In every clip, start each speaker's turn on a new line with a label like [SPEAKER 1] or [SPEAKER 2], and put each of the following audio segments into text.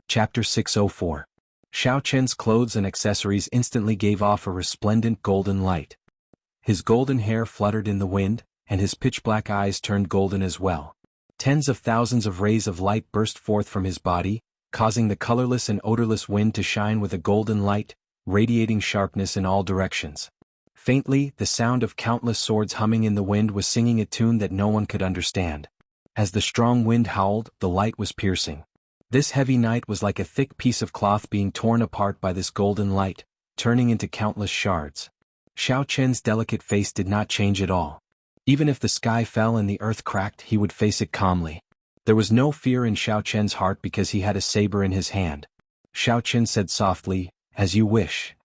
[SPEAKER 1] Chapter 604. Xiao Chen's clothes and accessories instantly gave off a resplendent golden light. His golden hair fluttered in the wind, and his pitch-black eyes turned golden as well. Tens of thousands of rays of light burst forth from his body, causing the colorless and odorless wind to shine with a golden light, radiating sharpness in all directions. Faintly, the sound of countless swords humming in the wind was singing a tune that no one could understand. As the strong wind howled, the light was piercing. This heavy night was like a thick piece of cloth being torn apart by this golden light, turning into countless shards. Xiao Chen's delicate face did not change at all. Even if the sky fell and the earth cracked, he would face it calmly. There was no fear in Xiao Chen's heart because he had a saber in his hand. Xiao Chen said softly, "As you wish."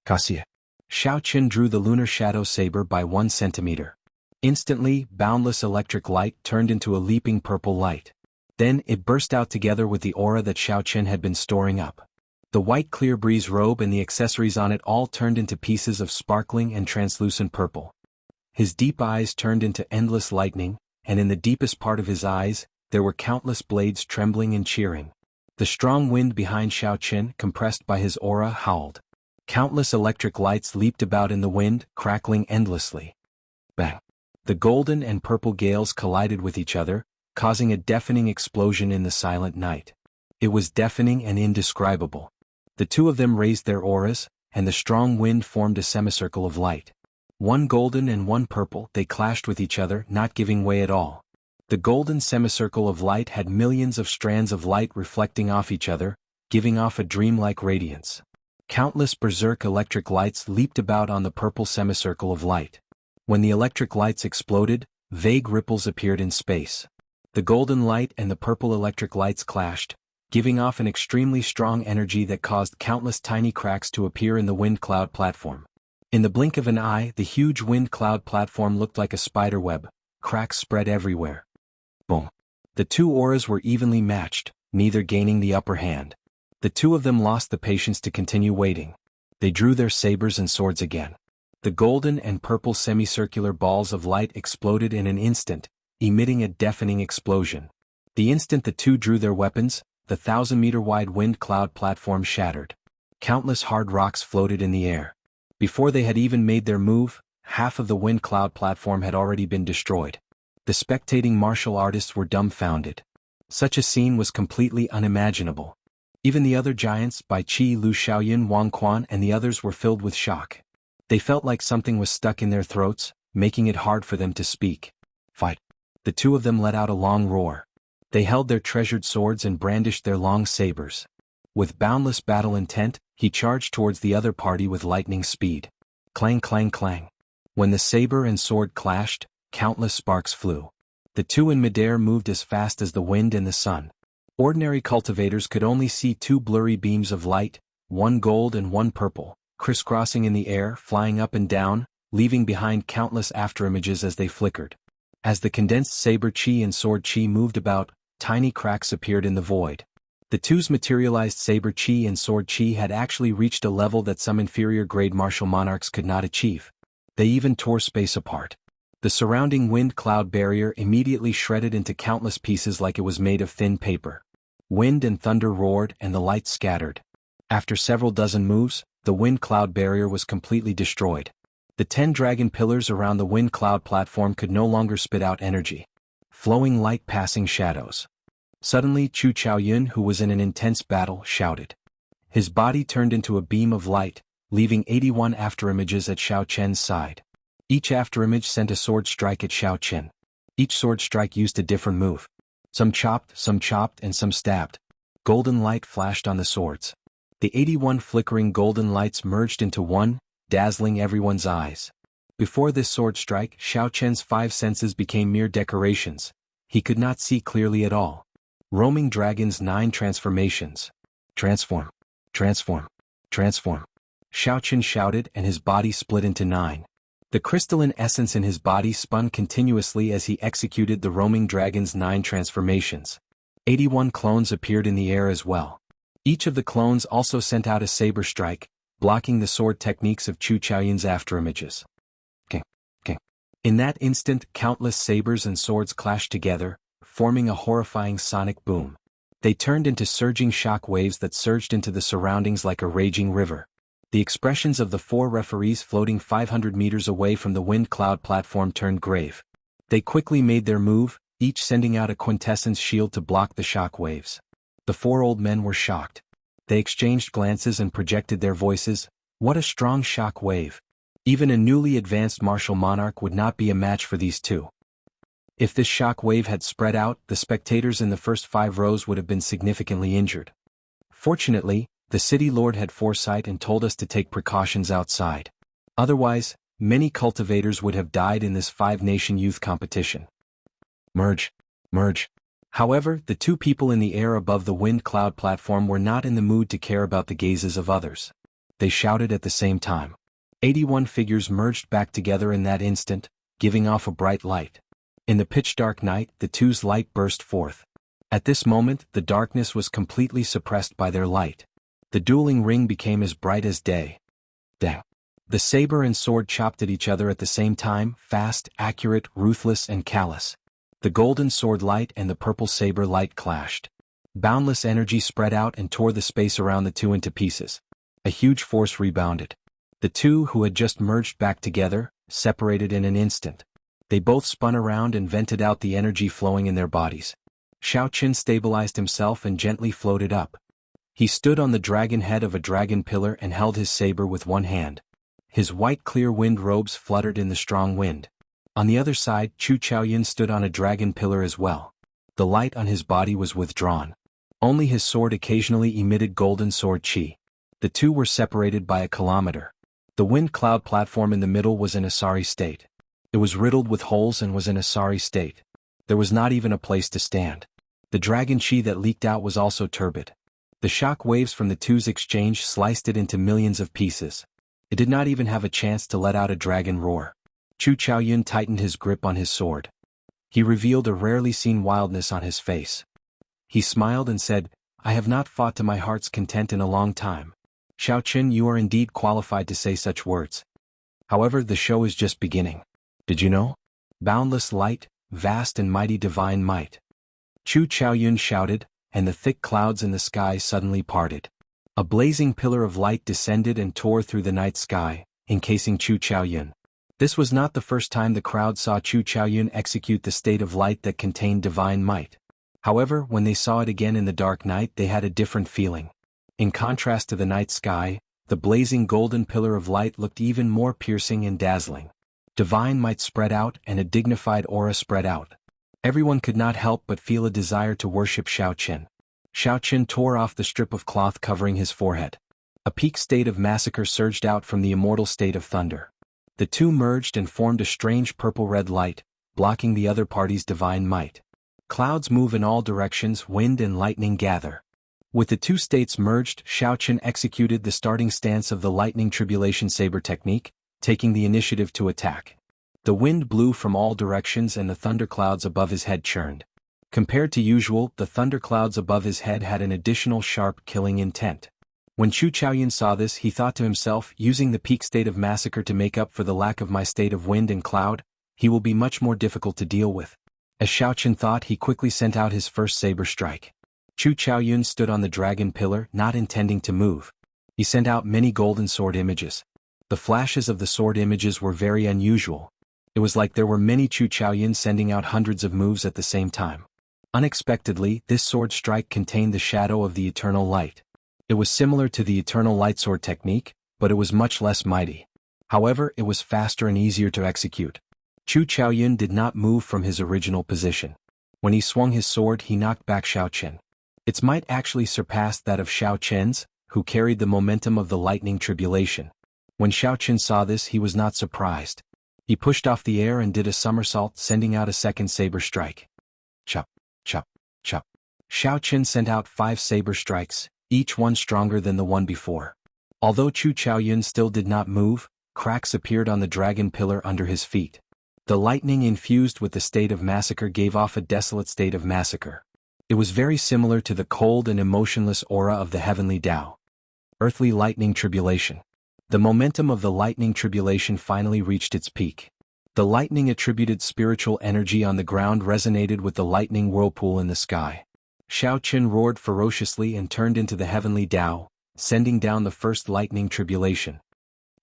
[SPEAKER 1] Cassia. Xiao Chen drew the lunar shadow saber by 1 centimeter. Instantly, boundless electric light turned into a leaping purple light. Then, it burst out together with the aura that Xiao Chen had been storing up. The white clear breeze robe and the accessories on it all turned into pieces of sparkling and translucent purple. His deep eyes turned into endless lightning, and in the deepest part of his eyes, there were countless blades trembling and cheering. The strong wind behind Xiao Chen, compressed by his aura, howled. Countless electric lights leaped about in the wind, crackling endlessly. Bang! The golden and purple gales collided with each other, causing a deafening explosion in the silent night. It was deafening and indescribable. The two of them raised their auras, and the strong wind formed a semicircle of light. One golden and one purple, they clashed with each other, not giving way at all. The golden semicircle of light had millions of strands of light reflecting off each other, giving off a dreamlike radiance. Countless berserk electric lights leaped about on the purple semicircle of light. When the electric lights exploded, vague ripples appeared in space. The golden light and the purple electric lights clashed, giving off an extremely strong energy that caused countless tiny cracks to appear in the wind cloud platform. In the blink of an eye, the huge wind cloud platform looked like a spider web. Cracks spread everywhere. Boom. The two auras were evenly matched, neither gaining the upper hand. The two of them lost the patience to continue waiting. They drew their sabers and swords again. The golden and purple semicircular balls of light exploded in an instant, emitting a deafening explosion. The instant the two drew their weapons, the 1,000-meter-wide wind cloud platform shattered. Countless hard rocks floated in the air. Before they had even made their move, half of the wind cloud platform had already been destroyed. The spectating martial artists were dumbfounded. Such a scene was completely unimaginable. Even the other giants, Bai Qi, Lu Xiaoyun, Wang Quan, and the others were filled with shock. They felt like something was stuck in their throats, making it hard for them to speak. Fight! The two of them let out a long roar. They held their treasured swords and brandished their long sabers. With boundless battle intent, he charged towards the other party with lightning speed. Clang, clang, clang. When the saber and sword clashed, countless sparks flew. The two in midair moved as fast as the wind and the sun. Ordinary cultivators could only see two blurry beams of light, one gold and one purple, crisscrossing in the air, flying up and down, leaving behind countless afterimages as they flickered. As the condensed saber chi and sword chi moved about, tiny cracks appeared in the void. The two's materialized saber chi and sword chi had actually reached a level that some inferior-grade martial monarchs could not achieve. They even tore space apart. The surrounding wind cloud barrier immediately shredded into countless pieces like it was made of thin paper. Wind and thunder roared and the light scattered. After several dozen moves, the wind cloud barrier was completely destroyed. The 10 dragon pillars around the wind cloud platform could no longer spit out energy. Flowing light passing shadows. Suddenly Chu Chaoyun, who was in an intense battle, shouted. His body turned into a beam of light, leaving 81 afterimages at Xiao Chen's side. Each afterimage sent a sword strike at Xiao Chen. Each sword strike used a different move. Some chopped, and some stabbed. Golden light flashed on the swords. The 81 flickering golden lights merged into one, dazzling everyone's eyes. Before this sword strike, Xiao Chen's 5 senses became mere decorations. He could not see clearly at all. Roaming Dragon's 9 transformations. Transform. Transform. Transform. Xiao Chen shouted and his body split into 9. The crystalline essence in his body spun continuously as he executed the Roaming Dragon's 9 transformations. 81 clones appeared in the air as well. Each of the clones also sent out a saber strike, blocking the sword techniques of Chu Chaoyun's afterimages. King. In that instant, countless sabers and swords clashed together, forming a horrifying sonic boom. They turned into surging shock waves that surged into the surroundings like a raging river. The expressions of the 4 referees floating 500 meters away from the wind cloud platform turned grave. They quickly made their move, each sending out a quintessence shield to block the shock waves. The 4 old men were shocked. They exchanged glances and projected their voices. What a strong shock wave! Even a newly advanced martial monarch would not be a match for these 2. If this shock wave had spread out, the spectators in the first 5 rows would have been significantly injured. Fortunately, the city lord had foresight and told us to take precautions outside. Otherwise, many cultivators would have died in this 5-nation youth competition. Merge. Merge. However, the 2 people in the air above the wind cloud platform were not in the mood to care about the gazes of others. They shouted at the same time. 81 figures merged back together in that instant, giving off a bright light. In the pitch-dark night, the 2's light burst forth. At this moment, the darkness was completely suppressed by their light. The dueling ring became as bright as day. The saber and sword chopped at each other at the same time, fast, accurate, ruthless, and callous. The golden sword light and the purple saber light clashed. Boundless energy spread out and tore the space around the 2 into pieces. A huge force rebounded. The 2 who had just merged back together, separated in an instant. They both spun around and vented out the energy flowing in their bodies. Xiao Qin stabilized himself and gently floated up. He stood on the dragon head of a dragon pillar and held his saber with one hand. His white clear wind robes fluttered in the strong wind. On the other side, Chu Chaoyun stood on a dragon pillar as well. The light on his body was withdrawn. Only his sword occasionally emitted golden sword chi. The 2 were separated by a kilometer. The wind cloud platform in the middle was in a sorry state. It was riddled with holes and was in a sorry state. There was not even a place to stand. The dragon chi that leaked out was also turbid. The shock waves from the 2's exchange sliced it into millions of pieces. It did not even have a chance to let out a dragon roar. Chu Chaoyun tightened his grip on his sword. He revealed a rarely seen wildness on his face. He smiled and said, I have not fought to my heart's content in a long time. Xiao Qin, you are indeed qualified to say such words. However, the show is just beginning. Did you know? Boundless light, vast and mighty divine might. Chu Chaoyun shouted, and the thick clouds in the sky suddenly parted. A blazing pillar of light descended and tore through the night sky, encasing Chu Chaoyun. This was not the first time the crowd saw Chu Chaoyun execute the state of light that contained divine might. However, when they saw it again in the dark night, they had a different feeling. In contrast to the night sky, the blazing golden pillar of light looked even more piercing and dazzling. Divine might spread out and a dignified aura spread out. Everyone could not help but feel a desire to worship Xiao Qin. Xiao Qin tore off the strip of cloth covering his forehead. A peak state of massacre surged out from the immortal state of thunder. The 2 merged and formed a strange purple-red light, blocking the other party's divine might. Clouds move in all directions, wind and lightning gather. With the 2 states merged, Xiao Qin executed the starting stance of the lightning tribulation saber technique, taking the initiative to attack. The wind blew from all directions and the thunderclouds above his head churned. Compared to usual, the thunderclouds above his head had an additional sharp killing intent. When Chu Chaoyun saw this, he thought to himself, using the peak state of massacre to make up for the lack of my state of wind and cloud, he will be much more difficult to deal with. As Xiao Qin thought, he quickly sent out his first saber strike. Chu Chaoyun stood on the dragon pillar, not intending to move. He sent out many golden sword images. The flashes of the sword images were very unusual. It was like there were many Chu Chaoyun sending out hundreds of moves at the same time. Unexpectedly, this sword strike contained the shadow of the eternal light. It was similar to the eternal light sword technique, but it was much less mighty. However, it was faster and easier to execute. Chu Chaoyun did not move from his original position. When he swung his sword, he knocked back Xiao Qin. Its might actually surpassed that of Xiao Qin's, who carried the momentum of the lightning tribulation. When Xiao Qin saw this, he was not surprised. He pushed off the air and did a somersault, sending out a second saber strike. Chop, chop, chop. Xiao Qin sent out 5 saber strikes, each one stronger than the one before. Although Chu Chaoyun still did not move, cracks appeared on the dragon pillar under his feet. The lightning infused with the state of massacre gave off a desolate state of massacre. It was very similar to the cold and emotionless aura of the heavenly Tao. Earthly lightning tribulation. The momentum of the lightning tribulation finally reached its peak. The lightning attributed spiritual energy on the ground resonated with the lightning whirlpool in the sky. Xiao Qin roared ferociously and turned into the heavenly Tao, sending down the first lightning tribulation.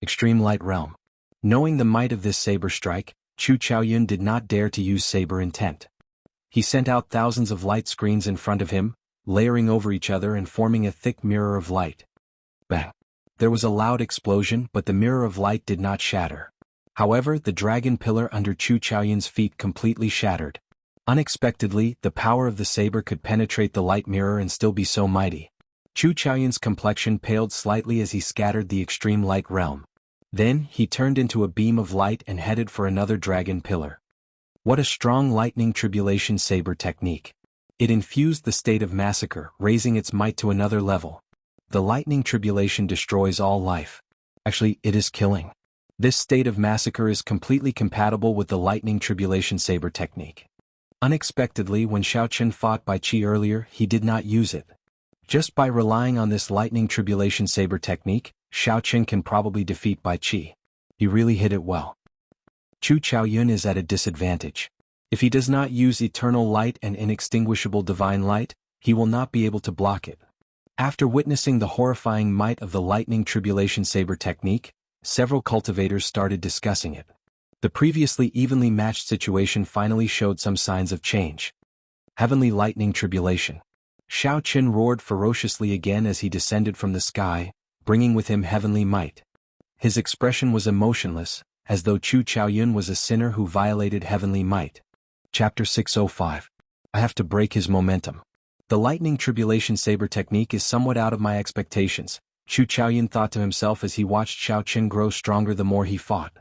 [SPEAKER 1] Extreme Light Realm. Knowing the might of this saber strike, Chu Chaoyun did not dare to use saber intent. He sent out thousands of light screens in front of him, layering over each other and forming a thick mirror of light. Bang! There was a loud explosion, but the mirror of light did not shatter. However, the dragon pillar under Chu Chaoyun's feet completely shattered. Unexpectedly, the power of the saber could penetrate the light mirror and still be so mighty. Chu Chaoyun's complexion paled slightly as he scattered the extreme light realm. Then, he turned into a beam of light and headed for another dragon pillar. What a strong lightning tribulation saber technique. It infused the state of massacre, raising its might to another level. The lightning tribulation destroys all life. Actually, it is killing. This state of massacre is completely compatible with the lightning tribulation saber technique. Unexpectedly, when Xiao Qin fought Bai Qi earlier, he did not use it. Just by relying on this lightning tribulation saber technique, Xiao Qin can probably defeat Bai Qi. He really hit it well. Chu Chaoyun is at a disadvantage. If he does not use eternal light and inextinguishable divine light, he will not be able to block it. After witnessing the horrifying might of the lightning tribulation saber technique, several cultivators started discussing it. The previously evenly matched situation finally showed some signs of change. Heavenly lightning tribulation. Xiao Qin roared ferociously again as he descended from the sky, bringing with him heavenly might. His expression was emotionless, as though Chu Chaoyun was a sinner who violated heavenly might. Chapter 605. I have to break his momentum. The lightning tribulation saber technique is somewhat out of my expectations, Chu Chaoyun thought to himself as he watched Xiao Qin grow stronger the more he fought.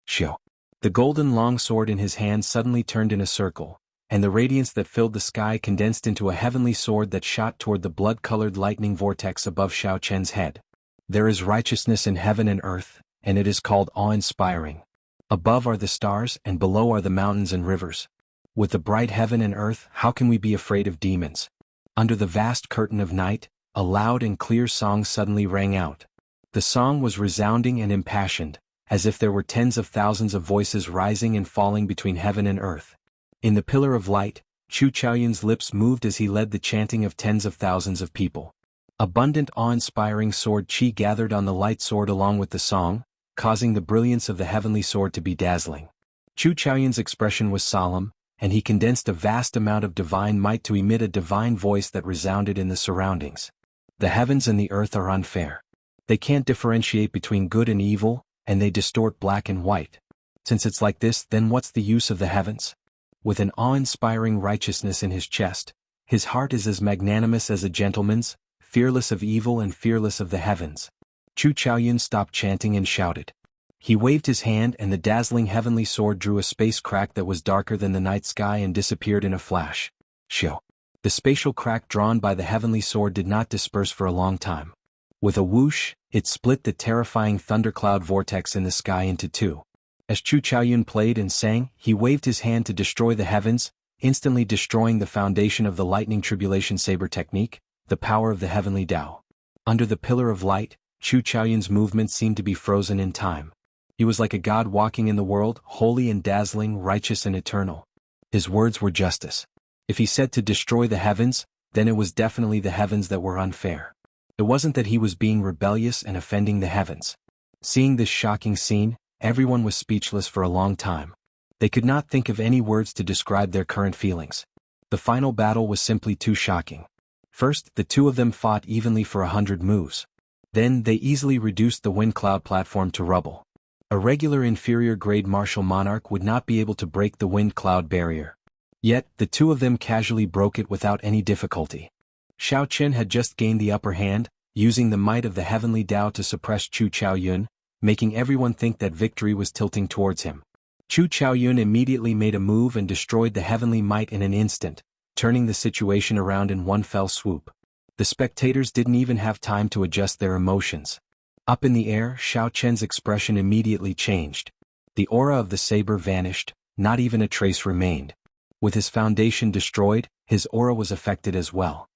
[SPEAKER 1] Xiao. The golden longsword in his hand suddenly turned in a circle, and the radiance that filled the sky condensed into a heavenly sword that shot toward the blood-colored lightning vortex above Xiao Qian's head. There is righteousness in heaven and earth, and it is called awe-inspiring. Above are the stars and below are the mountains and rivers. With the bright heaven and earth, how can we be afraid of demons? Under the vast curtain of night, a loud and clear song suddenly rang out. The song was resounding and impassioned, as if there were tens of thousands of voices rising and falling between heaven and earth. In the pillar of light, Chu Chaoyun's lips moved as he led the chanting of tens of thousands of people. Abundant awe-inspiring sword qi gathered on the light sword along with the song, causing the brilliance of the heavenly sword to be dazzling. Chu Chaoyun's expression was solemn, and he condensed a vast amount of divine might to emit a divine voice that resounded in the surroundings. The heavens and the earth are unfair. They can't differentiate between good and evil, and they distort black and white. Since it's like this, then what's the use of the heavens? With an awe-inspiring righteousness in his chest, his heart is as magnanimous as a gentleman's, fearless of evil and fearless of the heavens. Chu Chaoyun stopped chanting and shouted. He waved his hand and the dazzling heavenly sword drew a space crack that was darker than the night sky and disappeared in a flash. Shoo! The spatial crack drawn by the heavenly sword did not disperse for a long time. With a whoosh, it split the terrifying thundercloud vortex in the sky into two. As Chu Chaoyun played and sang, he waved his hand to destroy the heavens, instantly destroying the foundation of the lightning tribulation saber technique, the power of the heavenly Tao. Under the pillar of light, Chu Chaoyun's movements seemed to be frozen in time. He was like a god walking in the world, holy and dazzling, righteous and eternal. His words were justice. If he said to destroy the heavens, then it was definitely the heavens that were unfair. It wasn't that he was being rebellious and offending the heavens. Seeing this shocking scene, everyone was speechless for a long time. They could not think of any words to describe their current feelings. The final battle was simply too shocking. First, the two of them fought evenly for 100 moves. Then, they easily reduced the wind cloud platform to rubble. A regular inferior-grade martial monarch would not be able to break the wind cloud barrier. Yet, the two of them casually broke it without any difficulty. Xiao Qin had just gained the upper hand, using the might of the heavenly Tao to suppress Chu Chaoyun, making everyone think that victory was tilting towards him. Chu Chaoyun immediately made a move and destroyed the heavenly might in an instant, turning the situation around in one fell swoop. The spectators didn't even have time to adjust their emotions. Up in the air, Xiao Qian's expression immediately changed. The aura of the saber vanished, not even a trace remained. With his foundation destroyed, his aura was affected as well.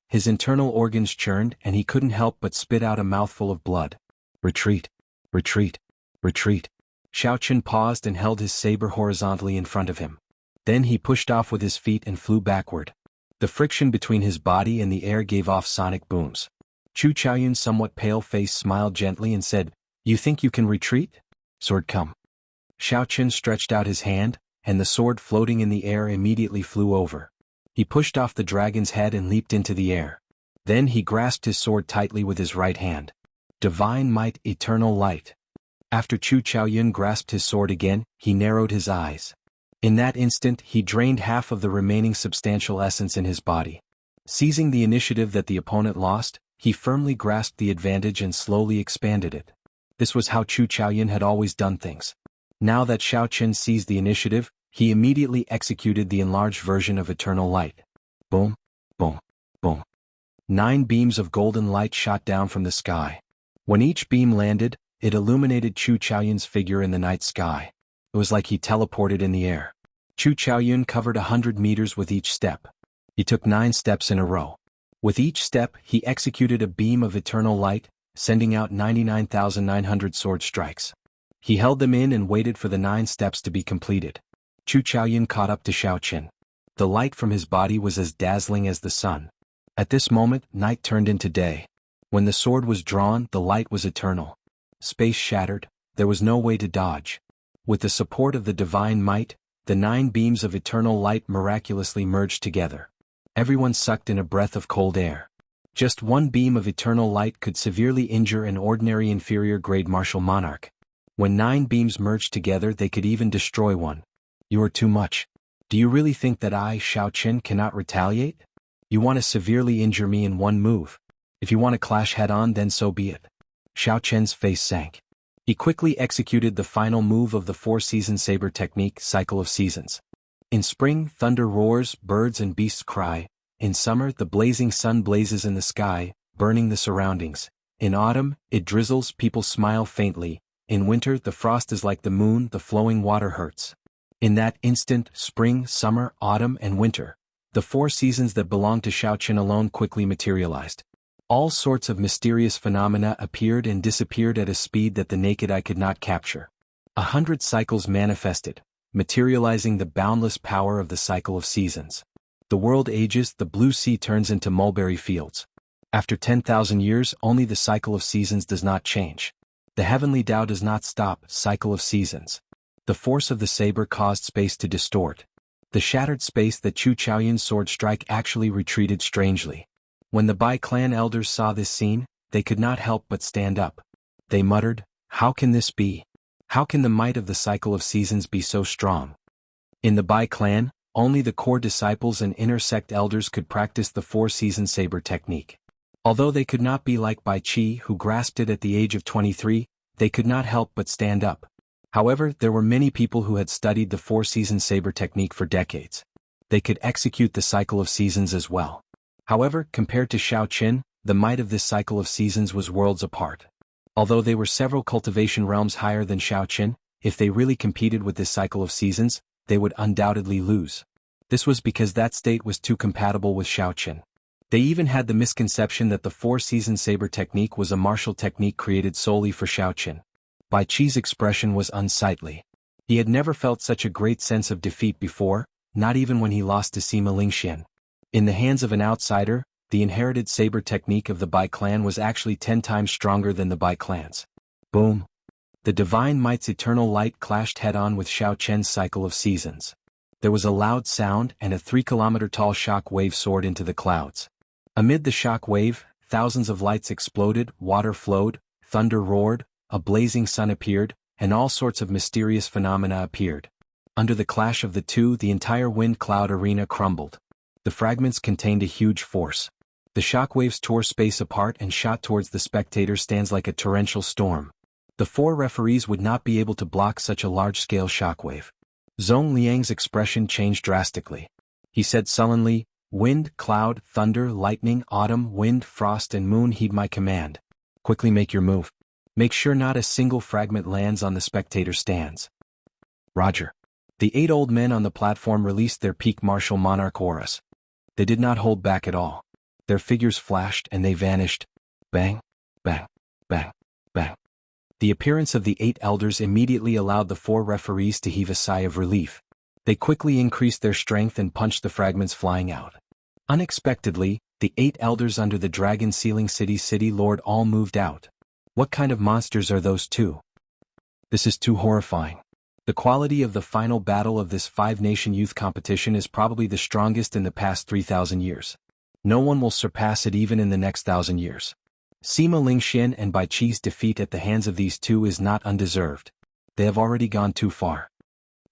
[SPEAKER 1] His internal organs churned and he couldn't help but spit out a mouthful of blood. Retreat! Retreat! Retreat! Xiao Qin paused and held his saber horizontally in front of him. Then he pushed off with his feet and flew backward. The friction between his body and the air gave off sonic booms. Chu Chaoyun's somewhat pale face smiled gently and said, "You think you can retreat? Sword, come." Xiao Chen stretched out his hand, and the sword floating in the air immediately flew over. He pushed off the dragon's head and leaped into the air. Then he grasped his sword tightly with his right hand. Divine might, eternal light. After Chu Chaoyun grasped his sword again, he narrowed his eyes. In that instant, he drained half of the remaining substantial essence in his body. Seizing the initiative that the opponent lost, he firmly grasped the advantage and slowly expanded it. This was how Chu Chaoyun had always done things. Now that Xiao Chen seized the initiative, he immediately executed the enlarged version of eternal light. Boom, boom, boom. 9 beams of golden light shot down from the sky. When each beam landed, it illuminated Chu Chaoyun's figure in the night sky. It was like he teleported in the air. Chu Chaoyun covered 100 meters with each step. He took 9 steps in a row. With each step, he executed a beam of eternal light, sending out 99,900 sword strikes. He held them in and waited for the 9 steps to be completed. Chu Chaoyun caught up to Xiao Chen. The light from his body was as dazzling as the sun. At this moment, night turned into day. When the sword was drawn, the light was eternal. Space shattered, there was no way to dodge. With the support of the divine might, the 9 beams of eternal light miraculously merged together. Everyone sucked in a breath of cold air. Just one beam of eternal light could severely injure an ordinary inferior-grade martial monarch. When 9 beams merged together, they could even destroy one. You are too much. Do you really think that I, Xiao Chen, cannot retaliate? You want to severely injure me in one move. If you want to clash head-on, then so be it. Xiao Chen's face sank. He quickly executed the final move of the 4-season saber technique, Cycle of Seasons. In spring, thunder roars, birds and beasts cry. In summer, the blazing sun blazes in the sky, burning the surroundings. In autumn, it drizzles, people smile faintly. In winter, the frost is like the moon, the flowing water hurts. In that instant, spring, summer, autumn, and winter, the 4 seasons that belonged to Xiao Chen alone quickly materialized. All sorts of mysterious phenomena appeared and disappeared at a speed that the naked eye could not capture. 100 cycles manifested, materializing the boundless power of the cycle of seasons. The world ages, the blue sea turns into mulberry fields. After 10,000 years, only the cycle of seasons does not change. The heavenly Tao does not stop, cycle of seasons. The force of the saber caused space to distort. The shattered space that Chu Chaoyun's sword strike actually retreated strangely. When the Bai clan elders saw this scene, they could not help but stand up. They muttered, "How can this be? How can the might of the cycle of seasons be so strong?" In the Bai clan, only the core disciples and inner sect elders could practice the 4-season saber technique. Although they could not be like Bai Qi, who grasped it at the age of 23, they could not help but stand up. However, there were many people who had studied the 4-season saber technique for decades. They could execute the cycle of seasons as well. However, compared to Xiao Chen, the might of this cycle of seasons was worlds apart. Although they were several cultivation realms higher than Xiao Chen, if they really competed with this cycle of seasons, they would undoubtedly lose. This was because that state was too compatible with Xiao Chen. They even had the misconception that the 4-season saber technique was a martial technique created solely for Xiao Chen. Bai Qi's expression was unsightly. He had never felt such a great sense of defeat before, not even when he lost to Sima Lingxian. In the hands of an outsider, the inherited saber technique of the Bai clan was actually 10 times stronger than the Bai clan's. Boom! The divine might's eternal light clashed head-on with Xiao Chen's cycle of seasons. There was a loud sound and a 3-kilometer-tall shock wave soared into the clouds. Amid the shock wave, thousands of lights exploded, water flowed, thunder roared, a blazing sun appeared, and all sorts of mysterious phenomena appeared. Under the clash of the two, the entire wind cloud arena crumbled. The fragments contained a huge force. The shockwaves tore space apart and shot towards the spectator stands like a torrential storm. The 4 referees would not be able to block such a large-scale shockwave. Zhong Liang's expression changed drastically. He said sullenly, "Wind, cloud, thunder, lightning, autumn, wind, frost and moon heed my command. Quickly make your move. Make sure not a single fragment lands on the spectator stands." Roger. The 8 old men on the platform released their peak martial monarch auras. They did not hold back at all. Their figures flashed and they vanished. Bang, bang, bang, bang. The appearance of the 8 elders immediately allowed the 4 referees to heave a sigh of relief. They quickly increased their strength and punched the fragments flying out. Unexpectedly, the 8 elders under the dragon sealing city lord all moved out. What kind of monsters are those two? This is too horrifying. The quality of the final battle of this 5-nation youth competition is probably the strongest in the past 3,000 years. No one will surpass it even in the next 1,000 years. Sima Lingxian and Bai Qi's defeat at the hands of these two is not undeserved. They have already gone too far.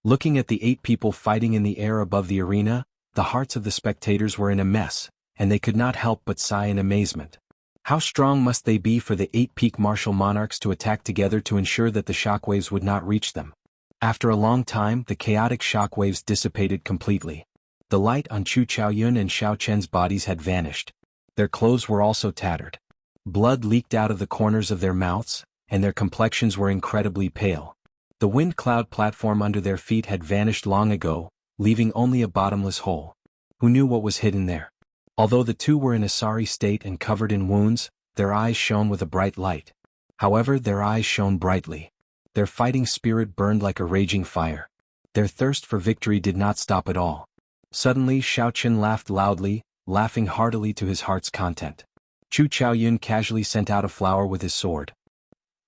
[SPEAKER 1] Looking at the 8 people fighting in the air above the arena, the hearts of the spectators were in a mess, and they could not help but sigh in amazement. How strong must they be for the 8 peak martial monarchs to attack together to ensure that the shockwaves would not reach them? After a long time, the chaotic shockwaves dissipated completely. The light on Chu Chaoyun and Xiao Chen's bodies had vanished. Their clothes were also tattered. Blood leaked out of the corners of their mouths, and their complexions were incredibly pale. The wind cloud platform under their feet had vanished long ago, leaving only a bottomless hole. Who knew what was hidden there? Although the two were in a sorry state and covered in wounds, their eyes shone with a bright light. However, their eyes shone brightly. Their fighting spirit burned like a raging fire. Their thirst for victory did not stop at all. Suddenly Xiao Chen laughed loudly, laughing heartily to his heart's content. Chu Chaoyun casually sent out a flower with his sword.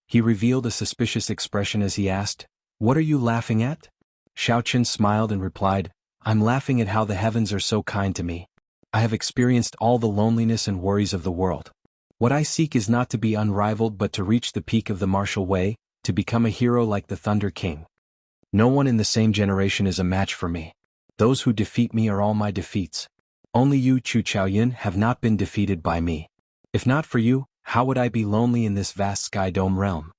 [SPEAKER 1] He revealed a suspicious expression as he asked, "What are you laughing at?" Xiao Chen smiled and replied, "I'm laughing at how the heavens are so kind to me. I have experienced all the loneliness and worries of the world. What I seek is not to be unrivaled but to reach the peak of the martial way, to become a hero like the Thunder King. No one in the same generation is a match for me. Those who defeat me are all my defeats. Only you, Chu Chaoyun, have not been defeated by me. If not for you, how would I be lonely in this vast sky dome realm?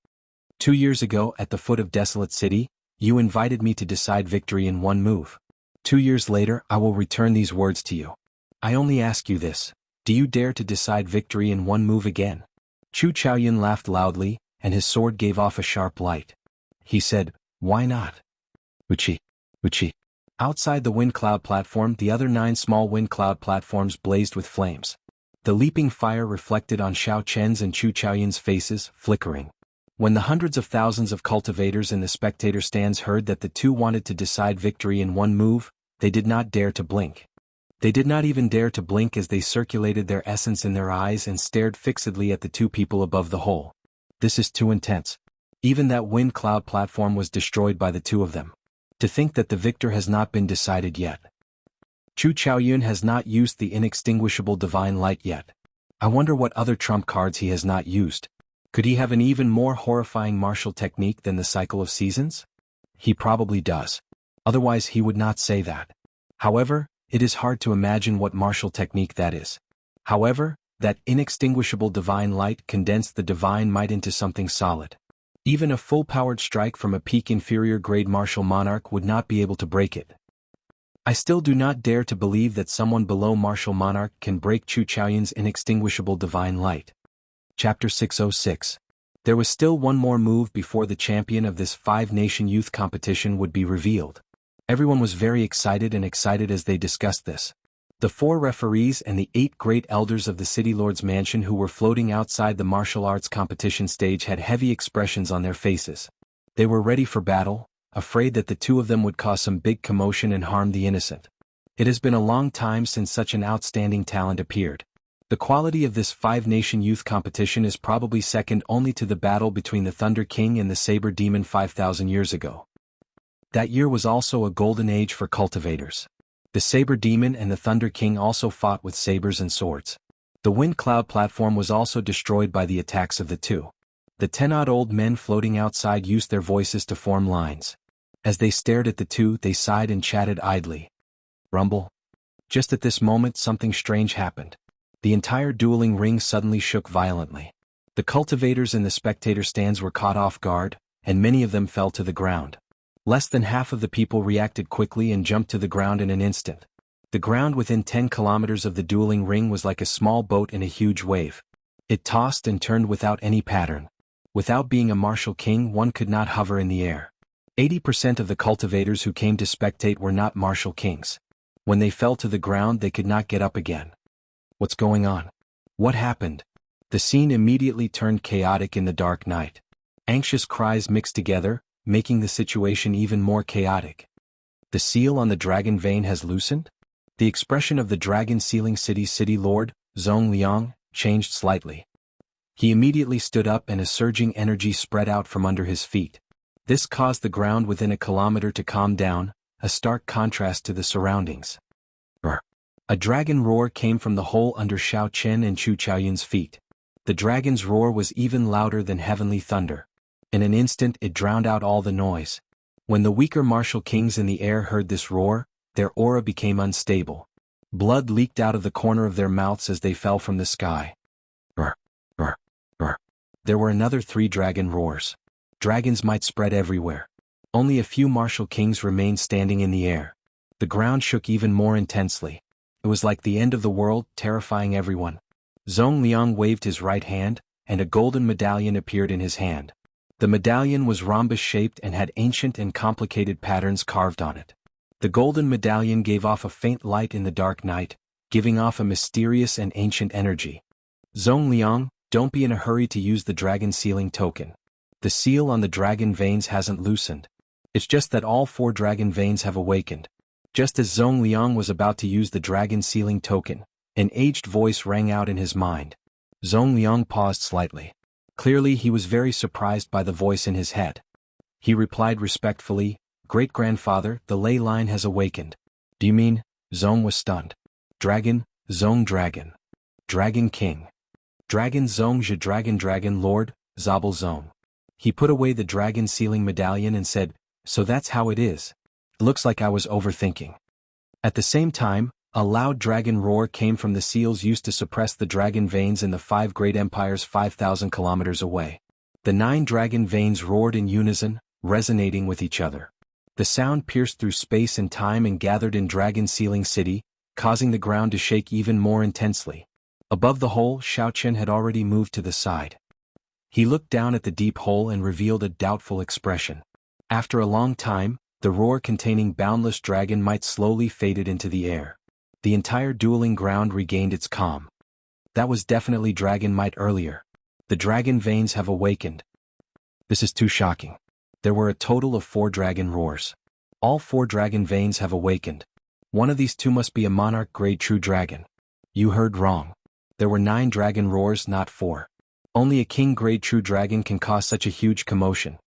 [SPEAKER 1] 2 years ago, at the foot of Desolate City, you invited me to decide victory in one move. 2 years later, I will return these words to you. I only ask you this: do you dare to decide victory in one move again?" Chu Chaoyun laughed loudly, and his sword gave off a sharp light. He said, "Why not? Uchi, Uchi." Outside the wind cloud platform, the other 9 small wind cloud platforms blazed with flames. The leaping fire reflected on Xiao Chen's and Chu Chaoyun's faces, flickering. When the hundreds of thousands of cultivators in the spectator stands heard that the two wanted to decide victory in one move, they did not dare to blink. They did not even dare to blink as they circulated their essence in their eyes and stared fixedly at the 2 people above the hole. This is too intense. Even that wind cloud platform was destroyed by the 2 of them. To think that the victor has not been decided yet. Chu Chaoyun has not used the inextinguishable divine light yet. I wonder what other trump cards he has not used. Could he have an even more horrifying martial technique than the cycle of seasons? He probably does. Otherwise he would not say that. However, it is hard to imagine what martial technique that is. However, that inextinguishable divine light condensed the divine might into something solid. Even a full-powered strike from a peak inferior grade martial monarch would not be able to break it. I still do not dare to believe that someone below martial monarch can break Chu Chaoyun's inextinguishable divine light. Chapter 606. There was still one more move before the champion of this 5-nation youth competition would be revealed. Everyone was very excited as they discussed this. The 4 referees and the 8 great elders of the city lord's mansion who were floating outside the martial arts competition stage had heavy expressions on their faces. They were ready for battle, afraid that the 2 of them would cause some big commotion and harm the innocent. It has been a long time since such an outstanding talent appeared. The quality of this 5-nation youth competition is probably second only to the battle between the Thunder King and the Saber Demon 5,000 years ago. That year was also a golden age for cultivators. The Saber Demon and the Thunder King also fought with sabers and swords. The wind cloud platform was also destroyed by the attacks of the 2. The 10-odd old men floating outside used their voices to form lines. As they stared at the 2, they sighed and chatted idly. Rumble. Just at this moment something strange happened. The entire dueling ring suddenly shook violently. The cultivators in the spectator stands were caught off guard, and many of them fell to the ground. Less than half of the people reacted quickly and jumped to the ground in an instant. The ground within 10 kilometers of the dueling ring was like a small boat in a huge wave. It tossed and turned without any pattern. Without being a martial king, one could not hover in the air. 80% of the cultivators who came to spectate were not martial kings. When they fell to the ground, they could not get up again. What's going on? What happened? The scene immediately turned chaotic in the dark night. Anxious cries mixed together, making the situation even more chaotic. The seal on the dragon vein has loosened? The expression of the dragon-sealing city lord, Zhong Liang, changed slightly. He immediately stood up and a surging energy spread out from under his feet. This caused the ground within a kilometer to calm down, a stark contrast to the surroundings. A dragon roar came from the hole under Xiao Chen and Chu Chaoyun's feet. The dragon's roar was even louder than heavenly thunder. In an instant it drowned out all the noise. When the weaker martial kings in the air heard this roar, their aura became unstable. Blood leaked out of the corner of their mouths as they fell from the sky. There were another 3 dragon roars. Dragon's might spread everywhere. Only a few martial kings remained standing in the air. The ground shook even more intensely. It was like the end of the world, terrifying everyone. Zhong Liang waved his right hand, and a golden medallion appeared in his hand. The medallion was rhombus-shaped and had ancient and complicated patterns carved on it. The golden medallion gave off a faint light in the dark night, giving off a mysterious and ancient energy. Zhong Liang, don't be in a hurry to use the dragon sealing token. The seal on the dragon veins hasn't loosened. It's just that all 4 dragon veins have awakened. Just as Zhong Liang was about to use the dragon sealing token, an aged voice rang out in his mind. Zhong Liang paused slightly. Clearly he was very surprised by the voice in his head. He replied respectfully, "Great-grandfather, the ley line has awakened." "Do you mean?" Zhong was stunned. "Dragon, Zhong dragon. Dragon king. Dragon Zhong Zhe dragon lord, Zabel Zhong." He put away the dragon sealing medallion and said, "So that's how it is. Looks like I was overthinking." At the same time, a loud dragon roar came from the seals used to suppress the dragon veins in the 5 great empires 5,000 kilometers away. The 9 dragon veins roared in unison, resonating with each other. The sound pierced through space and time and gathered in Dragon Sealing City, causing the ground to shake even more intensely. Above the hole, Xiao Chen had already moved to the side. He looked down at the deep hole and revealed a doubtful expression. After a long time, the roar containing boundless dragon might slowly faded into the air. The entire dueling ground regained its calm. That was definitely dragon might earlier. The dragon veins have awakened. This is too shocking. There were a total of 4 dragon roars. All 4 dragon veins have awakened. One of these 2 must be a monarch-grade true dragon. You heard wrong. There were 9 dragon roars, not 4. Only a king-grade true dragon can cause such a huge commotion.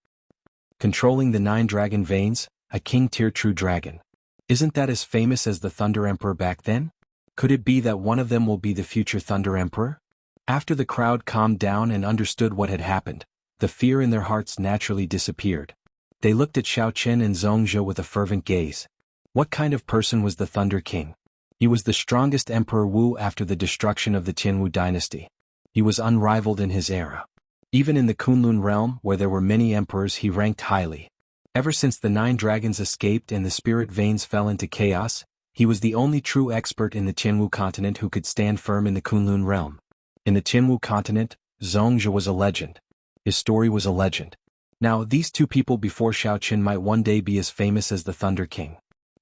[SPEAKER 1] Controlling the 9 dragon veins, a king-tier true dragon. Isn't that as famous as the Thunder Emperor back then? Could it be that one of them will be the future Thunder Emperor? After the crowd calmed down and understood what had happened, the fear in their hearts naturally disappeared. They looked at Xiao Chen and Zhong Zhe with a fervent gaze. What kind of person was the Thunder King? He was the strongest Emperor Wu after the destruction of the Jianghu dynasty. He was unrivaled in his era. Even in the Kunlun realm, where there were many emperors, he ranked highly. Ever since the 9 dragons escaped and the spirit veins fell into chaos, he was the only true expert in the Jianghu continent who could stand firm in the Kunlun realm. In the Jianghu continent, Zhong Zhe was a legend. His story was a legend. Now these 2 people before Xiao Chen might one day be as famous as the Thunder King.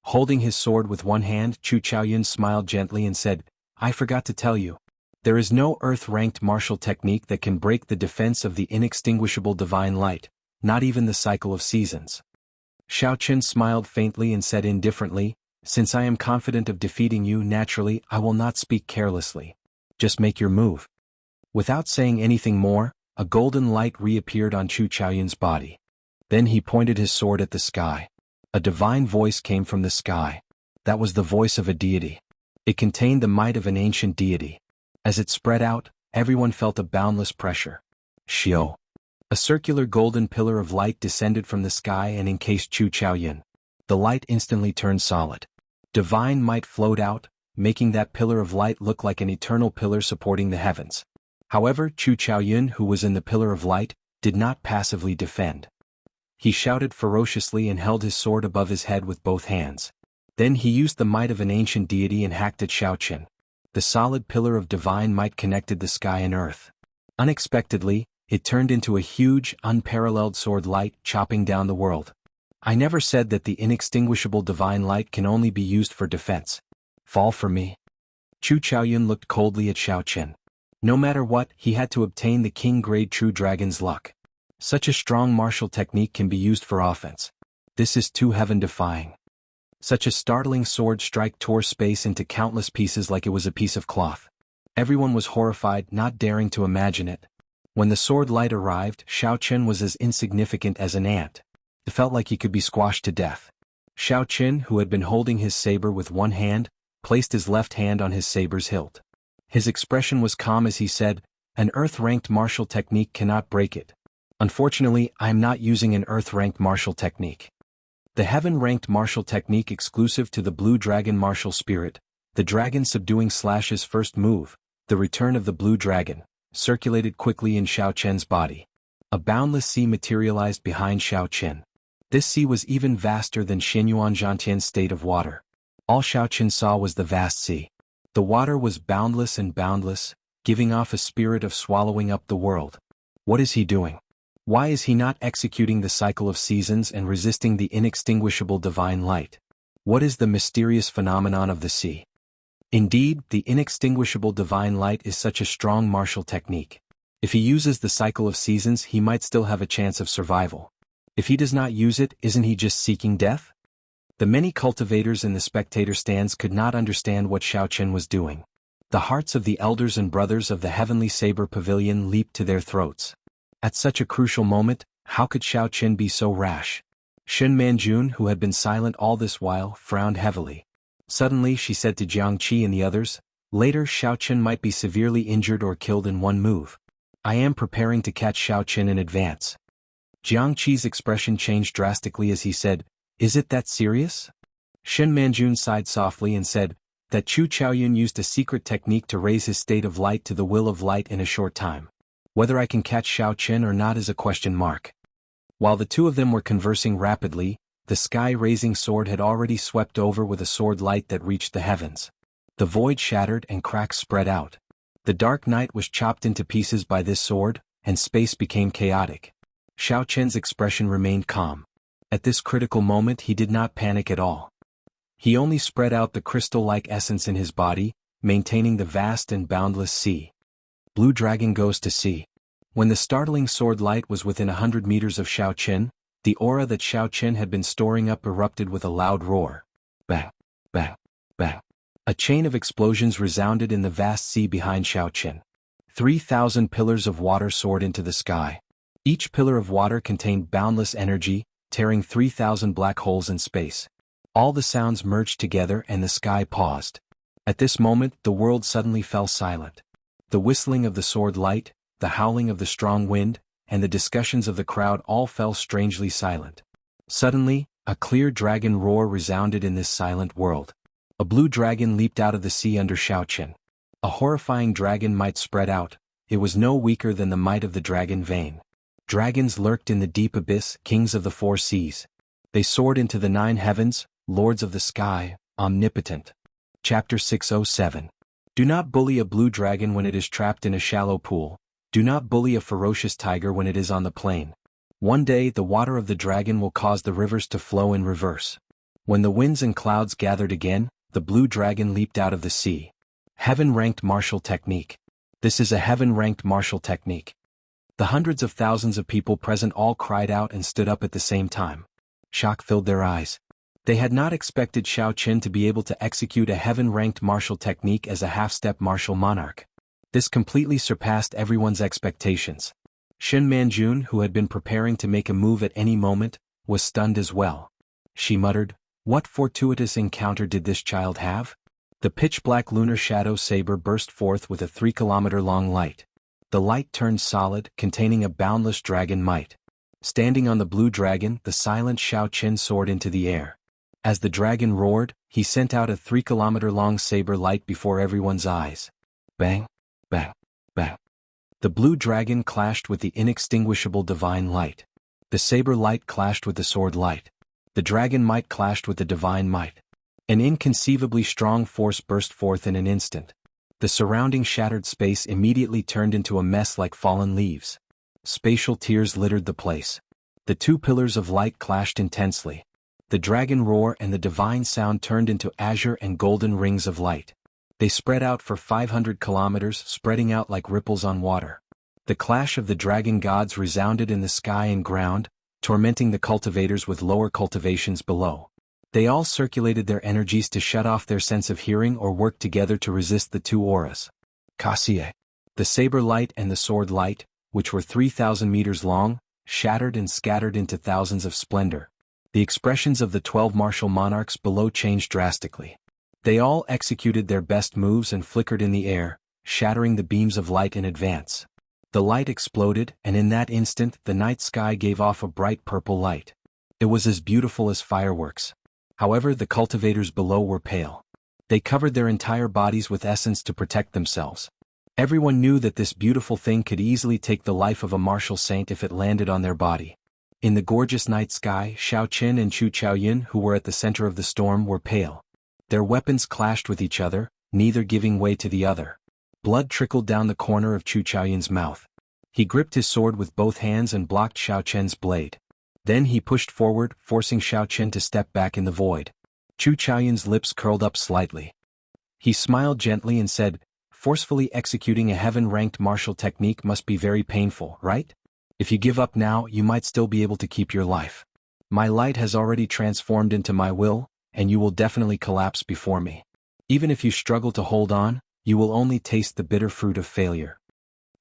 [SPEAKER 1] Holding his sword with one hand, Chu Chaoyun smiled gently and said, "I forgot to tell you. There is no earth-ranked martial technique that can break the defense of the inextinguishable divine light, not even the cycle of seasons." Xiao Chen smiled faintly and said indifferently, "Since I am confident of defeating you, naturally, I will not speak carelessly. Just make your move." Without saying anything more, a golden light reappeared on Chu Chaoyun's body. Then he pointed his sword at the sky. A divine voice came from the sky. That was the voice of a deity. It contained the might of an ancient deity. As it spread out, everyone felt a boundless pressure. Xiao. A circular golden pillar of light descended from the sky and encased Chu Chaoyun. The light instantly turned solid. Divine might flowed out, making that pillar of light look like an eternal pillar supporting the heavens. However, Chu Chaoyun, who was in the pillar of light, did not passively defend. He shouted ferociously and held his sword above his head with both hands. Then he used the might of an ancient deity and hacked at Xiao Chen. The solid pillar of divine might connected the sky and earth. Unexpectedly, it turned into a huge, unparalleled sword light, chopping down the world. I never said that the inextinguishable divine light can only be used for defense. Fall for me. Chu Chaoyun looked coldly at Xiao Chen. No matter what, he had to obtain the king-grade true dragon's luck. Such a strong martial technique can be used for offense. This is too heaven-defying. Such a startling sword strike tore space into countless pieces like it was a piece of cloth. Everyone was horrified, not daring to imagine it. When the sword light arrived, Xiao Chen was as insignificant as an ant. It felt like he could be squashed to death. Xiao Chen, who had been holding his saber with one hand, placed his left hand on his saber's hilt. His expression was calm as he said, "An earth-ranked martial technique cannot break it. Unfortunately, I am not using an earth-ranked martial technique. The heaven-ranked martial technique exclusive to the Blue Dragon martial spirit, the dragon subduing Slash's first move, the return of the Blue Dragon, circulated quickly in Xiao Chen's body. A boundless sea materialized behind Xiao Chen. This sea was even vaster than Xianyuan Zhantian's state of water. All Xiao Chen saw was the vast sea. The water was boundless and boundless, giving off a spirit of swallowing up the world. What is he doing? Why is he not executing the cycle of seasons and resisting the inextinguishable divine light? What is the mysterious phenomenon of the sea? Indeed, the inextinguishable divine light is such a strong martial technique. If he uses the cycle of seasons, he might still have a chance of survival. If he does not use it, isn't he just seeking death? The many cultivators in the spectator stands could not understand what Xiao Chen was doing. The hearts of the elders and brothers of the Heavenly Saber Pavilion leaped to their throats. At such a crucial moment, how could Xiao Chen be so rash? Shen Manjun, who had been silent all this while, frowned heavily. Suddenly she said to Jiang Qi and the others, "Later Xiao Chen might be severely injured or killed in one move. I am preparing to catch Xiao Chen in advance." Jiang Qi's expression changed drastically as he said, "Is it that serious?" Shen Manjun sighed softly and said, "That Chu Chaoyun used a secret technique to raise his state of light to the will of light in a short time. Whether I can catch Xiao Chen or not is a question mark." While the two of them were conversing rapidly, the sky-raising sword had already swept over with a sword light that reached the heavens. The void shattered and cracks spread out. The dark night was chopped into pieces by this sword, and space became chaotic. Xiao Chen's expression remained calm. At this critical moment he did not panic at all. He only spread out the crystal-like essence in his body, maintaining the vast and boundless sea. Blue Dragon goes to sea. When the startling sword light was within 100 meters of Xiao Chen, the aura that Xiao Chen had been storing up erupted with a loud roar. Bang! Bang! Bang! A chain of explosions resounded in the vast sea behind Xiao Chen. 3,000 pillars of water soared into the sky. Each pillar of water contained boundless energy, tearing 3,000 black holes in space. All the sounds merged together and the sky paused. At this moment the world suddenly fell silent. The whistling of the sword light, the howling of the strong wind, and the discussions of the crowd all fell strangely silent. Suddenly, a clear dragon roar resounded in this silent world. A blue dragon leaped out of the sea under Xiao Chen. A horrifying dragon might spread out, it was no weaker than the might of the dragon vein. Dragons lurked in the deep abyss, kings of the four seas. They soared into the 9 heavens, lords of the sky, omnipotent. Chapter 607. Do not bully a blue dragon when it is trapped in a shallow pool. Do not bully a ferocious tiger when it is on the plain. One day the water of the dragon will cause the rivers to flow in reverse. When the winds and clouds gathered again, the blue dragon leaped out of the sea. Heaven-ranked martial technique. This is a heaven-ranked martial technique. The hundreds of thousands of people present all cried out and stood up at the same time. Shock filled their eyes. They had not expected Xiao Chen to be able to execute a heaven-ranked martial technique as a half-step martial monarch. This completely surpassed everyone's expectations. Shen Manjun, who had been preparing to make a move at any moment, was stunned as well. She muttered, "What fortuitous encounter did this child have?" The pitch-black lunar shadow saber burst forth with a 3-kilometer-long light. The light turned solid, containing a boundless dragon might. Standing on the blue dragon, the silent Xiao Chen soared into the air. As the dragon roared, he sent out a 3-kilometer-long saber light before everyone's eyes. Bang! Bang! Bang! The blue dragon clashed with the inextinguishable divine light. The saber light clashed with the sword light. The dragon might clashed with the divine might. An inconceivably strong force burst forth in an instant. The surrounding shattered space immediately turned into a mess like fallen leaves. Spatial tears littered the place. The 2 pillars of light clashed intensely. The dragon roar and the divine sound turned into azure and golden rings of light. They spread out for 500 kilometers, spreading out like ripples on water. The clash of the dragon gods resounded in the sky and ground, tormenting the cultivators with lower cultivations below. They all circulated their energies to shut off their sense of hearing or work together to resist the two auras. Kasie. The saber light and the sword light, which were 3,000 meters long, shattered and scattered into thousands of splendor. The expressions of the 12 martial monarchs below changed drastically. They all executed their best moves and flickered in the air, shattering the beams of light in advance. The light exploded, and in that instant the night sky gave off a bright purple light. It was as beautiful as fireworks. However, the cultivators below were pale. They covered their entire bodies with essence to protect themselves. Everyone knew that this beautiful thing could easily take the life of a martial saint if it landed on their body. In the gorgeous night sky, Xiao Qin and Chu Chaoyun, who were at the center of the storm, were pale. Their weapons clashed with each other, neither giving way to the other. Blood trickled down the corner of Chu Chaoyun's mouth. He gripped his sword with both hands and blocked Xiao Qian's blade. Then he pushed forward, forcing Xiao Qin to step back in the void. Chu Chaoyun's lips curled up slightly. He smiled gently and said, "Forcefully executing a heaven-ranked martial technique must be very painful, right? If you give up now, you might still be able to keep your life. My light has already transformed into my will, and you will definitely collapse before me. Even if you struggle to hold on, you will only taste the bitter fruit of failure."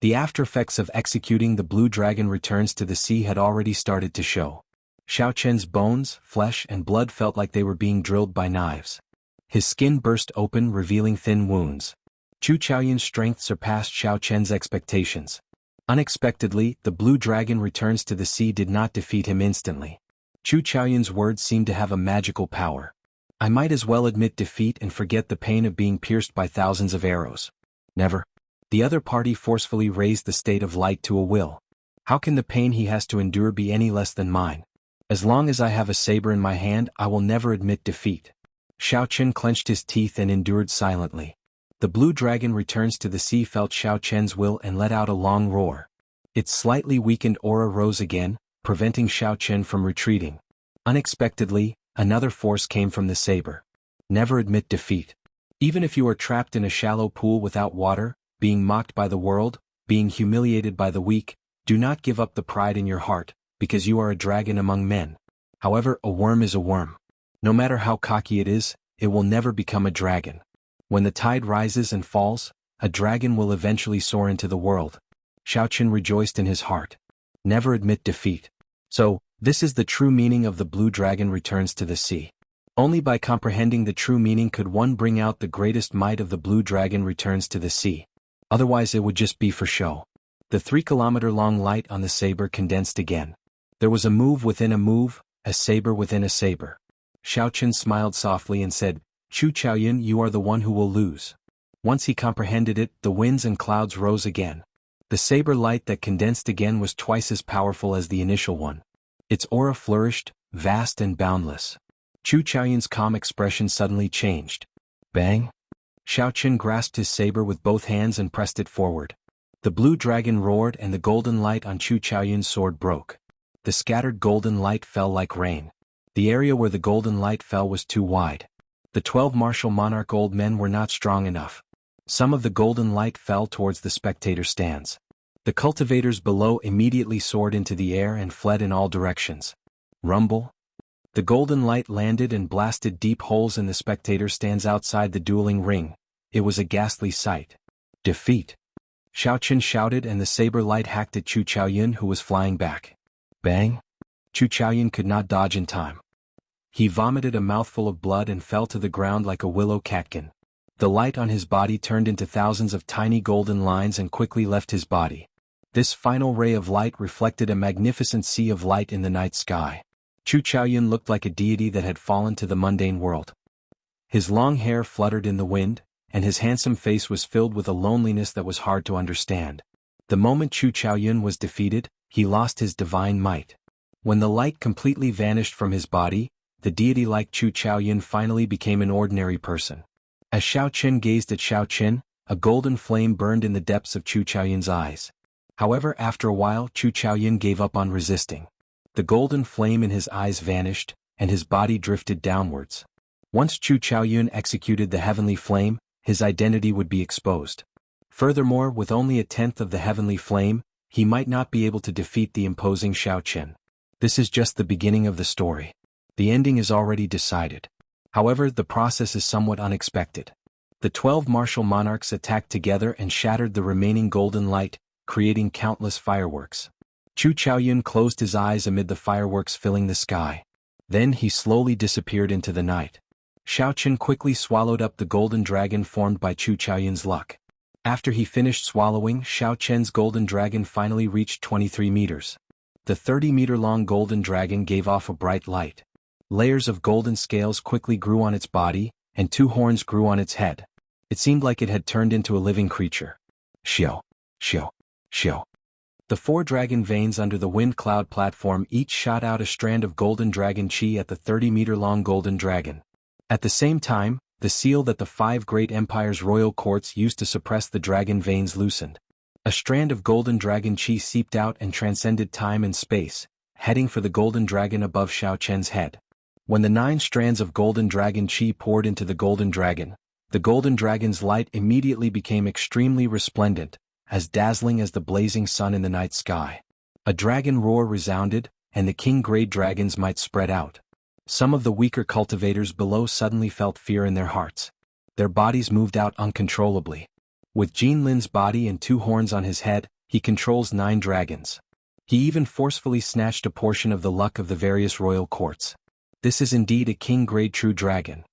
[SPEAKER 1] The aftereffects of executing the blue dragon returns to the sea had already started to show. Xiao Qian's bones, flesh and blood felt like they were being drilled by knives. His skin burst open, revealing thin wounds. Chu Chaoyun's strength surpassed Xiao Qian's expectations. Unexpectedly, the blue dragon returns to the sea did not defeat him instantly. Chu Chaoyun's words seemed to have a magical power. "I might as well admit defeat and forget the pain of being pierced by thousands of arrows." "Never." The other party forcefully raised the state of light to a will. "How can the pain he has to endure be any less than mine? As long as I have a saber in my hand, I will never admit defeat." Xiao Qin clenched his teeth and endured silently. The blue dragon returns to the sea felt Xiao Qian's will and let out a long roar. Its slightly weakened aura rose again, preventing Xiao Qin from retreating. Unexpectedly, another force came from the saber. "Never admit defeat. Even if you are trapped in a shallow pool without water, being mocked by the world, being humiliated by the weak, do not give up the pride in your heart, because you are a dragon among men. However, a worm is a worm. No matter how cocky it is, it will never become a dragon. When the tide rises and falls, a dragon will eventually soar into the world." Xiao Qin rejoiced in his heart. Never admit defeat. So, this is the true meaning of the blue dragon returns to the sea. Only by comprehending the true meaning could one bring out the greatest might of the blue dragon returns to the sea. Otherwise it would just be for show. The 3-kilometer-long light on the saber condensed again. There was a move within a move, a saber within a saber. Xiao Qin smiled softly and said, "Chu Chaoyun, you are the one who will lose." Once he comprehended it, the winds and clouds rose again. The saber light that condensed again was twice as powerful as the initial one. Its aura flourished, vast and boundless. Chu Chaoyun's calm expression suddenly changed. Bang! Xiao Qin grasped his saber with both hands and pressed it forward. The blue dragon roared and the golden light on Chu Chaoyun's sword broke. The scattered golden light fell like rain. The area where the golden light fell was too wide. The 12 martial monarch old men were not strong enough. Some of the golden light fell towards the spectator stands. The cultivators below immediately soared into the air and fled in all directions. Rumble. The golden light landed and blasted deep holes in the spectator stands outside the dueling ring. It was a ghastly sight. Defeat. Xiao Qin shouted and the saber light hacked at Chu Chaoyun who was flying back. Bang! Chu Chaoyun could not dodge in time. He vomited a mouthful of blood and fell to the ground like a willow catkin. The light on his body turned into thousands of tiny golden lines and quickly left his body. This final ray of light reflected a magnificent sea of light in the night sky. Chu Chaoyun looked like a deity that had fallen to the mundane world. His long hair fluttered in the wind, and his handsome face was filled with a loneliness that was hard to understand. The moment Chu Chaoyun was defeated, he lost his divine might. When the light completely vanished from his body, the deity-like Chu Chaoyun finally became an ordinary person. As Xiao Qin gazed at Xiao Qin, a golden flame burned in the depths of Chu Chaoyun's eyes. However, after a while Chu Chaoyun gave up on resisting. The golden flame in his eyes vanished, and his body drifted downwards. Once Chu Chaoyun executed the heavenly flame, his identity would be exposed. Furthermore, with only a tenth of the heavenly flame, he might not be able to defeat the imposing Xiao Qin. This is just the beginning of the story. The ending is already decided. However, the process is somewhat unexpected. The 12 martial monarchs attacked together and shattered the remaining golden light, creating countless fireworks. Chu Chaoyun closed his eyes amid the fireworks filling the sky. Then he slowly disappeared into the night. Xiao Chen quickly swallowed up the golden dragon formed by Chu Chaoyun's luck. After he finished swallowing, Xiao Chen's golden dragon finally reached 23 meters. The 30-meter-long golden dragon gave off a bright light. Layers of golden scales quickly grew on its body, and 2 horns grew on its head. It seemed like it had turned into a living creature. Xiao, xiao, xiao. The 4 dragon veins under the wind cloud platform each shot out a strand of golden dragon chi at the 30-meter-long golden dragon. At the same time, the seal that the 5 great empires' royal courts used to suppress the dragon veins loosened. A strand of golden dragon chi seeped out and transcended time and space, heading for the golden dragon above Xiao Chen's head. When the 9 strands of golden dragon chi poured into the golden dragon's light immediately became extremely resplendent, as dazzling as the blazing sun in the night sky. A dragon roar resounded, and the king-grade dragons might spread out. Some of the weaker cultivators below suddenly felt fear in their hearts. Their bodies moved out uncontrollably. With Jin Lin's body and 2 horns on his head, he controls 9 dragons. He even forcefully snatched a portion of the luck of the various royal courts. This is indeed a king-grade true dragon.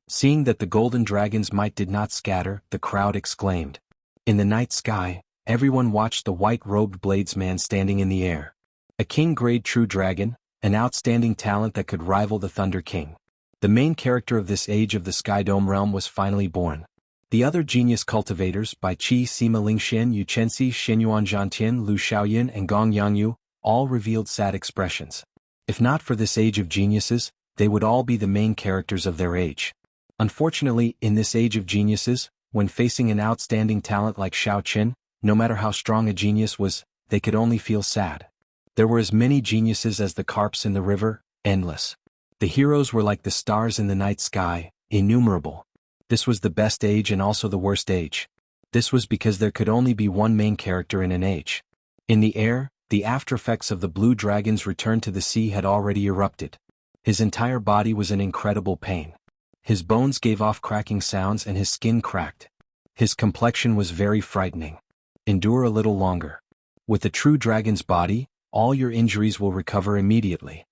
[SPEAKER 1] Seeing that the golden dragon's might did not scatter, the crowd exclaimed. In the night sky, everyone watched the white-robed bladesman standing in the air. A king-grade true dragon, an outstanding talent that could rival the Thunder King. The main character of this age of the Sky Dome realm was finally born. The other genius cultivators, Bai Qi, Sima Lingxian, Yu Chenxi, Xinyuan Zhantian, Lu Xiaoyan and Gong Yangyu, all revealed sad expressions. If not for this age of geniuses, they would all be the main characters of their age. Unfortunately, in this age of geniuses, when facing an outstanding talent like Xiao Chen, no matter how strong a genius was, they could only feel sad. There were as many geniuses as the carps in the river, endless. The heroes were like the stars in the night sky, innumerable. This was the best age and also the worst age. This was because there could only be one main character in an age. In the air, the aftereffects of the blue dragon's return to the sea had already erupted. His entire body was in incredible pain. His bones gave off cracking sounds and his skin cracked. His complexion was very frightening. Endure a little longer. With a true dragon's body, all your injuries will recover immediately.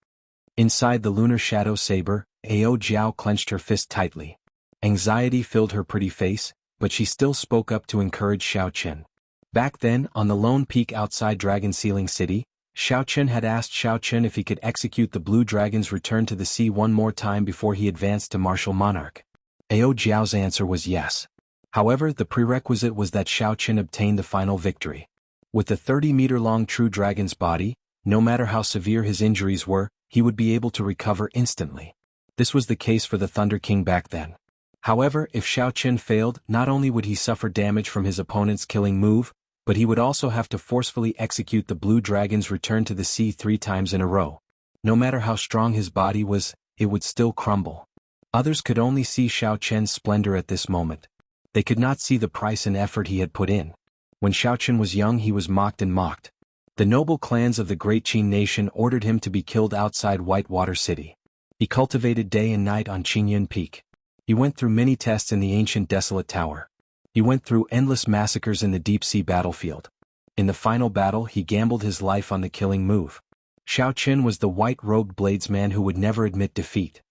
[SPEAKER 1] Inside the lunar shadow saber, Ao Jiao clenched her fist tightly. Anxiety filled her pretty face, but she still spoke up to encourage Xiao Chen. Back then, on the lone peak outside Dragon Sealing City, Xiao Chen had asked Xiao Chen if he could execute the blue dragon's return to the sea one more time before he advanced to martial monarch. Ao Jiao's answer was yes. However, the prerequisite was that Xiao Chen obtain the final victory. With the 30-meter-long true dragon's body, no matter how severe his injuries were, he would be able to recover instantly. This was the case for the Thunder King back then. However, if Xiao Chen failed, not only would he suffer damage from his opponent's killing move, but he would also have to forcefully execute the blue dragon's return to the sea 3 times in a row. No matter how strong his body was, it would still crumble. Others could only see Xiao Chen's splendor at this moment. They could not see the price and effort he had put in. When Xiao Chen was young, he was mocked and mocked. The noble clans of the Great Qin nation ordered him to be killed outside Whitewater City. He cultivated day and night on Qingyun Peak. He went through many tests in the ancient desolate tower. He went through endless massacres in the deep-sea battlefield. In the final battle, he gambled his life on the killing move. Xiao Chen was the white-robed bladesman who would never admit defeat.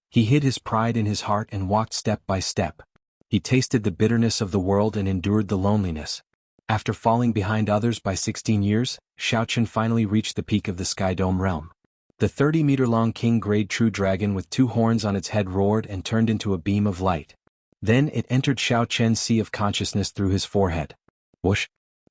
[SPEAKER 1] He hid his pride in his heart and walked step by step. He tasted the bitterness of the world and endured the loneliness. After falling behind others by 16 years, Xiao Chen finally reached the peak of the Sky Dome realm. The 30-meter-long king-grade true dragon with 2 horns on its head roared and turned into a beam of light. Then it entered Xiao Chen's sea of consciousness through his forehead. Whoosh!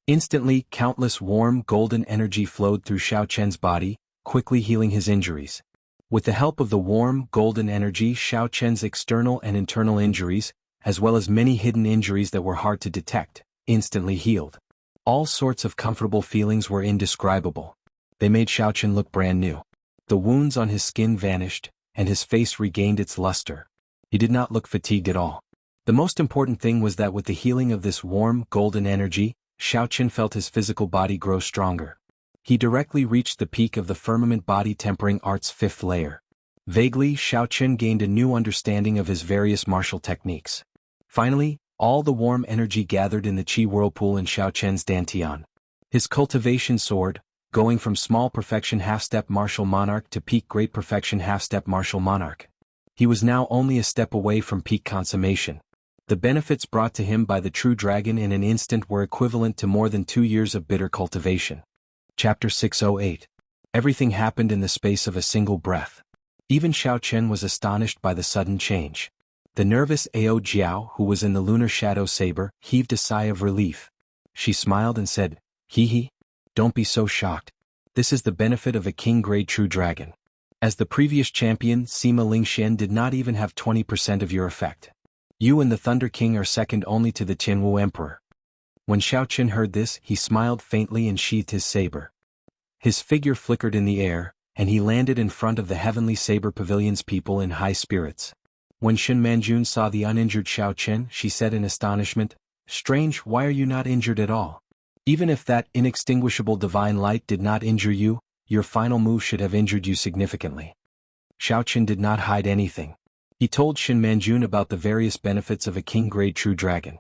[SPEAKER 1] Instantly, countless warm, golden energy flowed through Xiao Chen's body, quickly healing his injuries. With the help of the warm, golden energy, Xiao Chen's external and internal injuries, as well as many hidden injuries that were hard to detect, instantly healed. All sorts of comfortable feelings were indescribable. They made Xiao Chen look brand new. The wounds on his skin vanished, and his face regained its luster. He did not look fatigued at all. The most important thing was that with the healing of this warm, golden energy, Xiao Chen felt his physical body grow stronger. He directly reached the peak of the firmament body tempering art's 5th layer. Vaguely, Xiao Chen gained a new understanding of his various martial techniques. Finally, all the warm energy gathered in the Qi whirlpool in Xiao Chen's dantian. His cultivation soared, going from small perfection half-step martial monarch to peak great perfection half-step martial monarch. He was now only a step away from peak consummation. The benefits brought to him by the true dragon in an instant were equivalent to more than 2 years of bitter cultivation. Chapter 608. Everything happened in the space of a single breath. Even Xiao Chen was astonished by the sudden change. The nervous Ao Jiao, who was in the lunar shadow saber, heaved a sigh of relief. She smiled and said, "Hee hee. Don't be so shocked. This is the benefit of a king-grade true dragon. As the previous champion, Sima Lingxian did not even have 20% of your effect. You and the Thunder King are second only to the Tianwu Emperor." When Xiao Chen heard this, he smiled faintly and sheathed his saber. His figure flickered in the air, and he landed in front of the Heavenly Saber Pavilion's people in high spirits. When Shen Manjun saw the uninjured Xiao Chen, she said in astonishment, "Strange, why are you not injured at all? Even if that inextinguishable divine light did not injure you, your final move should have injured you significantly." Xiao Chen did not hide anything. He told Shen Manjun about the various benefits of a king-grade true dragon.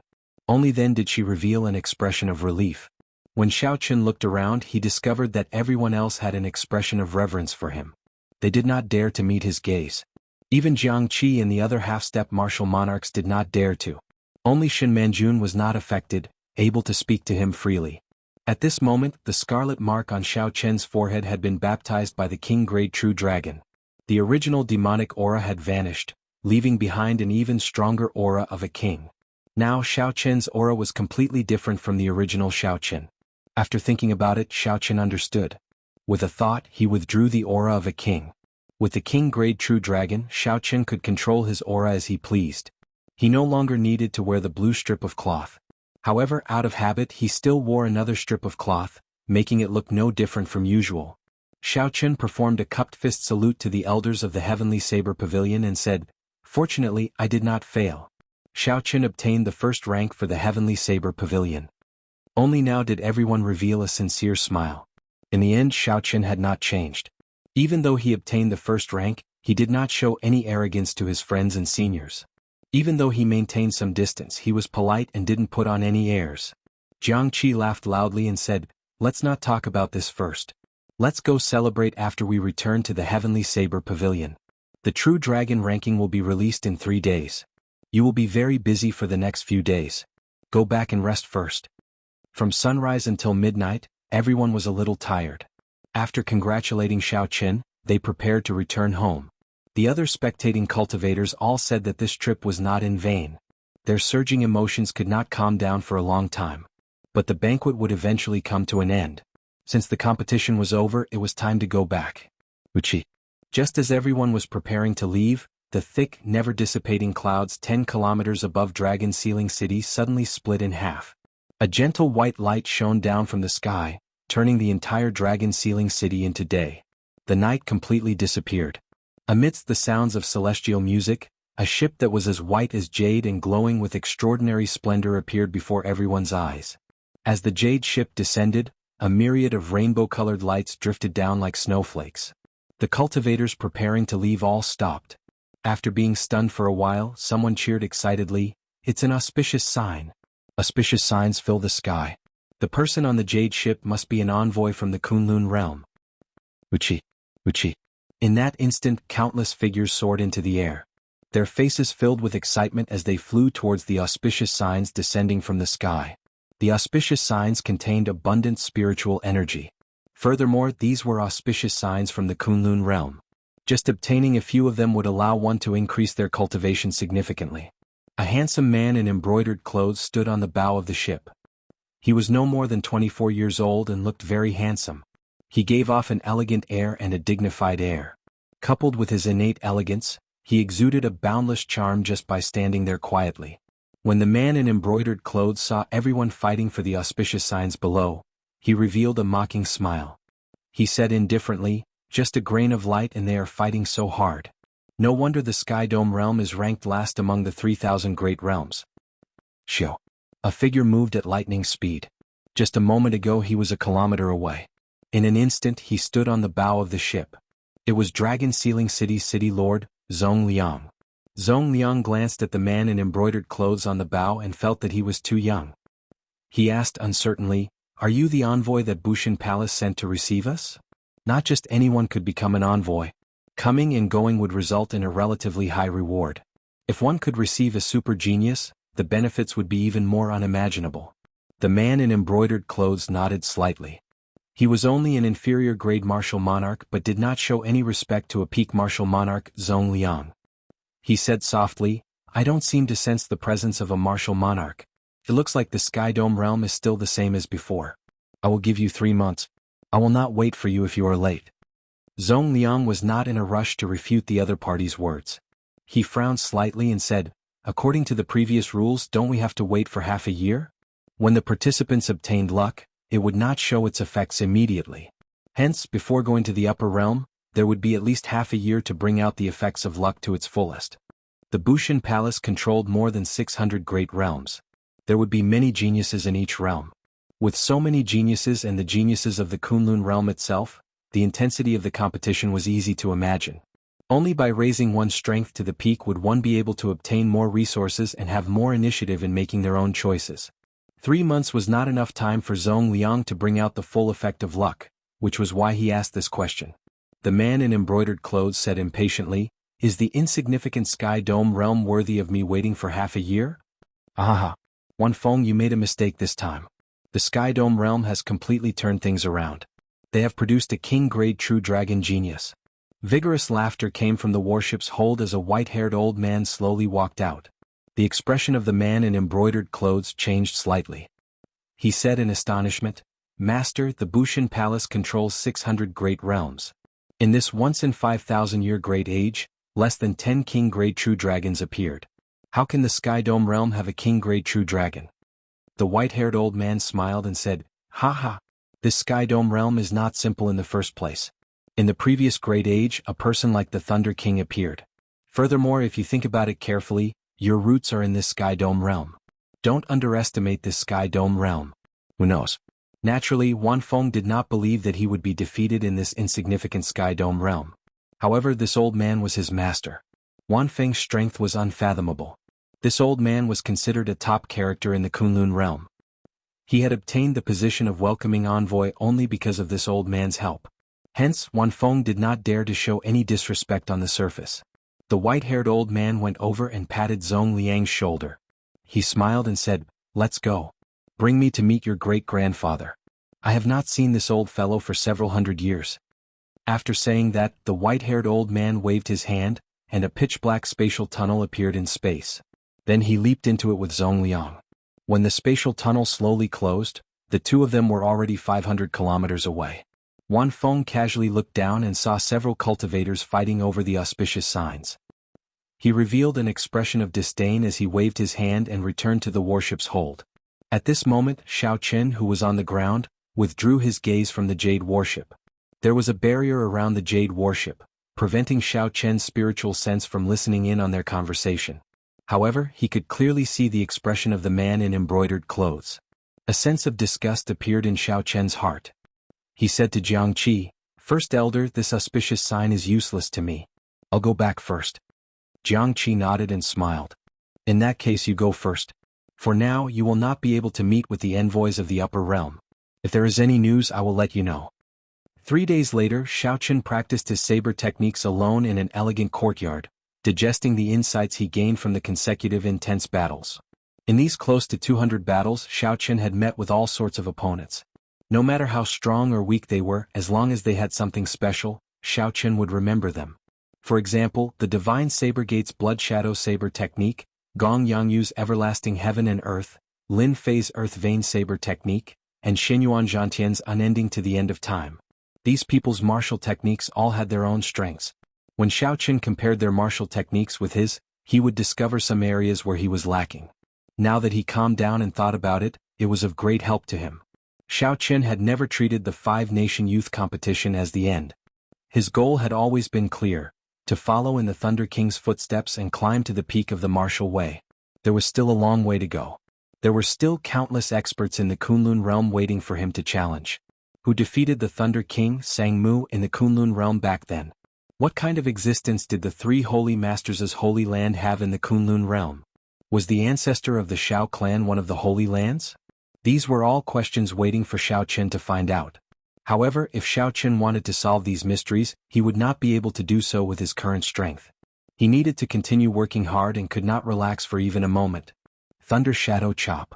[SPEAKER 1] Only then did she reveal an expression of relief. When Xiao Chen looked around, he discovered that everyone else had an expression of reverence for him. They did not dare to meet his gaze. Even Jianghu and the other half-step martial monarchs did not dare to. Only Shen Manjun was not affected, able to speak to him freely. At this moment, the scarlet mark on Xiao Chen's forehead had been baptized by the king-grade true dragon. The original demonic aura had vanished, leaving behind an even stronger aura of a king. Now Xiao Chen's aura was completely different from the original Xiao Chen. After thinking about it, Xiao Chen understood. With a thought, he withdrew the aura of a king. With the king-grade true dragon, Xiao Chen could control his aura as he pleased. He no longer needed to wear the blue strip of cloth. However, out of habit, he still wore another strip of cloth, making it look no different from usual. Xiao Chen performed a cupped fist salute to the elders of the Heavenly Saber Pavilion and said, "Fortunately, I did not fail." Xiao Chen obtained the first rank for the Heavenly Saber Pavilion. Only now did everyone reveal a sincere smile. In the end, Xiao Chen had not changed. Even though he obtained the first rank, he did not show any arrogance to his friends and seniors. Even though he maintained some distance, he was polite and didn't put on any airs. Jianghu laughed loudly and said, "Let's not talk about this first. Let's go celebrate after we return to the Heavenly Saber Pavilion. The True Dragon ranking will be released in 3 days. You will be very busy for the next few days. Go back and rest first." From sunrise until midnight, everyone was a little tired. After congratulating Xiao Chen, they prepared to return home. The other spectating cultivators all said that this trip was not in vain. Their surging emotions could not calm down for a long time. But the banquet would eventually come to an end. Since the competition was over, it was time to go back. Wuxia. Just as everyone was preparing to leave, the thick, never-dissipating clouds 10 kilometers above Dragon Ceiling City suddenly split in half. A gentle white light shone down from the sky, turning the entire Dragon Ceiling City into day. The night completely disappeared. Amidst the sounds of celestial music, a ship that was as white as jade and glowing with extraordinary splendor appeared before everyone's eyes. As the jade ship descended, a myriad of rainbow-colored lights drifted down like snowflakes. The cultivators preparing to leave all stopped. After being stunned for a while, someone cheered excitedly, "It's an auspicious sign." Auspicious signs fill the sky. The person on the jade ship must be an envoy from the Kunlun realm. Wuxia. Wuxia. In that instant, countless figures soared into the air. Their faces filled with excitement as they flew towards the auspicious signs descending from the sky. The auspicious signs contained abundant spiritual energy. Furthermore, these were auspicious signs from the Kunlun realm. Just obtaining a few of them would allow one to increase their cultivation significantly. A handsome man in embroidered clothes stood on the bow of the ship. He was no more than 24 years old and looked very handsome. He gave off an elegant air and a dignified air. Coupled with his innate elegance, he exuded a boundless charm just by standing there quietly. When the man in embroidered clothes saw everyone fighting for the auspicious signs below, he revealed a mocking smile. He said indifferently, "Just a grain of light and they are fighting so hard. No wonder the Sky Dome realm is ranked last among the 3,000 great realms." Shio. A figure moved at lightning speed. Just a moment ago he was a kilometer away. In an instant he stood on the bow of the ship. It was Dragon Sealing City's city lord, Zhong Liang. Zhong Liang glanced at the man in embroidered clothes on the bow and felt that he was too young. He asked uncertainly, "Are you the envoy that Bushan Palace sent to receive us?" Not just anyone could become an envoy. Coming and going would result in a relatively high reward. If one could receive a super genius, the benefits would be even more unimaginable. The man in embroidered clothes nodded slightly. He was only an inferior grade martial monarch but did not show any respect to a peak martial monarch, Zhong Liang. He said softly, "I don't seem to sense the presence of a martial monarch. It looks like the Sky Dome realm is still the same as before. I will give you 3 months. I will not wait for you if you are late." Zhong Liang was not in a rush to refute the other party's words. He frowned slightly and said, "According to the previous rules, don't we have to wait for half a year? When the participants obtained luck, it would not show its effects immediately. Hence, before going to the upper realm, there would be at least half a year to bring out the effects of luck to its fullest." The Bushan Palace controlled more than 600 great realms. There would be many geniuses in each realm. With so many geniuses and the geniuses of the Kunlun realm itself, the intensity of the competition was easy to imagine. Only by raising one's strength to the peak would one be able to obtain more resources and have more initiative in making their own choices. 3 months was not enough time for Zhong Liang to bring out the full effect of luck, which was why he asked this question. The man in embroidered clothes said impatiently, "Is the insignificant Sky Dome realm worthy of me waiting for half a year?" "Ah, Wanfeng, you made a mistake this time. The Sky Dome realm has completely turned things around. They have produced a king-grade true dragon genius." Vigorous laughter came from the warship's hold as a white-haired old man slowly walked out. The expression of the man in embroidered clothes changed slightly. He said in astonishment, "Master, the Bushan Palace controls 600 great realms. In this once-in-5,000-year great age, less than 10 king-grade true dragons appeared. How can the Sky Dome realm have a king-grade true dragon?" The white-haired old man smiled and said, "Ha ha! This Sky Dome realm is not simple in the first place. In the previous great age, a person like the Thunder King appeared. Furthermore, if you think about it carefully, your roots are in this Sky Dome realm. Don't underestimate this Sky Dome realm. Who knows?" Naturally, Wanfeng did not believe that he would be defeated in this insignificant Sky Dome realm. However, this old man was his master. Wanfeng's strength was unfathomable. This old man was considered a top character in the Kunlun realm. He had obtained the position of welcoming envoy only because of this old man's help. Hence, Wanfeng did not dare to show any disrespect on the surface. The white-haired old man went over and patted Zhong Liang's shoulder. He smiled and said, "Let's go. Bring me to meet your great-grandfather. I have not seen this old fellow for several hundred years." After saying that, the white-haired old man waved his hand, and a pitch-black spatial tunnel appeared in space. Then he leaped into it with Zhong Liang. When the spatial tunnel slowly closed, the two of them were already 500 kilometers away. Wanfeng casually looked down and saw several cultivators fighting over the auspicious signs. He revealed an expression of disdain as he waved his hand and returned to the warship's hold. At this moment, Xiaochen, who was on the ground, withdrew his gaze from the Jade warship. There was a barrier around the Jade warship, preventing Xiaochen's spiritual sense from listening in on their conversation. However, he could clearly see the expression of the man in embroidered clothes. A sense of disgust appeared in Xiaochen's heart. He said to Jiangqi, "First Elder, this auspicious sign is useless to me. I'll go back first." Jiangqi nodded and smiled. "In that case you go first. For now, you will not be able to meet with the envoys of the upper realm. If there is any news, I will let you know." 3 days later, Xiaochen practiced his saber techniques alone in an elegant courtyard, digesting the insights he gained from the consecutive intense battles. In these close to 200 battles, Xiaochen had met with all sorts of opponents. No matter how strong or weak they were, as long as they had something special, Xiaochen would remember them. For example, the Divine Saber Gate's Blood Shadow Saber technique, Gong Yangyu's Everlasting Heaven and Earth, Lin Fei's Earth Vein Saber technique, and Shenyuan Zhantian's Unending to the End of Time. These people's martial techniques all had their own strengths. When Xiaochen compared their martial techniques with his, he would discover some areas where he was lacking. Now that he calmed down and thought about it, it was of great help to him. Xiaochen had never treated the 5-nation youth competition as the end. His goal had always been clear: to follow in the Thunder King's footsteps and climb to the peak of the martial way. There was still a long way to go. There were still countless experts in the Kunlun realm waiting for him to challenge. Who defeated the Thunder King, Sang Mu, in the Kunlun realm back then? What kind of existence did the three holy masters' holy land have in the Kunlun realm? Was the ancestor of the Shao clan one of the holy lands? These were all questions waiting for Xiao Qian to find out. However, if Xiao Qian wanted to solve these mysteries, he would not be able to do so with his current strength. He needed to continue working hard and could not relax for even a moment. Thunder Shadow Chop.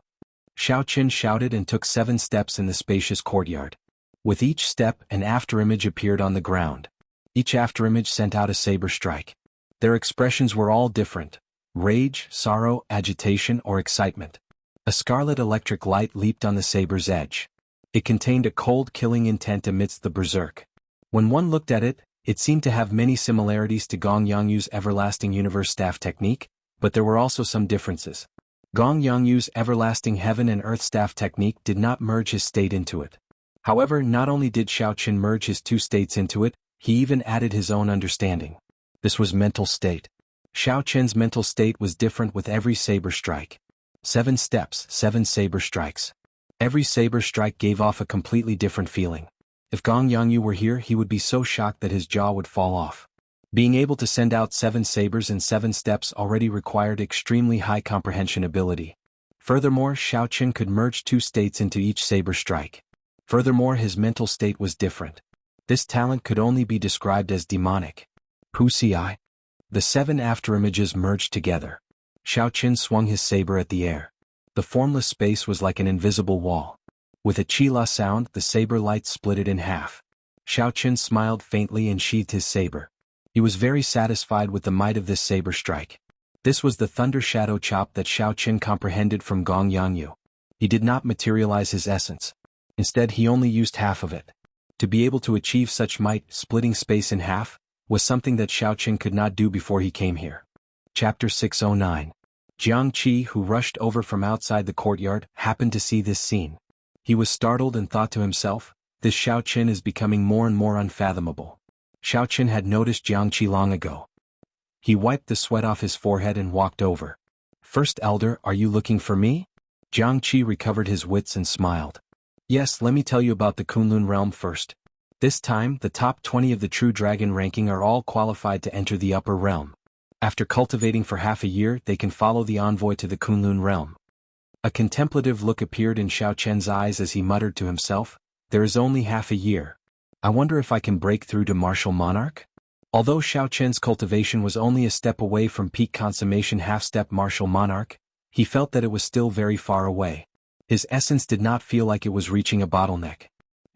[SPEAKER 1] Xiao Qian shouted and took 7 steps in the spacious courtyard. With each step, an afterimage appeared on the ground. Each afterimage sent out a saber strike. Their expressions were all different: rage, sorrow, agitation, or excitement. A scarlet electric light leaped on the saber's edge. It contained a cold killing intent amidst the berserk. When one looked at it, it seemed to have many similarities to Gong Yangyu's Everlasting Universe Staff technique, but there were also some differences. Gong Yangyu's Everlasting Heaven and Earth Staff technique did not merge his state into it. However, not only did Xiao Qian merge his 2 states into it, he even added his own understanding. This was mental state. Xiao Qian's mental state was different with every saber strike. 7 steps, 7 saber strikes. Every saber strike gave off a completely different feeling. If Gong Yangyu were here, he would be so shocked that his jaw would fall off. Being able to send out 7 sabers in 7 steps already required extremely high comprehension ability. Furthermore, Xiao Qian could merge 2 states into each saber strike. Furthermore, his mental state was different. This talent could only be described as demonic. Wuxia. The 7 afterimages merged together. Xiao Qian swung his saber at the air. The formless space was like an invisible wall. With a chila sound, the saber light split it in half. Xiao Qian smiled faintly and sheathed his saber. He was very satisfied with the might of this saber strike. This was the Thunder Shadow Chop that Xiao Qian comprehended from Gong Yangyu. He did not materialize his essence. Instead, he only used half of it. To be able to achieve such might, splitting space in half, was something that Xiao Qian could not do before he came here. Chapter 609. Jianghu, who rushed over from outside the courtyard, happened to see this scene. He was startled and thought to himself, this Xiao Qian is becoming more and more unfathomable. Xiao Qian had noticed Jianghu long ago. He wiped the sweat off his forehead and walked over. First Elder, are you looking for me? Jianghu recovered his wits and smiled. Yes, let me tell you about the Kunlun realm first. This time, the top 20 of the True Dragon ranking are all qualified to enter the upper realm. After cultivating for half a year, they can follow the envoy to the Kunlun realm. A contemplative look appeared in Xiao Qian's eyes as he muttered to himself, there is only half a year. I wonder if I can break through to Martial Monarch? Although Xiao Qian's cultivation was only a step away from peak consummation half-step Martial Monarch, he felt that it was still very far away. His essence did not feel like it was reaching a bottleneck.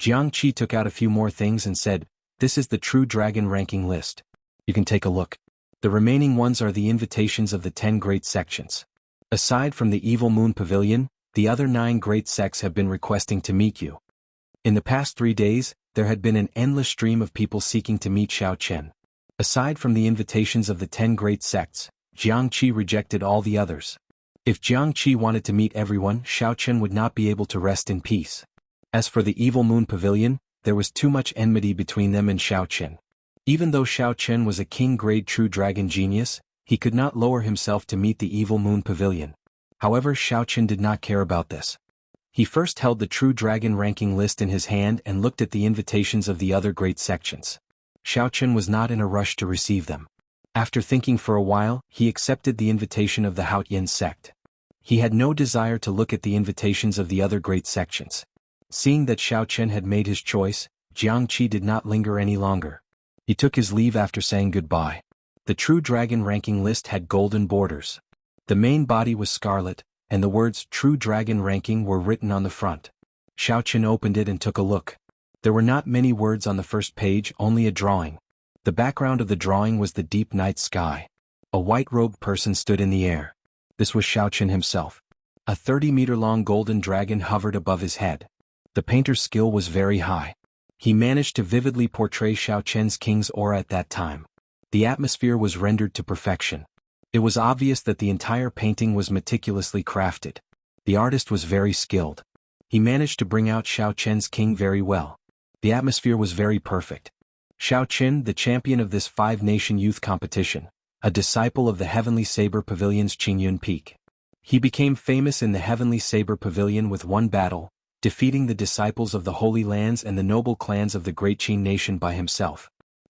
[SPEAKER 1] Jianghu took out a few more things and said, this is the True Dragon ranking list. You can take a look. The remaining ones are the invitations of the 10 great sections. Aside from the Evil Moon Pavilion, the other 9 great sects have been requesting to meet you. In the past 3 days, there had been an endless stream of people seeking to meet Xiao Qian. Aside from the invitations of the 10 great sects, Jianghu rejected all the others. If Jianghu wanted to meet everyone, Xiao Qian would not be able to rest in peace. As for the Evil Moon Pavilion, there was too much enmity between them and Xiao Qian. Even though Xiao Qian was a king-grade True Dragon genius, he could not lower himself to meet the Evil Moon Pavilion. However, Xiao Qian did not care about this. He first held the True Dragon ranking list in his hand and looked at the invitations of the other great sections. Xiao Qian was not in a rush to receive them. After thinking for a while, he accepted the invitation of the Haotian sect. He had no desire to look at the invitations of the other great sections. Seeing that Xiao Qian had made his choice, Jianghu did not linger any longer. He took his leave after saying goodbye. The True Dragon ranking list had golden borders. The main body was scarlet, and the words True Dragon ranking were written on the front. Xiao Qian opened it and took a look. There were not many words on the first page, only a drawing. The background of the drawing was the deep night sky. A white-robed person stood in the air. This was Xiao Qian himself. A 30-meter-long golden dragon hovered above his head. The painter's skill was very high. He managed to vividly portray Xiao Qian's king's aura at that time. The atmosphere was rendered to perfection. It was obvious that the entire painting was meticulously crafted. The artist was very skilled. He managed to bring out Xiao Qian's king very well. The atmosphere was very perfect. Xiao Qian, the champion of this 5-nation youth competition, a disciple of the Heavenly Saber Pavilion's Qingyun Peak. He became famous in the Heavenly Saber Pavilion with one battle, defeating the disciples of the Holy Lands and the noble clans of the Great Qin nation by himself.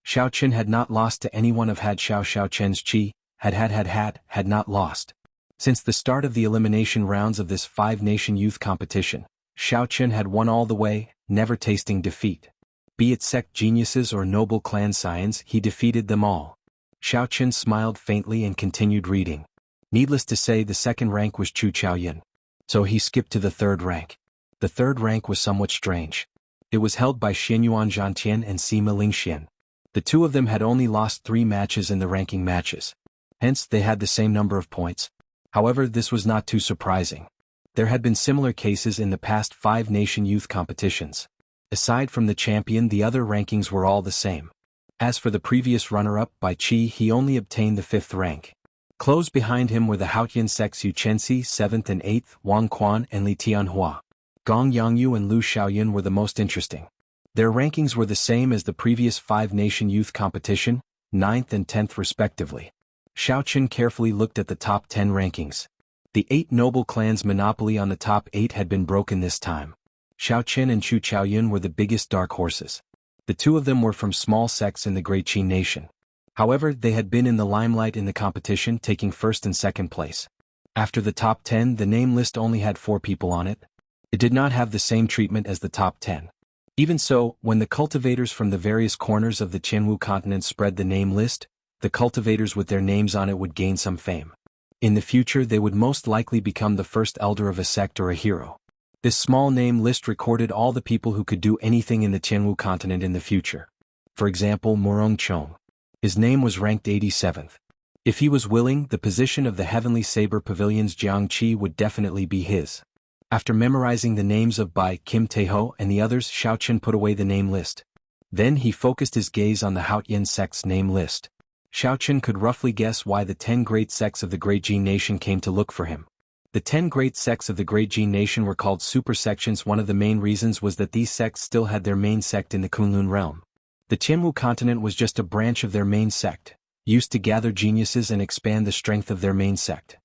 [SPEAKER 1] Xiao Chen had not lost to anyone of Xiao Chen's chi, had not lost. Since the start of the elimination rounds of this five-nation youth competition, Xiao Chen had won all the way, never tasting defeat. Be it sect geniuses or noble clan scions, he defeated them all. Xiao Chen smiled faintly and continued reading. Needless to say, the second rank was Chu Chaoyin. So he skipped to the third rank. The third rank was somewhat strange. It was held by Xianyuan Zhantian and Sima Lingxian. The two of them had only lost 3 matches in the ranking matches. Hence, they had the same number of points. However, this was not too surprising. There had been similar cases in the past 5-nation youth competitions. Aside from the champion, the other rankings were all the same. As for the previous runner-up by Qi, he only obtained the 5th rank. Close behind him were the Haotian sects Yu Chenxi 7th and 8th, Wang Quan and Li Tianhua. Gong Yangyu and Lu Xiaoyun were the most interesting. Their rankings were the same as the previous 5-nation youth competition, 9th and 10th respectively. Xiao Chen carefully looked at the top 10 rankings. The 8 noble clans' monopoly on the top 8 had been broken this time. Xiao Chen and Chu Chaoyun were the biggest dark horses. The two of them were from small sects in the Great Qin nation. However, they had been in the limelight in the competition, taking 1st and 2nd place. After the top 10, the name list only had 4 people on it. It did not have the same treatment as the top 10. Even so, when the cultivators from the various corners of the Jianghu continent spread the name list, the cultivators with their names on it would gain some fame. In the future, they would most likely become the first elder of a sect or a hero. This small name list recorded all the people who could do anything in the Jianghu continent in the future. For example, Morong Chong. His name was ranked 87th. If he was willing, the position of the Heavenly Saber Pavilion's Jiangqi would definitely be his. After memorizing the names of Bai, Kim Taeho and the others, Xiao Chen put away the name list. Then he focused his gaze on the Haotian sect's name list. Xiao Chen could roughly guess why the 10 great sects of the Great Jin Nation came to look for him. The 10 great sects of the Great Jin Nation were called super sections. One of the main reasons was that these sects still had their main sect in the Kunlun realm. The Jianghu continent was just a branch of their main sect, used to gather geniuses and expand the strength of their main sect.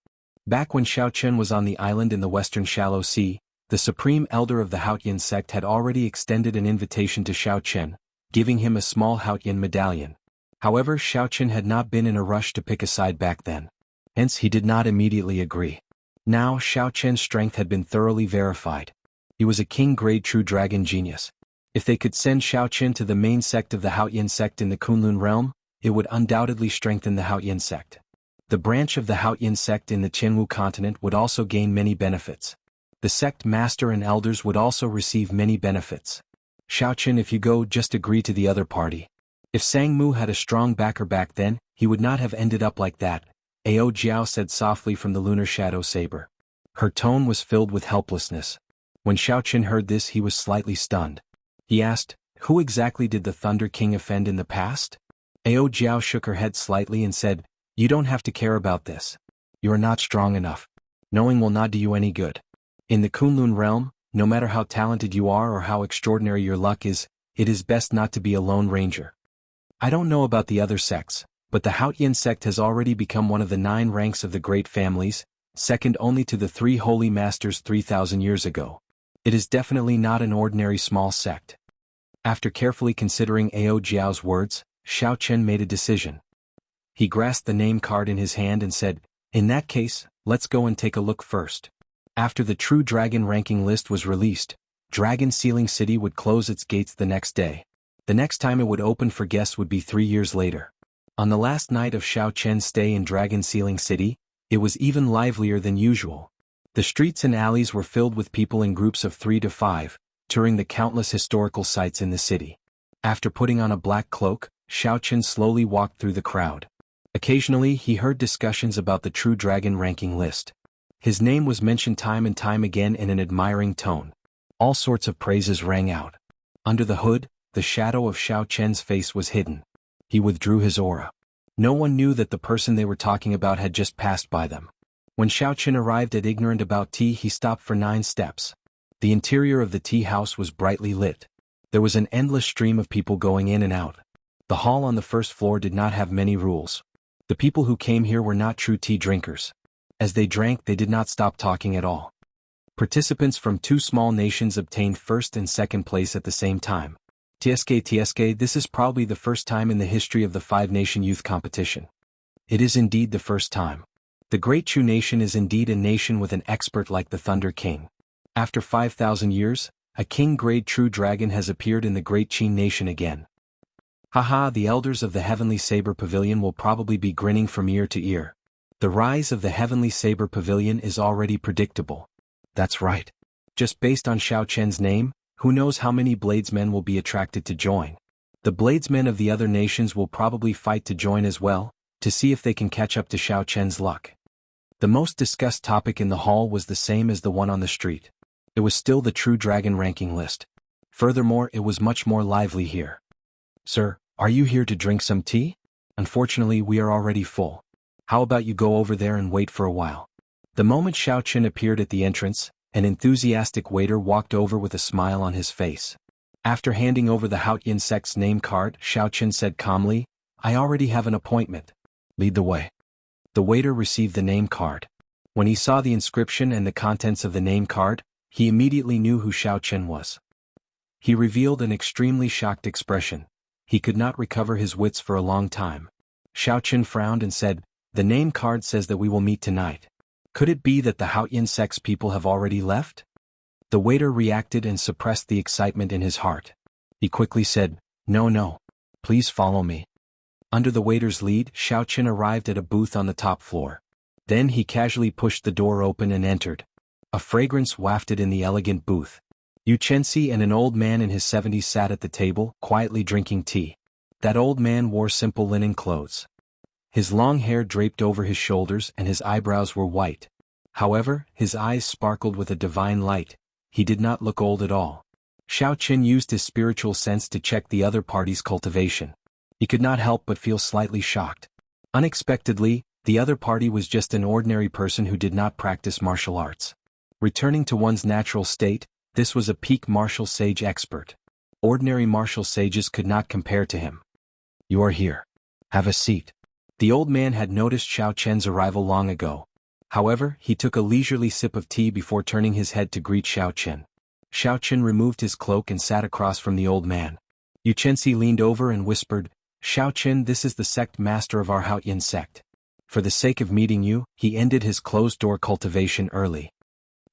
[SPEAKER 1] Back when Xiao Chen was on the island in the western shallow sea, the supreme elder of the Haotian sect had already extended an invitation to Xiao Chen, giving him a small Haotian medallion. However, Xiao Chen had not been in a rush to pick a side back then. Hence, he did not immediately agree. Now, Xiao Chen's strength had been thoroughly verified. He was a king-grade true dragon genius. If they could send Xiao Chen to the main sect of the Haotian sect in the Kunlun realm, it would undoubtedly strengthen the Haotian sect. The branch of the Haotian sect in the Jianghu continent would also gain many benefits. The sect master and elders would also receive many benefits. Xiao Chen, if you go, just agree to the other party. If Sang Mu had a strong backer back then, he would not have ended up like that, Ao Jiao said softly from the lunar shadow saber. Her tone was filled with helplessness. When Xiao Chen heard this, he was slightly stunned. He asked, "Who exactly did the Thunder King offend in the past?" Ao Jiao shook her head slightly and said, "You don't have to care about this. You are not strong enough. Knowing will not do you any good. In the Kunlun realm, no matter how talented you are or how extraordinary your luck is, it is best not to be a lone ranger. I don't know about the other sects, but the Haotian sect has already become one of the 9 ranks of the great families, second only to the 3 holy masters 3,000 years ago. It is definitely not an ordinary small sect." After carefully considering Ao Jiao's words, Xiao Chen made a decision. He grasped the name card in his hand and said, "In that case, let's go and take a look first." After the True Dragon ranking list was released, Dragon Sealing City would close its gates the next day. The next time it would open for guests would be 3 years later. On the last night of Xiao Chen's stay in Dragon Sealing City, it was even livelier than usual. The streets and alleys were filled with people in groups of 3 to 5, touring the countless historical sites in the city. After putting on a black cloak, Xiao Chen slowly walked through the crowd. Occasionally, he heard discussions about the True Dragon ranking list. His name was mentioned time and time again in an admiring tone. All sorts of praises rang out. Under the hood, the shadow of Xiao Chen's face was hidden. He withdrew his aura. No one knew that the person they were talking about had just passed by them. When Xiao Chen arrived at Ignorant About Tea, he stopped for 9 steps. The interior of the tea house was brightly lit. There was an endless stream of people going in and out. The hall on the first floor did not have many rules. The people who came here were not true tea drinkers. As they drank, they did not stop talking at all. Participants from 2 small nations obtained 1st and 2nd place at the same time. TSK, this is probably the first time in the history of the five-nation youth competition. It is indeed the first time. The Great Chu Nation is indeed a nation with an expert like the Thunder King. After 5,000 years, a king-grade true dragon has appeared in the Great Qin Nation again. Haha, the elders of the Heavenly Saber Pavilion will probably be grinning from ear to ear. The rise of the Heavenly Saber Pavilion is already predictable. That's right. Just based on Xiao Chen's name, who knows how many bladesmen will be attracted to join. The bladesmen of the other nations will probably fight to join as well, to see if they can catch up to Xiao Chen's luck. The most discussed topic in the hall was the same as the one on the street. It was still the True Dragon ranking list. Furthermore, it was much more lively here. Sir, are you here to drink some tea? Unfortunately, we are already full. How about you go over there and wait for a while? The moment Xiao Chen appeared at the entrance, an enthusiastic waiter walked over with a smile on his face. After handing over the Haotian sect's name card, Xiao Chen said calmly, "I already have an appointment. Lead the way." The waiter received the name card. When he saw the inscription and the contents of the name card, he immediately knew who Xiao Chen was. He revealed an extremely shocked expression. He could not recover his wits for a long time. Xiao Chen frowned and said, "The name card says that we will meet tonight. Could it be that the Haotian sect's people have already left?" The waiter reacted and suppressed the excitement in his heart. He quickly said, No, please follow me." Under the waiter's lead, Xiao Chen arrived at a booth on the top floor. Then he casually pushed the door open and entered. A fragrance wafted in the elegant booth. Yu Chenxi and an old man in his 70s sat at the table, quietly drinking tea. That old man wore simple linen clothes. His long hair draped over his shoulders and his eyebrows were white. However, his eyes sparkled with a divine light. He did not look old at all. Xiao Chen used his spiritual sense to check the other party's cultivation. He could not help but feel slightly shocked. Unexpectedly, the other party was just an ordinary person who did not practice martial arts. Returning to one's natural state, this was a peak martial sage expert. Ordinary martial sages could not compare to him. "You are here. Have a seat." The old man had noticed Xiao Chen's arrival long ago. However, he took a leisurely sip of tea before turning his head to greet Xiao Chen. Xiao Chen removed his cloak and sat across from the old man. Yu Chenxi leaned over and whispered, "Xiao Chen, this is the sect master of our Haotian sect. For the sake of meeting you, he ended his closed-door cultivation early."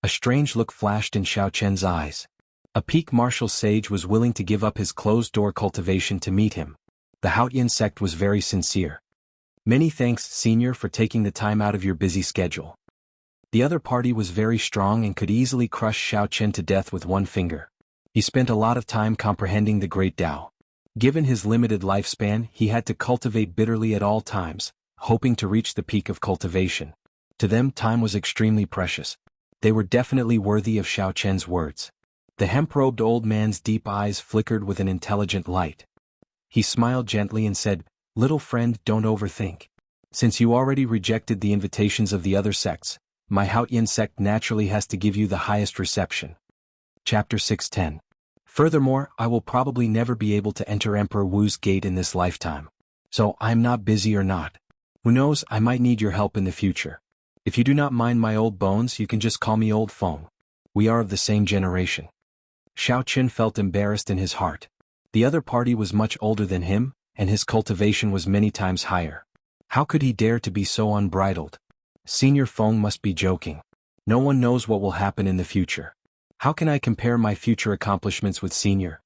[SPEAKER 1] A strange look flashed in Xiao Chen's eyes. A peak martial sage was willing to give up his closed-door cultivation to meet him. The Haotian sect was very sincere. "Many thanks, senior, for taking the time out of your busy schedule." The other party was very strong and could easily crush Xiao Chen to death with one finger. He spent a lot of time comprehending the Great Tao. Given his limited lifespan, he had to cultivate bitterly at all times, hoping to reach the peak of cultivation. To them, time was extremely precious. They were definitely worthy of Xiao Chen's words. The hemp-robed old man's deep eyes flickered with an intelligent light. He smiled gently and said, "Little friend, don't overthink. Since you already rejected the invitations of the other sects, my Haotian sect naturally has to give you the highest reception." Chapter 610. Furthermore, I will probably never be able to enter Emperor Wu's gate in this lifetime. So, I'm not busy or not. Who knows, I might need your help in the future. If you do not mind my old bones, you can just call me Old Feng. We are of the same generation. Xiao Chen felt embarrassed in his heart. The other party was much older than him, and his cultivation was many times higher. How could he dare to be so unbridled? Senior Feng must be joking. No one knows what will happen in the future. How can I compare my future accomplishments with Senior?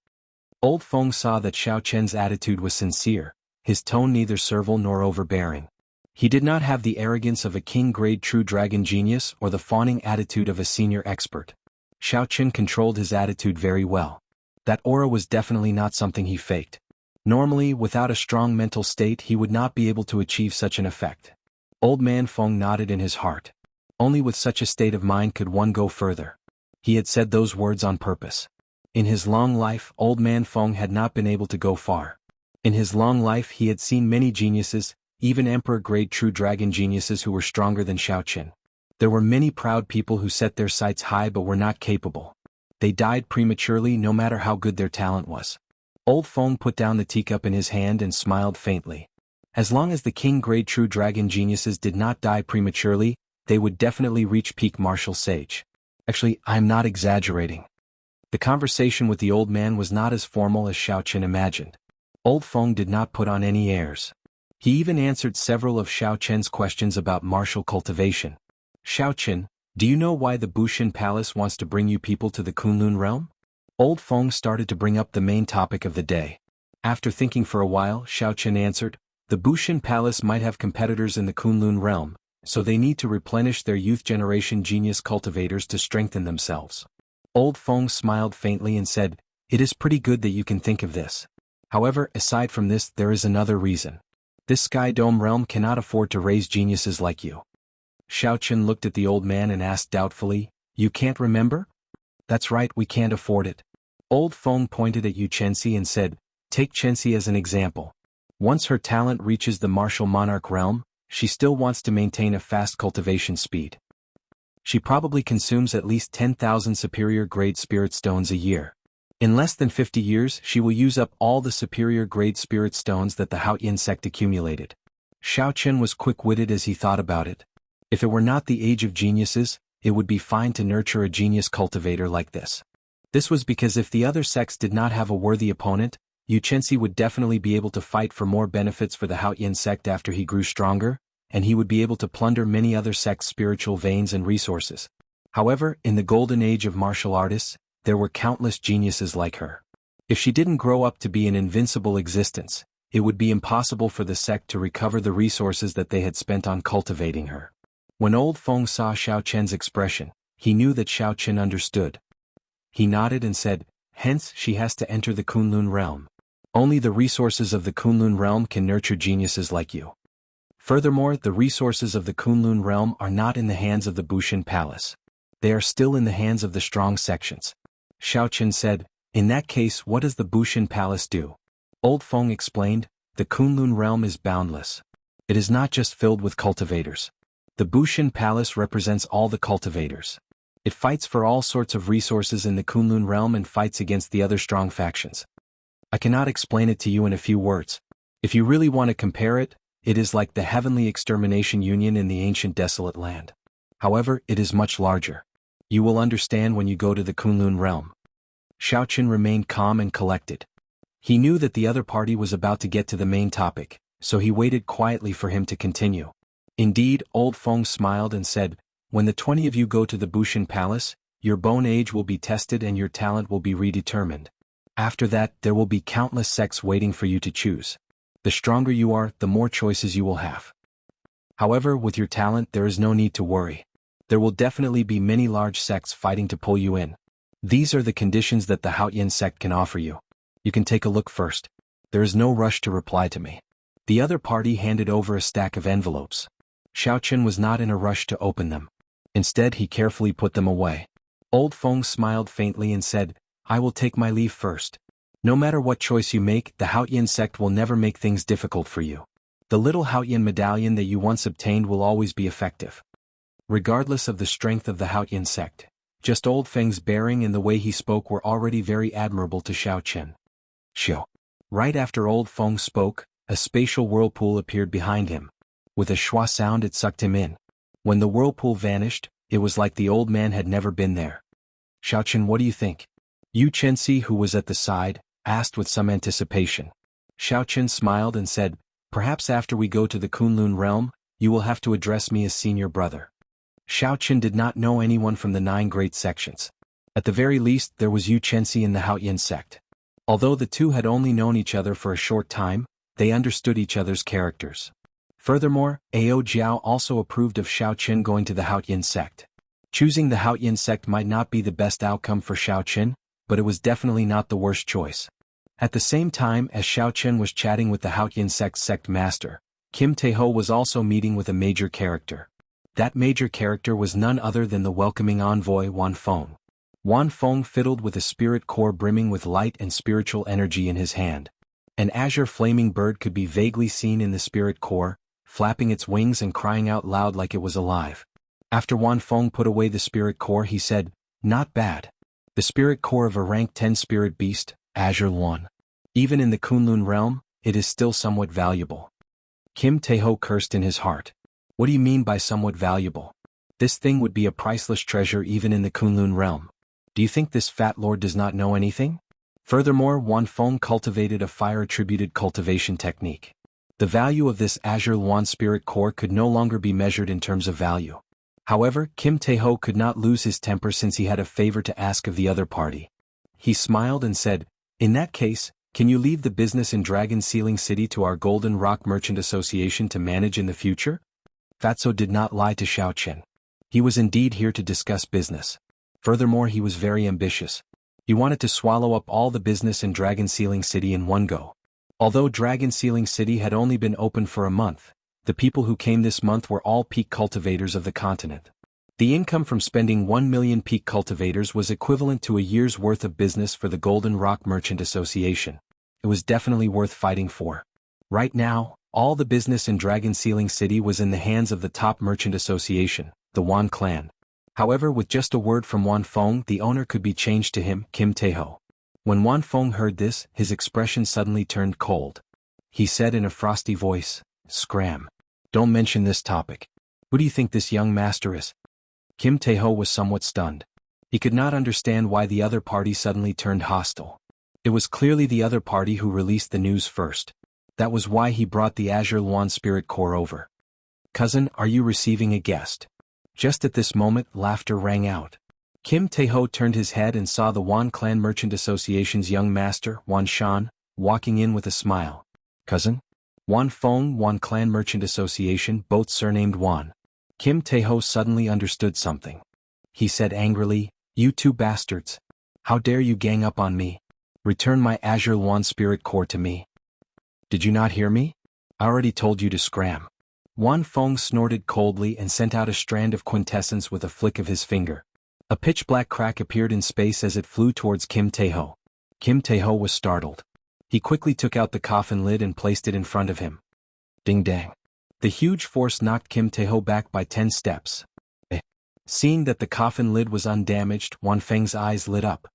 [SPEAKER 1] Old Feng saw that Xiao Chen's attitude was sincere, his tone neither servile nor overbearing. He did not have the arrogance of a king-grade true dragon genius or the fawning attitude of a senior expert. Xiao Chen controlled his attitude very well. That aura was definitely not something he faked. Normally, without a strong mental state, he would not be able to achieve such an effect. Old man Feng nodded in his heart. Only with such a state of mind could one go further. He had said those words on purpose. In his long life, old man Feng had not been able to go far. In his long life he had seen many geniuses, even emperor-grade true dragon geniuses who were stronger than Xiao Chen. There were many proud people who set their sights high but were not capable. They died prematurely no matter how good their talent was. Old Feng put down the teacup in his hand and smiled faintly. As long as the king-grade true dragon geniuses did not die prematurely, they would definitely reach peak martial sage. Actually, I'm not exaggerating. The conversation with the old man was not as formal as Xiaoqin imagined. Old Feng did not put on any airs. He even answered several of Xiaoqin's questions about martial cultivation. Xiaoqin, do you know why the Bushin Palace wants to bring you people to the Kunlun realm? Old Feng started to bring up the main topic of the day. After thinking for a while, Xiaoqin answered, the Bushin Palace might have competitors in the Kunlun realm, so they need to replenish their youth generation genius cultivators to strengthen themselves. Old Feng smiled faintly and said, it is pretty good that you can think of this. However, aside from this, there is another reason. This Sky Dome realm cannot afford to raise geniuses like you. Xiaoqin looked at the old man and asked doubtfully, you can't remember? That's right, we can't afford it. Old Feng pointed at Yu Chenxi and said, take Chenxi as an example. Once her talent reaches the martial monarch realm, she still wants to maintain a fast cultivation speed. She probably consumes at least 10,000 superior grade spirit stones a year. In less than 50 years, she will use up all the superior grade spirit stones that the Haoyin sect accumulated. Xiaoqin was quick-witted as he thought about it. If it were not the age of geniuses, it would be fine to nurture a genius cultivator like this. This was because if the other sects did not have a worthy opponent, Yu Chenxi would definitely be able to fight for more benefits for the Haoyin sect after he grew stronger, and he would be able to plunder many other sects' spiritual veins and resources. However, in the golden age of martial artists, there were countless geniuses like her. If she didn't grow up to be an invincible existence, it would be impossible for the sect to recover the resources that they had spent on cultivating her. When Old Feng saw Xiaoqin's expression, he knew that Xiaoqin understood. He nodded and said, hence she has to enter the Kunlun realm. Only the resources of the Kunlun realm can nurture geniuses like you. Furthermore, the resources of the Kunlun realm are not in the hands of the Bushin Palace. They are still in the hands of the strong sections. Xiaoqin said, in that case, what does the Bushin Palace do? Old Feng explained, the Kunlun realm is boundless. It is not just filled with cultivators. The Bushin Palace represents all the cultivators. It fights for all sorts of resources in the Kunlun realm and fights against the other strong factions. I cannot explain it to you in a few words. If you really want to compare it, it is like the Heavenly Extermination Union in the ancient desolate land. However, it is much larger. You will understand when you go to the Kunlun realm. Xiaoqin remained calm and collected. He knew that the other party was about to get to the main topic, so he waited quietly for him to continue. Indeed, Old Feng smiled and said, when the 20 of you go to the Bushin Palace, your bone age will be tested and your talent will be redetermined. After that, there will be countless sects waiting for you to choose. The stronger you are, the more choices you will have. However, with your talent there is no need to worry. There will definitely be many large sects fighting to pull you in. These are the conditions that the Haoyin sect can offer you. You can take a look first. There is no rush to reply to me. The other party handed over a stack of envelopes. Xiaoqin was not in a rush to open them. Instead, he carefully put them away. Old Feng smiled faintly and said, I will take my leave first. No matter what choice you make, the Haoyin sect will never make things difficult for you. The little Haoyin medallion that you once obtained will always be effective. Regardless of the strength of the Haoyin sect, just Old Feng's bearing and the way he spoke were already very admirable to Xiaoqin. Xiao. Right after Old Feng spoke, a spatial whirlpool appeared behind him. With a schwa sound it sucked him in. When the whirlpool vanished, it was like the old man had never been there. Xiaoqin, what do you think? Yu Chenxi, who was at the side, asked with some anticipation. Xiaoqin smiled and said, perhaps after we go to the Kunlun realm, you will have to address me as senior brother. Xiaoqin did not know anyone from the 9 great sections. At the very least, there was Yu Chenxi in the Haoyin sect. Although the two had only known each other for a short time, they understood each other's characters. Furthermore, Ao Jiao also approved of Xiaoqin going to the Haoyin sect. Choosing the Haoyin sect might not be the best outcome for Xiaoqin, but it was definitely not the worst choice. At the same time as Xiaoqin was chatting with the Haoyin sect master, Kim Taeho was also meeting with a major character. That major character was none other than the welcoming envoy Wan Feng. Wan Feng fiddled with a spirit core brimming with light and spiritual energy in his hand. An azure flaming bird could be vaguely seen in the spirit core, flapping its wings and crying out loud like it was alive. After Wan Feng put away the spirit core, he said, not bad. The spirit core of a rank 10 spirit beast, Azure 1. Even in the Kunlun realm, it is still somewhat valuable. Kim Taeho cursed in his heart. What do you mean by somewhat valuable? This thing would be a priceless treasure even in the Kunlun realm. Do you think this fat lord does not know anything? Furthermore, Wan Feng cultivated a fire-attributed cultivation technique. The value of this Azure Yuan spirit core could no longer be measured in terms of value. However, Kim Tae-ho could not lose his temper since he had a favor to ask of the other party. He smiled and said, "In that case, can you leave the business in Dragon Sealing City to our Golden Rock Merchant Association to manage in the future?" Fatso did not lie to Xiao Chen. He was indeed here to discuss business. Furthermore, he was very ambitious. He wanted to swallow up all the business in Dragon Sealing City in one go. Although Dragon Sealing City had only been open for a month, the people who came this month were all peak cultivators of the continent. The income from spending 1 million peak cultivators was equivalent to a year's worth of business for the Golden Rock Merchant Association. It was definitely worth fighting for. Right now, all the business in Dragon Sealing City was in the hands of the top merchant association, the Wan clan. However, with just a word from Wan Feng, the owner could be changed to him, Kim Tae-ho. When Wan Feng heard this, his expression suddenly turned cold. He said in a frosty voice, "Scram. Don't mention this topic. Who do you think this young master is?" Kim Tae-ho was somewhat stunned. He could not understand why the other party suddenly turned hostile. It was clearly the other party who released the news first. That was why he brought the Azure Yuan spirit core over. "Cousin, are you receiving a guest?" Just at this moment, laughter rang out. Kim Tae-ho turned his head and saw the Wan Clan Merchant Association's young master, Wan Shan, walking in with a smile. "Cousin?" Wan Feng, Wan Clan Merchant Association, both surnamed Wan. Kim Tae-ho suddenly understood something. He said angrily, "You two bastards. How dare you gang up on me? Return my Azure Yuan spirit core to me." "Did you not hear me? I already told you to scram." Wan Feng snorted coldly and sent out a strand of quintessence with a flick of his finger. A pitch-black crack appeared in space as it flew towards Kim Tae-ho. Kim Tae-ho was startled. He quickly took out the coffin lid and placed it in front of him. Ding-dang. The huge force knocked Kim Tae-ho back by 10 steps. Seeing that the coffin lid was undamaged, Wan Feng's eyes lit up.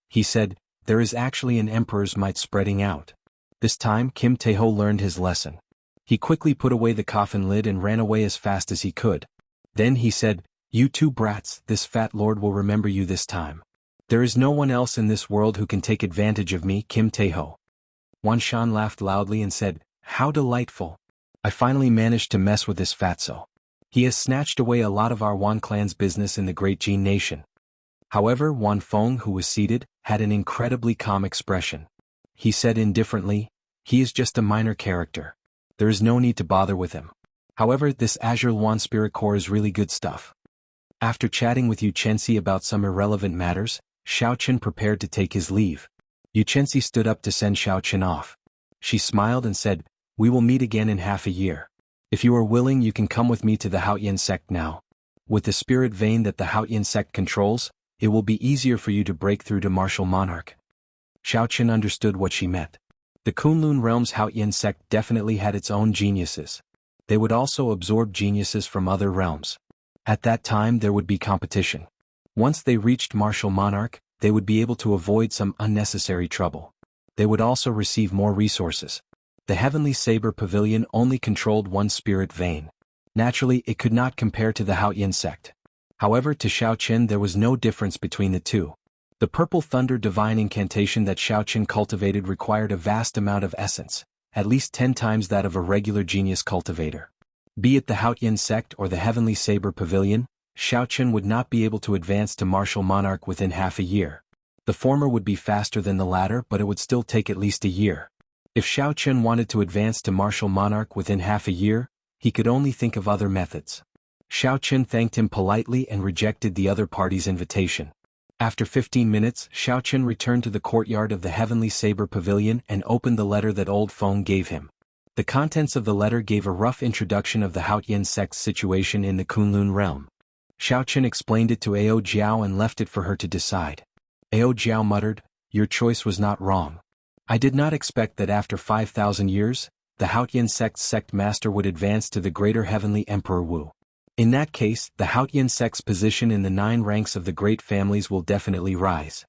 [SPEAKER 1] He said, "There is actually an emperor's might spreading out." This time, Kim Tae-ho learned his lesson. He quickly put away the coffin lid and ran away as fast as he could. Then he said, "You two brats, this fat lord will remember you this time. There is no one else in this world who can take advantage of me, Kim Tae-ho." Wan Shan laughed loudly and said, "How delightful. I finally managed to mess with this fatso. He has snatched away a lot of our Wan clan's business in the Great Jin Nation." However, Wan Feng, who was seated, had an incredibly calm expression. He said indifferently, "He is just a minor character. There is no need to bother with him. However, this Azure Yuan spirit core is really good stuff." After chatting with Yu Chenxi about some irrelevant matters, Xiao Chen prepared to take his leave. Yu Chenxi stood up to send Xiao Chen off. She smiled and said, "We will meet again in half a year. If you are willing, you can come with me to the Haoyan sect now. With the spirit vein that the Haoyan sect controls, it will be easier for you to break through to martial monarch." Xiao Chen understood what she meant. The Kunlun realm's Haoyan sect definitely had its own geniuses. They would also absorb geniuses from other realms. At that time there would be competition. Once they reached martial monarch, they would be able to avoid some unnecessary trouble. They would also receive more resources. The Heavenly Saber Pavilion only controlled one spirit vein. Naturally, it could not compare to the Haoyan sect. However, to Xiao Chen there was no difference between the two. The Purple Thunder divine incantation that Xiao Chen cultivated required a vast amount of essence, at least 10 times that of a regular genius cultivator. Be it the Haoyan sect or the Heavenly Saber Pavilion, Xiao Chen would not be able to advance to martial monarch within half a year. The former would be faster than the latter, but it would still take at least a year. If Xiao Chen wanted to advance to martial monarch within half a year, he could only think of other methods. Xiao Chen thanked him politely and rejected the other party's invitation. After 15 minutes, Xiao Chen returned to the courtyard of the Heavenly Saber Pavilion and opened the letter that Old Feng gave him. The contents of the letter gave a rough introduction of the Haoyan sect's situation in the Kunlun realm. Xiao Chen explained it to Ao Jiao and left it for her to decide. Ao Jiao muttered, "Your choice was not wrong. I did not expect that after 5,000 years, the Haoyan sect's sect master would advance to the greater heavenly Emperor Wu. In that case, the Haoyan sect's position in the 9 ranks of the great families will definitely rise."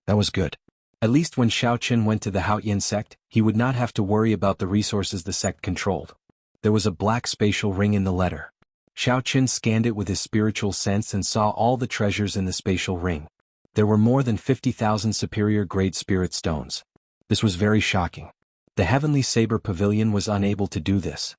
[SPEAKER 1] That was good. At least when Xiao Chen went to the Haoyan sect, he would not have to worry about the resources the sect controlled. There was a black spatial ring in the letter. Xiao Chen scanned it with his spiritual sense and saw all the treasures in the spatial ring. There were more than 50,000 superior-grade spirit stones. This was very shocking. The Heavenly Saber Pavilion was unable to do this.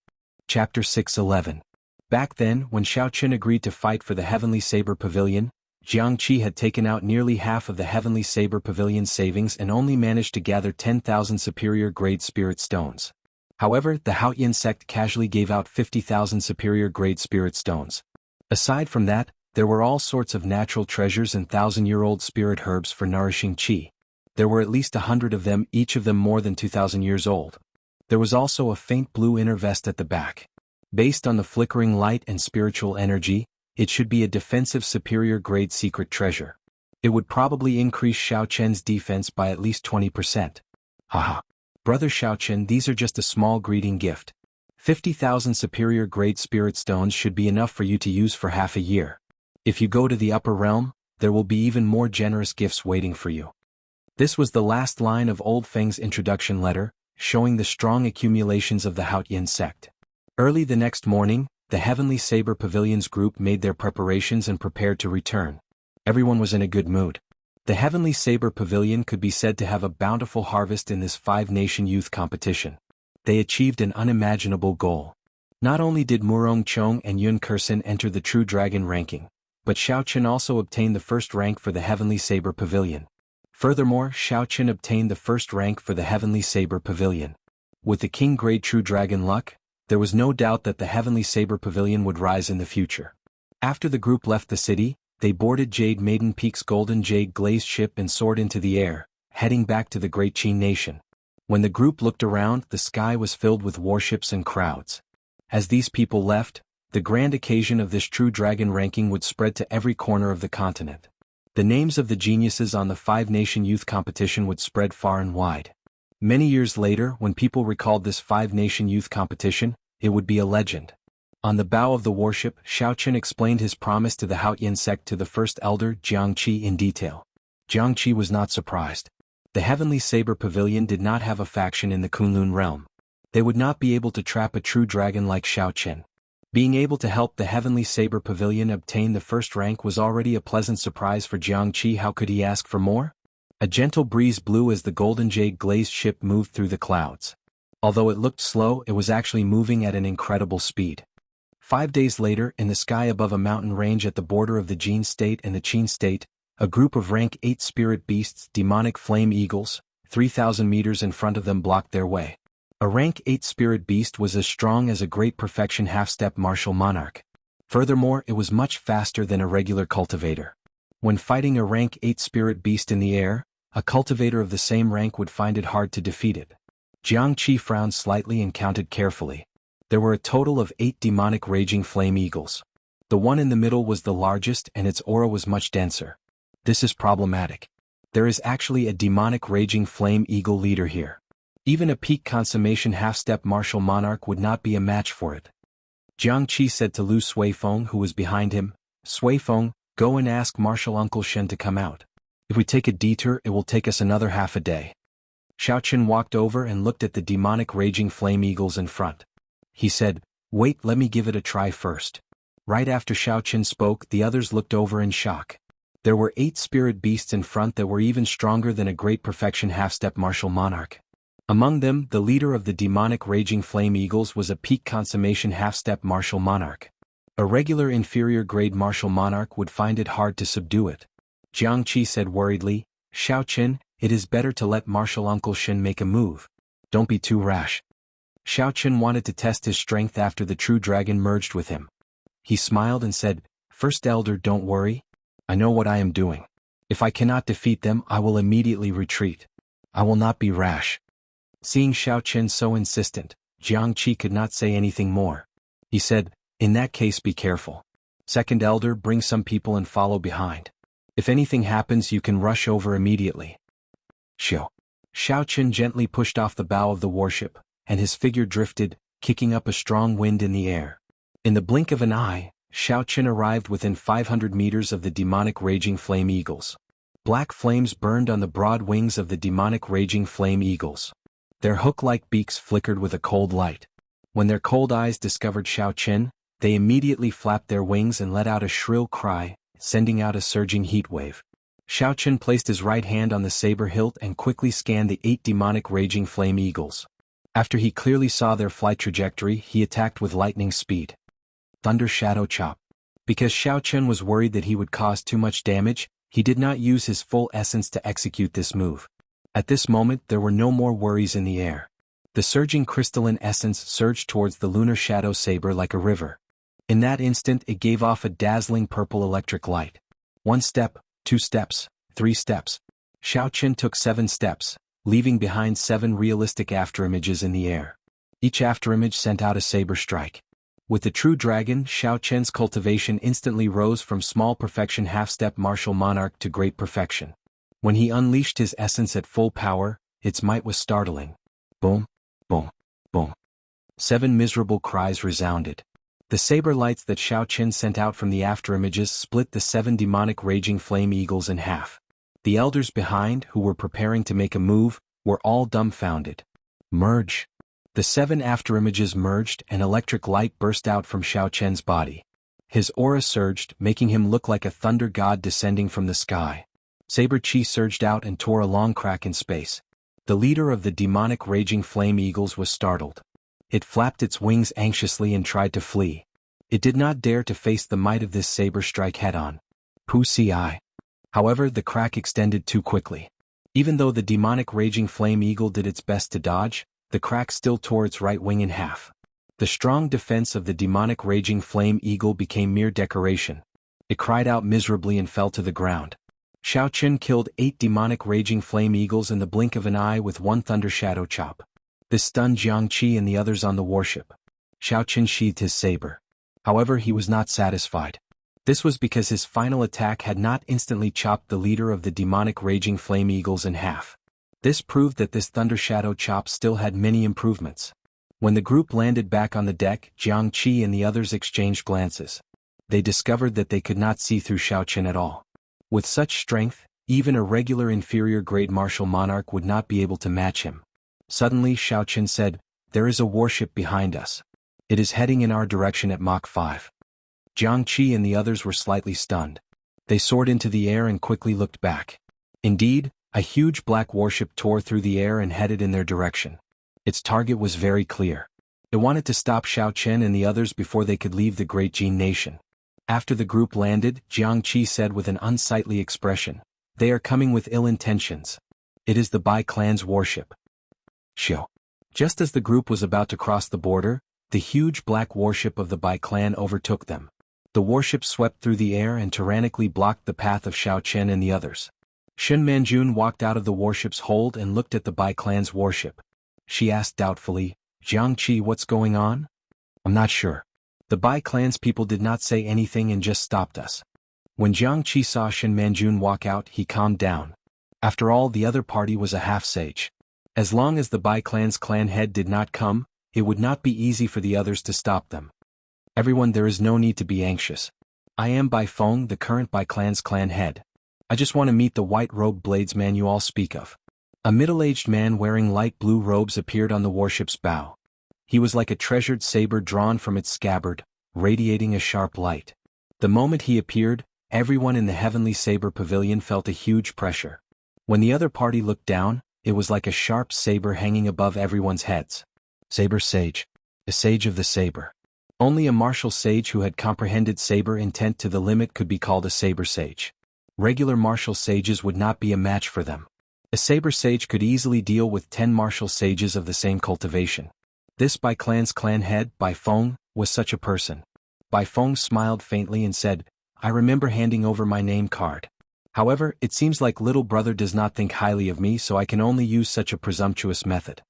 [SPEAKER 1] Chapter 6:11. Back then, when Xiaoqin agreed to fight for the Heavenly Saber Pavilion, Jianghu had taken out nearly half of the Heavenly Saber Pavilion's savings and only managed to gather 10,000 superior-grade spirit stones. However, the Haoyan sect casually gave out 50,000 superior-grade spirit stones. Aside from that, there were all sorts of natural treasures and thousand-year-old spirit herbs for nourishing qi. There were at least 100 of them, each of them more than 2,000 years old. There was also a faint blue inner vest at the back. Based on the flickering light and spiritual energy, it should be a defensive superior-grade secret treasure. It would probably increase Xiaoqian's defense by at least 20%. Haha. Brother Xiaoqian, these are just a small greeting gift. 50,000 superior-grade spirit stones should be enough for you to use for half a year. If you go to the upper realm, there will be even more generous gifts waiting for you. This was the last line of Old Feng's introduction letter, showing the strong accumulations of the Haoyan sect. Early the next morning, the Heavenly Saber Pavilion's group made their preparations and prepared to return. Everyone was in a good mood. The Heavenly Saber Pavilion could be said to have a bountiful harvest in this five-nation youth competition. They achieved an unimaginable goal. Not only did Murong Chong and Yun Kursin enter the True Dragon ranking, but Xiaoqin also obtained the first rank for the Heavenly Saber Pavilion. Furthermore, Xiaoqin obtained the first rank for the Heavenly Saber Pavilion. With the King Grade True Dragon luck, there was no doubt that the Heavenly Saber Pavilion would rise in the future. After the group left the city, they boarded Jade Maiden Peak's golden jade glazed ship and soared into the air, heading back to the Great Qin Nation. When the group looked around, the sky was filled with warships and crowds. As these people left, the grand occasion of this True Dragon ranking would spread to every corner of the continent. The names of the geniuses on the five-nation youth competition would spread far and wide. Many years later, when people recalled this five-nation youth competition, it would be a legend. On the bow of the warship, Xiaoqin explained his promise to the Haoyan sect to the first elder, Jianghu, in detail. Jianghu was not surprised. The Heavenly Saber Pavilion did not have a faction in the Kunlun realm. They would not be able to trap a true dragon like Xiaoqin. Being able to help the Heavenly Saber Pavilion obtain the first rank was already a pleasant surprise for Jianghu. How could he ask for more? A gentle breeze blew as the golden jade glazed ship moved through the clouds. Although it looked slow, it was actually moving at an incredible speed. 5 days later, in the sky above a mountain range at the border of the Jin state and the Qin state, a group of rank 8 spirit beasts, demonic flame eagles, 3,000 meters in front of them blocked their way. A rank 8 spirit beast was as strong as a great perfection half-step martial monarch. Furthermore, it was much faster than a regular cultivator. When fighting a rank 8 spirit beast in the air, a cultivator of the same rank would find it hard to defeat it. Jianghu frowned slightly and counted carefully. There were a total of 8 demonic raging flame eagles. The one in the middle was the largest and its aura was much denser. This is problematic. There is actually a demonic raging flame eagle leader here. Even a peak consummation half-step martial monarch would not be a match for it. Jianghu said to Lu Suifeng, who was behind him, "Suifeng, go and ask Martial Uncle Shen to come out. If we take a detour, it will take us another half a day." Xiaoqin walked over and looked at the demonic raging flame eagles in front. He said, "Wait, let me give it a try first." Right after Xiaoqin spoke, the others looked over in shock. There were 8 spirit beasts in front that were even stronger than a great perfection half-step martial monarch. Among them, the leader of the demonic raging flame eagles was a peak consummation half-step martial monarch. A regular inferior grade martial monarch would find it hard to subdue it. Jianghu said worriedly, "Xiaoqin, it is better to let Martial Uncle Shen make a move. Don't be too rash." Xiaoqin wanted to test his strength after the true dragon merged with him. He smiled and said, "First Elder, don't worry. I know what I am doing. If I cannot defeat them, I will immediately retreat. I will not be rash." Seeing Xiaoqin so insistent, Jianghu could not say anything more. He said, "In that case, be careful. Second Elder, bring some people and follow behind. If anything happens, you can rush over immediately." Xiaoqin gently pushed off the bow of the warship, and his figure drifted, kicking up a strong wind in the air. In the blink of an eye, Xiaoqin arrived within 500 meters of the demonic raging flame eagles. Black flames burned on the broad wings of the demonic raging flame eagles. Their hook-like beaks flickered with a cold light. When their cold eyes discovered Xiaoqin, they immediately flapped their wings and let out a shrill cry, sending out a surging heat wave. Xiao Chen placed his right hand on the saber hilt and quickly scanned the 8 demonic raging flame eagles. After he clearly saw their flight trajectory, he attacked with lightning speed. Thunder Shadow Chop. Because Xiao Chen was worried that he would cause too much damage, he did not use his full essence to execute this move. At this moment there were no more worries in the air. The surging crystalline essence surged towards the lunar shadow saber like a river. In that instant it gave off a dazzling purple electric light. 1 step, 2 steps, 3 steps. Xiao Chen took 7 steps, leaving behind 7 realistic afterimages in the air. Each afterimage sent out a saber strike. With the true dragon, Xiao Chen's cultivation instantly rose from small perfection half-step martial monarch to great perfection. When he unleashed his essence at full power, its might was startling. Boom, boom, boom. 7 miserable cries resounded. The saber lights that Xiao Chen sent out from the afterimages split the 7 demonic raging flame eagles in half. The elders behind, who were preparing to make a move, were all dumbfounded. Merge. The 7 afterimages merged and electric light burst out from Xiao Chen's body. His aura surged, making him look like a thunder god descending from the sky. Saber chi surged out and tore a long crack in space. The leader of the demonic raging flame eagles was startled. It flapped its wings anxiously and tried to flee. It did not dare to face the might of this saber strike head-on. Wuxia. However, the crack extended too quickly. Even though the demonic raging flame eagle did its best to dodge, the crack still tore its right wing in half. The strong defense of the demonic raging flame eagle became mere decoration. It cried out miserably and fell to the ground. Xiao Chen killed 8 demonic raging flame eagles in the blink of an eye with 1 thunder shadow chop. This stunned Jianghu and the others on the warship. Xiao Chen sheathed his saber. However, he was not satisfied. This was because his final attack had not instantly chopped the leader of the demonic raging flame eagles in half. This proved that this thunder shadow chop still had many improvements. When the group landed back on the deck, Jianghu and the others exchanged glances. They discovered that they could not see through Xiao Chen at all. With such strength, even a regular inferior grade martial monarch would not be able to match him. Suddenly Xiao Chen said, "There is a warship behind us. It is heading in our direction at Mach 5. Jianghu and the others were slightly stunned. They soared into the air and quickly looked back. Indeed, a huge black warship tore through the air and headed in their direction. Its target was very clear. It wanted to stop Xiao Chen and the others before they could leave the Great Jin Nation. After the group landed, Jianghu said with an unsightly expression, "They are coming with ill intentions. It is the Bai clan's warship." Xiao. Just as the group was about to cross the border, the huge black warship of the Bai clan overtook them. The warship swept through the air and tyrannically blocked the path of Xiao Chen and the others. Shen Manjun walked out of the warship's hold and looked at the Bai clan's warship. She asked doubtfully, "Jianghu, what's going on?" "I'm not sure. The Bai clan's people did not say anything and just stopped us." When Jianghu saw Shen Manjun walk out, he calmed down. After all, the other party was a half-sage. As long as the Bai clan's clan head did not come, it would not be easy for the others to stop them. "Everyone, there is no need to be anxious. I am Bai Feng, the current Bai clan's clan head. I just want to meet the white-robed bladesman you all speak of." A middle-aged man wearing light blue robes appeared on the warship's bow. He was like a treasured saber drawn from its scabbard, radiating a sharp light. The moment he appeared, everyone in the heavenly saber pavilion felt a huge pressure. When the other party looked down, it was like a sharp saber hanging above everyone's heads. Saber sage. A sage of the saber. Only a martial sage who had comprehended saber intent to the limit could be called a saber sage. Regular martial sages would not be a match for them. A saber sage could easily deal with 10 martial sages of the same cultivation. This Bai clan's clan head, Bai Feng, was such a person. Bai Feng smiled faintly and said, "I remember handing over my name card. However, it seems like little brother does not think highly of me, so I can only use such a presumptuous method."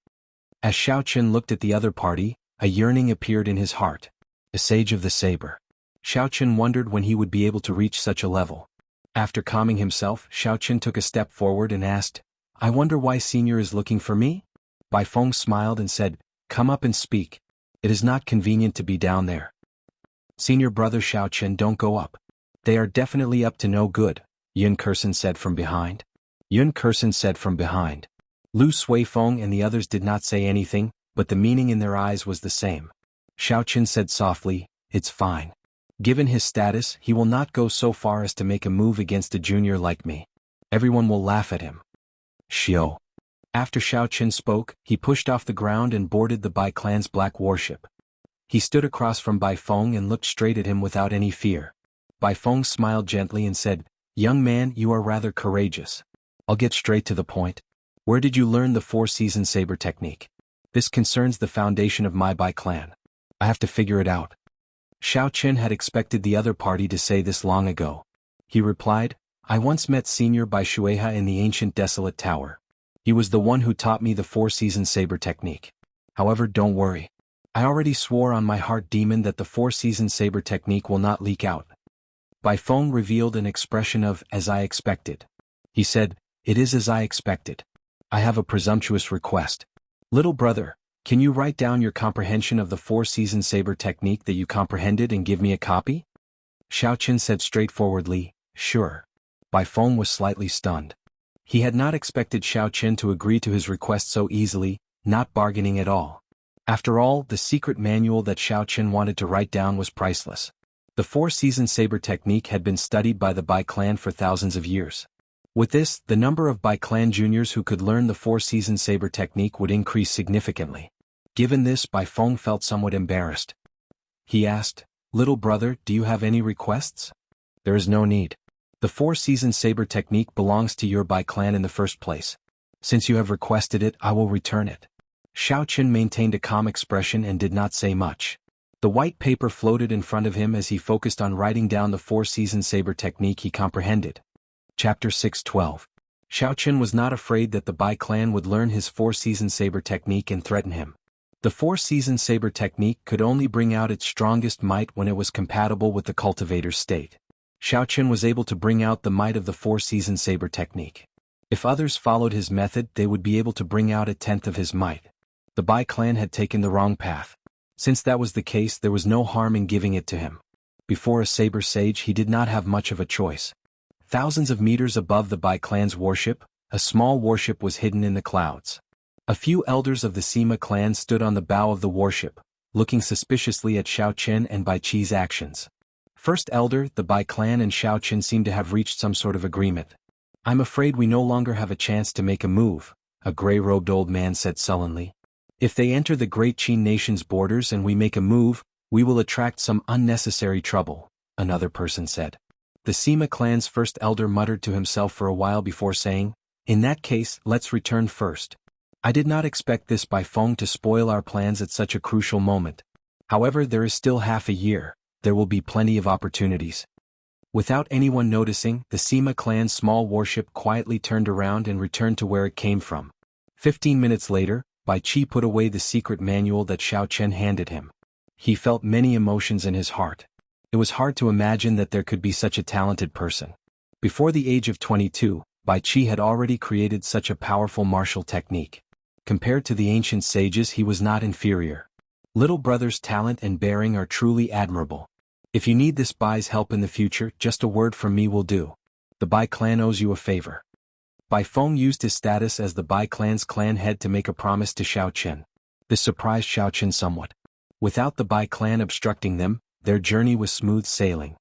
[SPEAKER 1] As Xiao Chen looked at the other party, a yearning appeared in his heart. A sage of the saber. Xiao Chen wondered when he would be able to reach such a level. After calming himself, Xiao Chen took a step forward and asked, "I wonder why Senior is looking for me?" Bai Feng smiled and said, "Come up and speak. It is not convenient to be down there." "Senior brother Xiao Chen, don't go up. They are definitely up to no good," Yun Kursen said from behind. Yun Kursen said from behind. Lu Suifeng and the others did not say anything, but the meaning in their eyes was the same. Xiao Chen said softly, "It's fine. Given his status, he will not go so far as to make a move against a junior like me. Everyone will laugh at him. Xiao. After Xiao Qin spoke, he pushed off the ground and boarded the Bai clan's black warship. He stood across from Bai Feng and looked straight at him without any fear. Bai Feng smiled gently and said, "Young man, you are rather courageous. I'll get straight to the point. Where did you learn the four-season saber technique? This concerns the foundation of my Bai clan. I have to figure it out." Xiao Qin had expected the other party to say this long ago. He replied, "I once met Senior Bai Shueha in the ancient desolate tower. He was the one who taught me the four-season saber technique. However, don't worry. I already swore on my heart demon that the four-season saber technique will not leak out." Bai Feng revealed an expression of, "as I expected." He said, "It is as I expected. I have a presumptuous request. Little brother, can you write down your comprehension of the four-season saber technique that you comprehended and give me a copy?" Xiao Qin said straightforwardly, "Sure." Bai Feng was slightly stunned. He had not expected Xiao Qin to agree to his request so easily, not bargaining at all. After all, the secret manual that Xiao Qin wanted to write down was priceless. The four-season saber technique had been studied by the Bai clan for thousands of years. With this, the number of Bai clan juniors who could learn the four-season saber technique would increase significantly. Given this, Bai Feng felt somewhat embarrassed. He asked, "Little brother, do you have any requests?" "There is no need. The four-season saber technique belongs to your Bai clan in the first place. Since you have requested it, I will return it." Xiao Qin maintained a calm expression and did not say much. The white paper floated in front of him as he focused on writing down the four-season saber technique he comprehended. Chapter 6:12. Xiao Qin was not afraid that the Bai clan would learn his four-season saber technique and threaten him. The four-season saber technique could only bring out its strongest might when it was compatible with the cultivator's state. Xiao Qin was able to bring out the might of the four-season saber technique. If others followed his method, they would be able to bring out a tenth of his might. The Bai clan had taken the wrong path. Since that was the case, there was no harm in giving it to him. Before a saber sage, he did not have much of a choice. Thousands of meters above the Bai clan's warship, a small warship was hidden in the clouds. A few elders of the Sima clan stood on the bow of the warship, looking suspiciously at Xiao Qin and Bai Qi's actions. First elder, the Bai clan and Xiao Qin seemed to have reached some sort of agreement. "I'm afraid we no longer have a chance to make a move," a gray-robed old man said sullenly. "If they enter the Great Qin nation's borders and we make a move, we will attract some unnecessary trouble," another person said. The Sima clan's first elder muttered to himself for a while before saying, "In that case, let's return first. I did not expect this Bai Feng to spoil our plans at such a crucial moment. However, there is still half a year. There will be plenty of opportunities." Without anyone noticing, the Sima clan's small warship quietly turned around and returned to where it came from. 15 minutes later, Bai Qi put away the secret manual that Xiao Qin handed him. He felt many emotions in his heart. It was hard to imagine that there could be such a talented person. Before the age of 22, Bai Qi had already created such a powerful martial technique. Compared to the ancient sages, he was not inferior. Little brother's talent and bearing are truly admirable. If you need this Bai's help in the future, just a word from me will do. The Bai clan owes you a favor. Bai Feng used his status as the Bai clan's clan head to make a promise to Xiao Qin. This surprised Xiao Qin somewhat. Without the Bai clan obstructing them, their journey was smooth sailing.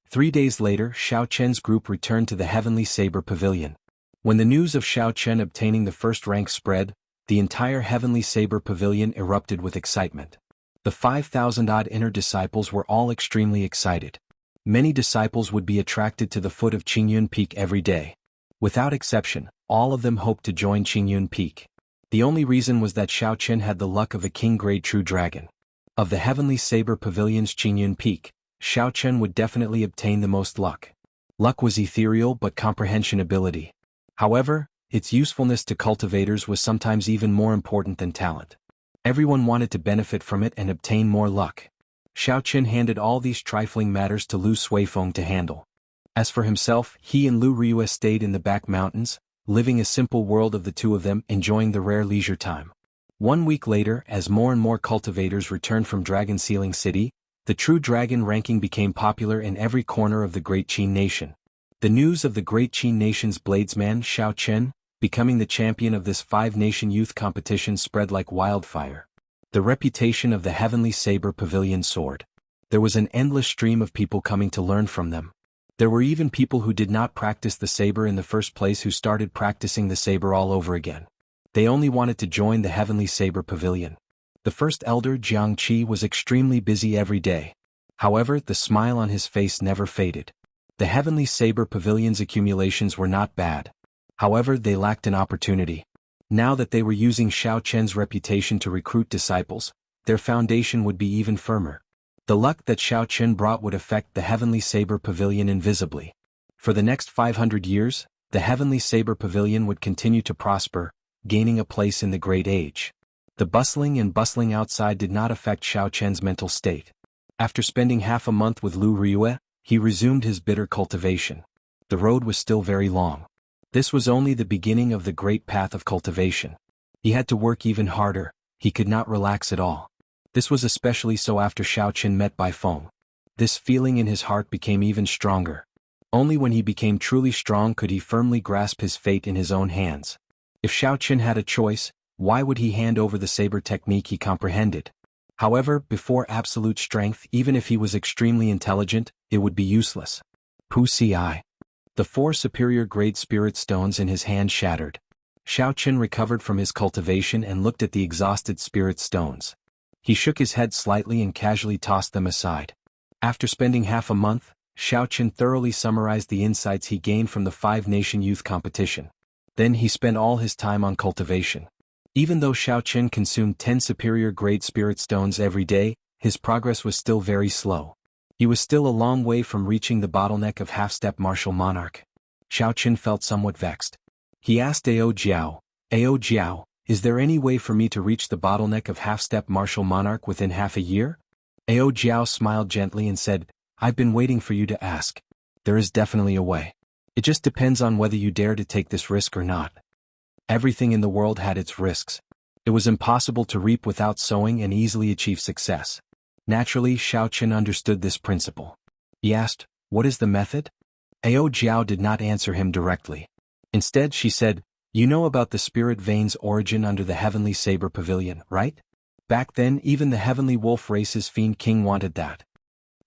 [SPEAKER 1] 3 days later, Xiao Qin's group returned to the Heavenly Saber Pavilion. When the news of Xiao Qin obtaining the first rank spread, the entire Heavenly Saber Pavilion erupted with excitement. The 5,000-odd inner disciples were all extremely excited. Many disciples would be attracted to the foot of Qingyun Peak every day. Without exception, all of them hoped to join Qingyun Peak. The only reason was that Xiao Qin had the luck of a king-grade true dragon. Of the Heavenly Saber Pavilion's Qingyun Peak, Xiao Qin would definitely obtain the most luck. Luck was ethereal but comprehension ability. However, its usefulness to cultivators was sometimes even more important than talent. Everyone wanted to benefit from it and obtain more luck. Xiao Qin handed all these trifling matters to Lu Suifeng to handle. As for himself, he and Lu Ryue stayed in the back mountains, living a simple world of the two of them, enjoying the rare leisure time. 1 week later, as more and more cultivators returned from Dragon Sealing City, the true dragon ranking became popular in every corner of the Great Qin Nation. The news of the Great Qin Nation's bladesman Xiao Qin becoming the champion of this 5-nation youth competition spread like wildfire. The reputation of the Heavenly Saber Pavilion soared. There was an endless stream of people coming to learn from them. There were even people who did not practice the saber in the first place who started practicing the saber all over again. They only wanted to join the Heavenly Saber Pavilion. The first elder, Jianghu, was extremely busy every day. However, the smile on his face never faded. The Heavenly Saber Pavilion's accumulations were not bad. However, they lacked an opportunity. Now that they were using Xiao Chen's reputation to recruit disciples, their foundation would be even firmer. The luck that Xiao Chen brought would affect the Heavenly Saber Pavilion invisibly. For the next 500 years, the Heavenly Saber Pavilion would continue to prosper, gaining a place in the Great Age. The bustling outside did not affect Xiao Chen's mental state. After spending half a month with Lu Riyue, he resumed his bitter cultivation. The road was still very long. This was only the beginning of the great path of cultivation. He had to work even harder, he could not relax at all. This was especially so after Xiao Chen met Bai Feng. This feeling in his heart became even stronger. Only when he became truly strong could he firmly grasp his fate in his own hands. If Xiao Chen had a choice, why would he hand over the saber technique he comprehended? However, before absolute strength, even if he was extremely intelligent, it would be useless. Pu Si. The 4 superior grade spirit stones in his hand shattered. Xiao Chen recovered from his cultivation and looked at the exhausted spirit stones. He shook his head slightly and casually tossed them aside. After spending half a month, Xiao Chen thoroughly summarized the insights he gained from the 5-nation youth competition. Then he spent all his time on cultivation. Even though Xiao Chen consumed 10 superior grade spirit stones every day, his progress was still very slow. He was still a long way from reaching the bottleneck of half-step martial monarch. Xiao Chen felt somewhat vexed. He asked Ao Jiao, is there any way for me to reach the bottleneck of half-step martial monarch within half a year? Ao Jiao smiled gently and said, I've been waiting for you to ask. There is definitely a way. It just depends on whether you dare to take this risk or not. Everything in the world had its risks. It was impossible to reap without sowing and easily achieve success. Naturally, Xiao Chen understood this principle. He asked, what is the method? Ao Jiao did not answer him directly. Instead, she said, you know about the spirit vein's origin under the Heavenly Saber Pavilion, right? Back then, even the Heavenly Wolf race's Fiend King wanted that.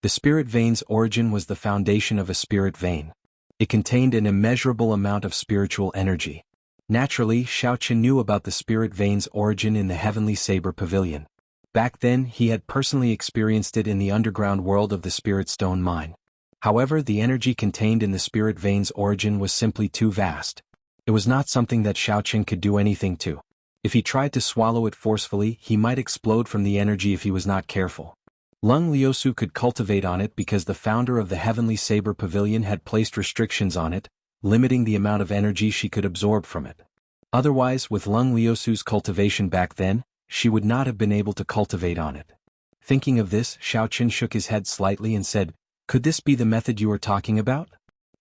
[SPEAKER 1] The spirit vein's origin was the foundation of a spirit vein. It contained an immeasurable amount of spiritual energy. Naturally, Xiao Chen knew about the spirit vein's origin in the Heavenly Saber Pavilion. Back then, he had personally experienced it in the underground world of the Spirit Stone Mine. However, the energy contained in the spirit vein's origin was simply too vast. It was not something that Xiao Chen could do anything to. If he tried to swallow it forcefully, he might explode from the energy if he was not careful. Lung Liusu could cultivate on it because the founder of the Heavenly Saber Pavilion had placed restrictions on it, limiting the amount of energy she could absorb from it. Otherwise, with Lung Liusu's cultivation back then, she would not have been able to cultivate on it. Thinking of this, Xiao Chen shook his head slightly and said, could this be the method you are talking about?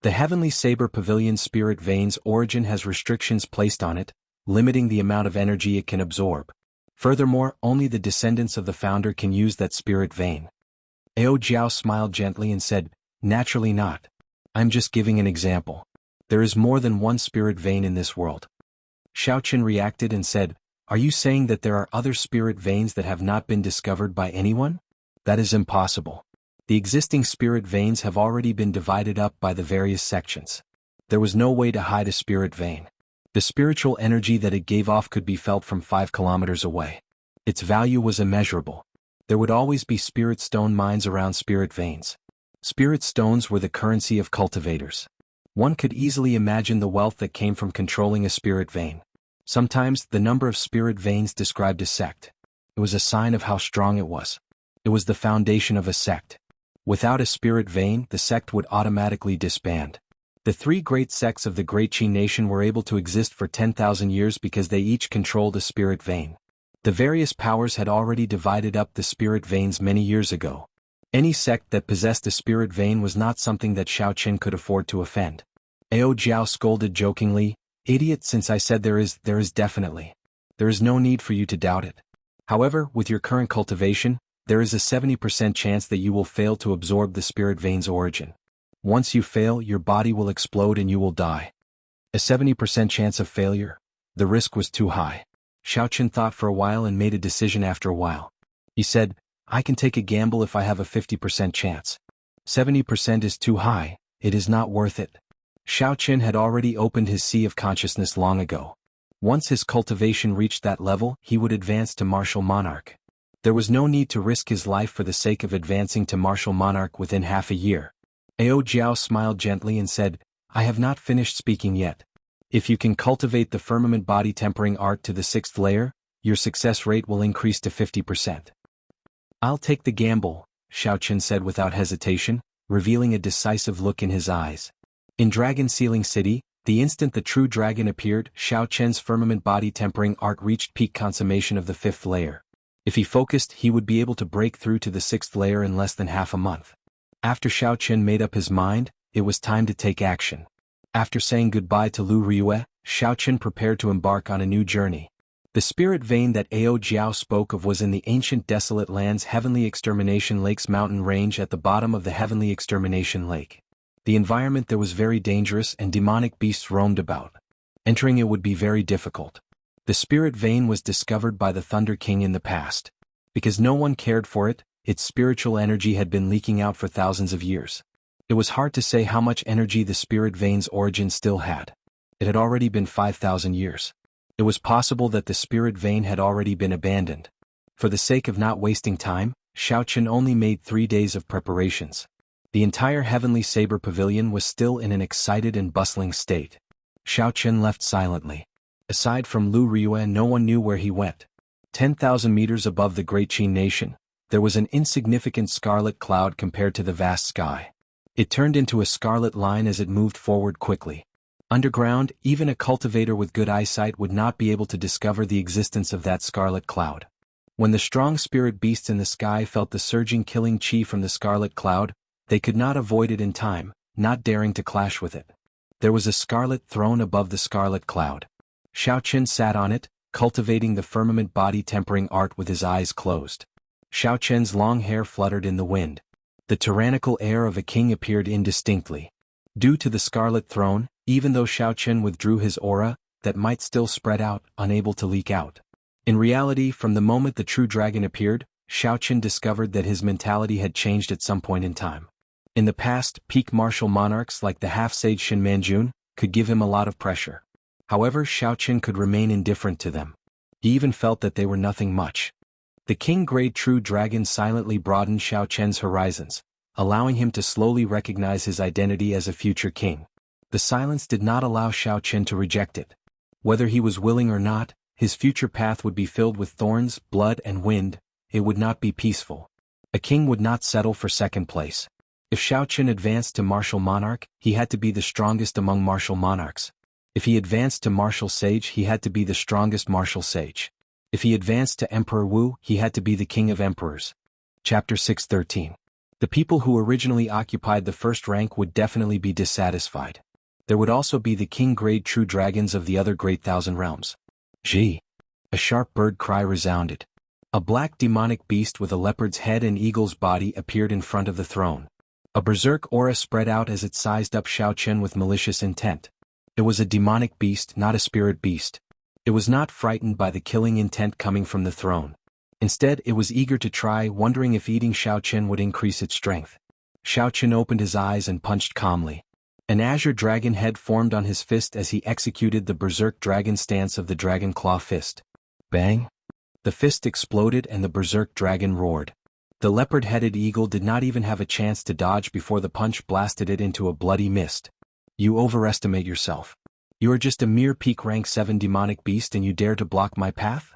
[SPEAKER 1] The Heavenly Saber Pavilion's spirit vein's origin has restrictions placed on it, limiting the amount of energy it can absorb. Furthermore, only the descendants of the founder can use that spirit vein. Ao Jiao smiled gently and said, naturally not. I'm just giving an example. There is more than one spirit vein in this world. Xiao Chen reacted and said, are you saying that there are other spirit veins that have not been discovered by anyone? That is impossible. The existing spirit veins have already been divided up by the various sections. There was no way to hide a spirit vein. The spiritual energy that it gave off could be felt from 5 kilometers away. Its value was immeasurable. There would always be spirit stone mines around spirit veins. Spirit stones were the currency of cultivators. One could easily imagine the wealth that came from controlling a spirit vein. Sometimes, the number of spirit veins described a sect. It was a sign of how strong it was. It was the foundation of a sect. Without a spirit vein, the sect would automatically disband. The 3 great sects of the Great Qi nation were able to exist for 10,000 years because they each controlled a spirit vein. The various powers had already divided up the spirit veins many years ago. Any sect that possessed a spirit vein was not something that Xiao Chen could afford to offend. Ao Jiao scolded jokingly, idiot, since I said there is definitely. There is no need for you to doubt it. However, with your current cultivation, there is a 70% chance that you will fail to absorb the spirit vein's origin. Once you fail, your body will explode and you will die. A 70% chance of failure? The risk was too high. Xiao Chen thought for a while and made a decision after a while. He said, I can take a gamble if I have a 50% chance. 70% is too high, it is not worth it. Xiao Qin had already opened his sea of consciousness long ago. Once his cultivation reached that level, he would advance to martial monarch. There was no need to risk his life for the sake of advancing to martial monarch within half a year. Ao Jiao smiled gently and said, I have not finished speaking yet. If you can cultivate the firmament body tempering art to the 6th layer, your success rate will increase to 50%. I'll take the gamble, Xiao Qin said without hesitation, revealing a decisive look in his eyes. In Dragon Sealing City, the instant the true dragon appeared, Xiao Qin's firmament body tempering art reached peak consummation of the 5th layer. If he focused, he would be able to break through to the 6th layer in less than half a month. After Xiao Qin made up his mind, it was time to take action. After saying goodbye to Lu Riyue, Xiao Qin prepared to embark on a new journey. The spirit vein that Ao Jiao spoke of was in the ancient desolate land's Heavenly Extermination Lake's mountain range at the bottom of the Heavenly Extermination Lake. The environment there was very dangerous and demonic beasts roamed about. Entering it would be very difficult. The spirit vein was discovered by the Thunder King in the past. Because no one cared for it, its spiritual energy had been leaking out for thousands of years. It was hard to say how much energy the spirit vein's origin still had. It had already been 5,000 years. It was possible that the spirit vein had already been abandoned. For the sake of not wasting time, Xiao Qin only made 3 days of preparations. The entire Heavenly Saber Pavilion was still in an excited and bustling state. Xiao Qin left silently. Aside from Lu Riyue, no one knew where he went. 10,000 meters above the Great Qin Nation, there was an insignificant scarlet cloud compared to the vast sky. It turned into a scarlet line as it moved forward quickly. Underground, even a cultivator with good eyesight would not be able to discover the existence of that scarlet cloud. When the strong spirit beasts in the sky felt the surging killing chi from the scarlet cloud, they could not avoid it in time, not daring to clash with it. There was a scarlet throne above the scarlet cloud. Xiao Qin sat on it, cultivating the firmament body tempering art with his eyes closed. Xiao Qin's long hair fluttered in the wind. The tyrannical air of a king appeared indistinctly. Due to the scarlet throne, even though Xiao Qin withdrew his aura, that might still spread out, unable to leak out. In reality, from the moment the true dragon appeared, Xiao Qin discovered that his mentality had changed at some point in time. In the past, peak martial monarchs like the half-sage Shin Manjun could give him a lot of pressure. However, Xiao Qin could remain indifferent to them. He even felt that they were nothing much. The king-grade true dragon silently broadened Xiao Qin's horizons, allowing him to slowly recognize his identity as a future king. The silence did not allow Xiao Qin to reject it. Whether he was willing or not, his future path would be filled with thorns, blood and wind. It would not be peaceful. A king would not settle for second place. If Xiao Qin advanced to martial monarch, he had to be the strongest among martial monarchs. If he advanced to martial sage, he had to be the strongest martial sage. If he advanced to Emperor Wu, he had to be the king of emperors. Chapter 613. The people who originally occupied the first rank would definitely be dissatisfied. There would also be the king-grade true dragons of the other great thousand realms. Gee! A sharp bird cry resounded. A black demonic beast with a leopard's head and eagle's body appeared in front of the throne. A berserk aura spread out as it sized up Xiao Qin with malicious intent. It was a demonic beast, not a spirit beast. It was not frightened by the killing intent coming from the throne. Instead, it was eager to try, wondering if eating Xiao Qin would increase its strength. Xiao Qin opened his eyes and punched calmly. An azure dragon head formed on his fist as he executed the berserk dragon stance of the dragon claw fist. Bang! The fist exploded and the berserk dragon roared. The leopard-headed eagle did not even have a chance to dodge before the punch blasted it into a bloody mist. You overestimate yourself. You are just a mere peak rank 7 demonic beast and you dare to block my path?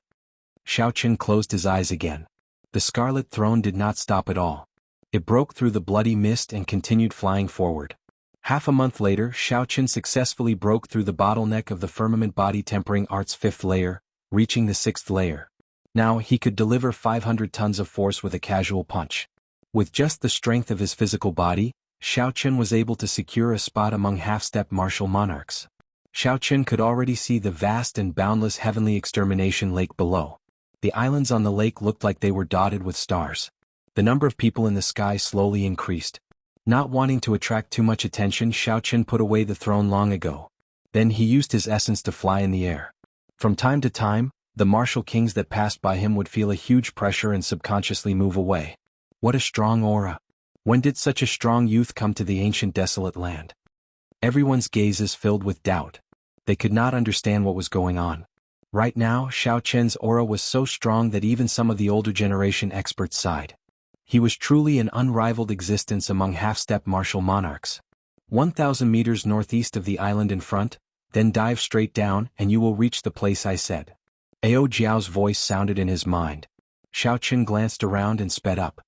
[SPEAKER 1] Xiao Qin closed his eyes again. The scarlet throne did not stop at all. It broke through the bloody mist and continued flying forward. Half a month later, Xiao Qin successfully broke through the bottleneck of the firmament body tempering art's 5th layer, reaching the 6th layer. Now, he could deliver 500 tons of force with a casual punch. With just the strength of his physical body, Xiao Qin was able to secure a spot among half-step martial monarchs. Xiao Qin could already see the vast and boundless Heavenly Extermination Lake below. The islands on the lake looked like they were dotted with stars. The number of people in the sky slowly increased. Not wanting to attract too much attention, Xiao Qin put away the throne long ago. Then he used his essence to fly in the air. From time to time, the martial kings that passed by him would feel a huge pressure and subconsciously move away. What a strong aura! When did such a strong youth come to the ancient desolate land? Everyone's gazes filled with doubt. They could not understand what was going on. Right now, Xiao Chen's aura was so strong that even some of the older generation experts sighed. He was truly an unrivaled existence among half-step martial monarchs. 1,000 meters northeast of the island in front, then dive straight down and you will reach the place I said. Ao Jiao's voice sounded in his mind. Xiao Chen glanced around and sped up.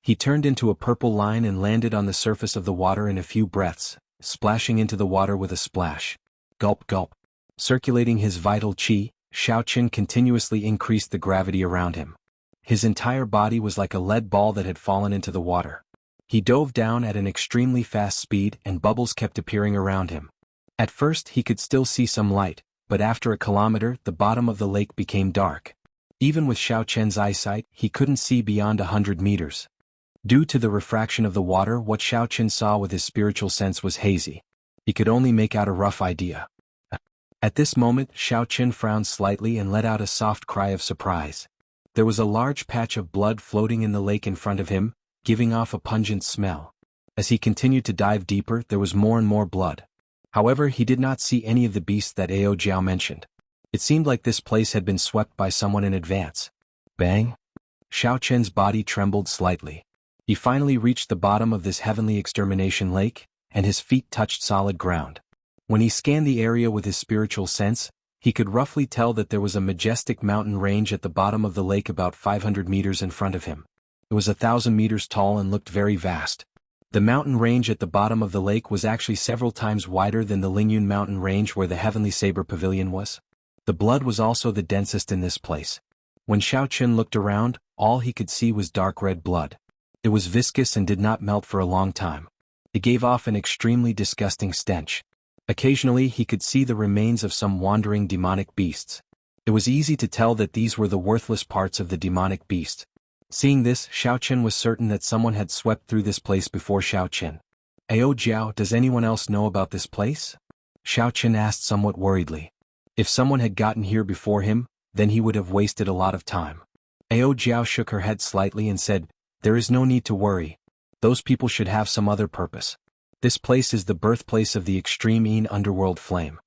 [SPEAKER 1] He turned into a purple line and landed on the surface of the water in a few breaths, splashing into the water with a splash. Gulp gulp. Circulating his vital qi, Xiao Chen continuously increased the gravity around him. His entire body was like a lead ball that had fallen into the water. He dove down at an extremely fast speed and bubbles kept appearing around him. At first he could still see some light, but after a kilometer the bottom of the lake became dark. Even with Xiao Chen's eyesight, he couldn't see beyond 100 meters. Due to the refraction of the water, what Xiao Chen saw with his spiritual sense was hazy. He could only make out a rough idea. At this moment, Xiao Chen frowned slightly and let out a soft cry of surprise. There was a large patch of blood floating in the lake in front of him, giving off a pungent smell. As he continued to dive deeper, there was more and more blood. However, he did not see any of the beasts that Ao Jiao mentioned. It seemed like this place had been swept by someone in advance. Bang! Xiao Chen's body trembled slightly. He finally reached the bottom of this heavenly extermination lake, and his feet touched solid ground. When he scanned the area with his spiritual sense, he could roughly tell that there was a majestic mountain range at the bottom of the lake about 500 meters in front of him. It was 1,000 meters tall and looked very vast. The mountain range at the bottom of the lake was actually several times wider than the Lingyun mountain range where the Heavenly Saber Pavilion was. The blood was also the densest in this place. When Xiao Chen looked around, all he could see was dark red blood. It was viscous and did not melt for a long time. It gave off an extremely disgusting stench. Occasionally he could see the remains of some wandering demonic beasts. It was easy to tell that these were the worthless parts of the demonic beast. Seeing this, Xiao Chen was certain that someone had swept through this place before Xiao Chen. Ao Jiao, does anyone else know about this place? Xiao Chen asked somewhat worriedly. If someone had gotten here before him, then he would have wasted a lot of time. Ao Jiao shook her head slightly and said, "There is no need to worry. Those people should have some other purpose. This place is the birthplace of the extreme Yin underworld flame.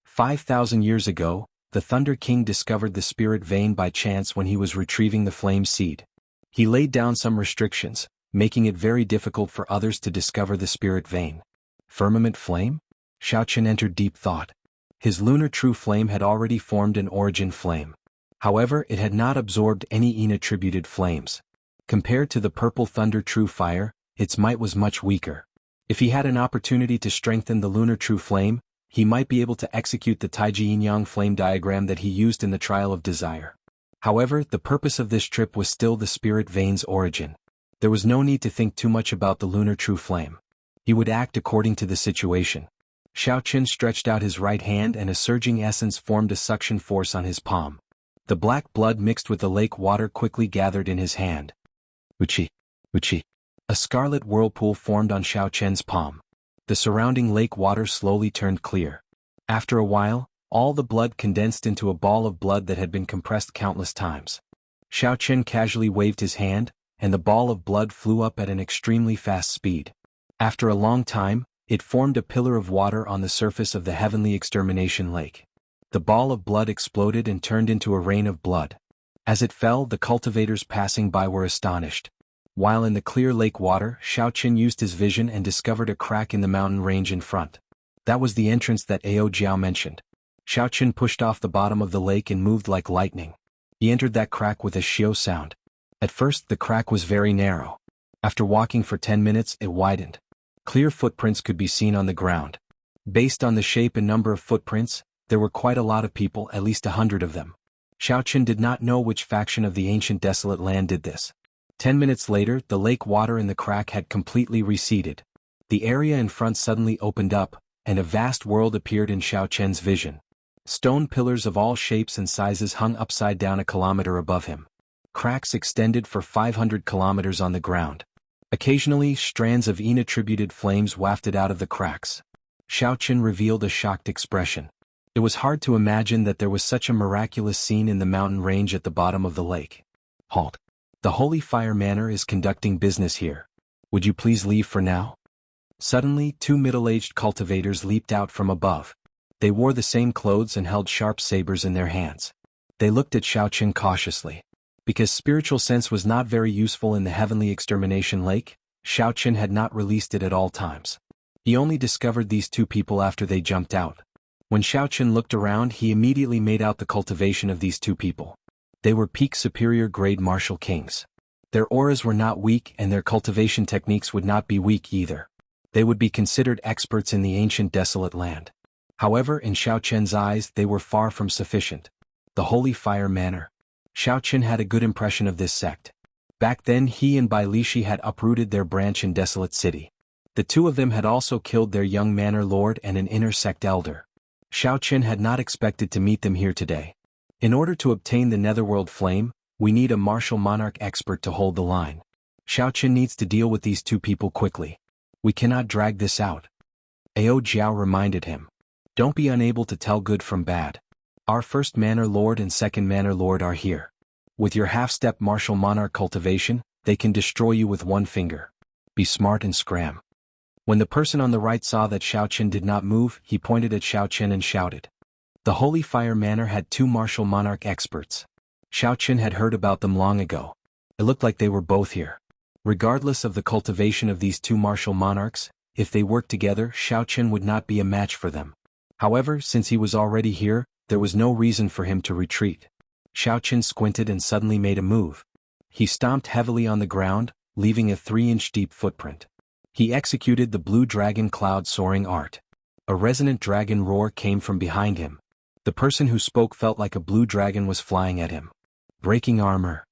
[SPEAKER 1] 5,000 years ago, the Thunder King discovered the spirit vein by chance when he was retrieving the flame seed. He laid down some restrictions, making it very difficult for others to discover the spirit vein." Firmament flame? Xiao Chen entered deep thought. His lunar true flame had already formed an origin flame. However, it had not absorbed any Yin-attributed flames. Compared to the purple thunder true fire, its might was much weaker. If he had an opportunity to strengthen the lunar true flame, he might be able to execute the Taiji Yin-Yang flame diagram that he used in the Trial of Desire. However, the purpose of this trip was still the spirit vein's origin. There was no need to think too much about the lunar true flame. He would act according to the situation. Xiao Chen stretched out his right hand and a surging essence formed a suction force on his palm. The black blood mixed with the lake water quickly gathered in his hand. Uchi, uchi. A scarlet whirlpool formed on Xiao Chen's palm. The surrounding lake water slowly turned clear. After a while, all the blood condensed into a ball of blood that had been compressed countless times. Xiao Chen casually waved his hand, and the ball of blood flew up at an extremely fast speed. After a long time, it formed a pillar of water on the surface of the heavenly extermination lake. The ball of blood exploded and turned into a rain of blood. As it fell, the cultivators passing by were astonished. While in the clear lake water, Xiao Chen used his vision and discovered a crack in the mountain range in front. That was the entrance that Ao Jiao mentioned. Xiao Chen pushed off the bottom of the lake and moved like lightning. He entered that crack with a shio sound. At first, the crack was very narrow. After walking for 10 minutes, it widened. Clear footprints could be seen on the ground. Based on the shape and number of footprints, there were quite a lot of people, at least 100 of them. Xiao Chen did not know which faction of the ancient desolate land did this. 10 minutes later, the lake water in the crack had completely receded. The area in front suddenly opened up, and a vast world appeared in Xiao Chen's vision. Stone pillars of all shapes and sizes hung upside down a kilometer above him. Cracks extended for 500 kilometers on the ground. Occasionally, strands of Yin-attributed flames wafted out of the cracks. Xiao Chen revealed a shocked expression. It was hard to imagine that there was such a miraculous scene in the mountain range at the bottom of the lake. Halt! The Holy Fire Manor is conducting business here. Would you please leave for now? Suddenly, two middle-aged cultivators leaped out from above. They wore the same clothes and held sharp sabers in their hands. They looked at Xiaoqin cautiously. Because spiritual sense was not very useful in the heavenly extermination lake, Xiaoqin had not released it at all times. He only discovered these two people after they jumped out. When Xiaoqin looked around, he immediately made out the cultivation of these two people. They were peak superior grade martial kings. Their auras were not weak and their cultivation techniques would not be weak either. They would be considered experts in the ancient desolate land. However, in Xiaoqian's eyes they were far from sufficient. The Holy Fire Manor. Xiaoqin had a good impression of this sect. Back then he and Bai Lishi had uprooted their branch in Desolate City. The two of them had also killed their young manor lord and an inner sect elder. Xiaoqin had not expected to meet them here today. In order to obtain the Netherworld Flame, we need a martial monarch expert to hold the line. Xiaoqin needs to deal with these two people quickly. We cannot drag this out. Ao Jiao reminded him. Don't be unable to tell good from bad. Our first manor lord and second manor lord are here. With your half-step martial monarch cultivation, they can destroy you with one finger. Be smart and scram. When the person on the right saw that Xiaoqin did not move, he pointed at Xiaoqin and shouted. The Holy Fire Manor had two martial monarch experts. Xiaoqin had heard about them long ago. It looked like they were both here. Regardless of the cultivation of these two martial monarchs, if they worked together, Xiaoqin would not be a match for them. However, since he was already here, there was no reason for him to retreat. Xiaoqin squinted and suddenly made a move. He stomped heavily on the ground, leaving a 3-inch deep footprint. He executed the blue dragon cloud soaring art. A resonant dragon roar came from behind him. The person who spoke felt like a blue dragon was flying at him. Breaking armor.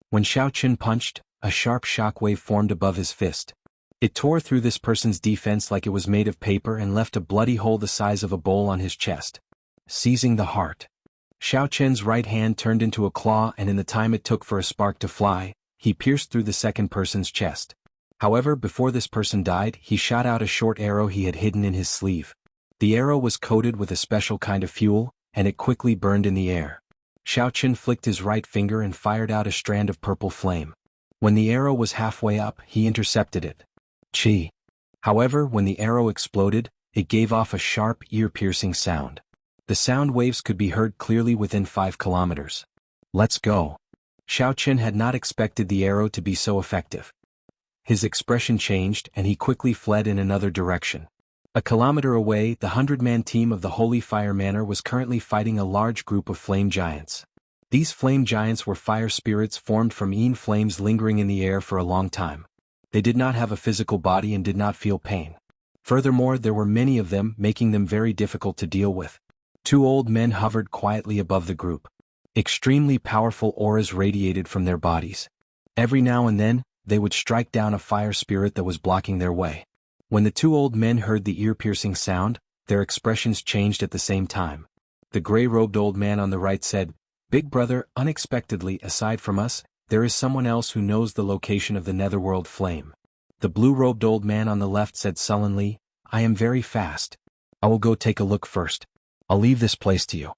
[SPEAKER 1] When Xiaoqin punched, a sharp shockwave formed above his fist. It tore through this person's defense like it was made of paper and left a bloody hole the size of a bowl on his chest. Seizing the heart. Xiaoqin's right hand turned into a claw, and in the time it took for a spark to fly, he pierced through the second person's chest. However, before this person died, he shot out a short arrow he had hidden in his sleeve. The arrow was coated with a special kind of fuel, and it quickly burned in the air. Xiaoqin flicked his right finger and fired out a strand of purple flame. When the arrow was halfway up, he intercepted it. Chi. However, when the arrow exploded, it gave off a sharp, ear-piercing sound. The sound waves could be heard clearly within 5 kilometers. Let's go. Xiaoqin had not expected the arrow to be so effective. His expression changed and he quickly fled in another direction. A kilometer away, the 100-man team of the Holy Fire Manor was currently fighting a large group of flame giants. These flame giants were fire spirits formed from flames lingering in the air for a long time. They did not have a physical body and did not feel pain. Furthermore, there were many of them, making them very difficult to deal with. 2 old men hovered quietly above the group. Extremely powerful auras radiated from their bodies. Every now and then, they would strike down a fire spirit that was blocking their way. When the 2 old men heard the ear-piercing sound, their expressions changed at the same time. The gray-robed old man on the right said, "Big brother, unexpectedly, aside from us, there is someone else who knows the location of the Netherworld Flame." The blue-robed old man on the left said sullenly, "I am very fast. I will go take a look first. I'll leave this place to you."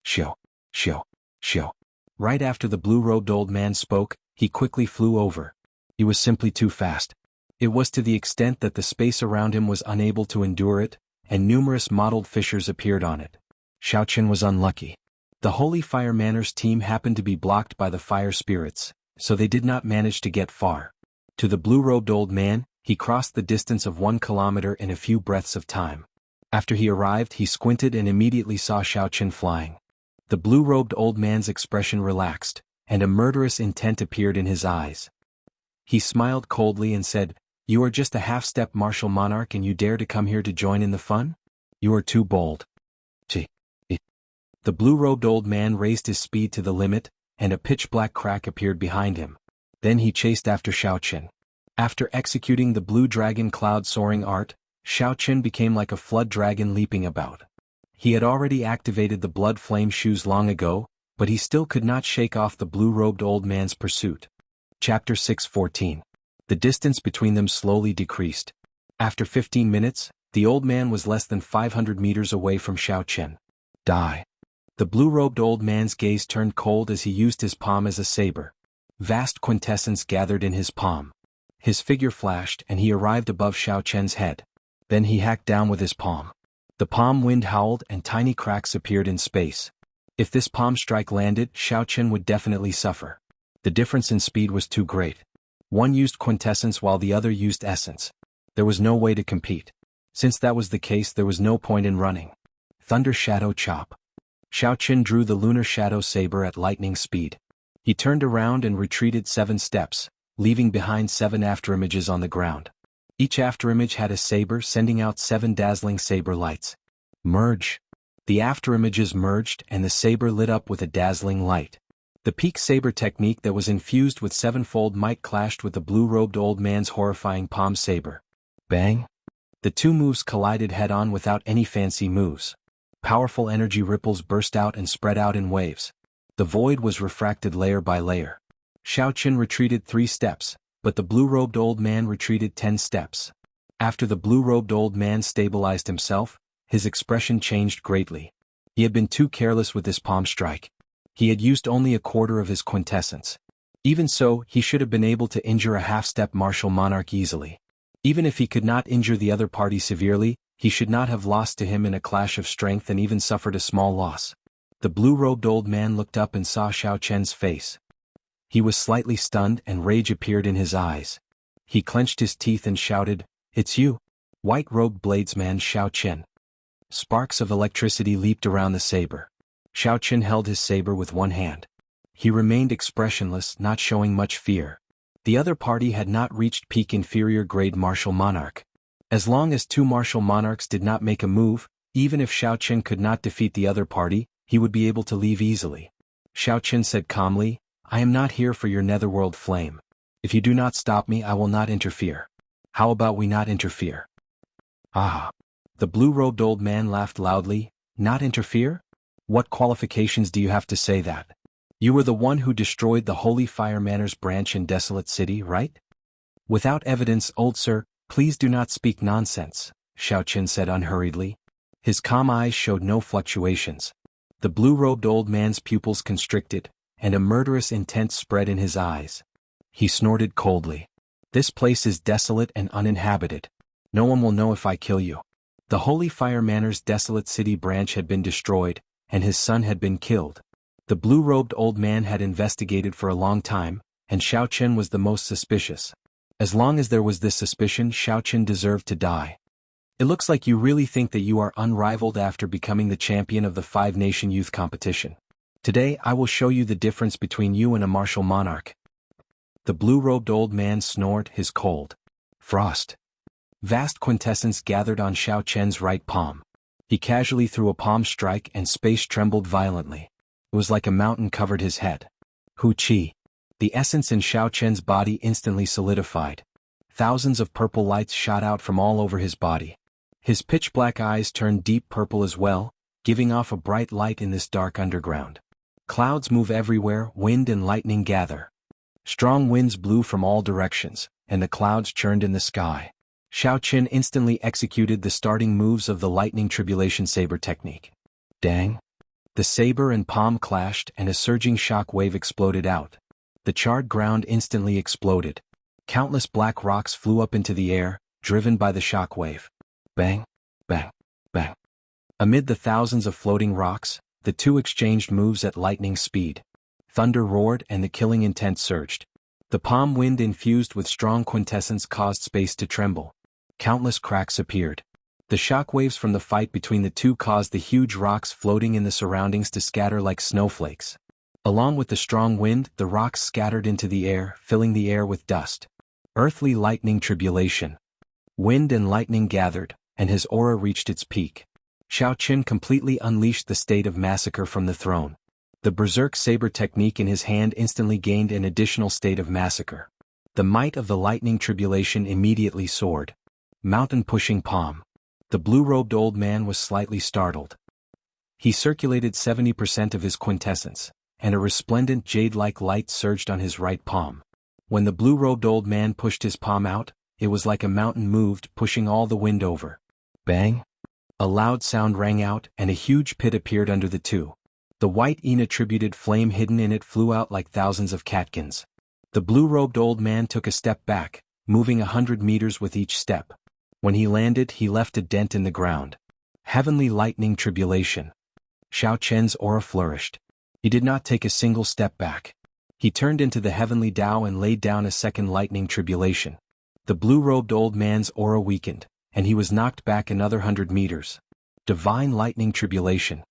[SPEAKER 1] Shio, shio, shio. Right after the blue-robed old man spoke, he quickly flew over. He was simply too fast. It was to the extent that the space around him was unable to endure it, and numerous mottled fissures appeared on it. Xiaoqin was unlucky. The Holy Fire Manor's team happened to be blocked by the fire spirits, so they did not manage to get far. To the blue-robed old man, he crossed the distance of 1 kilometer in a few breaths of time. After he arrived, he squinted and immediately saw Xiaoqin flying. The blue-robed old man's expression relaxed, and a murderous intent appeared in his eyes. He smiled coldly and said, "You are just a half-step martial monarch and you dare to come here to join in the fun? You are too bold." Chi. The blue-robed old man raised his speed to the limit, and a pitch-black crack appeared behind him. Then he chased after Xiaoqin. After executing the blue dragon cloud soaring art, Xiaoqin became like a flood dragon leaping about. He had already activated the blood flame shoes long ago, but he still could not shake off the blue-robed old man's pursuit. Chapter 6:14. The distance between them slowly decreased. After 15 minutes, the old man was less than 500 meters away from Xiaoqin. Die. The blue-robed old man's gaze turned cold as he used his palm as a saber. Vast quintessence gathered in his palm. His figure flashed and he arrived above Xiao Chen's head. Then he hacked down with his palm. The palm wind howled and tiny cracks appeared in space. If this palm strike landed, Xiao Chen would definitely suffer. The difference in speed was too great. One used quintessence while the other used essence. There was no way to compete. Since that was the case, there was no point in running. Thunder Shadow Chop. Xiao Chen drew the lunar shadow saber at lightning speed. He turned around and retreated 7 steps, leaving behind 7 afterimages on the ground. Each afterimage had a saber sending out 7 dazzling saber lights. Merge. The afterimages merged and the saber lit up with a dazzling light. The peak saber technique that was infused with 7-fold might clashed with the blue-robed old man's horrifying palm saber. Bang! The 2 moves collided head-on without any fancy moves. Powerful energy ripples burst out and spread out in waves. The void was refracted layer by layer. Xiao Chen retreated 3 steps, but the blue-robed old man retreated 10 steps. After the blue-robed old man stabilized himself, his expression changed greatly. He had been too careless with this palm strike. He had used only a quarter of his quintessence. Even so, he should have been able to injure a half-step martial monarch easily. Even if he could not injure the other party severely, he should not have lost to him in a clash of strength and even suffered a small loss. The blue-robed old man looked up and saw Xiao Chen's face. He was slightly stunned and rage appeared in his eyes. He clenched his teeth and shouted, "It's you, white-robed bladesman Xiao Chen." Sparks of electricity leaped around the saber. Xiao Chen held his saber with one hand. He remained expressionless, not showing much fear. The other party had not reached peak inferior grade martial monarch. As long as 2 martial monarchs did not make a move, even if Xiao Chen could not defeat the other party, he would be able to leave easily. Xiao Chen said calmly, "I am not here for your netherworld flame. If you do not stop me, I will not interfere. How about we not interfere?" Ah! The blue-robed old man laughed loudly. "Not interfere? What qualifications do you have to say that? You were the one who destroyed the Holy Fire Manor's branch in Desolate City, right?" "Without evidence, old sir, please do not speak nonsense," Xiao Chen said unhurriedly. His calm eyes showed no fluctuations. The blue-robed old man's pupils constricted, and a murderous intent spread in his eyes. He snorted coldly. "This place is desolate and uninhabited. No one will know if I kill you." The Holy Fire Manor's Desolate City branch had been destroyed, and his son had been killed. The blue-robed old man had investigated for a long time, and Xiao Chen was the most suspicious. As long as there was this suspicion, Xiao Chen deserved to die. "It looks like you really think that you are unrivaled after becoming the champion of the 5-nation youth competition. Today I will show you the difference between you and a martial monarch." The blue-robed old man snored his cold frost. Vast quintessence gathered on Xiao Chen's right palm. He casually threw a palm strike and space trembled violently. It was like a mountain covered his head. Hu Qi. The essence in Xiao Chen's body instantly solidified. Thousands of purple lights shot out from all over his body. His pitch-black eyes turned deep purple as well, giving off a bright light in this dark underground. Clouds move everywhere, wind and lightning gather. Strong winds blew from all directions, and the clouds churned in the sky. Xiao Chen instantly executed the starting moves of the lightning tribulation saber technique. Dang! The saber and palm clashed and a surging shock wave exploded out. The charred ground instantly exploded. Countless black rocks flew up into the air, driven by the shock wave. Bang! Bang! Bang! Amid the thousands of floating rocks, the 2 exchanged moves at lightning speed. Thunder roared and the killing intent surged. The palm wind infused with strong quintessence caused space to tremble. Countless cracks appeared. The shock waves from the fight between the 2 caused the huge rocks floating in the surroundings to scatter like snowflakes. Along with the strong wind, the rocks scattered into the air, filling the air with dust. Earthly lightning tribulation. Wind and lightning gathered, and his aura reached its peak. Xiao Chen completely unleashed the state of massacre from the throne. The berserk saber technique in his hand instantly gained an additional state of massacre. The might of the lightning tribulation immediately soared. Mountain pushing palm. The blue-robed old man was slightly startled. He circulated 70% of his quintessence, and a resplendent jade-like light surged on his right palm. When the blue-robed old man pushed his palm out, it was like a mountain moved, pushing all the wind over. Bang! A loud sound rang out, and a huge pit appeared under the 2. The white inattributed flame hidden in it flew out like thousands of catkins. The blue-robed old man took a step back, moving 100 meters with each step. When he landed, he left a dent in the ground. Heavenly lightning tribulation. Xiao Chen's aura flourished. He did not take a single step back. He turned into the heavenly Tao and laid down a second lightning tribulation. The blue-robed old man's aura weakened, and he was knocked back another 100 meters. Divine lightning tribulation.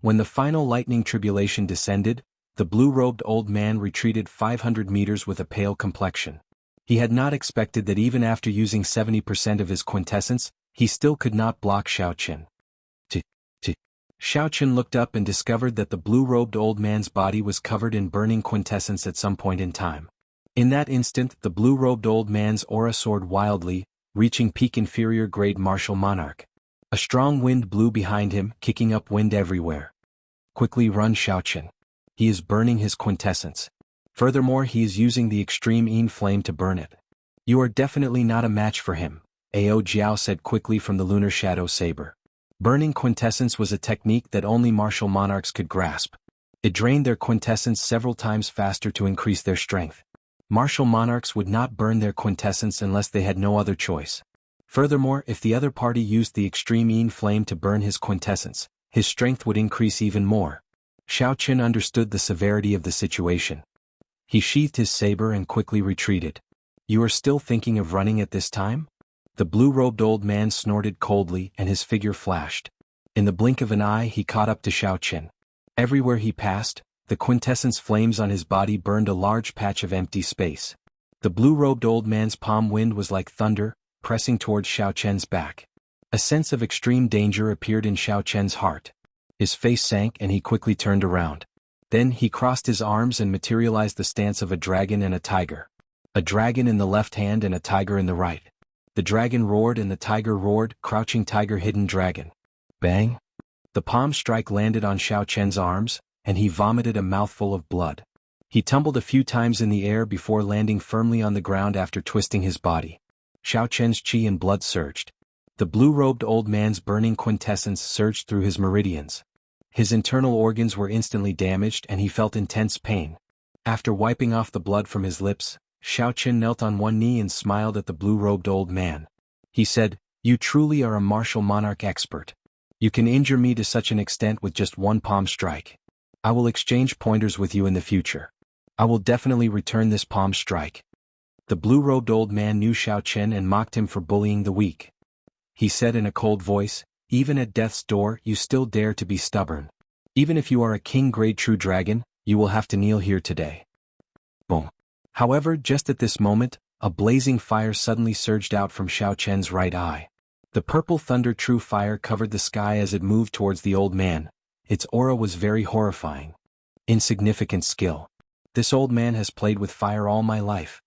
[SPEAKER 1] When the final lightning tribulation descended, the blue-robed old man retreated 500 meters with a pale complexion. He had not expected that even after using 70% of his quintessence, he still could not block Xiao Chen. Xiao Chen looked up and discovered that the blue-robed old man's body was covered in burning quintessence at some point in time. In that instant, the blue-robed old man's aura soared wildly, reaching peak inferior grade martial monarch. A strong wind blew behind him, kicking up wind everywhere. Quickly run, Xiao Chen. He is burning his quintessence. Furthermore, he is using the extreme Yin flame to burn it. You are definitely not a match for him, Ao Jiao said quickly from the lunar shadow saber. Burning quintessence was a technique that only martial monarchs could grasp. It drained their quintessence several times faster to increase their strength. Martial monarchs would not burn their quintessence unless they had no other choice. Furthermore, if the other party used the extreme Yin flame to burn his quintessence, his strength would increase even more. Xiao Chen understood the severity of the situation. He sheathed his saber and quickly retreated. You are still thinking of running at this time? The blue-robed old man snorted coldly and his figure flashed. In the blink of an eye he caught up to Xiao Chen. Everywhere he passed, the quintessence flames on his body burned a large patch of empty space. The blue-robed old man's palm wind was like thunder, pressing towards Xiao Chen's back. A sense of extreme danger appeared in Xiao Chen's heart. His face sank and he quickly turned around. Then he crossed his arms and materialized the stance of a dragon and a tiger. A dragon in the left hand and a tiger in the right. The dragon roared and the tiger roared, crouching tiger hidden dragon. Bang! The palm strike landed on Xiao Chen's arms, and he vomited a mouthful of blood. He tumbled a few times in the air before landing firmly on the ground after twisting his body. Xiao Chen's chi and blood surged. The blue-robed old man's burning quintessence surged through his meridians. His internal organs were instantly damaged and he felt intense pain. After wiping off the blood from his lips, Xiao Chen knelt on one knee and smiled at the blue-robed old man. He said, "You truly are a martial monarch expert. You can injure me to such an extent with just one palm strike. I will exchange pointers with you in the future. I will definitely return this palm strike." The blue-robed old man knew Xiao Chen and mocked him for bullying the weak. He said in a cold voice, "Even at death's door you still dare to be stubborn. Even if you are a king-grade true dragon, you will have to kneel here today." Boom. However, just at this moment, a blazing fire suddenly surged out from Xiao Chen's right eye. The purple thunder true fire covered the sky as it moved towards the old man. Its aura was very horrifying. Insignificant skill. This old man has played with fire all my life.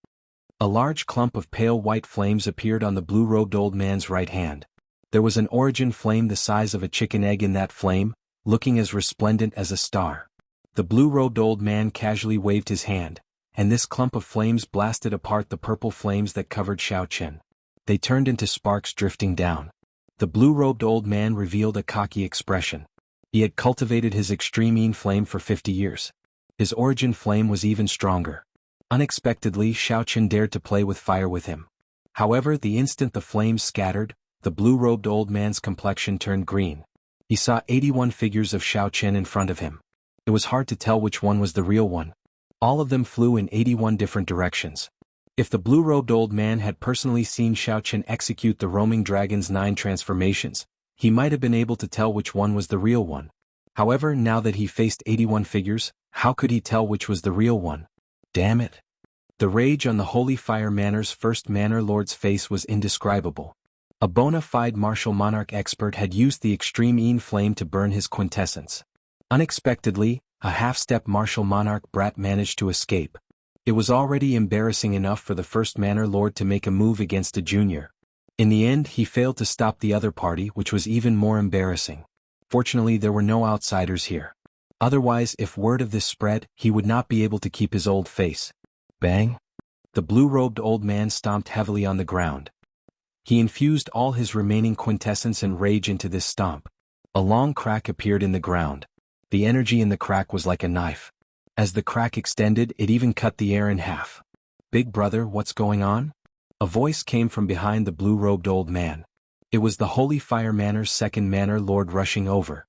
[SPEAKER 1] A large clump of pale white flames appeared on the blue-robed old man's right hand. There was an origin flame the size of a chicken egg in that flame, looking as resplendent as a star. The blue-robed old man casually waved his hand, and this clump of flames blasted apart the purple flames that covered Xiao Chen. They turned into sparks drifting down. The blue-robed old man revealed a cocky expression. He had cultivated his extreme Yin flame for 50 years. His origin flame was even stronger. Unexpectedly, Xiao Chen dared to play with fire with him. However, the instant the flames scattered, the blue-robed old man's complexion turned green. He saw 81 figures of Xiao Chen in front of him. It was hard to tell which one was the real one. All of them flew in 81 different directions. If the blue-robed old man had personally seen Xiao Chen execute the roaming dragon's 9 transformations, he might have been able to tell which one was the real one. However, now that he faced 81 figures, how could he tell which was the real one? Damn it. The rage on the Holy Fire Manor's first Manor Lord's face was indescribable. A bona fide martial monarch expert had used the extreme Yin flame to burn his quintessence. Unexpectedly, a half-step martial monarch brat managed to escape. It was already embarrassing enough for the first Manor Lord to make a move against a junior. In the end, he failed to stop the other party, which was even more embarrassing. Fortunately, there were no outsiders here. Otherwise, if word of this spread, he would not be able to keep his old face. Bang! The blue-robed old man stomped heavily on the ground. He infused all his remaining quintessence and rage into this stomp. A long crack appeared in the ground. The energy in the crack was like a knife. As the crack extended, it even cut the air in half. "Big brother, what's going on?" A voice came from behind the blue-robed old man. It was the Holy Fire Manor's second manor lord rushing over.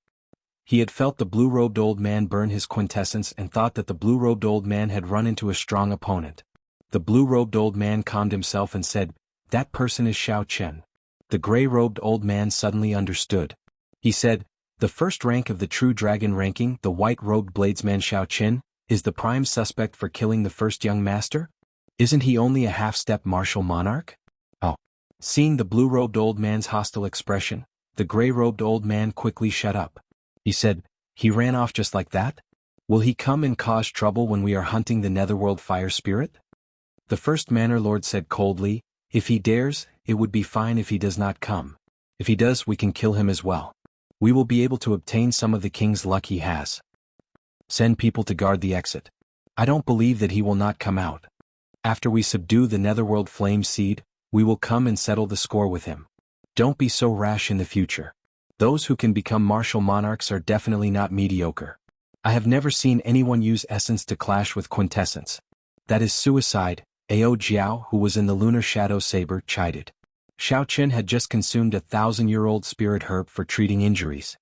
[SPEAKER 1] He had felt the blue-robed old man burn his quintessence and thought that the blue-robed old man had run into a strong opponent. The blue-robed old man calmed himself and said, "That person is Xiao Chen." The gray-robed old man suddenly understood. He said, "The first rank of the true dragon ranking, the white-robed bladesman Xiao Chen, is the prime suspect for killing the first young master? Isn't he only a half-step martial monarch?" Oh. Seeing the blue-robed old man's hostile expression, the gray-robed old man quickly shut up. He said, "He ran off just like that? Will he come and cause trouble when we are hunting the netherworld fire spirit?" The first manor lord said coldly, "If he dares, it would be fine if he does not come. If he does, we can kill him as well. We will be able to obtain some of the king's luck he has. Send people to guard the exit. I don't believe that he will not come out. After we subdue the netherworld flame seed, we will come and settle the score with him. Don't be so rash in the future. Those who can become martial monarchs are definitely not mediocre. I have never seen anyone use essence to clash with quintessence. That is suicide," Ao Jiao, who was in the lunar shadow saber, chided. Xiao Chen had just consumed a 1,000-year-old spirit herb for treating injuries.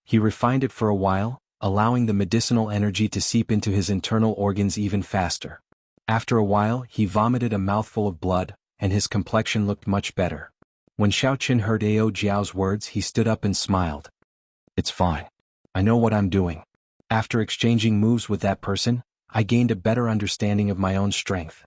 [SPEAKER 1] He refined it for a while, allowing the medicinal energy to seep into his internal organs even faster. After a while, he vomited a mouthful of blood, and his complexion looked much better. When Xiao Chen heard Ao Jiao's words, he stood up and smiled. "It's fine. I know what I'm doing. After exchanging moves with that person, I gained a better understanding of my own strength."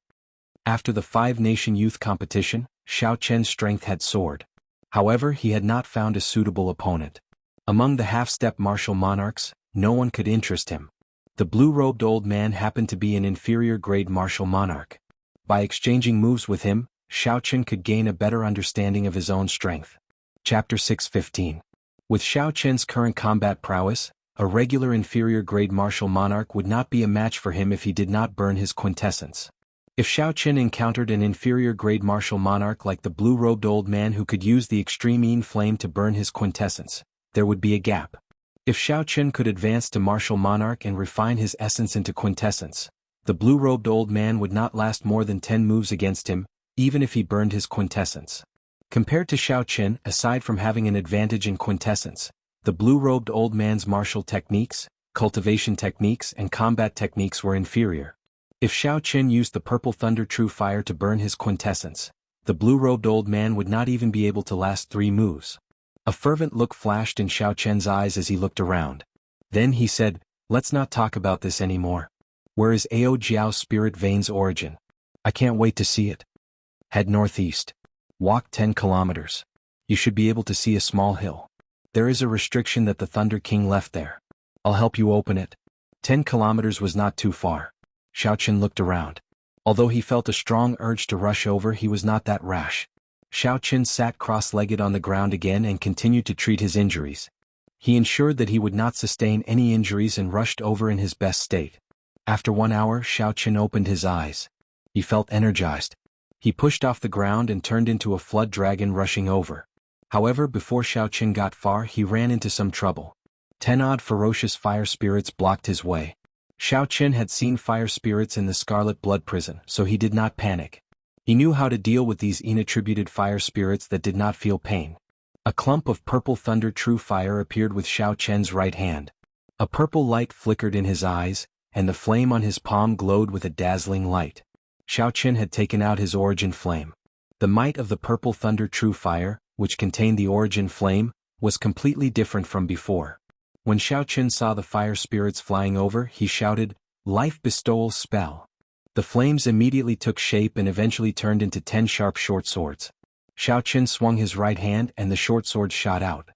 [SPEAKER 1] After the 5-nation youth competition, Xiao Chen's strength had soared. However, he had not found a suitable opponent. Among the half-step martial monarchs, no one could interest him. The blue-robed old man happened to be an inferior-grade martial monarch. By exchanging moves with him, Xiao Chen could gain a better understanding of his own strength. Chapter 6:15. With Xiao Chen's current combat prowess, a regular inferior-grade martial monarch would not be a match for him if he did not burn his quintessence. If Xiao Chen encountered an inferior-grade martial monarch like the blue-robed old man who could use the extreme Yin flame to burn his quintessence, there would be a gap. If Xiao Chen could advance to martial monarch and refine his essence into quintessence, the blue-robed old man would not last more than 10 moves against him, even if he burned his quintessence. Compared to Xiao Chen, aside from having an advantage in quintessence, the blue-robed old man's martial techniques, cultivation techniques and combat techniques were inferior. If Xiao Chen used the purple thunder true fire to burn his quintessence, the blue-robed old man would not even be able to last 3 moves. A fervent look flashed in Xiao Chen's eyes as he looked around. Then he said, "Let's not talk about this anymore. Where is Ao Jiao's spirit vein's origin? I can't wait to see it. Head northeast. Walk 10 kilometers. You should be able to see a small hill. There is a restriction that the Thunder King left there. I'll help you open it." 10 kilometers was not too far. Xiao Chen looked around. Although he felt a strong urge to rush over, he was not that rash. Xiao Chen sat cross-legged on the ground again and continued to treat his injuries. He ensured that he would not sustain any injuries and rushed over in his best state. After 1 hour, Xiao Chen opened his eyes. He felt energized. He pushed off the ground and turned into a flood dragon rushing over. However, before Xiao Chen got far, he ran into some trouble. 10 odd ferocious fire spirits blocked his way. Xiao Chen had seen fire spirits in the Scarlet Blood Prison, so he did not panic. He knew how to deal with these inattributed fire spirits that did not feel pain. A clump of purple thunder true fire appeared with Xiao Chen's right hand. A purple light flickered in his eyes, and the flame on his palm glowed with a dazzling light. Xiao Chen had taken out his origin flame. The might of the purple thunder true fire, which contained the origin flame, was completely different from before. When Xiao Chen saw the fire spirits flying over, he shouted, "Life bestowal spell." The flames immediately took shape and eventually turned into 10 sharp short swords. Xiao Chen swung his right hand and the short sword shot out.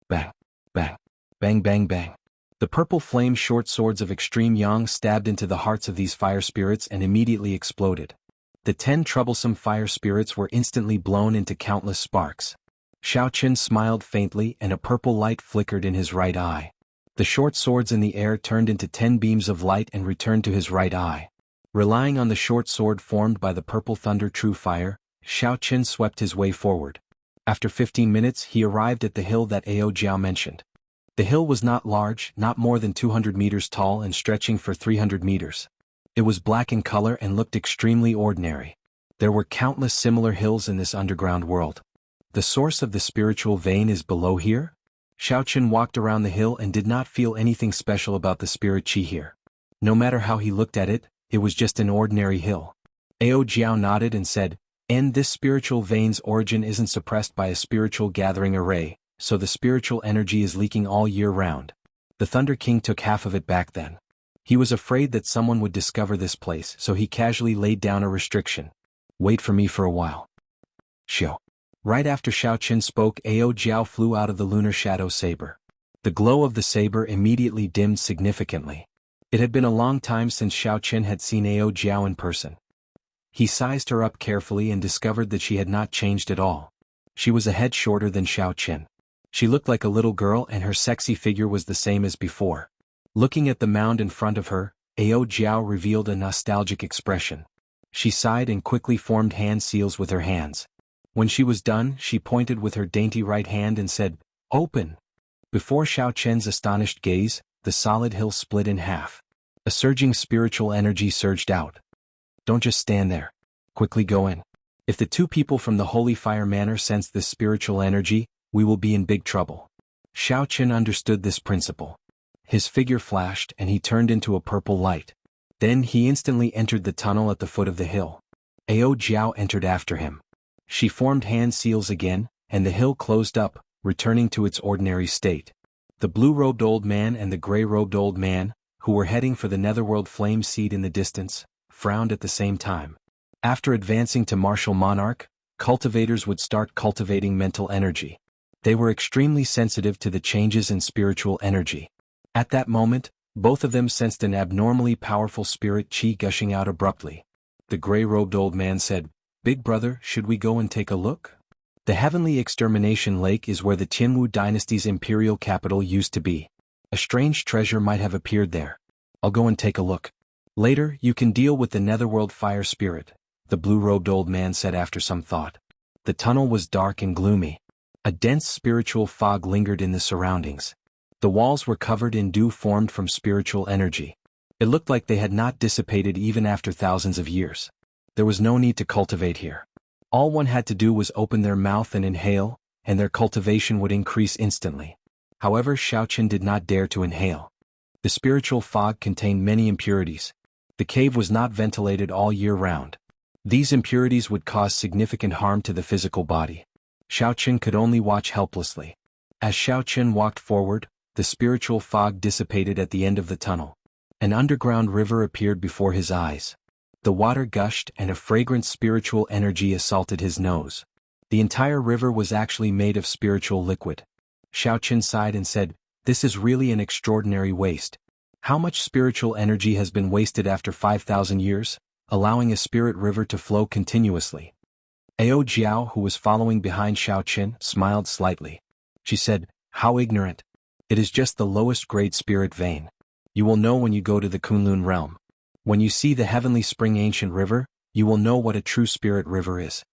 [SPEAKER 1] Bang, bang, bang, bang, bang. The purple flame short swords of extreme yang stabbed into the hearts of these fire spirits and immediately exploded. The 10 troublesome fire spirits were instantly blown into countless sparks. Xiao Chen smiled faintly and a purple light flickered in his right eye. The short swords in the air turned into 10 beams of light and returned to his right eye. Relying on the short sword formed by the purple thunder true fire, Xiao Chen swept his way forward. After 15 minutes, he arrived at the hill that Ao Jiao mentioned. The hill was not large, not more than 200 meters tall and stretching for 300 meters. It was black in color and looked extremely ordinary. There were countless similar hills in this underground world. The source of the spiritual vein is below here? Xiaochen walked around the hill and did not feel anything special about the spirit chi here. No matter how he looked at it, it was just an ordinary hill. Ao Jiao nodded and said, "And this spiritual vein's origin isn't suppressed by a spiritual gathering array, so the spiritual energy is leaking all year round." The Thunder King took half of it back then. He was afraid that someone would discover this place, so he casually laid down a restriction. "Wait for me for a while." Xiao. Right after Xiaochen spoke, Ao Jiao flew out of the lunar shadow saber. The glow of the saber immediately dimmed significantly. It had been a long time since Xiaochen had seen Ao Jiao in person. He sized her up carefully and discovered that she had not changed at all. She was a head shorter than Xiaochen. She looked like a little girl and her sexy figure was the same as before. Looking at the mound in front of her, Ao Jiao revealed a nostalgic expression. She sighed and quickly formed hand seals with her hands. When she was done, she pointed with her dainty right hand and said, "Open." Before Xiaochen's astonished gaze, the solid hill split in half. A surging spiritual energy surged out. "Don't just stand there. Quickly go in. If the two people from the Holy Fire Manor sense this spiritual energy, we will be in big trouble." Xiaochen understood this principle. His figure flashed and he turned into a purple light. Then he instantly entered the tunnel at the foot of the hill. Ao Jiao entered after him. She formed hand seals again, and the hill closed up, returning to its ordinary state. The blue-robed old man and the gray-robed old man, who were heading for the netherworld flame seed in the distance, frowned at the same time. After advancing to martial monarch, cultivators would start cultivating mental energy. They were extremely sensitive to the changes in spiritual energy. At that moment, both of them sensed an abnormally powerful spirit chi gushing out abruptly. The gray-robed old man said, "Big brother, should we go and take a look? The Heavenly Extermination Lake is where the Jianghu dynasty's imperial capital used to be. A strange treasure might have appeared there. I'll go and take a look. Later, you can deal with the netherworld fire spirit," the blue-robed old man said after some thought. The tunnel was dark and gloomy. A dense spiritual fog lingered in the surroundings. The walls were covered in dew formed from spiritual energy. It looked like they had not dissipated even after thousands of years. There was no need to cultivate here. All one had to do was open their mouth and inhale, and their cultivation would increase instantly. However, Xiaochen did not dare to inhale. The spiritual fog contained many impurities. The cave was not ventilated all year round. These impurities would cause significant harm to the physical body. Xiaochen could only watch helplessly. As Xiaochen walked forward, the spiritual fog dissipated at the end of the tunnel. An underground river appeared before his eyes. The water gushed and a fragrant spiritual energy assaulted his nose. The entire river was actually made of spiritual liquid. Xiaochen sighed and said, "This is really an extraordinary waste. How much spiritual energy has been wasted after 5,000 years, allowing a spirit river to flow continuously?" Ao Jiao, who was following behind Xiaochen, smiled slightly. She said, "How ignorant. It is just the lowest grade spirit vein. You will know when you go to the Kunlun realm. When you see the heavenly spring ancient river, you will know what a true spirit river is."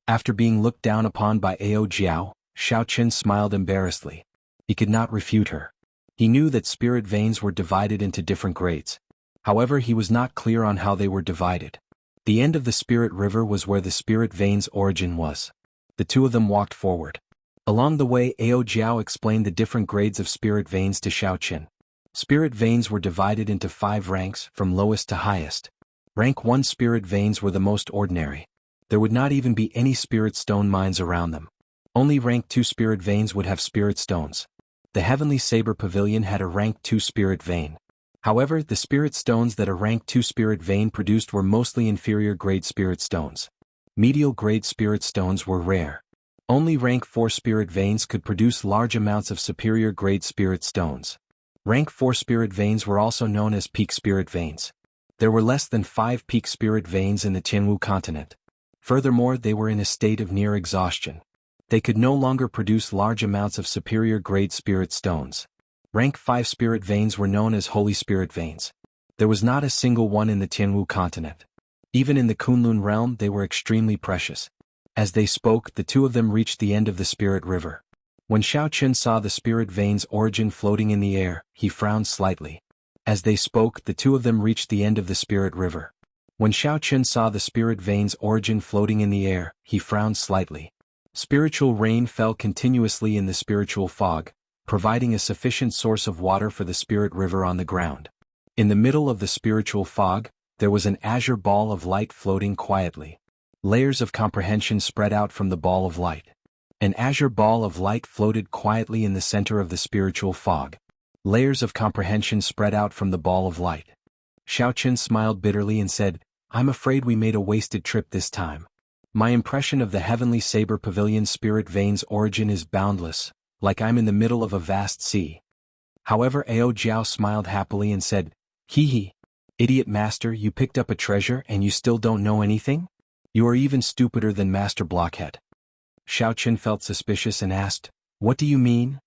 [SPEAKER 1] After being looked down upon by Ao Jiao, Xiaochen smiled embarrassedly. He could not refute her. He knew that spirit veins were divided into different grades. However, he was not clear on how they were divided. The end of the spirit river was where the spirit vein's origin was. The two of them walked forward. Along the way, Ao Jiao explained the different grades of spirit veins to Xiaochen. Spirit veins were divided into 5 ranks, from lowest to highest. Rank 1 spirit veins were the most ordinary. There would not even be any spirit stone mines around them. Only rank 2 spirit veins would have spirit stones. The Heavenly Saber Pavilion had a rank 2 spirit vein. However, the spirit stones that a rank 2 spirit vein produced were mostly inferior grade spirit stones. Medial grade spirit stones were rare. Only rank 4 spirit veins could produce large amounts of superior grade spirit stones. Rank 4 spirit veins were also known as peak spirit veins. There were less than 5 peak spirit veins in the Jianghu continent. Furthermore, they were in a state of near exhaustion. They could no longer produce large amounts of superior grade spirit stones. Rank 5 spirit veins were known as holy spirit veins. There was not a single one in the Jianghu continent. Even in the Kunlun realm, they were extremely precious. As they spoke, the two of them reached the end of the spirit river. When Xiaochen saw the spirit vein's origin floating in the air, he frowned slightly. As they spoke, the two of them reached the end of the spirit river. When Xiao Chen saw the spirit vein's origin floating in the air, he frowned slightly. Spiritual rain fell continuously in the spiritual fog, providing a sufficient source of water for the spirit river on the ground. In the middle of the spiritual fog, there was an azure ball of light floating quietly. Layers of comprehension spread out from the ball of light. An azure ball of light floated quietly in the center of the spiritual fog. Layers of comprehension spread out from the ball of light. Xiao Chen smiled bitterly and said, "I'm afraid we made a wasted trip this time. My impression of the heavenly saber pavilion spirit vein's origin is boundless, like I'm in the middle of a vast sea." However, Ao Jiao smiled happily and said, "Hee hee. Idiot master, you picked up a treasure and you still don't know anything? You are even stupider than Master Blockhead." Xiao Chen felt suspicious and asked, "What do you mean?"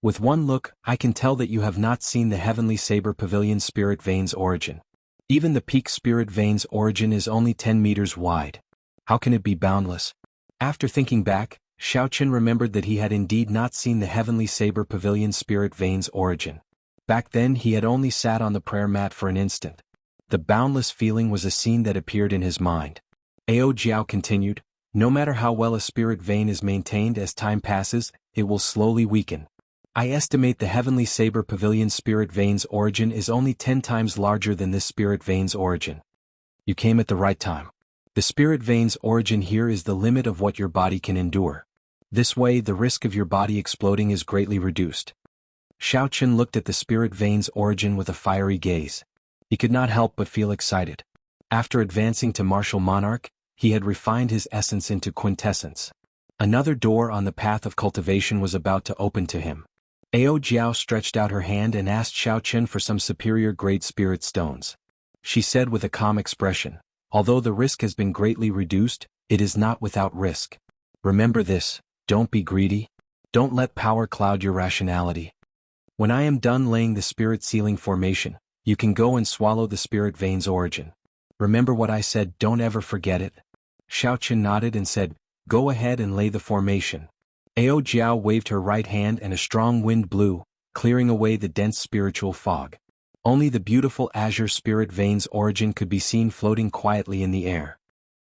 [SPEAKER 1] "With one look, I can tell that you have not seen the heavenly saber pavilion spirit vein's origin. Even the peak spirit vein's origin is only 10 meters wide. How can it be boundless?" After thinking back, Xiao Chen remembered that he had indeed not seen the heavenly saber pavilion spirit vein's origin. Back then he had only sat on the prayer mat for an instant. The boundless feeling was a scene that appeared in his mind. Ao Jiao continued, "No matter how well a spirit vein is maintained, as time passes, it will slowly weaken. I estimate the heavenly saber pavilion spirit vein's origin is only 10 times larger than this spirit vein's origin. You came at the right time. The spirit vein's origin here is the limit of what your body can endure. This way the risk of your body exploding is greatly reduced." Xiao Chen looked at the spirit vein's origin with a fiery gaze. He could not help but feel excited. After advancing to martial monarch, he had refined his essence into quintessence. Another door on the path of cultivation was about to open to him. Ao Jiao stretched out her hand and asked Xiao Chen for some superior grade spirit stones. She said with a calm expression, "Although the risk has been greatly reduced, it is not without risk. Remember this, don't be greedy. Don't let power cloud your rationality. When I am done laying the spirit sealing formation, you can go and swallow the spirit vein's origin. Remember what I said, don't ever forget it." Xiao Chen nodded and said, "Go ahead and lay the formation." Ao Jiao waved her right hand and a strong wind blew, clearing away the dense spiritual fog. Only the beautiful azure spirit vein's origin could be seen floating quietly in the air.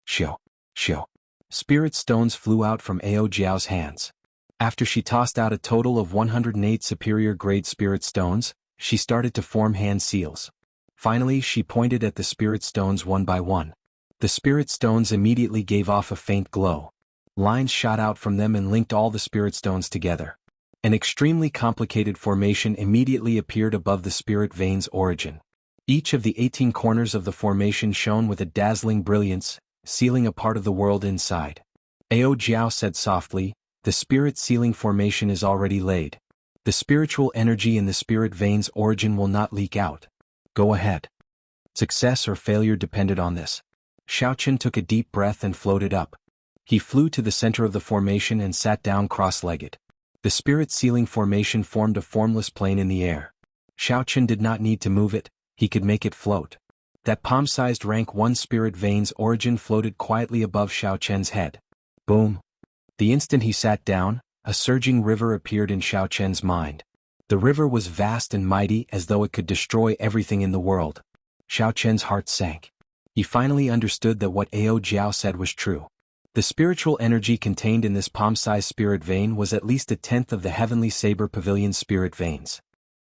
[SPEAKER 1] Shio, shio. Spirit stones flew out from Ao Jiao's hands. After she tossed out a total of 108 superior grade spirit stones, she started to form hand seals. Finally she pointed at the spirit stones one by one. The spirit stones immediately gave off a faint glow. Lines shot out from them and linked all the spirit stones together. An extremely complicated formation immediately appeared above the spirit vein's origin. Each of the 18 corners of the formation shone with a dazzling brilliance, sealing a part of the world inside. Ao Jiao said softly, "The spirit sealing formation is already laid. The spiritual energy in the spirit vein's origin will not leak out. Go ahead." Success or failure depended on this. Xiao Chen took a deep breath and floated up. He flew to the center of the formation and sat down cross-legged. The spirit sealing formation formed a formless plane in the air. Xiao Chen did not need to move it, he could make it float. That palm-sized rank 1 spirit vein's origin floated quietly above Xiao Chen's head. Boom! The instant he sat down, a surging river appeared in Xiao Chen's mind. The river was vast and mighty as though it could destroy everything in the world. Xiao Chen's heart sank. He finally understood that what Ao Jiao said was true. The spiritual energy contained in this palm-sized spirit vein was at least 1/10 of the heavenly saber pavilion spirit veins.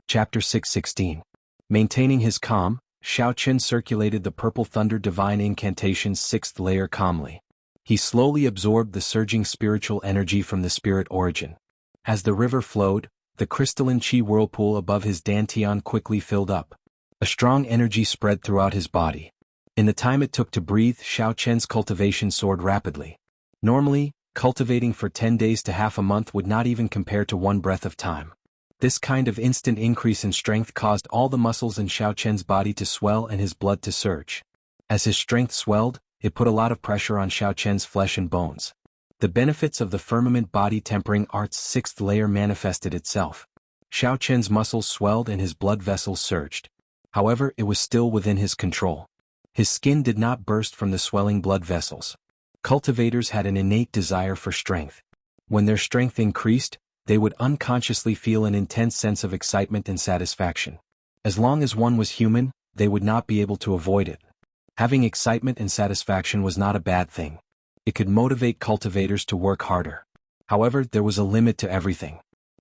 [SPEAKER 1] Chapter 6:16. Maintaining his calm, Xiao Chen circulated the purple thunder divine incantation's 6th layer calmly. He slowly absorbed the surging spiritual energy from the spirit origin. As the river flowed, the crystalline chi whirlpool above his dantian quickly filled up. A strong energy spread throughout his body. In the time it took to breathe, Xiao Chen's cultivation soared rapidly. Normally, cultivating for 10 days to half a month would not even compare to one breath of time. This kind of instant increase in strength caused all the muscles in Xiao Chen's body to swell and his blood to surge. As his strength swelled, it put a lot of pressure on Xiao Chen's flesh and bones. The benefits of the firmament body tempering art's 6th layer manifested itself. Xiao Chen's muscles swelled and his blood vessels surged. However, it was still within his control. His skin did not burst from the swelling blood vessels. Cultivators had an innate desire for strength. When their strength increased, they would unconsciously feel an intense sense of excitement and satisfaction. As long as one was human, they would not be able to avoid it. Having excitement and satisfaction was not a bad thing. It could motivate cultivators to work harder. However, there was a limit to everything.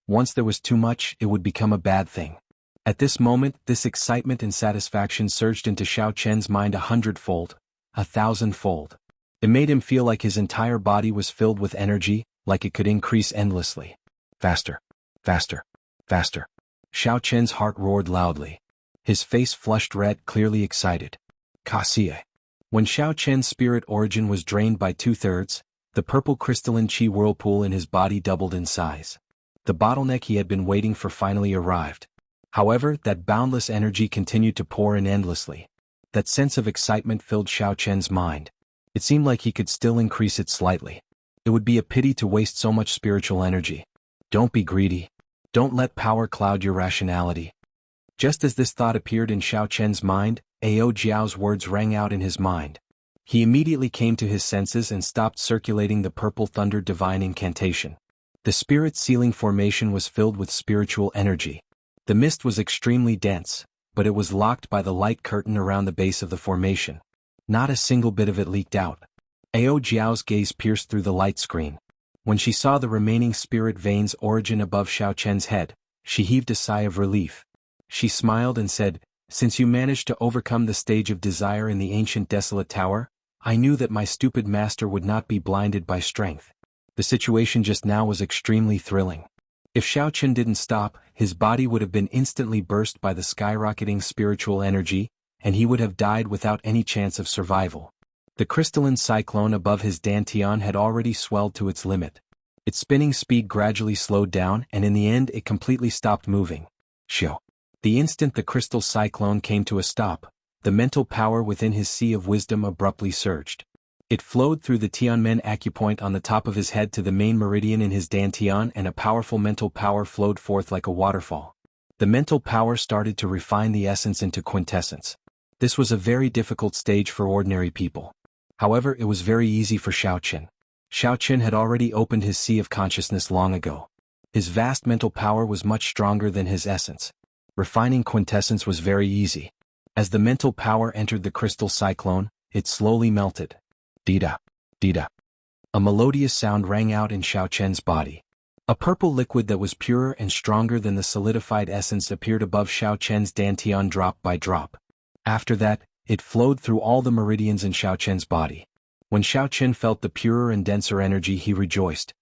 [SPEAKER 1] Once there was too much, it would become a bad thing. At this moment, this excitement and satisfaction surged into Xiao Chen's mind 100-fold, 1,000-fold. It made him feel like his entire body was filled with energy, like it could increase endlessly. Faster, faster, faster. Xiao Chen's heart roared loudly. His face flushed red, clearly excited. Kaxie. When Xiao Chen's spirit origin was drained by 2/3, the purple crystalline chi whirlpool in his body doubled in size. The bottleneck he had been waiting for finally arrived. However, that boundless energy continued to pour in endlessly. That sense of excitement filled Xiao Chen's mind. It seemed like he could still increase it slightly. It would be a pity to waste so much spiritual energy. Don't be greedy. Don't let power cloud your rationality. Just as this thought appeared in Xiao Chen's mind, Ao Jiao's words rang out in his mind. He immediately came to his senses and stopped circulating the purple thunder divine incantation. The spirit sealing formation was filled with spiritual energy. The mist was extremely dense, but it was locked by the light curtain around the base of the formation. Not a single bit of it leaked out. Ao Jiao's gaze pierced through the light screen. When she saw the remaining spirit veins origin above Xiao Chen's head, she heaved a sigh of relief. She smiled and said, "Since you managed to overcome the stage of desire in the ancient desolate tower, I knew that my stupid master would not be blinded by strength." The situation just now was extremely thrilling. If Xiao Chen didn't stop, his body would have been instantly burst by the skyrocketing spiritual energy, and he would have died without any chance of survival. The crystalline cyclone above his dantian had already swelled to its limit. Its spinning speed gradually slowed down, and in the end it completely stopped moving. Xiao. The instant the crystal cyclone came to a stop, the mental power within his sea of wisdom abruptly surged. It flowed through the Tianmen acupoint on the top of his head to the main meridian in his dantian, and a powerful mental power flowed forth like a waterfall. The mental power started to refine the essence into quintessence. This was a very difficult stage for ordinary people. However, it was very easy for Xiao Chen. Xiao Chen had already opened his sea of consciousness long ago. His vast mental power was much stronger than his essence. Refining quintessence was very easy. As the mental power entered the crystal cyclone, it slowly melted. Dida, dida. A melodious sound rang out in Xiao Chen's body. A purple liquid that was purer and stronger than the solidified essence appeared above Xiao Chen's dantian drop by drop. After that, it flowed through all the meridians in Xiao Chen's body. When Xiao Chen felt the purer and denser energy, he rejoiced.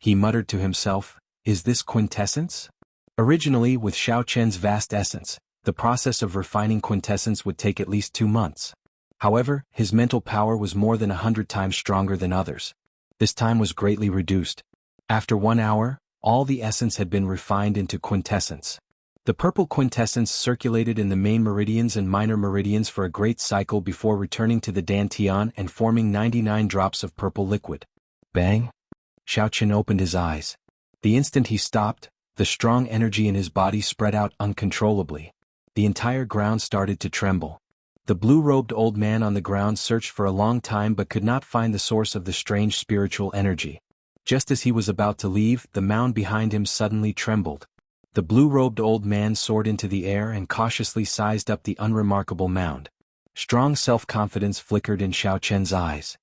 [SPEAKER 1] He muttered to himself, "Is this quintessence?" Originally, with Xiao Chen's vast essence, the process of refining quintessence would take at least 2 months. However, his mental power was more than 100 times stronger than others. This time was greatly reduced. After 1 hour, all the essence had been refined into quintessence. The purple quintessence circulated in the main meridians and minor meridians for a great cycle before returning to the dantian and forming 99 drops of purple liquid. Bang! Xiao Chen opened his eyes. The instant he stopped, the strong energy in his body spread out uncontrollably. The entire ground started to tremble. The blue-robed old man on the ground searched for a long time but could not find the source of the strange spiritual energy. Just as he was about to leave, the mound behind him suddenly trembled. The blue-robed old man soared into the air and cautiously sized up the unremarkable mound. Strong self-confidence flickered in Xiao Chen's eyes.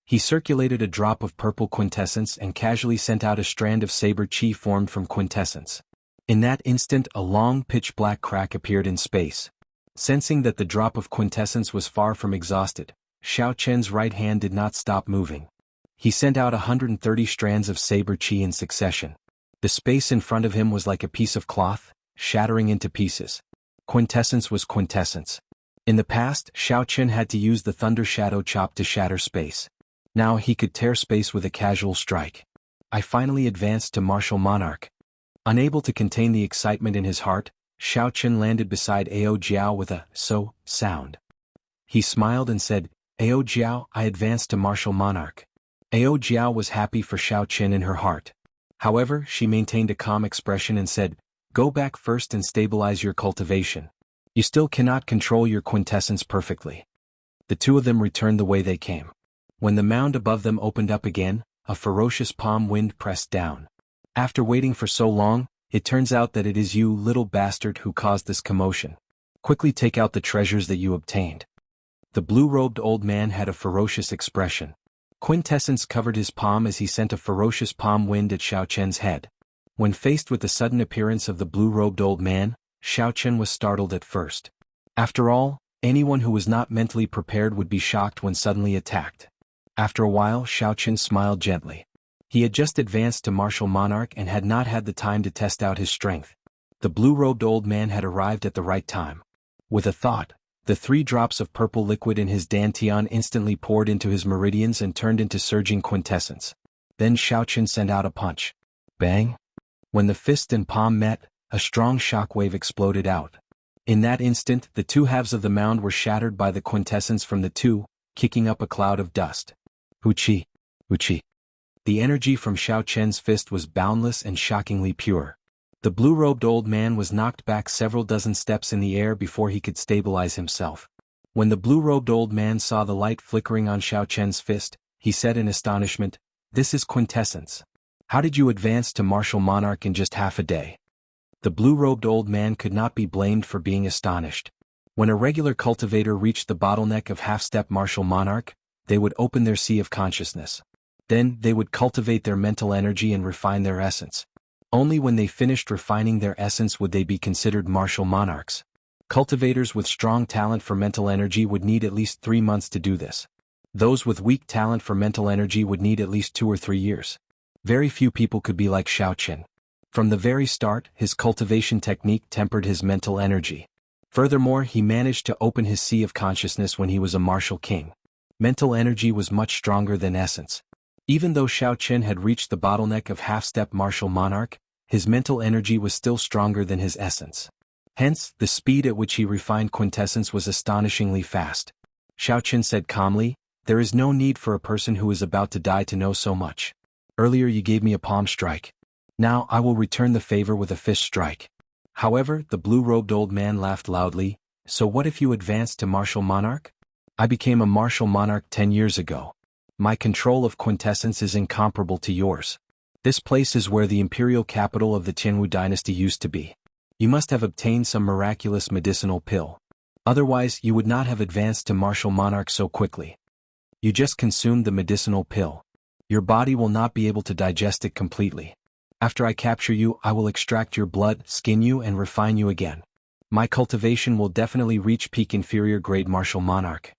[SPEAKER 1] He circulated a drop of purple quintessence and casually sent out a strand of saber chi formed from quintessence. In that instant, a long pitch-black crack appeared in space. Sensing that the drop of quintessence was far from exhausted, Xiao Chen's right hand did not stop moving. He sent out 130 strands of saber chi in succession. The space in front of him was like a piece of cloth, shattering into pieces. Quintessence was quintessence. In the past, Xiao Chen had to use the thunder shadow chop to shatter space. Now he could tear space with a casual strike. I finally advanced to martial monarch. Unable to contain the excitement in his heart, Xiao Chen landed beside Ao Jiao with a "so" sound. He smiled and said, "Ao Jiao, I advanced to martial monarch." Ao Jiao was happy for Xiao Chen in her heart. However, she maintained a calm expression and said, "Go back first and stabilize your cultivation. You still cannot control your quintessence perfectly." The two of them returned the way they came. When the mound above them opened up again, a ferocious palm wind pressed down. "After waiting for so long, it turns out that it is you, little bastard, who caused this commotion. Quickly take out the treasures that you obtained." The blue-robed old man had a ferocious expression. Quintessence covered his palm as he sent a ferocious palm wind at Xiao Chen's head. When faced with the sudden appearance of the blue-robed old man, Xiao Chen was startled at first. After all, anyone who was not mentally prepared would be shocked when suddenly attacked. After a while, Xiao Chen smiled gently. He had just advanced to martial monarch and had not had the time to test out his strength. The blue-robed old man had arrived at the right time. With a thought, the 3 drops of purple liquid in his dantian instantly poured into his meridians and turned into surging quintessence. Then Xiao Chen sent out a punch. Bang! When the fist and palm met, a strong shockwave exploded out. In that instant, the 2 halves of the mound were shattered by the quintessence from the 2, kicking up a cloud of dust. Huchi! Huchi! The energy from Xiao Chen's fist was boundless and shockingly pure. The blue-robed old man was knocked back several dozen steps in the air before he could stabilize himself. When the blue-robed old man saw the light flickering on Xiao Chen's fist, he said in astonishment, "This is quintessence. How did you advance to martial monarch in just half a day?" The blue-robed old man could not be blamed for being astonished. When a regular cultivator reached the bottleneck of half-step martial monarch, they would open their sea of consciousness. Then, they would cultivate their mental energy and refine their essence. Only when they finished refining their essence would they be considered martial monarchs. Cultivators with strong talent for mental energy would need at least 3 months to do this. Those with weak talent for mental energy would need at least 2 or 3 years. Very few people could be like Xiao Chen. From the very start, his cultivation technique tempered his mental energy. Furthermore, he managed to open his sea of consciousness when he was a martial king. Mental energy was much stronger than essence. Even though Xiao Chen had reached the bottleneck of half-step martial monarch, his mental energy was still stronger than his essence. Hence, the speed at which he refined quintessence was astonishingly fast. Xiao Chen said calmly, "There is no need for a person who is about to die to know so much. Earlier you gave me a palm strike. Now I will return the favor with a fist strike." However, the blue-robed old man laughed loudly. "So what if you advanced to martial monarch? I became a martial monarch 10 years ago. My control of quintessence is incomparable to yours. This place is where the imperial capital of the Jianghu dynasty used to be. You must have obtained some miraculous medicinal pill. Otherwise, you would not have advanced to martial monarch so quickly. You just consumed the medicinal pill. Your body will not be able to digest it completely. After I capture you, I will extract your blood, skin you and refine you again. My cultivation will definitely reach peak inferior grade martial monarch."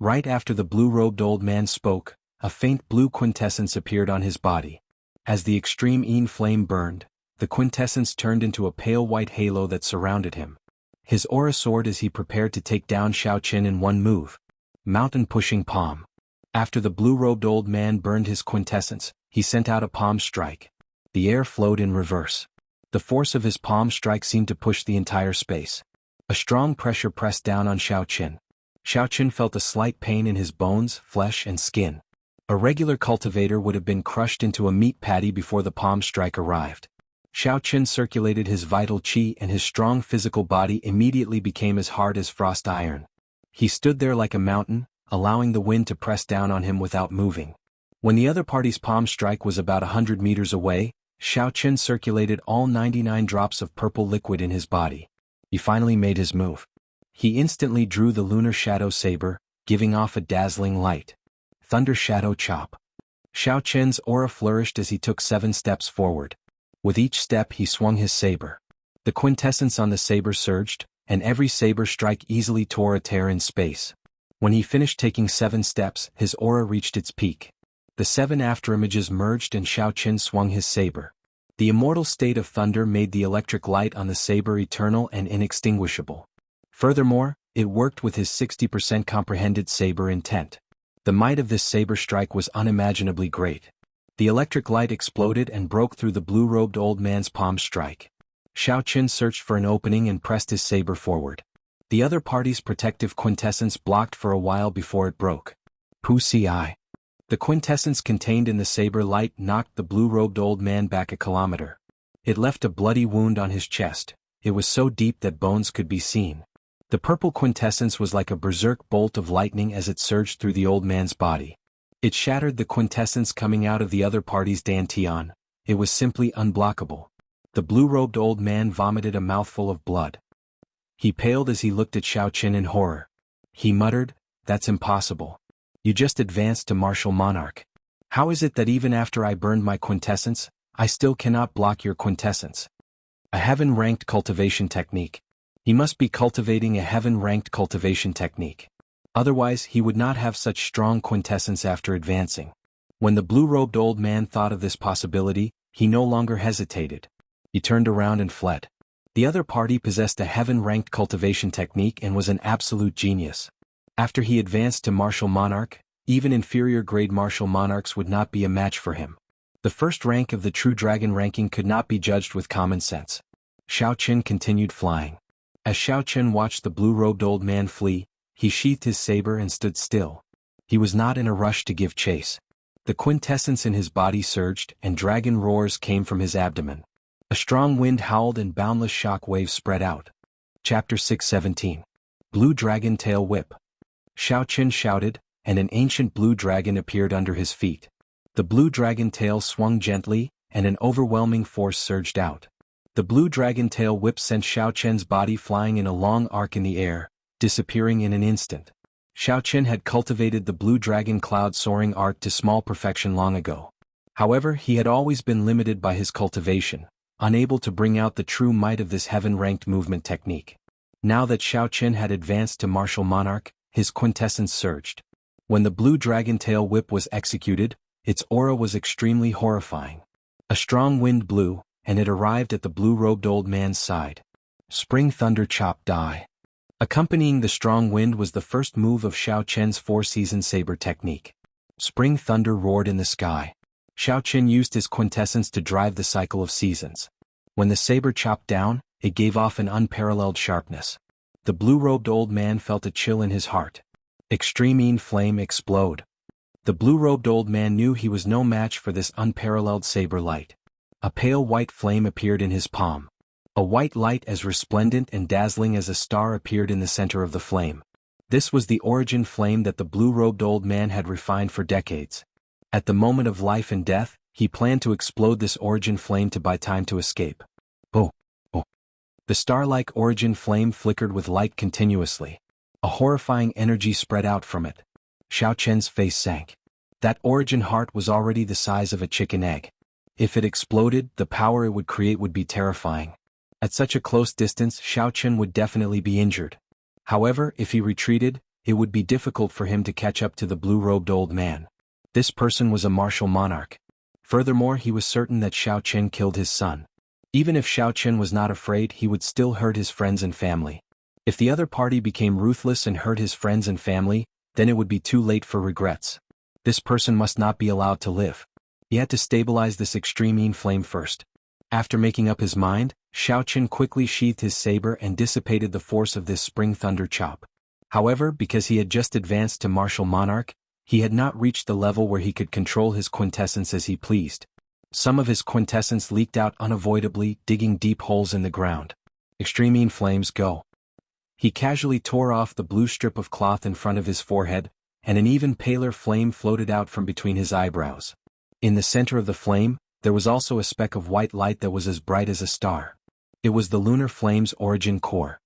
[SPEAKER 1] Right after the blue-robed old man spoke, a faint blue quintessence appeared on his body. As the extreme Yin flame burned, the quintessence turned into a pale white halo that surrounded him. His aura soared as he prepared to take down Xiao Chen in one move. Mountain pushing palm. After the blue-robed old man burned his quintessence, he sent out a palm strike. The air flowed in reverse. The force of his palm strike seemed to push the entire space. A strong pressure pressed down on Xiao Chen. Xiao Chen felt a slight pain in his bones, flesh and skin. A regular cultivator would have been crushed into a meat patty before the palm strike arrived. Xiao Chen circulated his vital qi and his strong physical body immediately became as hard as frost iron. He stood there like a mountain, allowing the wind to press down on him without moving. When the other party's palm strike was about 100 meters away, Xiao Chen circulated all 99 drops of purple liquid in his body. He finally made his move. He instantly drew the lunar shadow saber, giving off a dazzling light. Thunder shadow chop. Xiao Chen's aura flourished as he took 7 steps forward. With each step he swung his saber. The quintessence on the saber surged, and every saber strike easily tore a tear in space. When he finished taking 7 steps, his aura reached its peak. The 7 afterimages merged and Xiao Chen swung his saber. The immortal state of thunder made the electric light on the saber eternal and inextinguishable. Furthermore, it worked with his 60% comprehended saber intent. The might of this saber strike was unimaginably great. The electric light exploded and broke through the blue-robed old man's palm strike. Xiao Chen searched for an opening and pressed his saber forward. The other party's protective quintessence blocked for a while before it broke. Pusi. The quintessence contained in the saber light knocked the blue-robed old man back a kilometer. It left a bloody wound on his chest. It was so deep that bones could be seen. The purple quintessence was like a berserk bolt of lightning as it surged through the old man's body. It shattered the quintessence coming out of the other party's dantian. It was simply unblockable. The blue-robed old man vomited a mouthful of blood. He paled as he looked at Xiao Chen in horror. He muttered, "That's impossible. You just advanced to martial monarch. How is it that even after I burned my quintessence, I still cannot block your quintessence?" A heaven-ranked cultivation technique. He must be cultivating a heaven-ranked cultivation technique. Otherwise he would not have such strong quintessence after advancing. When the blue-robed old man thought of this possibility, he no longer hesitated. He turned around and fled. The other party possessed a heaven-ranked cultivation technique and was an absolute genius. After he advanced to martial monarch, even inferior-grade martial monarchs would not be a match for him. The first rank of the true dragon ranking could not be judged with common sense. Xiao Qin continued flying. As Xiao Qin watched the blue-robed old man flee, he sheathed his saber and stood still. He was not in a rush to give chase. The quintessence in his body surged, and dragon roars came from his abdomen. A strong wind howled and boundless shock waves spread out. Chapter 617. Blue Dragon Tail Whip. Xiao Qin shouted, and an ancient blue dragon appeared under his feet. The blue dragon tail swung gently, and an overwhelming force surged out. The blue dragon tail whip sent Xiao Qin's body flying in a long arc in the air, disappearing in an instant. Xiao Qin had cultivated the blue dragon cloud soaring art to small perfection long ago. However, he had always been limited by his cultivation, unable to bring out the true might of this heaven-ranked movement technique. Now that Xiao Qin had advanced to martial monarch, his quintessence surged. When the blue dragon tail whip was executed, its aura was extremely horrifying. A strong wind blew, and it arrived at the blue-robed old man's side. Spring Thunder Chop Die. Accompanying the strong wind was the first move of Xiao Qin's four-season saber technique. Spring thunder roared in the sky. Xiao Qin used his quintessence to drive the cycle of seasons. When the saber chopped down, it gave off an unparalleled sharpness. The blue-robed old man felt a chill in his heart. Extreme flame explode. The blue-robed old man knew he was no match for this unparalleled saber light. A pale white flame appeared in his palm. A white light as resplendent and dazzling as a star appeared in the center of the flame. This was the origin flame that the blue-robed old man had refined for decades. At the moment of life and death, he planned to explode this origin flame to buy time to escape. Oh, oh. The star-like origin flame flickered with light continuously. A horrifying energy spread out from it. Xiao Qin's face sank. That origin heart was already the size of a chicken egg. If it exploded, the power it would create would be terrifying. At such a close distance, Xiao Qin would definitely be injured. However, if he retreated, it would be difficult for him to catch up to the blue-robed old man. This person was a martial monarch. Furthermore, he was certain that Xiao Qin killed his son. Even if Xiao Qin was not afraid, he would still hurt his friends and family. If the other party became ruthless and hurt his friends and family, then it would be too late for regrets. This person must not be allowed to live. He had to stabilize this extreme flame first. After making up his mind, Xiao Qin quickly sheathed his saber and dissipated the force of this spring thunder chop. However, because he had just advanced to martial monarch, he had not reached the level where he could control his quintessence as he pleased. Some of his quintessence leaked out unavoidably, digging deep holes in the ground. Extreme flames go. He casually tore off the blue strip of cloth in front of his forehead, and an even paler flame floated out from between his eyebrows. In the center of the flame, there was also a speck of white light that was as bright as a star. It was the lunar flame's origin core.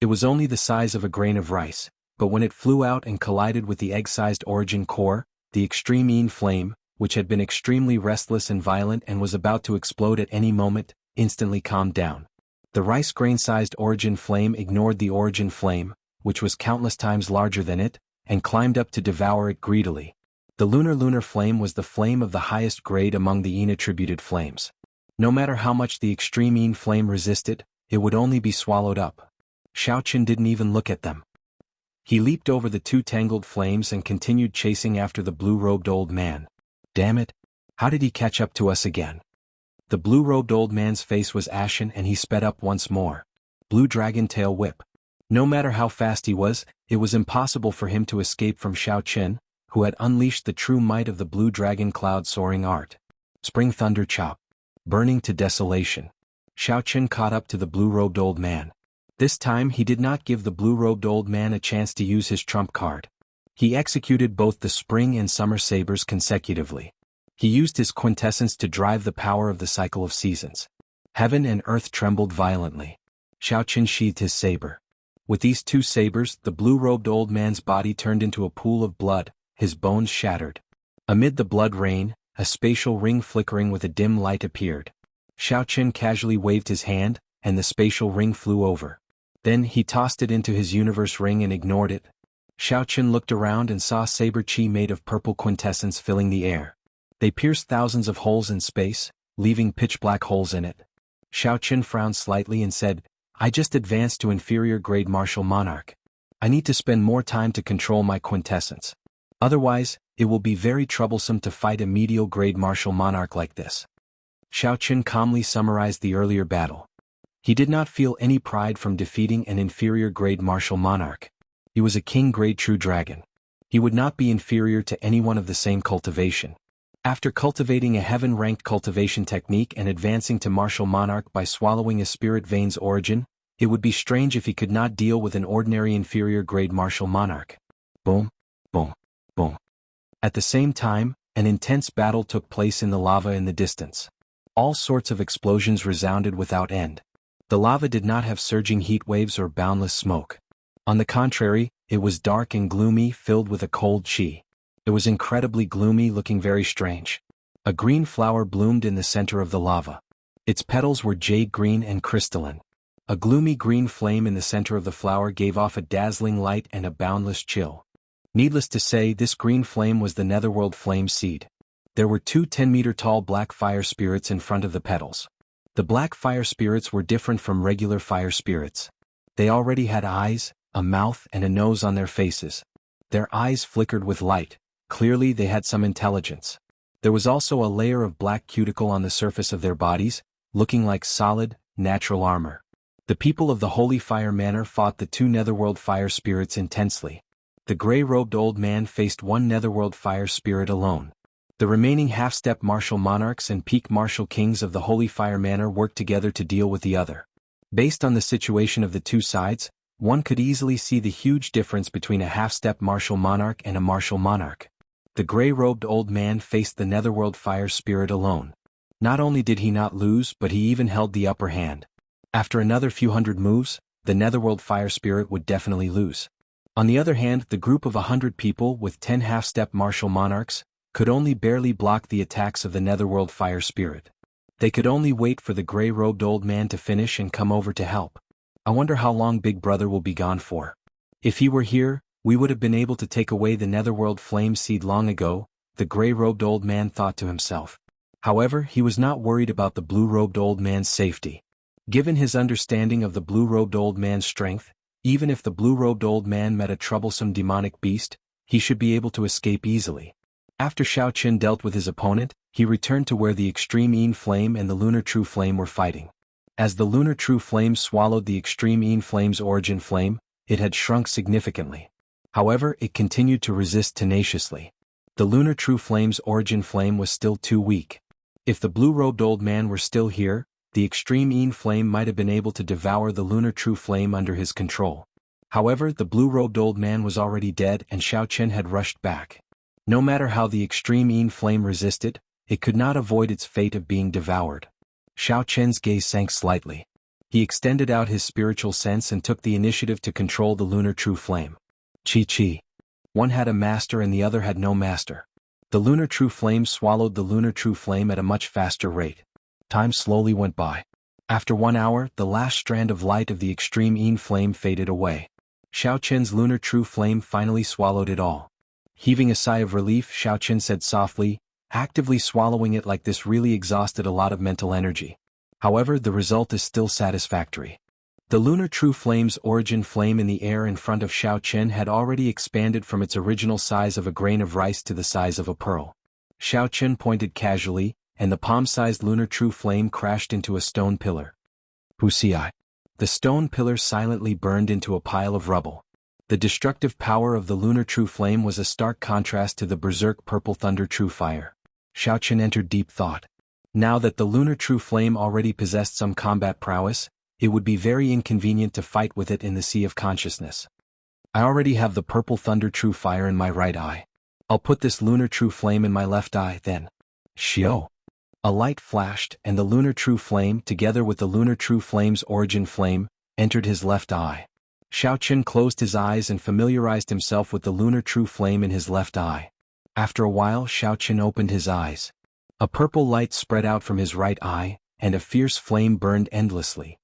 [SPEAKER 1] It was only the size of a grain of rice, but when it flew out and collided with the egg-sized origin core, the extreme flame, which had been extremely restless and violent and was about to explode at any moment, instantly calmed down. The rice grain-sized origin flame ignored the origin flame, which was countless times larger than it, and climbed up to devour it greedily. The lunar flame was the flame of the highest grade among the yin-attributed flames. No matter how much the extreme flame resisted, it would only be swallowed up. Xiao Qin didn't even look at them. He leaped over the two tangled flames and continued chasing after the blue-robed old man. Damn it! How did he catch up to us again? The blue-robed old man's face was ashen and he sped up once more. Blue Dragon Tail Whip. No matter how fast he was, it was impossible for him to escape from Xiao Qin, who had unleashed the true might of the blue dragon cloud soaring art. Spring Thunder Chop. Burning to desolation. Xiao Qin caught up to the blue-robed old man. This time he did not give the blue-robed old man a chance to use his trump card. He executed both the spring and summer sabers consecutively. He used his quintessence to drive the power of the cycle of seasons. Heaven and earth trembled violently. Xiao Qin sheathed his saber. With these two sabers, the blue-robed old man's body turned into a pool of blood, his bones shattered. Amid the blood rain, a spatial ring flickering with a dim light appeared. Xiao Chen casually waved his hand, and the spatial ring flew over. Then he tossed it into his universe ring and ignored it. Xiao Chen looked around and saw saber chi made of purple quintessence filling the air. They pierced thousands of holes in space, leaving pitch-black holes in it. Xiao Chen frowned slightly and said, "I just advanced to inferior-grade martial monarch. I need to spend more time to control my quintessence. Otherwise, it will be very troublesome to fight a medial-grade martial monarch like this." Xiao Chen calmly summarized the earlier battle. He did not feel any pride from defeating an inferior-grade martial monarch. He was a king-grade true dragon. He would not be inferior to anyone of the same cultivation. After cultivating a heaven-ranked cultivation technique and advancing to martial monarch by swallowing a spirit vein's origin, it would be strange if he could not deal with an ordinary inferior-grade martial monarch. Boom, boom, boom. At the same time, an intense battle took place in the lava in the distance. All sorts of explosions resounded without end. The lava did not have surging heat waves or boundless smoke. On the contrary, it was dark and gloomy, filled with a cold chi. It was incredibly gloomy, looking very strange. A green flower bloomed in the center of the lava. Its petals were jade green and crystalline. A gloomy green flame in the center of the flower gave off a dazzling light and a boundless chill. Needless to say, this green flame was the netherworld flame seed. There were two 10-meter-tall black fire spirits in front of the petals. The black fire spirits were different from regular fire spirits. They already had eyes, a mouth and a nose on their faces. Their eyes flickered with light. Clearly they had some intelligence. There was also a layer of black cuticle on the surface of their bodies, looking like solid, natural armor. The people of the Holy Fire Manor fought the two netherworld fire spirits intensely. The gray-robed old man faced one netherworld fire spirit alone. The remaining half-step martial monarchs and peak martial kings of the Holy Fire Manor worked together to deal with the other. Based on the situation of the two sides, one could easily see the huge difference between a half-step martial monarch and a martial monarch. The gray-robed old man faced the netherworld fire spirit alone. Not only did he not lose, but he even held the upper hand. After another few hundred moves, the netherworld fire spirit would definitely lose. On the other hand, the group of 100 people with 10 half-step martial monarchs could only barely block the attacks of the netherworld fire spirit. They could only wait for the gray-robed old man to finish and come over to help. I wonder how long Big Brother will be gone for. If he were here, we would have been able to take away the netherworld flame seed long ago, the gray-robed old man thought to himself. However, he was not worried about the blue-robed old man's safety. Given his understanding of the blue-robed old man's strength, even if the blue-robed old man met a troublesome demonic beast, he should be able to escape easily. After Xiao Chen dealt with his opponent, he returned to where the Extreme Yin Flame and the Lunar True Flame were fighting. As the Lunar True Flame swallowed the Extreme Yin Flame's origin flame, it had shrunk significantly. However, it continued to resist tenaciously. The Lunar True Flame's origin flame was still too weak. If the blue-robed old man were still here, the Extreme Yin Flame might have been able to devour the Lunar True Flame under his control. However, the blue-robed old man was already dead and Xiao Chen had rushed back. No matter how the Extreme Yin Flame resisted, it could not avoid its fate of being devoured. Xiao Chen's gaze sank slightly. He extended out his spiritual sense and took the initiative to control the Lunar True Flame. Chi. One had a master and the other had no master. The Lunar True Flame swallowed the Lunar True Flame at a much faster rate. Time slowly went by. After 1 hour, the last strand of light of the Extreme Yin Flame faded away. Xiao Chen's Lunar True Flame finally swallowed it all. Heaving a sigh of relief, Xiao Chen said softly, "Actively swallowing it like this really exhausted a lot of mental energy. However, the result is still satisfactory." The Lunar True Flame's origin flame in the air in front of Xiao Chen had already expanded from its original size of a grain of rice to the size of a pearl. Xiao Chen pointed casually, and the palm-sized Lunar True Flame crashed into a stone pillar. Wuxia. The stone pillar silently burned into a pile of rubble. The destructive power of the Lunar True Flame was a stark contrast to the berserk Purple Thunder True Fire. Xiao Chen entered deep thought. Now that the Lunar True Flame already possessed some combat prowess, it would be very inconvenient to fight with it in the Sea of Consciousness. I already have the Purple Thunder True Fire in my right eye. I'll put this Lunar True Flame in my left eye then. Shio. A light flashed, and the Lunar True Flame, together with the Lunar True Flame's origin flame, entered his left eye. Xiao Chen closed his eyes and familiarized himself with the lunar true flame in his left eye. After a while Xiao Chen opened his eyes. A purple light spread out from his right eye, and a fierce flame burned endlessly.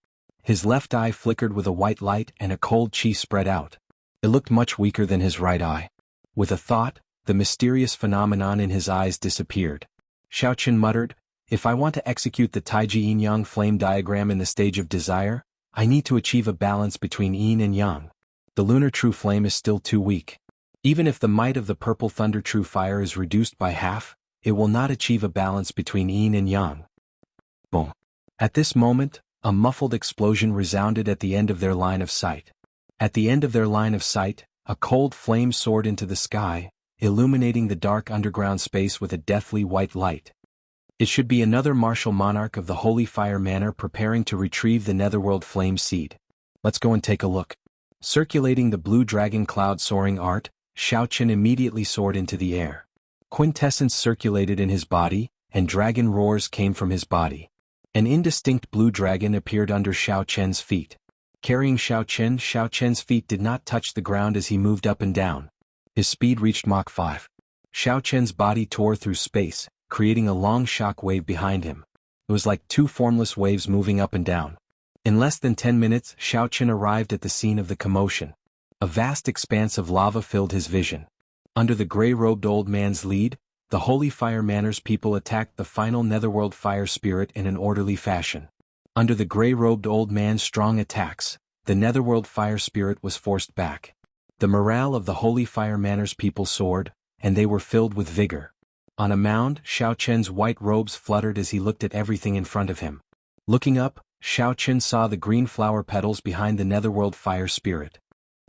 [SPEAKER 1] His left eye flickered with a white light and a cold qi spread out. It looked much weaker than his right eye. With a thought, the mysterious phenomenon in his eyes disappeared. Xiao Chen muttered, "If I want to execute the Taiji yin-yang flame diagram in the stage of desire, I need to achieve a balance between yin and yang. The lunar true flame is still too weak. Even if the might of the purple thunder true fire is reduced by half, it will not achieve a balance between yin and yang." Boom. At this moment, a muffled explosion resounded at the end of their line of sight. At the end of their line of sight, a cold flame soared into the sky, illuminating the dark underground space with a deathly white light. It should be another martial monarch of the Holy Fire Manor preparing to retrieve the Netherworld Flame Seed. Let's go and take a look. Circulating the blue dragon cloud soaring art, Xiao Chen immediately soared into the air. Quintessence circulated in his body, and dragon roars came from his body. An indistinct blue dragon appeared under Xiao Chen's feet. Carrying Xiao Chen's feet did not touch the ground as he moved up and down. His speed reached Mach 5. Xiao Chen's body tore through space, creating a long shock wave behind him. It was like two formless waves moving up and down. In less than 10 minutes, Xiao Chen arrived at the scene of the commotion. A vast expanse of lava filled his vision. Under the gray-robed old man's lead, the Holy Fire Manor's people attacked the final Netherworld Fire Spirit in an orderly fashion. Under the gray-robed old man's strong attacks, the Netherworld Fire Spirit was forced back. The morale of the Holy Fire Manor's people soared, and they were filled with vigor. On a mound, Xiao Chen's white robes fluttered as he looked at everything in front of him. Looking up, Xiao Chen saw the green flower petals behind the Netherworld Fire Spirit.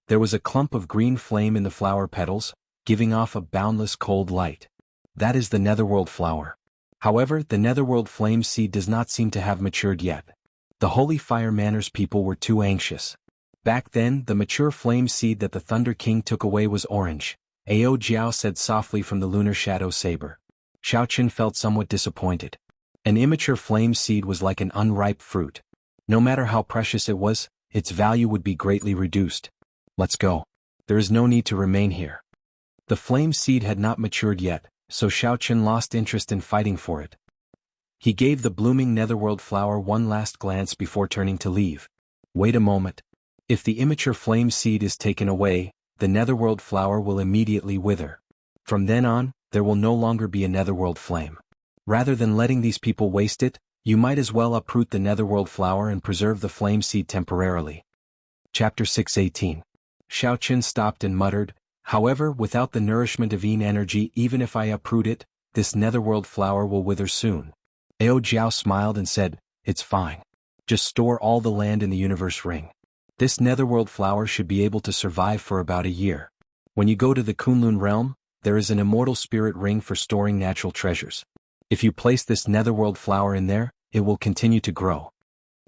[SPEAKER 1] There was a clump of green flame in the flower petals, giving off a boundless cold light. That is the Netherworld flower. However, the Netherworld flame seed does not seem to have matured yet. The Holy Fire Manor's people were too anxious. Back then, the mature flame seed that the Thunder King took away was orange, Ao Jiao said softly from the lunar shadow saber. Xiao Chen felt somewhat disappointed. An immature flame seed was like an unripe fruit. No matter how precious it was, its value would be greatly reduced. Let's go. There is no need to remain here. The flame seed had not matured yet, so Xiao Chen lost interest in fighting for it. He gave the blooming Netherworld flower one last glance before turning to leave. Wait a moment. If the immature flame seed is taken away, the Netherworld flower will immediately wither. From then on, there will no longer be a Netherworld flame. Rather than letting these people waste it, you might as well uproot the Netherworld flower and preserve the flame seed temporarily. Chapter 6:18. Xiao Chen stopped and muttered, "However, without the nourishment of yin energy, even if I uproot it, this Netherworld flower will wither soon." Ao Jiao smiled and said, "It's fine. Just store all the land in the universe ring. This Netherworld flower should be able to survive for about a year. When you go to the Kunlun realm, there is an immortal spirit ring for storing natural treasures. If you place this Netherworld flower in there, it will continue to grow.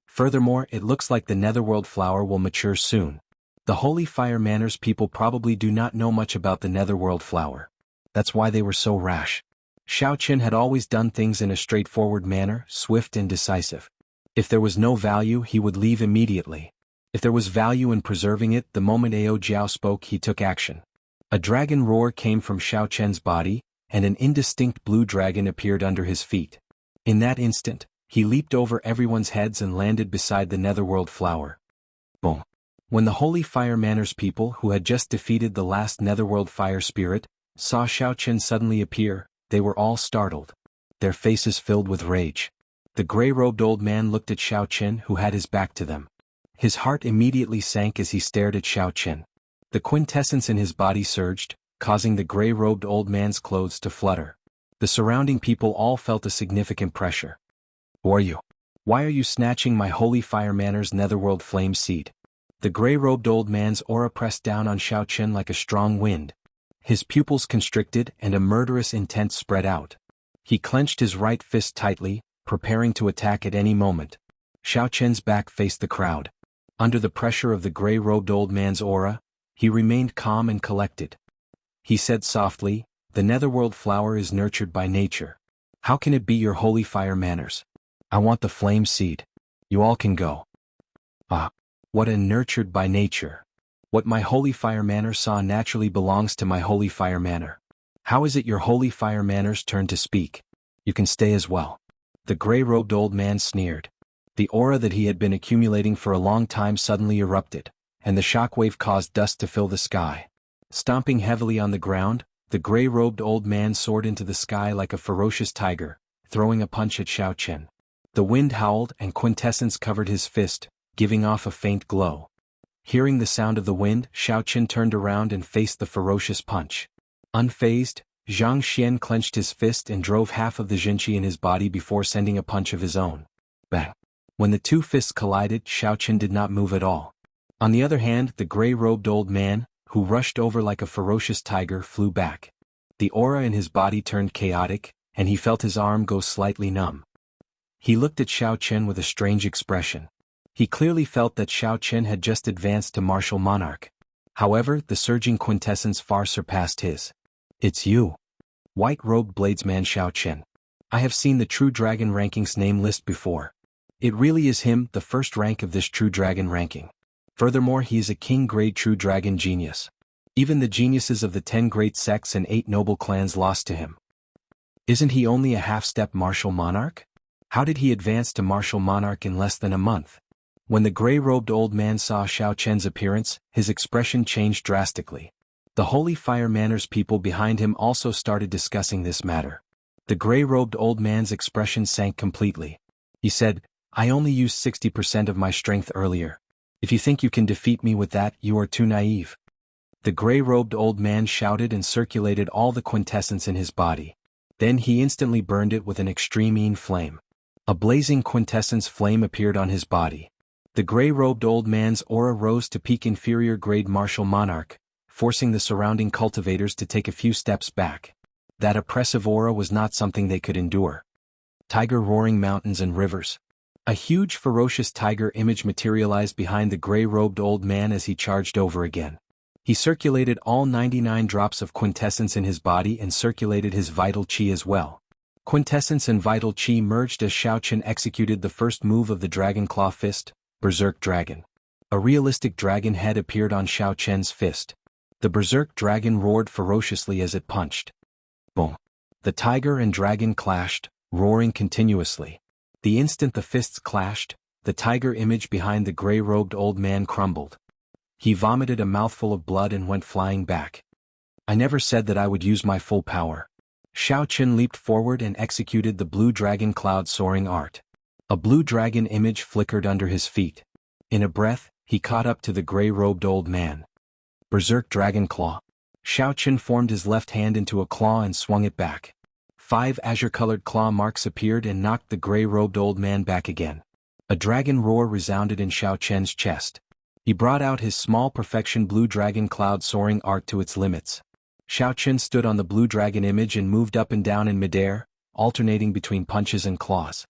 [SPEAKER 1] Furthermore, it looks like the Netherworld flower will mature soon. The Holy Fire Manor's people probably do not know much about the Netherworld flower. That's why they were so rash." Xiao Chen had always done things in a straightforward manner, swift and decisive. If there was no value, he would leave immediately. If there was value in preserving it, the moment Ao Jiao spoke, he took action. A dragon roar came from Xiao Chen's body, and an indistinct blue dragon appeared under his feet. In that instant, he leaped over everyone's heads and landed beside the Netherworld flower. Boom. When the Holy Fire Manor's people, who had just defeated the last Netherworld Fire Spirit, saw Xiao Chen suddenly appear, they were all startled. Their faces filled with rage. The gray-robed old man looked at Xiao Chen, who had his back to them. His heart immediately sank as he stared at Xiao Chen. The quintessence in his body surged, causing the gray-robed old man's clothes to flutter. The surrounding people all felt a significant pressure. "Who are you? Why are you snatching my Holy Fire Manor's Netherworld flame seed?" The gray-robed old man's aura pressed down on Xiao Chen like a strong wind. His pupils constricted and a murderous intent spread out. He clenched his right fist tightly, preparing to attack at any moment. Xiao Chen's back faced the crowd. Under the pressure of the gray-robed old man's aura, he remained calm and collected. He said softly, "The Netherworld flower is nurtured by nature. How can it be your Holy Fire Manors? I want the flame seed. You all can go." Ah. What a nurtured by nature. What my holy fire manor saw naturally belongs to my holy fire manor. How is it your holy fire manor's turn to speak? You can stay as well. The gray-robed old man sneered. The aura that he had been accumulating for a long time suddenly erupted, and the shockwave caused dust to fill the sky. Stomping heavily on the ground, the gray-robed old man soared into the sky like a ferocious tiger, throwing a punch at Xiao Chen. The wind howled and quintessence covered his fist, giving off a faint glow. Hearing the sound of the wind, Xiao Chen turned around and faced the ferocious punch. Unfazed, Zhang Xian clenched his fist and drove half of the Jinqi in his body before sending a punch of his own. Bang! When the two fists collided, Xiao Chen did not move at all. On the other hand, the gray-robed old man, who rushed over like a ferocious tiger, flew back. The aura in his body turned chaotic, and he felt his arm go slightly numb. He looked at Xiao Chen with a strange expression. He clearly felt that Xiao Chen had just advanced to martial monarch. However, the surging quintessence far surpassed his. It's you. White-robed bladesman Xiao Chen. I have seen the True Dragon rankings name list before. It really is him, the first rank of this True Dragon ranking. Furthermore, he is a king-grade True Dragon genius. Even the geniuses of the 10 great sects and 8 noble clans lost to him. Isn't he only a half-step martial monarch? How did he advance to martial monarch in less than a month? When the gray-robed old man saw Xiao Chen's appearance, his expression changed drastically. The Holy Fire Manor's people behind him also started discussing this matter. The gray-robed old man's expression sank completely. He said, I only used 60% of my strength earlier. If you think you can defeat me with that, you are too naive. The gray-robed old man shouted and circulated all the quintessence in his body. Then he instantly burned it with an extreme flame. A blazing quintessence flame appeared on his body. The gray-robed old man's aura rose to peak inferior-grade martial monarch, forcing the surrounding cultivators to take a few steps back. That oppressive aura was not something they could endure. Tiger roaring mountains and rivers. A huge ferocious tiger image materialized behind the gray-robed old man as he charged over again. He circulated all 99 drops of quintessence in his body and circulated his vital qi as well. Quintessence and vital qi merged as Xiao Chen executed the first move of the Dragon Claw Fist, Berserk Dragon. A realistic dragon head appeared on Xiao Chen's fist. The Berserk Dragon roared ferociously as it punched. Boom! The tiger and dragon clashed, roaring continuously. The instant the fists clashed, the tiger image behind the gray-robed old man crumbled. He vomited a mouthful of blood and went flying back. I never said that I would use my full power. Xiao Chen leaped forward and executed the blue dragon cloud soaring art. A blue dragon image flickered under his feet. In a breath, he caught up to the gray-robed old man. Berserk Dragon Claw. Xiao Chen formed his left hand into a claw and swung it back. 5 azure-colored claw marks appeared and knocked the gray-robed old man back again. A dragon roar resounded in Xiao Chen's chest. He brought out his small perfection blue dragon cloud soaring art to its limits. Xiao Chen stood on the blue dragon image and moved up and down in midair, alternating between punches and claws.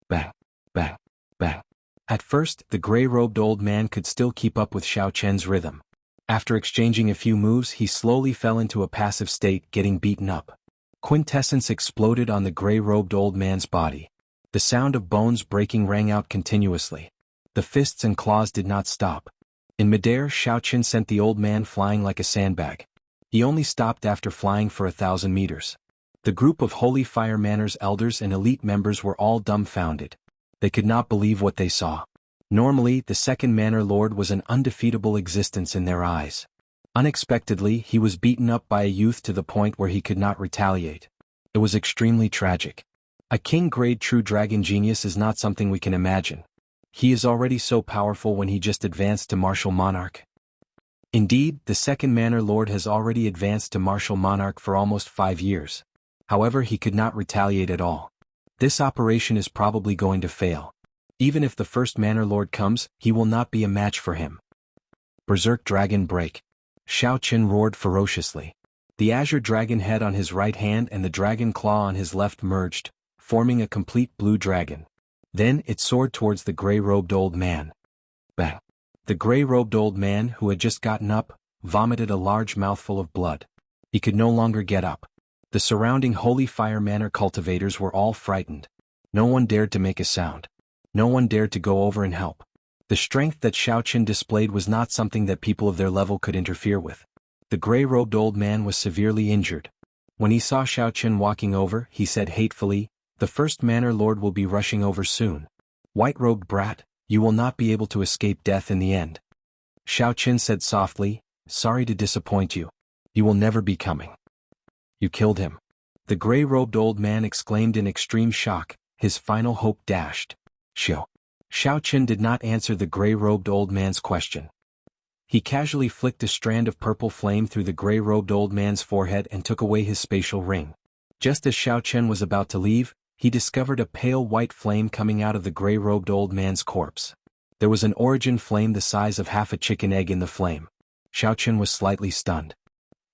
[SPEAKER 1] Bang, bang, bang. At first, the gray-robed old man could still keep up with Xiao Chen's rhythm. After exchanging a few moves, he slowly fell into a passive state, getting beaten up. Quintessence exploded on the gray-robed old man's body. The sound of bones breaking rang out continuously. The fists and claws did not stop. In midair, Xiao Chen sent the old man flying like a sandbag. He only stopped after flying for 1,000 meters. The group of Holy Fire Manor's elders and elite members were all dumbfounded. They could not believe what they saw. Normally, the second Manor Lord was an undefeatable existence in their eyes. Unexpectedly, he was beaten up by a youth to the point where he could not retaliate. It was extremely tragic. A king-grade true dragon genius is not something we can imagine. He is already so powerful when he just advanced to martial monarch. Indeed, the second Manor Lord has already advanced to martial monarch for almost 5 years. However, he could not retaliate at all. This operation is probably going to fail. Even if the first Manor Lord comes, he will not be a match for him. Berserk Dragon Break. Xiao Chen roared ferociously. The azure dragon head on his right hand and the dragon claw on his left merged, forming a complete blue dragon. Then it soared towards the gray-robed old man. Bang! The gray-robed old man, who had just gotten up, vomited a large mouthful of blood. He could no longer get up. The surrounding Holy Fire Manor cultivators were all frightened. No one dared to make a sound. No one dared to go over and help. The strength that Xiaoqin displayed was not something that people of their level could interfere with. The gray-robed old man was severely injured. When he saw Xiaoqin walking over, he said hatefully, "The first Manor Lord will be rushing over soon. White-robed brat, you will not be able to escape death in the end." Xiaoqin said softly, "Sorry to disappoint you. You will never be coming." "You killed him." The gray-robed old man exclaimed in extreme shock, his final hope dashed. Xiaoqin did not answer the gray-robed old man's question. He casually flicked a strand of purple flame through the gray-robed old man's forehead and took away his spatial ring. Just as Xiaoqin was about to leave, he discovered a pale white flame coming out of the gray-robed old man's corpse. There was an origin flame the size of half a chicken egg in the flame. Xiaoqin was slightly stunned.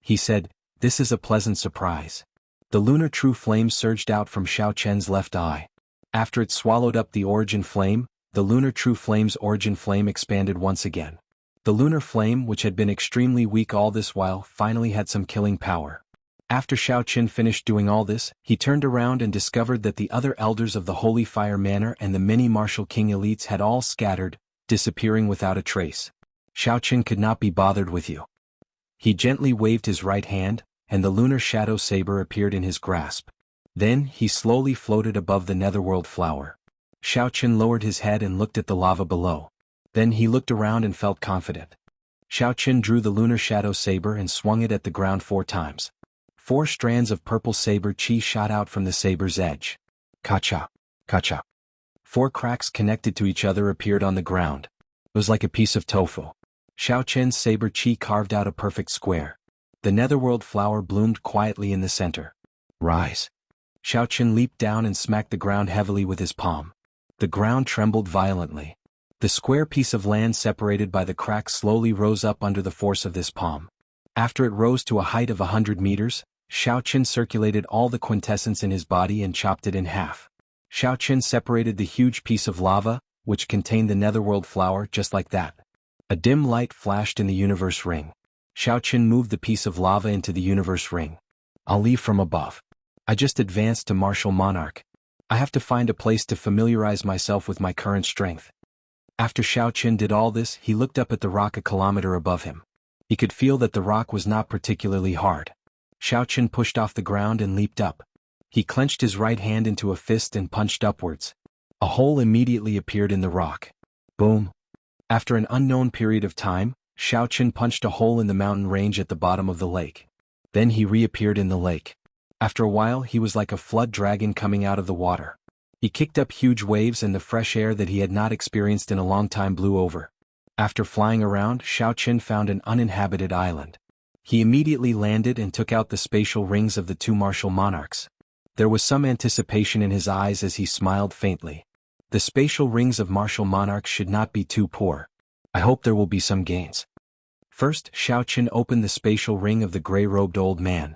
[SPEAKER 1] He said, "This is a pleasant surprise." The lunar true flame surged out from Xiaoqin's left eye. After it swallowed up the origin flame, the lunar true flame's origin flame expanded once again. The lunar flame, which had been extremely weak all this while, finally had some killing power. After Xiaoqin finished doing all this, he turned around and discovered that the other elders of the Holy Fire Manor and the many martial king elites had all scattered, disappearing without a trace. Xiaoqin could not be bothered with you. He gently waved his right hand, and the lunar shadow saber appeared in his grasp. Then he slowly floated above the netherworld flower. Xiaoqin lowered his head and looked at the lava below. Then he looked around and felt confident. Xiaoqin drew the lunar shadow saber and swung it at the ground 4 times. 4 strands of purple saber chi shot out from the saber's edge. Ka-cha, ka-cha. 4 cracks connected to each other appeared on the ground. It was like a piece of tofu. Xiaoqin's saber chi carved out a perfect square. The netherworld flower bloomed quietly in the center. "Rise." Xiaoqin leaped down and smacked the ground heavily with his palm. The ground trembled violently. The square piece of land separated by the crack slowly rose up under the force of this palm. After it rose to a height of 100 meters, Xiaoqin circulated all the quintessence in his body and chopped it in half. Xiaoqin separated the huge piece of lava, which contained the netherworld flower, just like that. A dim light flashed in the universe ring. Xiaoqin moved the piece of lava into the universe ring. "I'll leave from above. I just advanced to Martial Monarch. I have to find a place to familiarize myself with my current strength." After Xiaoqin did all this, he looked up at the rock a kilometer above him. He could feel that the rock was not particularly hard. Xiaoqin pushed off the ground and leaped up. He clenched his right hand into a fist and punched upwards. A hole immediately appeared in the rock. Boom. After an unknown period of time, Xiaoqin punched a hole in the mountain range at the bottom of the lake. Then he reappeared in the lake. After a while, he was like a flood dragon coming out of the water. He kicked up huge waves and the fresh air that he had not experienced in a long time blew over. After flying around, Xiaoqin found an uninhabited island. He immediately landed and took out the spatial rings of the 2 martial monarchs. There was some anticipation in his eyes as he smiled faintly. The spatial rings of martial monarchs should not be too poor. I hope there will be some gains. First, Xiaoqin opened the spatial ring of the gray-robed old man.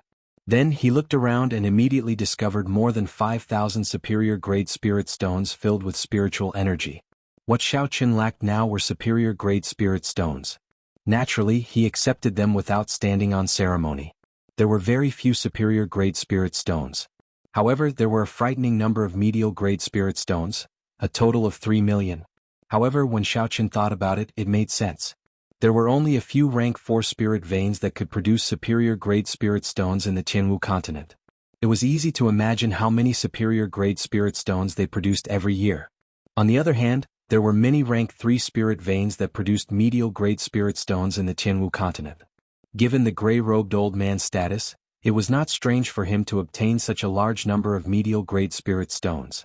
[SPEAKER 1] Then he looked around and immediately discovered more than 5,000 superior-grade spirit stones filled with spiritual energy. What Xiaoqin lacked now were superior-grade spirit stones. Naturally, he accepted them without standing on ceremony. There were very few superior-grade spirit stones. However, there were a frightening number of medial-grade spirit stones, a total of 3 million. However, when Xiaoqin thought about it, it made sense. There were only a few rank 4 spirit veins that could produce superior-grade spirit stones in the Jianghu continent. It was easy to imagine how many superior-grade spirit stones they produced every year. On the other hand, there were many rank 3 spirit veins that produced medial-grade spirit stones in the Jianghu continent. Given the gray-robed old man's status, it was not strange for him to obtain such a large number of medial-grade spirit stones.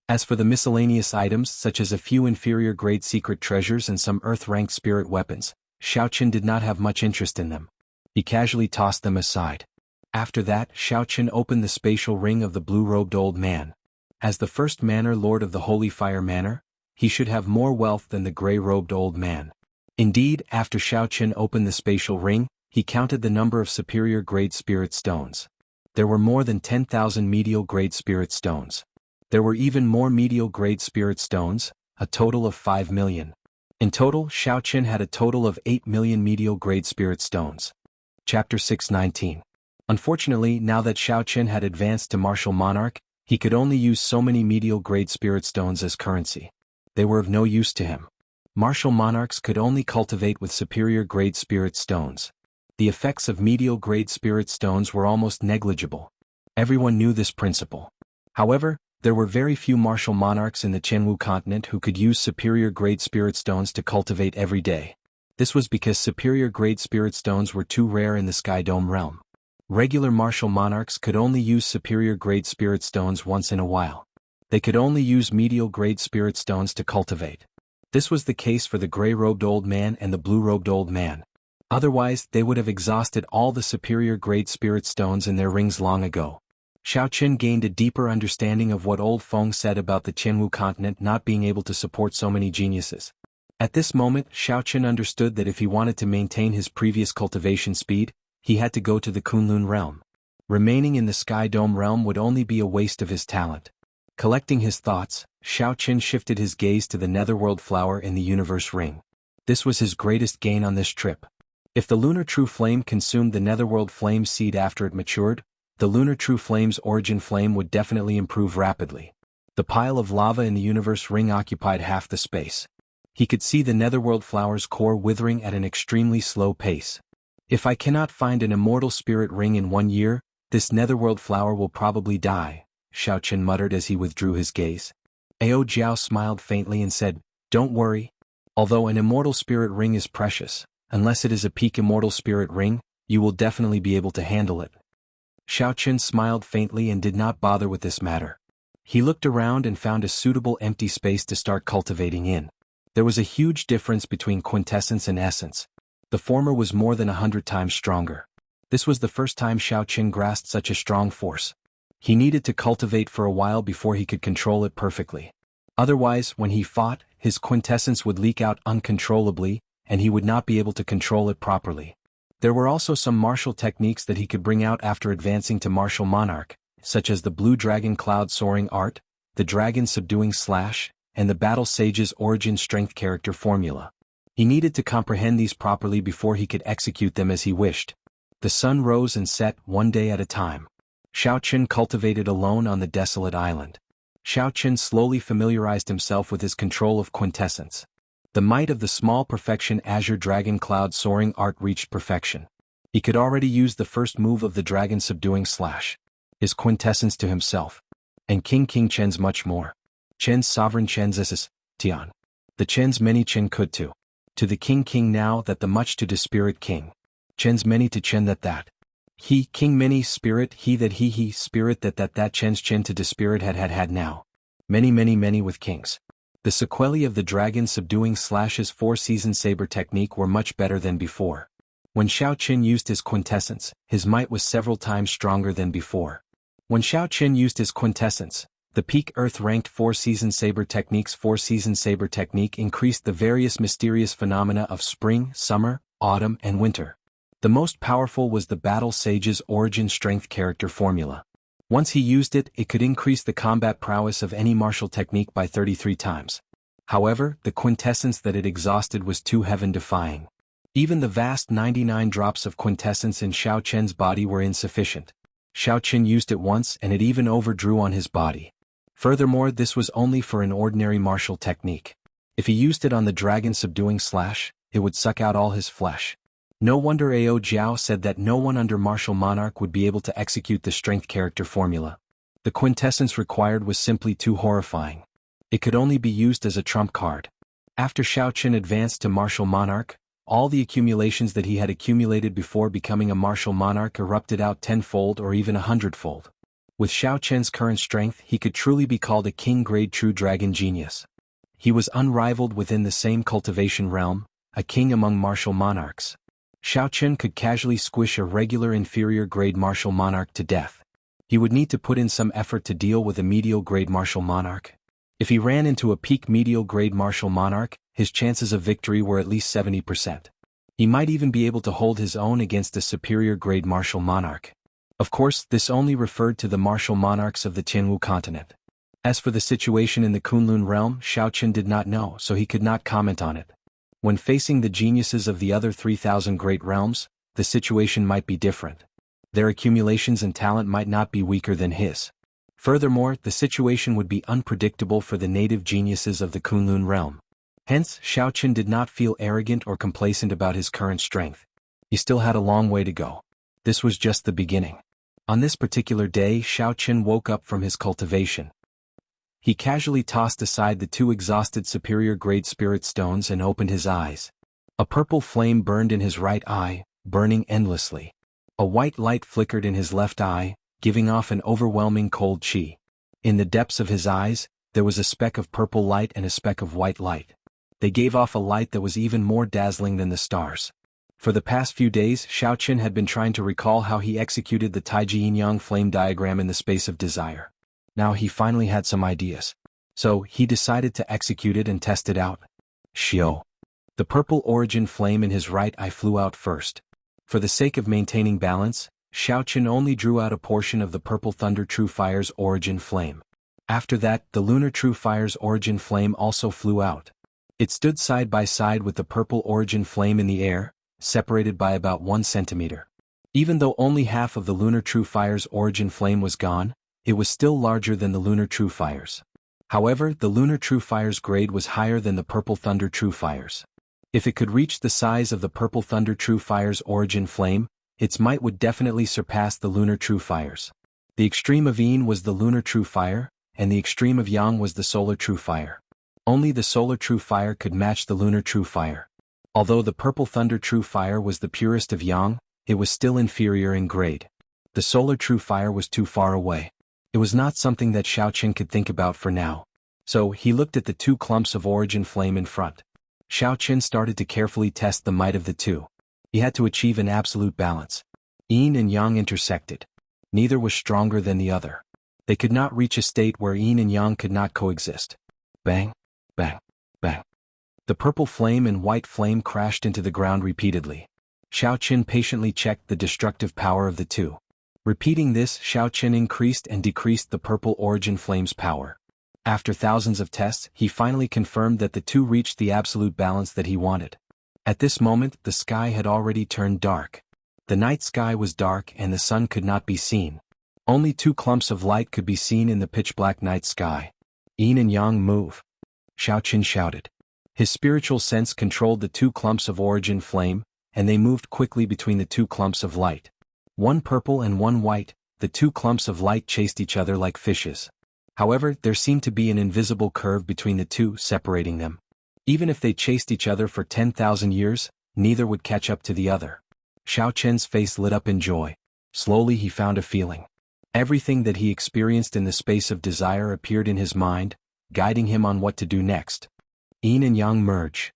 [SPEAKER 1] As for the miscellaneous items such as a few inferior-grade secret treasures and some earth-ranked spirit weapons, Xiaoqin did not have much interest in them. He casually tossed them aside. After that, Xiaoqin opened the spatial ring of the blue-robed old man. As the first Manor Lord of the Holy Fire Manor, he should have more wealth than the gray-robed old man. Indeed, after Xiaoqin opened the spatial ring, he counted the number of superior-grade spirit stones. There were more than 10,000 medial-grade spirit stones. There were even more medial-grade spirit stones, a total of 5 million. In total, Xiaoqin had a total of 8 million medial-grade spirit stones. Chapter 619. Unfortunately, now that Xiaoqin had advanced to Martial Monarch, he could only use so many medial-grade spirit stones as currency. They were of no use to him. Martial monarchs could only cultivate with superior-grade spirit stones. The effects of medial-grade spirit stones were almost negligible. Everyone knew this principle. However, there were very few martial monarchs in the Jianghu continent who could use superior-grade spirit stones to cultivate every day. This was because superior-grade spirit stones were too rare in the Sky Dome realm. Regular martial monarchs could only use superior-grade spirit stones once in a while. They could only use medial-grade spirit stones to cultivate. This was the case for the gray-robed old man and the blue-robed old man. Otherwise, they would have exhausted all the superior-grade spirit stones in their rings long ago. Xiao Qin gained a deeper understanding of what old Feng said about the Jianghu continent not being able to support so many geniuses. At this moment, Xiao Qin understood that if he wanted to maintain his previous cultivation speed, he had to go to the Kunlun realm. Remaining in the Sky Dome realm would only be a waste of his talent. Collecting his thoughts, Xiao Qin shifted his gaze to the netherworld flower in the universe ring. This was his greatest gain on this trip. If the lunar true flame consumed the netherworld flame seed after it matured, the lunar true flame's origin flame would definitely improve rapidly. The pile of lava in the universe ring occupied half the space. He could see the netherworld flower's core withering at an extremely slow pace. If I cannot find an immortal spirit ring in 1 year, this netherworld flower will probably die, Xiao Qin muttered as he withdrew his gaze. Ao Jiao smiled faintly and said, "Don't worry. Although an immortal spirit ring is precious, unless it is a peak immortal spirit ring, you will definitely be able to handle it." Xiao Qin smiled faintly and did not bother with this matter. He looked around and found a suitable empty space to start cultivating in. There was a huge difference between quintessence and essence. The former was more than 100 times stronger. This was the first time Xiao Qin grasped such a strong force. He needed to cultivate for a while before he could control it perfectly. Otherwise, when he fought, his quintessence would leak out uncontrollably, and he would not be able to control it properly. There were also some martial techniques that he could bring out after advancing to martial monarch, such as the blue dragon cloud soaring art, the dragon subduing slash, and the battle sage's origin strength character formula. He needed to comprehend these properly before he could execute them as he wished. The sun rose and set one day at a time. Xiao Qin cultivated alone on the desolate island. Xiao Qin slowly familiarized himself with his control of quintessence. The might of the small perfection azure dragon cloud soaring art reached perfection. He could already use the first move of the dragon subduing slash. His quintessence to himself. And King Chen's much more. Chen's sovereign Chen's SS, Tian. The Chen's many Chen could to. To the King now that the much to the spirit King. Chen's many to Chen that. He King many spirit he that he spirit that Chen's Chen to the spirit had now. Many with kings. The sequelae of the dragon subduing slash's 4-season saber technique were much better than before. When Xiao Qin used his quintessence, his might was several times stronger than before. When Xiao Qin used his quintessence, the peak Earth-ranked 4-season saber technique's 4-season saber technique increased the various mysterious phenomena of spring, summer, autumn, and winter. The most powerful was the battle sage's origin strength character formula. Once he used it, it could increase the combat prowess of any martial technique by 33 times. However, the quintessence that it exhausted was too heaven-defying. Even the vast 99 drops of quintessence in Xiao Qin's body were insufficient. Xiao Qin used it once and it even overdrew on his body. Furthermore, this was only for an ordinary martial technique. If he used it on the dragon subduing slash, it would suck out all his flesh. No wonder Ao Jiao said that no one under martial monarch would be able to execute the strength character formula. The quintessence required was simply too horrifying. It could only be used as a trump card. After Xiao Qin advanced to martial monarch, all the accumulations that he had accumulated before becoming a martial monarch erupted out 10-fold or even 100-fold. With Xiao Qin's current strength, he could truly be called a king-grade true dragon genius. He was unrivaled within the same cultivation realm, a king among martial monarchs. Xiao Qin could casually squish a regular inferior-grade martial monarch to death. He would need to put in some effort to deal with a medial-grade martial monarch. If he ran into a peak medial-grade martial monarch, his chances of victory were at least 70%. He might even be able to hold his own against a superior-grade martial monarch. Of course, this only referred to the martial monarchs of the Jianghu continent. As for the situation in the Kunlun realm, Xiao Qin did not know, so he could not comment on it. When facing the geniuses of the other 3,000 great realms, the situation might be different. Their accumulations and talent might not be weaker than his. Furthermore, the situation would be unpredictable for the native geniuses of the Kunlun realm. Hence, Xiaoqin did not feel arrogant or complacent about his current strength. He still had a long way to go. This was just the beginning. On this particular day, Xiaoqin woke up from his cultivation. He casually tossed aside the 2 exhausted superior-grade spirit stones and opened his eyes. A purple flame burned in his right eye, burning endlessly. A white light flickered in his left eye, giving off an overwhelming cold chi. In the depths of his eyes, there was a speck of purple light and a speck of white light. They gave off a light that was even more dazzling than the stars. For the past few days, Xiaoqin had been trying to recall how he executed the Taiji Yin-Yang flame diagram in the space of desire. Now he finally had some ideas. So, he decided to execute it and test it out. Xiao. The purple origin flame in his right eye flew out first. For the sake of maintaining balance, Xiaoqin only drew out a portion of the purple thunder true fire's origin flame. After that, the lunar true fire's origin flame also flew out. It stood side by side with the purple origin flame in the air, separated by about 1 centimeter. Even though only half of the lunar true fire's origin flame was gone, it was still larger than the lunar true fire's. However, the lunar true fire's grade was higher than the purple thunder true fire's. If it could reach the size of the purple thunder true fire's origin flame, its might would definitely surpass the lunar true fire's. The extreme of Yin was the lunar true fire, and the extreme of Yang was the solar true fire. Only the solar true fire could match the lunar true fire. Although the purple thunder true fire was the purest of Yang, it was still inferior in grade. The solar true fire was too far away. It was not something that Xiaoqin could think about for now. So, he looked at the 2 clumps of origin flame in front. Xiaoqin started to carefully test the might of the 2. He had to achieve an absolute balance. Yin and Yang intersected. Neither was stronger than the other. They could not reach a state where Yin and Yang could not coexist. Bang, bang, bang. The purple flame and white flame crashed into the ground repeatedly. Xiaoqin patiently checked the destructive power of the 2. Repeating this, Xiaoqin increased and decreased the purple origin flame's power. After thousands of tests, he finally confirmed that the 2 reached the absolute balance that he wanted. At this moment, the sky had already turned dark. The night sky was dark and the sun could not be seen. Only 2 clumps of light could be seen in the pitch-black night sky. Yin and Yang move. Xiaoqin shouted. His spiritual sense controlled the 2 clumps of origin flame, and they moved quickly between the 2 clumps of light. 1 purple and 1 white, the 2 clumps of light chased each other like fishes. However, there seemed to be an invisible curve between the 2 separating them. Even if they chased each other for 10,000 years, neither would catch up to the other. Xiaoqin's face lit up in joy. Slowly he found a feeling. Everything that he experienced in the space of desire appeared in his mind, guiding him on what to do next. Yin and Yang merge.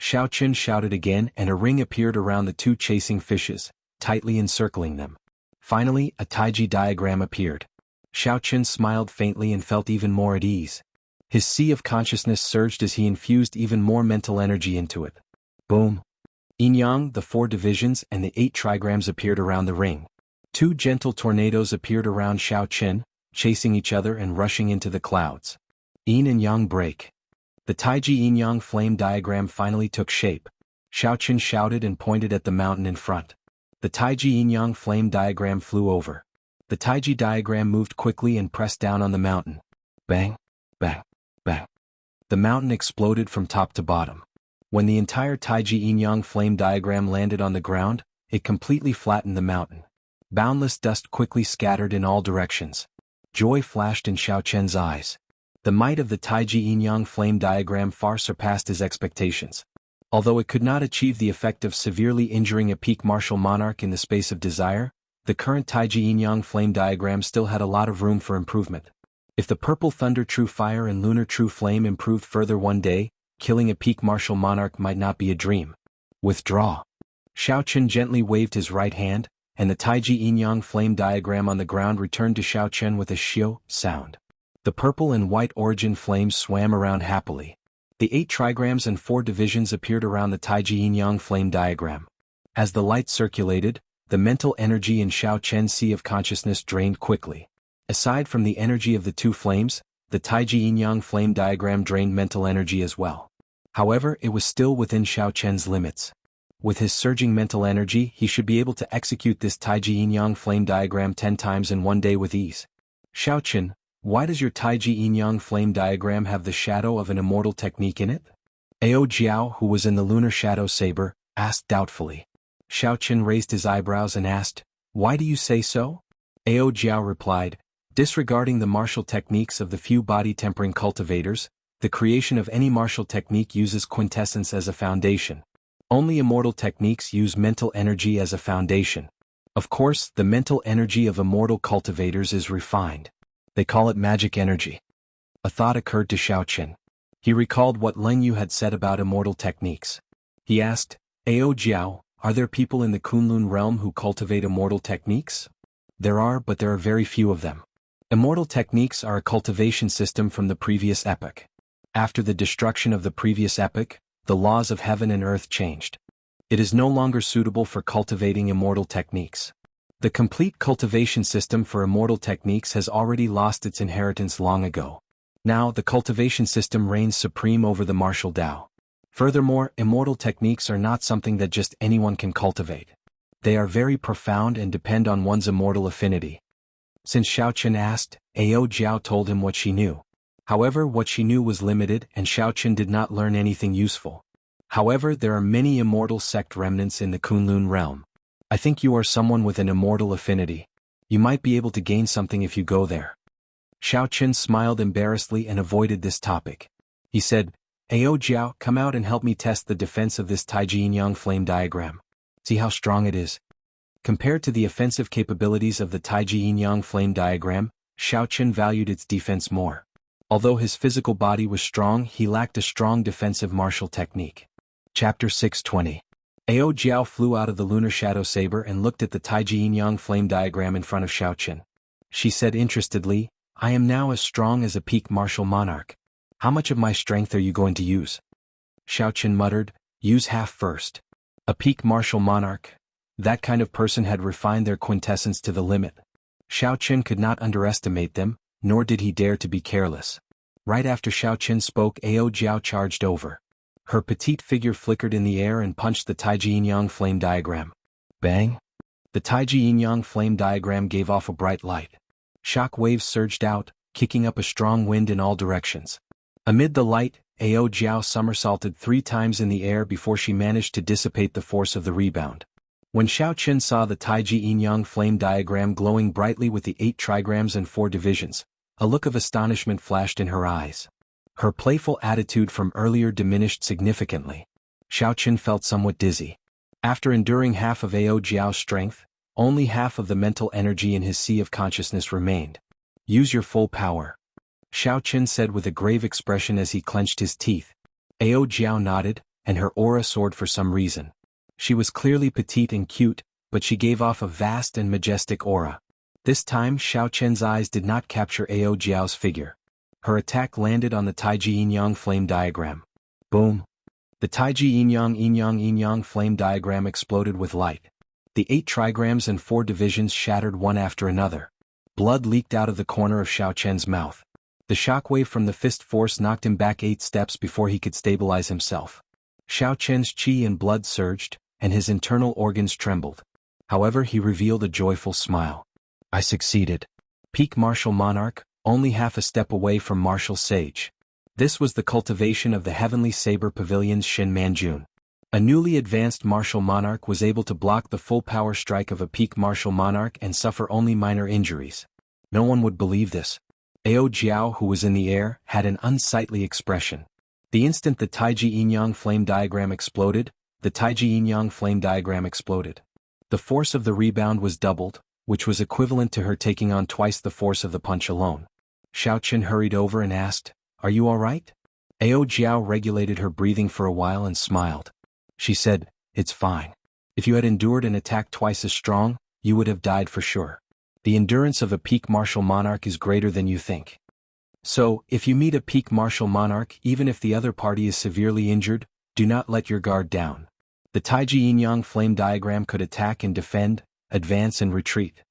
[SPEAKER 1] Xiaoqin shouted again and a ring appeared around the 2 chasing fishes, tightly encircling them. Finally, a Taiji diagram appeared. Xiaoqin smiled faintly and felt even more at ease. His sea of consciousness surged as he infused even more mental energy into it. Boom. Yin-Yang, the 4 divisions and the 8 trigrams appeared around the ring. 2 gentle tornadoes appeared around Xiaoqin, chasing each other and rushing into the clouds. Yin and Yang break. The Taiji Yin-Yang flame diagram finally took shape. Xiaoqin shouted and pointed at the mountain in front. The Taiji Yin-Yang flame diagram flew over. The Taiji diagram moved quickly and pressed down on the mountain. Bang, bang, bang. The mountain exploded from top to bottom. When the entire Taiji Yin-Yang flame diagram landed on the ground, it completely flattened the mountain. Boundless dust quickly scattered in all directions. Joy flashed in Xiaoqin's eyes. The might of the Taiji Yin-Yang flame diagram far surpassed his expectations. Although it could not achieve the effect of severely injuring a peak martial monarch in the space of desire, the current Taiji Yin-Yang flame diagram still had a lot of room for improvement. If the purple thunder true fire and lunar true flame improved further one day, killing a peak martial monarch might not be a dream. Withdraw. Xiaoqin gently waved his right hand, and the Taiji Yin-Yang flame diagram on the ground returned to Xiaoqin with a xiao sound. The purple and white origin flames swam around happily. The 8 trigrams and 4 divisions appeared around the Taiji Yin-Yang flame diagram. As the light circulated, the mental energy in Xiaoqin's sea of consciousness drained quickly. Aside from the energy of the 2 flames, the Taiji Yin-Yang flame diagram drained mental energy as well. However, it was still within Xiaoqin's limits. With his surging mental energy, he should be able to execute this Taiji Yin-Yang flame diagram 10 times in one day with ease. Xiaoqin, why does your Taiji Yin-Yang flame diagram have the shadow of an immortal technique in it? Ao Jiao, who was in the lunar shadow saber, asked doubtfully. Xiao Qin raised his eyebrows and asked, "Why do you say so?" Ao Jiao replied, "Disregarding the martial techniques of the few body-tempering cultivators, the creation of any martial technique uses quintessence as a foundation. Only immortal techniques use mental energy as a foundation. Of course, the mental energy of immortal cultivators is refined. They call it magic energy." A thought occurred to Xiao Qin. He recalled what Leng Yu had said about immortal techniques. He asked, "Ao Jiao, are there people in the Kunlun realm who cultivate immortal techniques?" "There are, but there are very few of them. Immortal techniques are a cultivation system from the previous epoch. After the destruction of the previous epoch, the laws of heaven and earth changed. It is no longer suitable for cultivating immortal techniques. The complete cultivation system for immortal techniques has already lost its inheritance long ago. Now the cultivation system reigns supreme over the martial Tao. Furthermore, immortal techniques are not something that just anyone can cultivate. They are very profound and depend on one's immortal affinity." Since Xiao Qin asked, Ao Jiao told him what she knew. However, what she knew was limited and Xiao Qin did not learn anything useful. "However, there are many immortal sect remnants in the Kunlun realm. I think you are someone with an immortal affinity. You might be able to gain something if you go there." Xiao Qin smiled embarrassedly and avoided this topic. He said, "Ao Jiao, come out and help me test the defense of this Taiji Yin-Yang flame diagram. See how strong it is." Compared to the offensive capabilities of the Taiji Yin-Yang flame diagram, Xiao Qin valued its defense more. Although his physical body was strong, he lacked a strong defensive martial technique. Chapter 620. Ao Jiao flew out of the lunar shadow saber and looked at the Taiji Yin-Yang flame diagram in front of Xiao Qin. She said interestedly, "I am now as strong as a peak martial monarch. How much of my strength are you going to use?" Xiao Qin muttered, "Use half first." A peak martial monarch? That kind of person had refined their quintessence to the limit. Xiao Qin could not underestimate them, nor did he dare to be careless. Right after Xiao Qin spoke, Ao Jiao charged over. Her petite figure flickered in the air and punched the Taiji Yin-Yang flame diagram. Bang! The Taiji Yin-Yang flame diagram gave off a bright light. Shock waves surged out, kicking up a strong wind in all directions. Amid the light, Ao Jiao somersaulted 3 times in the air before she managed to dissipate the force of the rebound. When Xiao Qin saw the Taiji Yin-Yang flame diagram glowing brightly with the 8 trigrams and 4 divisions, a look of astonishment flashed in her eyes. Her playful attitude from earlier diminished significantly. Xiao Qin felt somewhat dizzy. After enduring half of Ao Jiao's strength, only half of the mental energy in his sea of consciousness remained. "Use your full power," Xiao Qin said with a grave expression as he clenched his teeth. Ao Jiao nodded, and her aura soared for some reason. She was clearly petite and cute, but she gave off a vast and majestic aura. This time Xiao Qin's eyes did not capture Ao Jiao's figure. Her attack landed on the Taiji Yin-Yang flame diagram. Boom! The Taiji Yin-Yang flame diagram exploded with light. The 8 trigrams and 4 divisions shattered one after another. Blood leaked out of the corner of Xiao Qin's mouth. The shockwave from the fist force knocked him back 8 steps before he could stabilize himself. Xiao Qin's qi and blood surged, and his internal organs trembled. However, he revealed a joyful smile. "I succeeded. Peak martial monarch, only half a step away from martial sage." This was the cultivation of the Heavenly Saber Pavilion's Shin Manjun. A newly advanced martial monarch was able to block the full power strike of a peak martial monarch and suffer only minor injuries. No one would believe this. Ao Jiao, who was in the air, had an unsightly expression. The instant the Taiji Yin-Yang flame diagram exploded, the Taiji Yin-Yang flame diagram exploded. The force of the rebound was doubled, which was equivalent to her taking on twice the force of the punch alone. Xiao Qin hurried over and asked, "Are you all right?" Ao Jiao regulated her breathing for a while and smiled. She said, "It's fine. If you had endured an attack twice as strong, you would have died for sure. The endurance of a peak martial monarch is greater than you think. So, if you meet a peak martial monarch, even if the other party is severely injured, do not let your guard down." The Taiji Yin-Yang flame diagram could attack and defend, advance and retreat.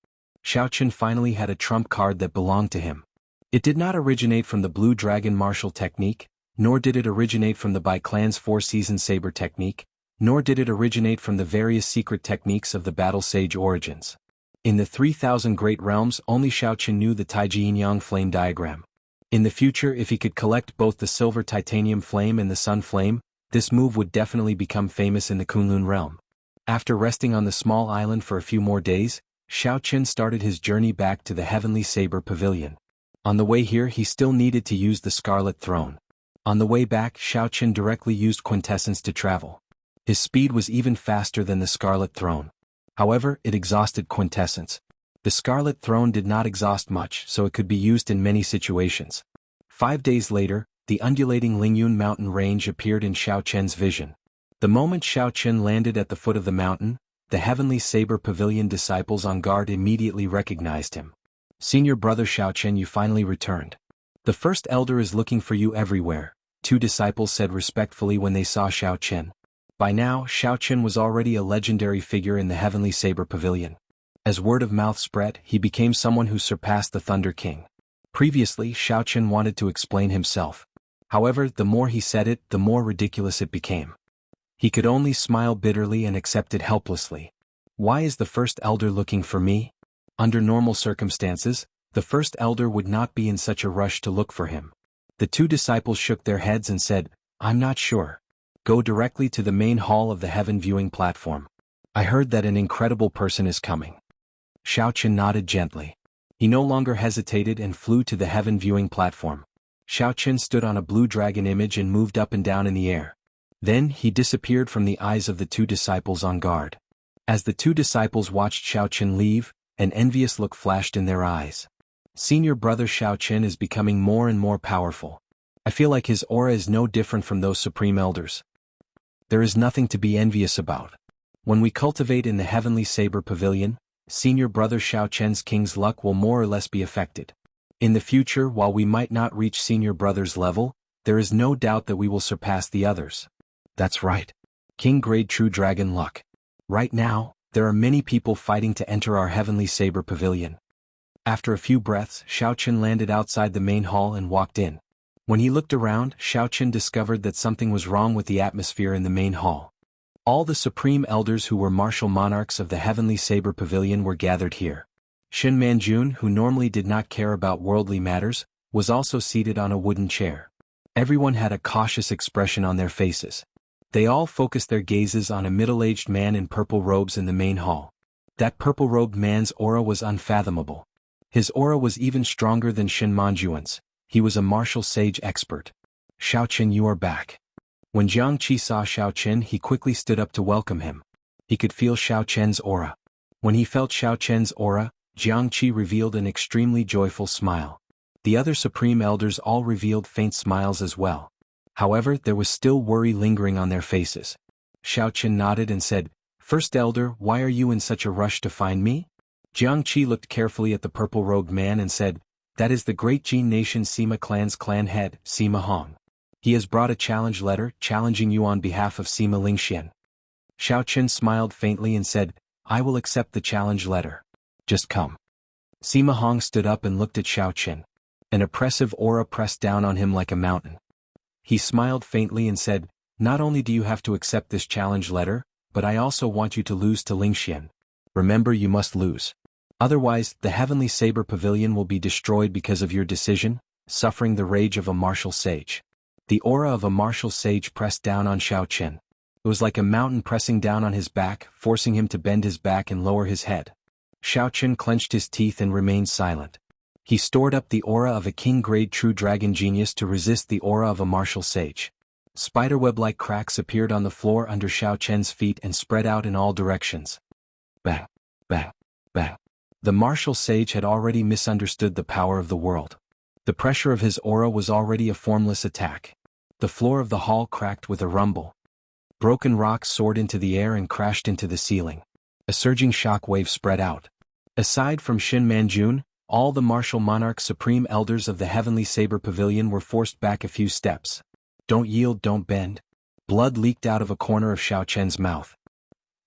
[SPEAKER 1] Xiao Qin finally had a trump card that belonged to him. It did not originate from the Blue Dragon martial technique, nor did it originate from the Bai Clan's 4-season saber technique, nor did it originate from the various secret techniques of the Battle Sage origins. In the 3,000 great realms, only Xiao Qin knew the Taiji Yin-Yang flame diagram. In the future, if he could collect both the silver titanium flame and the sun flame, This move would definitely become famous in the Kunlun realm. After resting on the small island for a few more days, Xiao Qin started his journey back to the Heavenly Saber Pavilion. On the way here he still needed to use the Scarlet Throne. On the way back Xiao Qin directly used Quintessence to travel. His speed was even faster than the Scarlet Throne. However, it exhausted Quintessence. The Scarlet Throne did not exhaust much, so it could be used in many situations. 5 days later, the undulating Lingyun mountain range appeared in Xiao Qian's vision. The moment Xiao Qian landed at the foot of the mountain, the Heavenly Saber Pavilion disciples on guard immediately recognized him. "Senior brother Xiao Qian, you finally returned. The first elder is looking for you everywhere," 2 disciples said respectfully when they saw Xiao Qian. By now, Xiao Qian was already a legendary figure in the Heavenly Saber Pavilion. As word of mouth spread, he became someone who surpassed the Thunder King. Previously, Xiao Qian wanted to explain himself. However, the more he said it, the more ridiculous it became. He could only smile bitterly and accept it helplessly. Why is the first elder looking for me? Under normal circumstances, the first elder would not be in such a rush to look for him. The 2 disciples shook their heads and said, "I'm not sure. Go directly to the main hall of the heaven viewing platform. I heard that an incredible person is coming." Xiao Qian nodded gently. He no longer hesitated and flew to the heaven viewing platform. Xiao Qian stood on a blue dragon image and moved up and down in the air. Then he disappeared from the eyes of the 2 disciples on guard. As the 2 disciples watched Xiao Qian leave, an envious look flashed in their eyes. "Senior brother Xiao Qian is becoming more and more powerful. I feel like his aura is no different from those supreme elders. There is nothing to be envious about. When we cultivate in the Heavenly Saber Pavilion, senior brother Xiao Qian's king's luck will more or less be affected. In the future, while we might not reach senior brother's level, there is no doubt that we will surpass the others." That's right. King Grade True Dragon Luck. Right now, there are many people fighting to enter our Heavenly Saber Pavilion. After a few breaths, Xiao Qian landed outside the main hall and walked in. When he looked around, Xiao Qian discovered that something was wrong with the atmosphere in the main hall. All the supreme elders who were martial monarchs of the Heavenly Saber Pavilion were gathered here. Shin Manjun, who normally did not care about worldly matters, was also seated on a wooden chair. Everyone had a cautious expression on their faces. They all focused their gazes on a middle-aged man in purple robes in the main hall. That purple-robed man's aura was unfathomable. His aura was even stronger than Shin Manjuan's. He was a martial sage expert. "Xiao Qian, you are back." When Jianghu saw Xiao Qian, he quickly stood up to welcome him. He could feel Xiao Qian's aura. When he felt Xiao Qian's aura, Jianghu revealed an extremely joyful smile. The other supreme elders all revealed faint smiles as well. However, there was still worry lingering on their faces. Xiao Qian nodded and said, "First elder, why are you in such a rush to find me?" Jianghu looked carefully at the purple-robed man and said, "That is the great Jin Nation Sima clan's clan head, Sima Hong. He has brought a challenge letter challenging you on behalf of Sima Lingxian." Xiao Qian smiled faintly and said, "I will accept the challenge letter. Just come." Sima Hong stood up and looked at Xiao Qian. An oppressive aura pressed down on him like a mountain. He smiled faintly and said, "Not only do you have to accept this challenge letter, but I also want you to lose to Lingxian. Remember, you must lose. Otherwise, the Heavenly Saber Pavilion will be destroyed because of your decision, suffering the rage of a martial sage." The aura of a martial sage pressed down on Xiao Qian. It was like a mountain pressing down on his back, forcing him to bend his back and lower his head. Xiao Qian clenched his teeth and remained silent. He stored up the aura of a king-grade true dragon genius to resist the aura of a martial sage. Spiderweb-like cracks appeared on the floor under Xiao Qian's feet and spread out in all directions. Bah! Bah! Bah! The martial sage had already misunderstood the power of the world. The pressure of his aura was already a formless attack. The floor of the hall cracked with a rumble. Broken rocks soared into the air and crashed into the ceiling. A surging shock wave spread out. Aside from Shin Manjun, all the martial monarch supreme elders of the Heavenly Saber Pavilion were forced back a few steps. "Don't yield, don't bend." Blood leaked out of a corner of Xiao Qian's mouth.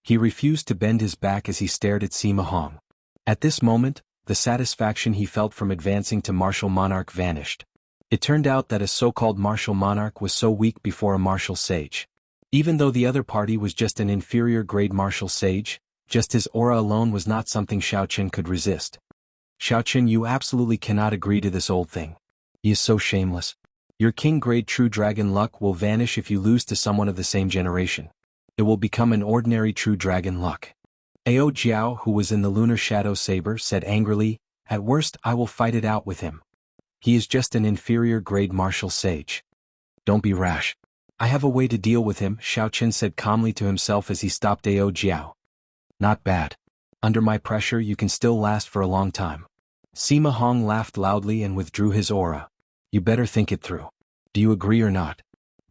[SPEAKER 1] He refused to bend his back as he stared at Sima Hong. At this moment, the satisfaction he felt from advancing to martial monarch vanished. It turned out that a so-called martial monarch was so weak before a martial sage. Even though the other party was just an inferior grade martial sage, just his aura alone was not something Xiao Qian could resist. "Xiao Qian, you absolutely cannot agree to this old thing. He is so shameless." Your king-grade true dragon luck will vanish if you lose to someone of the same generation. It will become an ordinary true dragon luck. Ao Jiao, who was in the lunar shadow saber, said angrily, "At worst I will fight it out with him. He is just an inferior grade martial sage. Don't be rash. I have a way to deal with him," Xiao Chen said calmly to himself as he stopped Ao Jiao. "Not bad. Under my pressure you can still last for a long time." Sima Hong laughed loudly and withdrew his aura. "You better think it through. Do you agree or not?"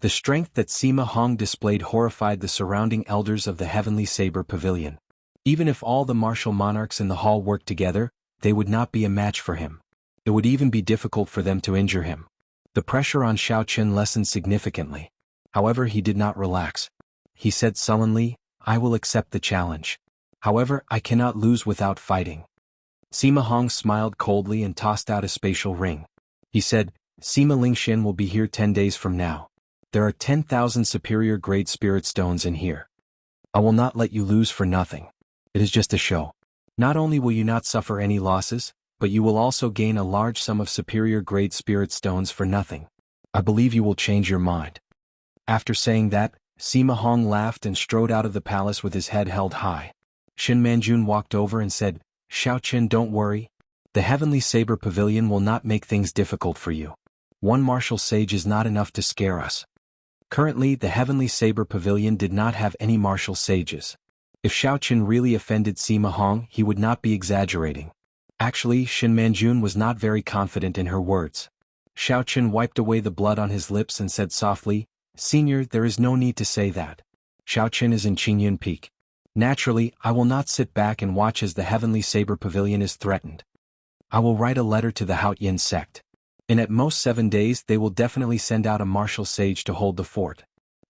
[SPEAKER 1] The strength that Sima Hong displayed horrified the surrounding elders of the Heavenly Saber Pavilion. Even if all the martial monarchs in the hall worked together, they would not be a match for him. It would even be difficult for them to injure him. The pressure on Xiao Chen lessened significantly. However, he did not relax. He said sullenly, "I will accept the challenge. However, I cannot lose without fighting." Sima Hong smiled coldly and tossed out a spatial ring. He said, "Sima Lingxian will be here 10 days from now. There are 10,000 superior grade spirit stones in here. I will not let you lose for nothing. It is just a show. Not only will you not suffer any losses, but you will also gain a large sum of superior grade spirit stones for nothing. I believe you will change your mind." After saying that, Sima Hong laughed and strode out of the palace with his head held high. Shin Manjun walked over and said, "Xiao Chen, don't worry. The Heavenly Saber Pavilion will not make things difficult for you. One martial sage is not enough to scare us." Currently, the Heavenly Saber Pavilion did not have any martial sages. If Xiao Chen really offended Sima Hong, he would not be exaggerating. Actually, Shin Manjun was not very confident in her words. Xiao Chen wiped away the blood on his lips and said softly, "Senior, there is no need to say that. Xiao Chen is in Qingyun Peak. Naturally, I will not sit back and watch as the Heavenly Saber Pavilion is threatened. I will write a letter to the Haotian sect. In at most 7 days they will definitely send out a martial sage to hold the fort.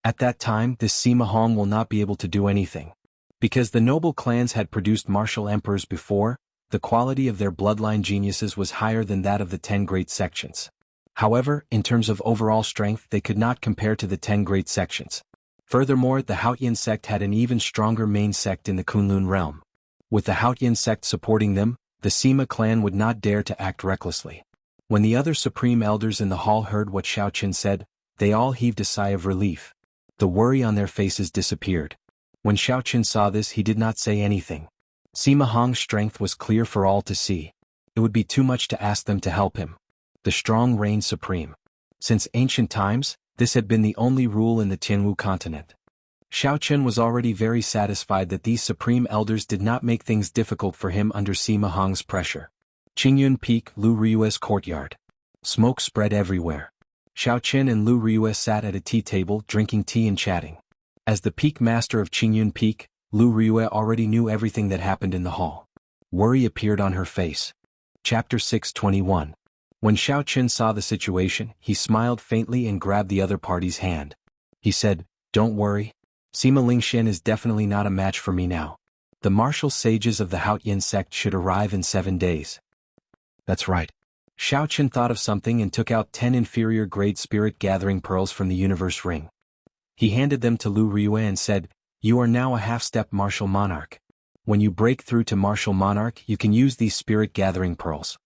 [SPEAKER 1] At that time this Sima Hong will not be able to do anything. Because the noble clans had produced martial emperors before, the quality of their bloodline geniuses was higher than that of the 10 great sections. However, in terms of overall strength they could not compare to the 10 great sections. Furthermore, the Haotian sect had an even stronger main sect in the Kunlun realm. With the Haotian sect supporting them, the Sima clan would not dare to act recklessly. When the other supreme elders in the hall heard what Xiao Chen said, they all heaved a sigh of relief. The worry on their faces disappeared. When Xiao Chen saw this, he did not say anything. Sima Hong's strength was clear for all to see. It would be too much to ask them to help him. The strong reigned supreme. Since ancient times, this had been the only rule in the Tianwu continent. Xiao Chen was already very satisfied that these supreme elders did not make things difficult for him under Sima Hong's pressure. Qingyun Peak, Lu Ryue's courtyard. Smoke spread everywhere. Xiao Chen and Lu Ryue sat at a tea table drinking tea and chatting. As the peak master of Qingyun Peak, Lu Ryue already knew everything that happened in the hall. Worry appeared on her face. Chapter 621. When Xiao Chen saw the situation, he smiled faintly and grabbed the other party's hand. He said, "Don't worry. Sima Lingxian is definitely not a match for me now. The martial sages of the Haotian sect should arrive in 7 days." That's right. Xiao Chen thought of something and took out 10 inferior grade spirit gathering pearls from the universe ring. He handed them to Lu Ryue and said, "You are now a half-step martial monarch. When you break through to martial monarch, you can use these spirit gathering pearls."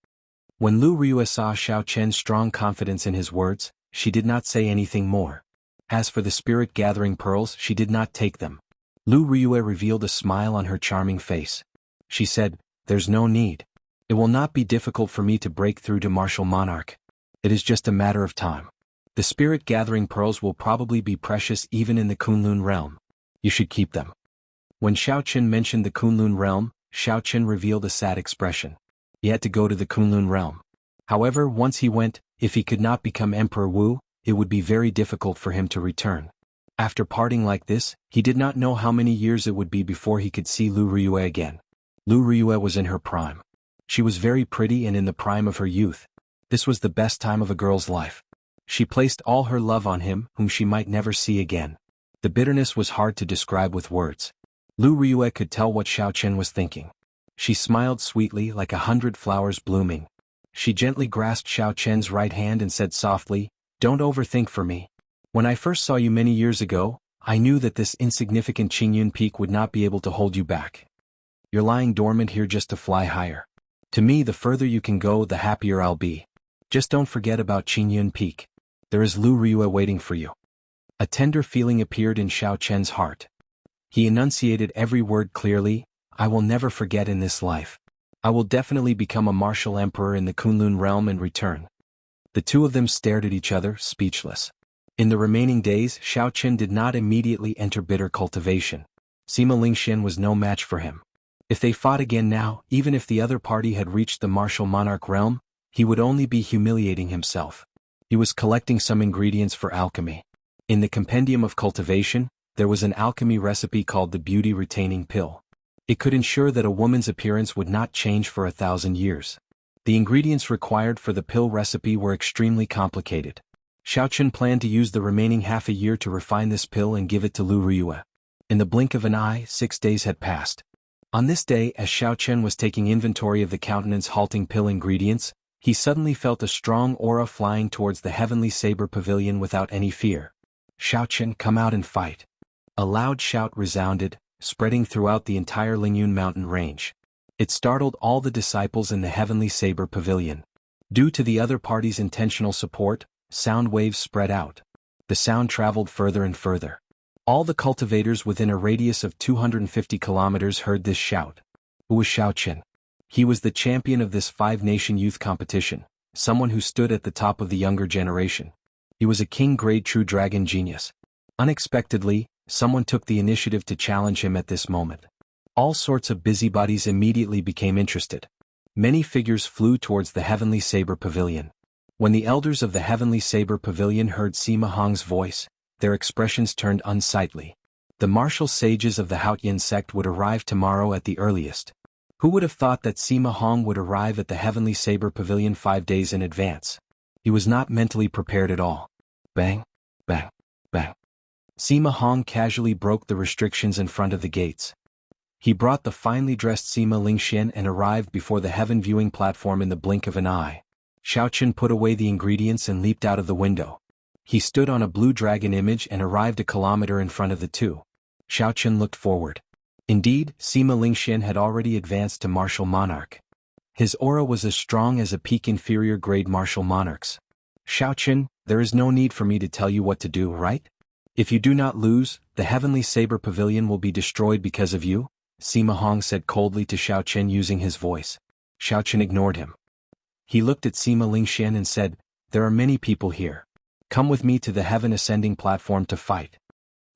[SPEAKER 1] When Lu Ryue saw Xiao Chen's strong confidence in his words, she did not say anything more. As for the spirit gathering pearls, she did not take them. Lu Ryue revealed a smile on her charming face. She said, "There's no need. It will not be difficult for me to break through to martial monarch. It is just a matter of time. The spirit gathering pearls will probably be precious even in the Kunlun realm. You should keep them." When Xiao Chen mentioned the Kunlun realm, Xiao Chen revealed a sad expression. He had to go to the Kunlun realm. However, once he went, if he could not become Emperor Wu, it would be very difficult for him to return. After parting like this, he did not know how many years it would be before he could see Lu Ryue again. Lu Ryue was in her prime. She was very pretty and in the prime of her youth. This was the best time of a girl's life. She placed all her love on him, whom she might never see again. The bitterness was hard to describe with words. Lu Ryue could tell what Xiao Chen was thinking. She smiled sweetly like 100 flowers blooming. She gently grasped Xiao Chen's right hand and said softly, "Don't overthink for me. When I first saw you many years ago, I knew that this insignificant Qingyun Peak would not be able to hold you back. You're lying dormant here just to fly higher. To me, the further you can go, the happier I'll be. Just don't forget about Qingyun Peak. There is Lu Ryue waiting for you." A tender feeling appeared in Xiao Chen's heart. He enunciated every word clearly. "I will never forget in this life. I will definitely become a martial emperor in the Kunlun realm and return." The two of them stared at each other, speechless. In the remaining days, Xiao Chen did not immediately enter bitter cultivation. Sima Lingxian was no match for him. If they fought again now, even if the other party had reached the martial monarch realm, he would only be humiliating himself. He was collecting some ingredients for alchemy. In the Compendium of Cultivation, there was an alchemy recipe called the Beauty Retaining Pill. It could ensure that a woman's appearance would not change for 1,000 years. The ingredients required for the pill recipe were extremely complicated. Xiao Chen planned to use the remaining half a year to refine this pill and give it to Lu Ryue. In the blink of an eye, 6 days had passed. On this day, as Xiao Chen was taking inventory of the countenance-halting pill ingredients, he suddenly felt a strong aura flying towards the heavenly saber pavilion without any fear. "Xiao Chen, come out and fight." A loud shout resounded, spreading throughout the entire Lingyun mountain range. It startled all the disciples in the heavenly saber pavilion. Due to the other party's intentional support, sound waves spread out. The sound traveled further and further. All the cultivators within a radius of 250 kilometers heard this shout. Who was Xiao Chen? He was the champion of this 5-nation youth competition, someone who stood at the top of the younger generation. He was a king-grade true dragon genius. Unexpectedly, someone took the initiative to challenge him at this moment. All sorts of busybodies immediately became interested. Many figures flew towards the heavenly saber pavilion. When the elders of the heavenly saber pavilion heard Sima Hong's voice, their expressions turned unsightly. The martial sages of the Haotian sect would arrive tomorrow at the earliest. Who would have thought that Sima Hong would arrive at the heavenly saber pavilion 5 days in advance? He was not mentally prepared at all. Bang, bang, bang. Sima Hong casually broke the restrictions in front of the gates. He brought the finely dressed Sima Lingxian and arrived before the heaven viewing platform in the blink of an eye. Xiao Chen put away the ingredients and leaped out of the window. He stood on a blue dragon image and arrived a kilometer in front of the two. Xiao Chen looked forward. Indeed, Sima Lingxian had already advanced to martial monarch. His aura was as strong as a peak inferior grade martial monarch's. "Xiao Chen, there is no need for me to tell you what to do, right? If you do not lose, the heavenly saber pavilion will be destroyed because of you," Sima Hong said coldly to Xiao Chen using his voice. Xiao Chen ignored him. He looked at Sima Lingxian and said, "There are many people here. Come with me to the heaven ascending platform to fight."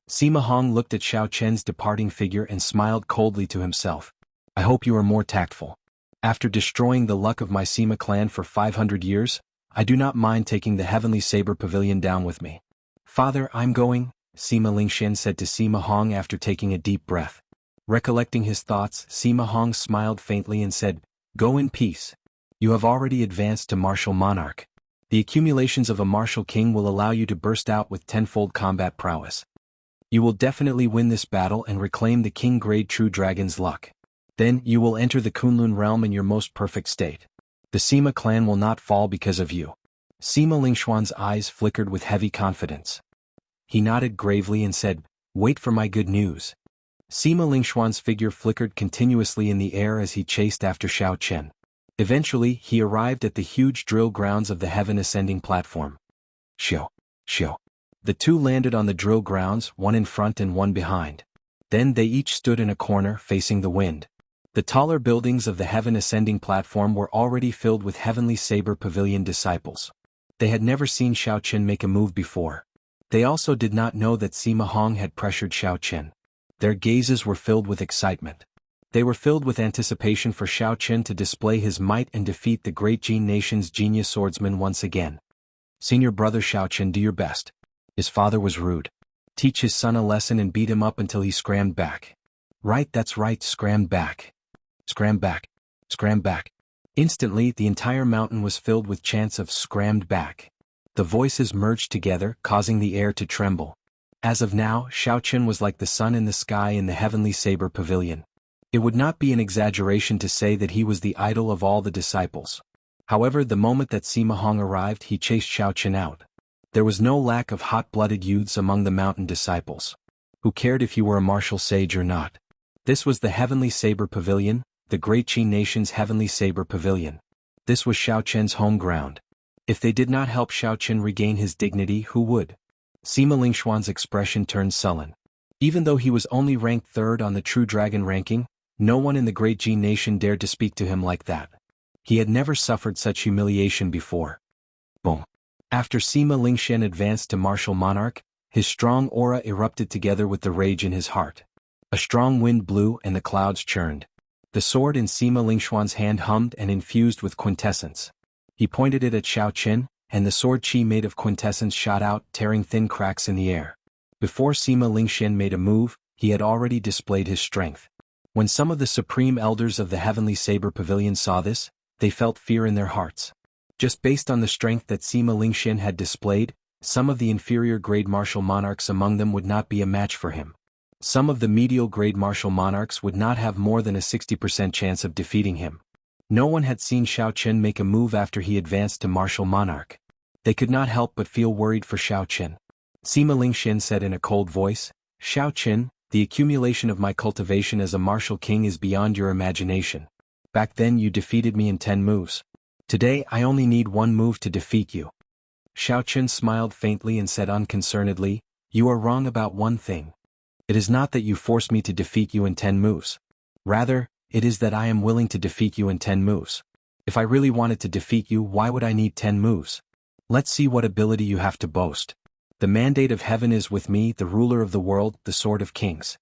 [SPEAKER 1] Sima Hong looked at Xiao Chen's departing figure and smiled coldly to himself. "I hope you are more tactful. After destroying the luck of my Sima clan for 500 years, I do not mind taking the heavenly saber pavilion down with me." "Father, I'm going," Sima Lingxian said to Sima Hong after taking a deep breath. Recollecting his thoughts, Sima Hong smiled faintly and said, "Go in peace. You have already advanced to martial monarch. The accumulations of a martial king will allow you to burst out with tenfold combat prowess. You will definitely win this battle and reclaim the king-grade true dragon's luck. Then you will enter the Kunlun realm in your most perfect state. The Sima clan will not fall because of you." Sima Lingxuan's eyes flickered with heavy confidence. He nodded gravely and said, "Wait for my good news." Sima Lingxuan's figure flickered continuously in the air as he chased after Xiao Chen. Eventually, he arrived at the huge drill grounds of the heaven ascending platform. Shio, shio. The two landed on the drill grounds, one in front and one behind. Then they each stood in a corner facing the wind. The taller buildings of the heaven ascending platform were already filled with heavenly saber pavilion disciples. They had never seen Xiao Chen make a move before. They also did not know that Sima Hong had pressured Xiao Chen. Their gazes were filled with excitement. They were filled with anticipation for Xiao Chen to display his might and defeat the great Jin nation's genius swordsman once again. "Senior brother Xiao Chen, do your best." His father was rude. "Teach his son a lesson and beat him up until he scrammed back." "Right, that's right, scrammed back. Scram back. Scram back." Instantly, the entire mountain was filled with chants of "scrammed back." The voices merged together, causing the air to tremble. As of now, Xiao Chen was like the sun in the sky in the heavenly saber pavilion. It would not be an exaggeration to say that he was the idol of all the disciples. However, the moment that Sima Hong arrived, he chased Xiao Chen out. There was no lack of hot-blooded youths among the mountain disciples. Who cared if you were a martial sage or not? This was the heavenly saber pavilion, the great Qin nation's heavenly saber pavilion. This was Xiao Chen's home ground. If they did not help Xiaoqin regain his dignity, who would? Sima Lingxuan's expression turned sullen. Even though he was only ranked third on the True Dragon ranking, no one in the Great Jin nation dared to speak to him like that. He had never suffered such humiliation before. Boom. After Sima Lingxian advanced to martial monarch, his strong aura erupted together with the rage in his heart. A strong wind blew and the clouds churned. The sword in Sima Lingxuan's hand hummed and infused with quintessence. He pointed it at Xiaoqin, and the sword chi made of quintessence shot out, tearing thin cracks in the air. Before Sima Lingxian made a move, he had already displayed his strength. When some of the supreme elders of the Heavenly Saber Pavilion saw this, they felt fear in their hearts. Just based on the strength that Sima Lingxian had displayed, some of the inferior grade martial monarchs among them would not be a match for him. Some of the medial grade martial monarchs would not have more than a 60% chance of defeating him. No one had seen Xiaoqin make a move after he advanced to martial monarch. They could not help but feel worried for Xiaoqin. Sima Lingxian said in a cold voice, "Xiaoqin, the accumulation of my cultivation as a martial king is beyond your imagination. Back then you defeated me in 10 moves. Today I only need 1 move to defeat you." Xiaoqin smiled faintly and said unconcernedly, "You are wrong about one thing. It is not that you forced me to defeat you in 10 moves. Rather, it is that I am willing to defeat you in 10 moves. If I really wanted to defeat you, why would I need 10 moves? Let's see what ability you have to boast. The mandate of heaven is with me, the ruler of the world, the sword of kings."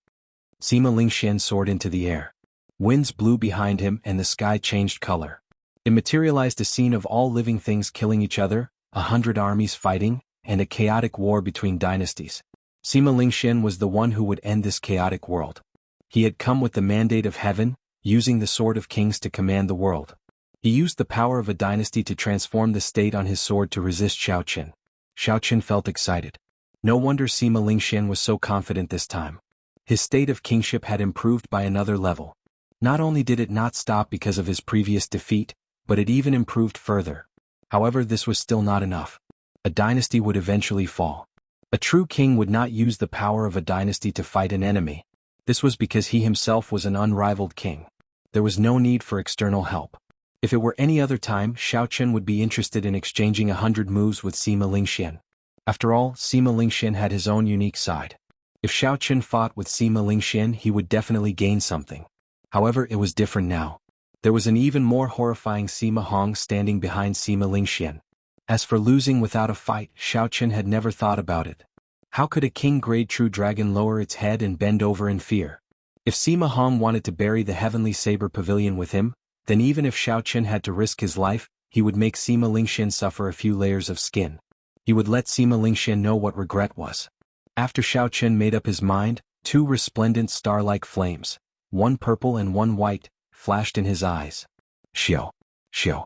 [SPEAKER 1] Sima Lingxian soared into the air. Winds blew behind him and the sky changed color. It materialized a scene of all living things killing each other, 100 armies fighting, and a chaotic war between dynasties. Sima Lingxian was the one who would end this chaotic world. He had come with the mandate of heaven, using the sword of kings to command the world. He used the power of a dynasty to transform the state on his sword to resist Xiaoqin. Xiaoqin felt excited. No wonder Sima Lingxian was so confident this time. His state of kingship had improved by another level. Not only did it not stop because of his previous defeat, but it even improved further. However, this was still not enough. A dynasty would eventually fall. A true king would not use the power of a dynasty to fight an enemy. This was because he himself was an unrivaled king. There was no need for external help. If it were any other time, Xiaoqin would be interested in exchanging 100 moves with Sima Lingxian. After all, Sima Lingxian had his own unique side. If Xiaoqin fought with Sima Lingxian, he would definitely gain something. However, it was different now. There was an even more horrifying Sima Hong standing behind Sima Lingxian. As for losing without a fight, Xiaoqin had never thought about it. How could a king-grade true dragon lower its head and bend over in fear? If Sima Hong wanted to bury the Heavenly Saber Pavilion with him, then even if Xiaoqin had to risk his life, he would make Sima Lingxian suffer a few layers of skin. He would let Sima Lingxian know what regret was. After Xiaoqin made up his mind, 2 resplendent star-like flames, 1 purple and 1 white, flashed in his eyes. Xiao. Xiao.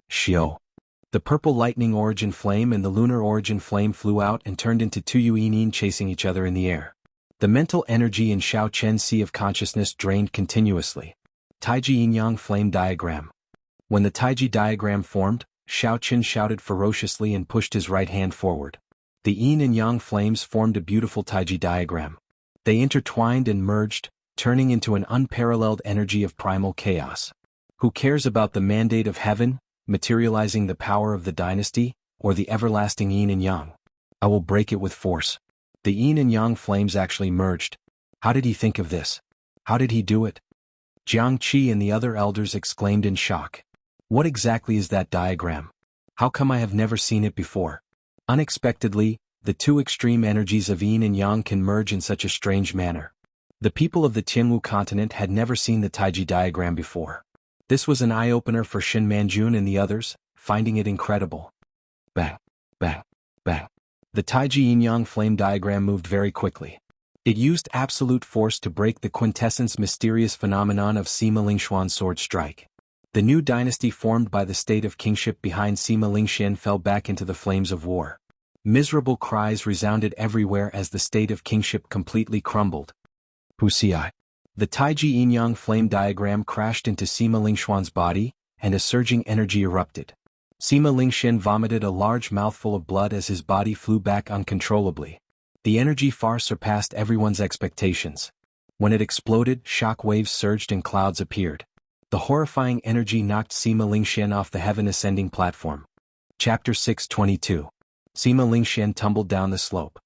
[SPEAKER 1] Xiao. The purple lightning origin flame and the lunar origin flame flew out and turned into 2 Yuenin chasing each other in the air. The mental energy in Xiaoqian's sea of consciousness drained continuously. Taiji Yin-Yang flame diagram. When the Taiji diagram formed, Xiaoqin shouted ferociously and pushed his right hand forward. The Yin and Yang flames formed a beautiful Taiji diagram. They intertwined and merged, turning into an unparalleled energy of primal chaos. Who cares about the mandate of heaven, materializing the power of the dynasty, or the everlasting Yin and Yang? I will break it with force. The Yin and Yang flames actually merged. How did he think of this? How did he do it? Jianghu and the other elders exclaimed in shock. What exactly is that diagram? How come I have never seen it before? Unexpectedly, the 2 extreme energies of Yin and Yang can merge in such a strange manner. The people of the Jianghu continent had never seen the Taiji diagram before. This was an eye-opener for Shin Manjun and the others, finding it incredible. Bang, bang, bang. The Taiji Yin-Yang flame diagram moved very quickly. It used absolute force to break the quintessence mysterious phenomenon of Sima Lingxuan's sword strike. The new dynasty formed by the state of kingship behind Sima Lingxian fell back into the flames of war. Miserable cries resounded everywhere as the state of kingship completely crumbled. Wuxia. The Taiji Yin-Yang flame diagram crashed into Sima Lingxuan's body, and a surging energy erupted. Sima Lingxian vomited a large mouthful of blood as his body flew back uncontrollably. The energy far surpassed everyone's expectations. When it exploded, shock waves surged and clouds appeared. The horrifying energy knocked Sima Lingxian off the heaven-ascending platform. Chapter 622. Sima Lingxian tumbled down the slope.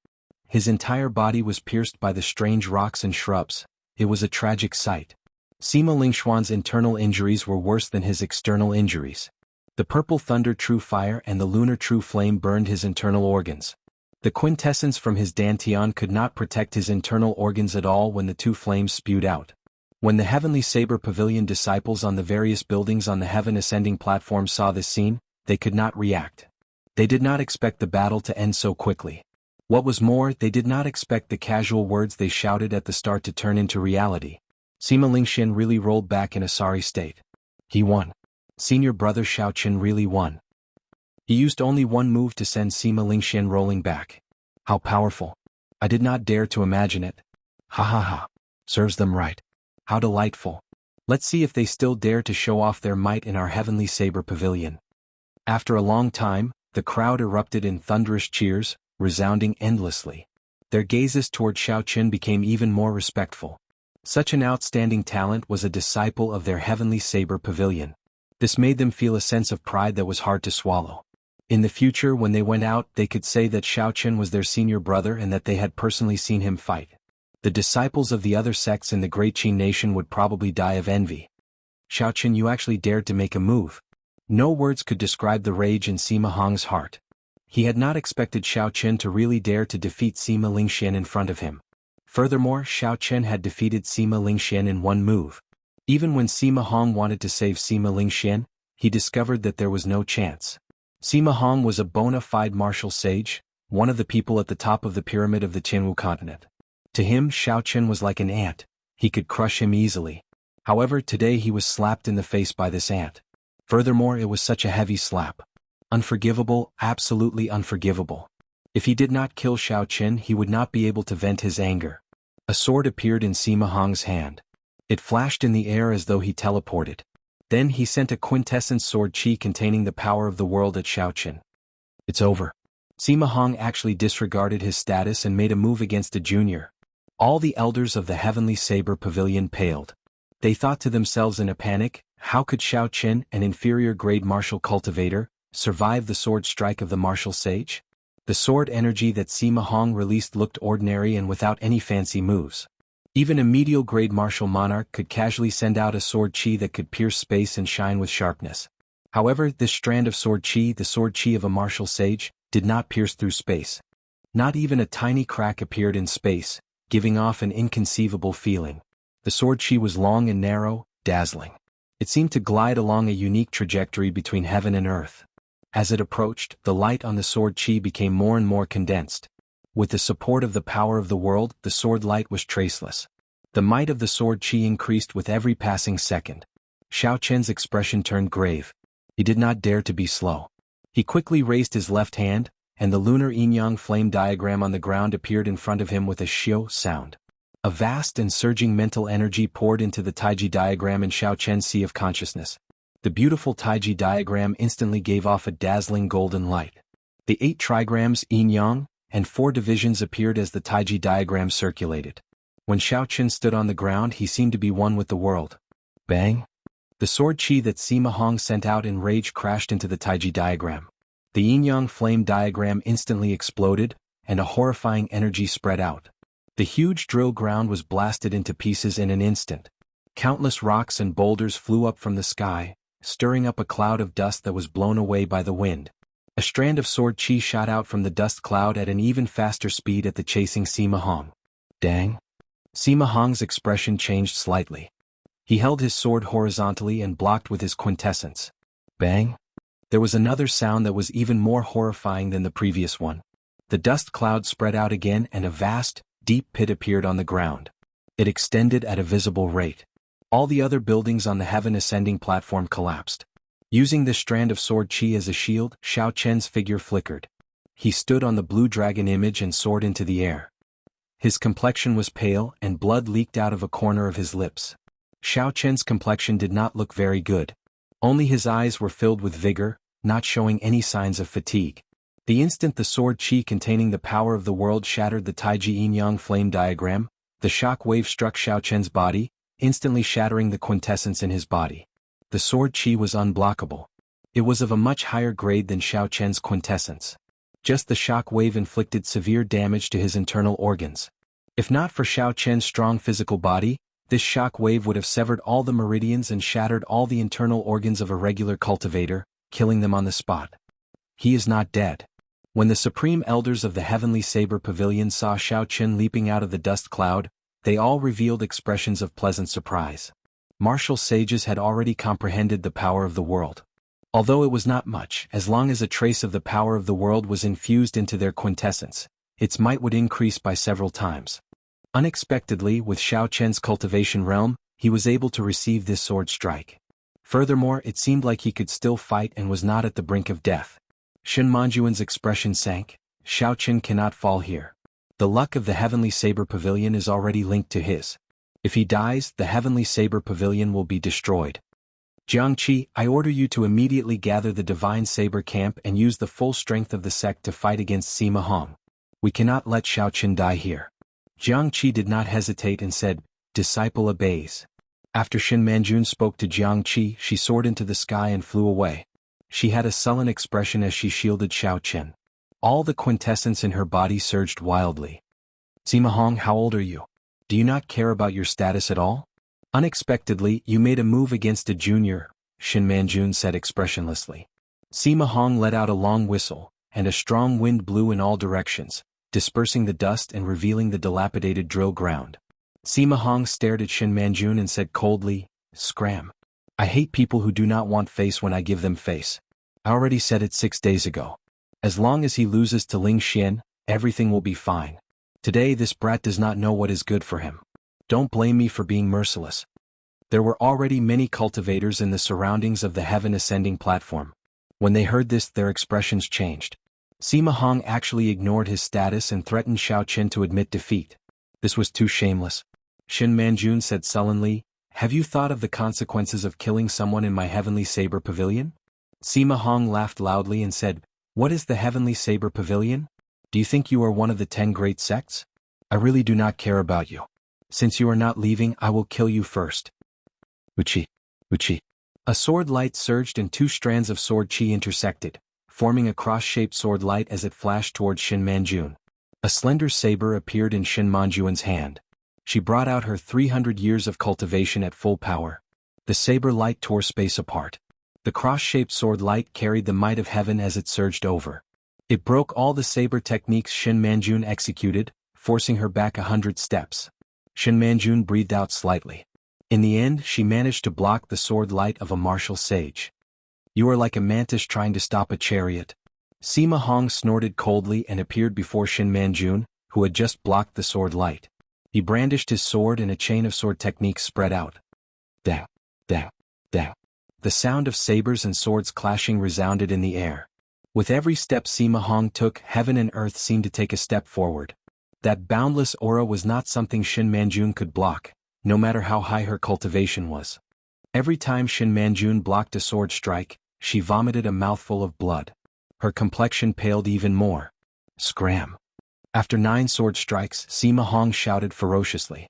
[SPEAKER 1] His entire body was pierced by the strange rocks and shrubs. It was a tragic sight. Sima Lingxuan's internal injuries were worse than his external injuries. The purple thunder true fire and the lunar true flame burned his internal organs. The quintessence from his dantian could not protect his internal organs at all when the two flames spewed out. When the Heavenly Saber Pavilion disciples on the various buildings on the heaven ascending platform saw this scene, they could not react. They did not expect the battle to end so quickly. What was more, they did not expect the casual words they shouted at the start to turn into reality. Sima Lingxian really rolled back in a sorry state. He won. Senior brother Xiaoqin really won. He used only one move to send Sima Lingxian rolling back. How powerful. I did not dare to imagine it. Ha ha ha. Serves them right. How delightful. Let's see if they still dare to show off their might in our Heavenly Saber Pavilion. After a long time, the crowd erupted in thunderous cheers, resounding endlessly. Their gazes toward Xiaoqin became even more respectful. Such an outstanding talent was a disciple of their Heavenly Saber Pavilion. This made them feel a sense of pride that was hard to swallow. In the future, when they went out, they could say that Xiaoqin was their senior brother and that they had personally seen him fight. The disciples of the other sects in the Great Qin nation would probably die of envy. Xiaoqin, you actually dared to make a move. No words could describe the rage in Sima Hong's heart. He had not expected Xiaoqin to really dare to defeat Sima Lingxian in front of him. Furthermore, Xiaoqin had defeated Sima Lingxian in one move. Even when Sima Hong wanted to save Sima Lingxian, he discovered that there was no chance. Sima Hong was a bona fide martial sage, one of the people at the top of the pyramid of the Jianghu continent. To him, Xiaoqin was like an ant. He could crush him easily. However, today he was slapped in the face by this ant. Furthermore, it was such a heavy slap. Unforgivable, absolutely unforgivable. If he did not kill Xiaoqin, he would not be able to vent his anger. A sword appeared in Sima Hong's hand. It flashed in the air as though he teleported. Then he sent a quintessence sword chi containing the power of the world at Xiaoqin. It's over. Sima Hong actually disregarded his status and made a move against a junior. All the elders of the Heavenly Saber Pavilion paled. They thought to themselves in a panic, how could Xiaoqin, an inferior grade martial cultivator, survive the sword strike of the martial sage? The sword energy that Sima Hong released looked ordinary and without any fancy moves. Even a medial grade martial monarch could casually send out a sword chi that could pierce space and shine with sharpness. However, this strand of sword chi, the sword chi of a martial sage, did not pierce through space. Not even a tiny crack appeared in space, giving off an inconceivable feeling. The sword chi was long and narrow, dazzling. It seemed to glide along a unique trajectory between heaven and earth. As it approached, the light on the sword chi became more and more condensed. With the support of the power of the world, the sword light was traceless. The might of the sword chi increased with every passing second. Xiaoqin's expression turned grave. He did not dare to be slow. He quickly raised his left hand, and the lunar yin-yang flame diagram on the ground appeared in front of him with a shio sound. A vast and surging mental energy poured into the Taiji diagram in Xiaoqin's sea of consciousness. The beautiful Taiji diagram instantly gave off a dazzling golden light. The 8 trigrams yin-yang and 4 divisions appeared as the Taiji diagram circulated. When Xiaoqin stood on the ground, he seemed to be one with the world. Bang! The sword chi that Sima Hong sent out in rage crashed into the Taiji diagram. The yin-yang flame diagram instantly exploded, and a horrifying energy spread out. The huge drill ground was blasted into pieces in an instant. Countless rocks and boulders flew up from the sky, stirring up a cloud of dust that was blown away by the wind. A strand of sword chi shot out from the dust cloud at an even faster speed at the chasing Sima Hong. Dang! Sima Hong's expression changed slightly. He held his sword horizontally and blocked with his quintessence. Bang! There was another sound that was even more horrifying than the previous one. The dust cloud spread out again and a vast, deep pit appeared on the ground. It extended at a visible rate. All the other buildings on the heaven ascending platform collapsed. Using this strand of sword chi as a shield, Xiaoqin's figure flickered. He stood on the blue dragon image and soared into the air. His complexion was pale and blood leaked out of a corner of his lips. Xiaoqin's complexion did not look very good. Only his eyes were filled with vigor, not showing any signs of fatigue. The instant the sword chi containing the power of the world shattered the Taiji yin-yang flame diagram, the shock wave struck Xiaoqin's body, instantly shattering the quintessence in his body. The sword chi was unblockable. It was of a much higher grade than Xiao Chen's quintessence. Just the shock wave inflicted severe damage to his internal organs. If not for Xiao Chen's strong physical body, this shock wave would have severed all the meridians and shattered all the internal organs of a regular cultivator, killing them on the spot. He is not dead. When the supreme elders of the Heavenly Saber Pavilion saw Xiao Chen leaping out of the dust cloud, they all revealed expressions of pleasant surprise. Martial sages had already comprehended the power of the world. Although it was not much, as long as a trace of the power of the world was infused into their quintessence, its might would increase by several times. Unexpectedly, with Xiao Chen's cultivation realm, he was able to receive this sword strike. Furthermore, it seemed like he could still fight and was not at the brink of death. Shen Manjuan's expression sank. Xiao Chen cannot fall here. The luck of the Heavenly Saber Pavilion is already linked to his. If he dies, the Heavenly Saber Pavilion will be destroyed. Jianghu, I order you to immediately gather the Divine Saber camp and use the full strength of the sect to fight against Sima Hong. We cannot let Xiao Chen die here. Jianghu did not hesitate and said, "Disciple obeys." After Shen Manjun spoke to Jianghu, she soared into the sky and flew away. She had a sullen expression as she shielded Xiao Chen. All the quintessence in her body surged wildly. "Sima Hong, how old are you? Do you not care about your status at all? Unexpectedly, you made a move against a junior," Shen Manjun said expressionlessly. Sima Hong let out a long whistle, and a strong wind blew in all directions, dispersing the dust and revealing the dilapidated drill ground. Sima Hong stared at Shen Manjun and said coldly, "Scram. I hate people who do not want face when I give them face. I already said it 6 days ago. As long as he loses to Ling Xian, everything will be fine. Today this brat does not know what is good for him. Don't blame me for being merciless." There were already many cultivators in the surroundings of the heaven ascending platform. When they heard this, their expressions changed. Sima Hong actually ignored his status and threatened Xiao Chen to admit defeat. This was too shameless. Shen Manjun said sullenly, "Have you thought of the consequences of killing someone in my Heavenly Saber Pavilion?" Sima Hong laughed loudly and said, "What is the Heavenly Saber Pavilion? Do you think you are one of the 10 great sects? I really do not care about you. Since you are not leaving, I will kill you first." Wuxia. Wuxia. A sword light surged and 2 strands of sword chi intersected, forming a cross-shaped sword light as it flashed towards Shen Manjun. A slender saber appeared in Shen Manjuan's hand. She brought out her 300 years of cultivation at full power. The saber light tore space apart. The cross-shaped sword light carried the might of heaven as it surged over. It broke all the saber techniques Shen Manjun executed, forcing her back 100 steps. Shen Manjun breathed out slightly. In the end, she managed to block the sword light of a martial sage. "You are like a mantis trying to stop a chariot." Sima Hong snorted coldly and appeared before Shen Manjun, who had just blocked the sword light. He brandished his sword and a chain of sword techniques spread out. Da, da, da. The sound of sabers and swords clashing resounded in the air. With every step Sima Hong took, heaven and earth seemed to take a step forward. That boundless aura was not something Shen Manjun could block, no matter how high her cultivation was. Every time Shen Manjun blocked a sword strike, she vomited a mouthful of blood. Her complexion paled even more. Scram. After 9 sword strikes, Sima Hong shouted ferociously.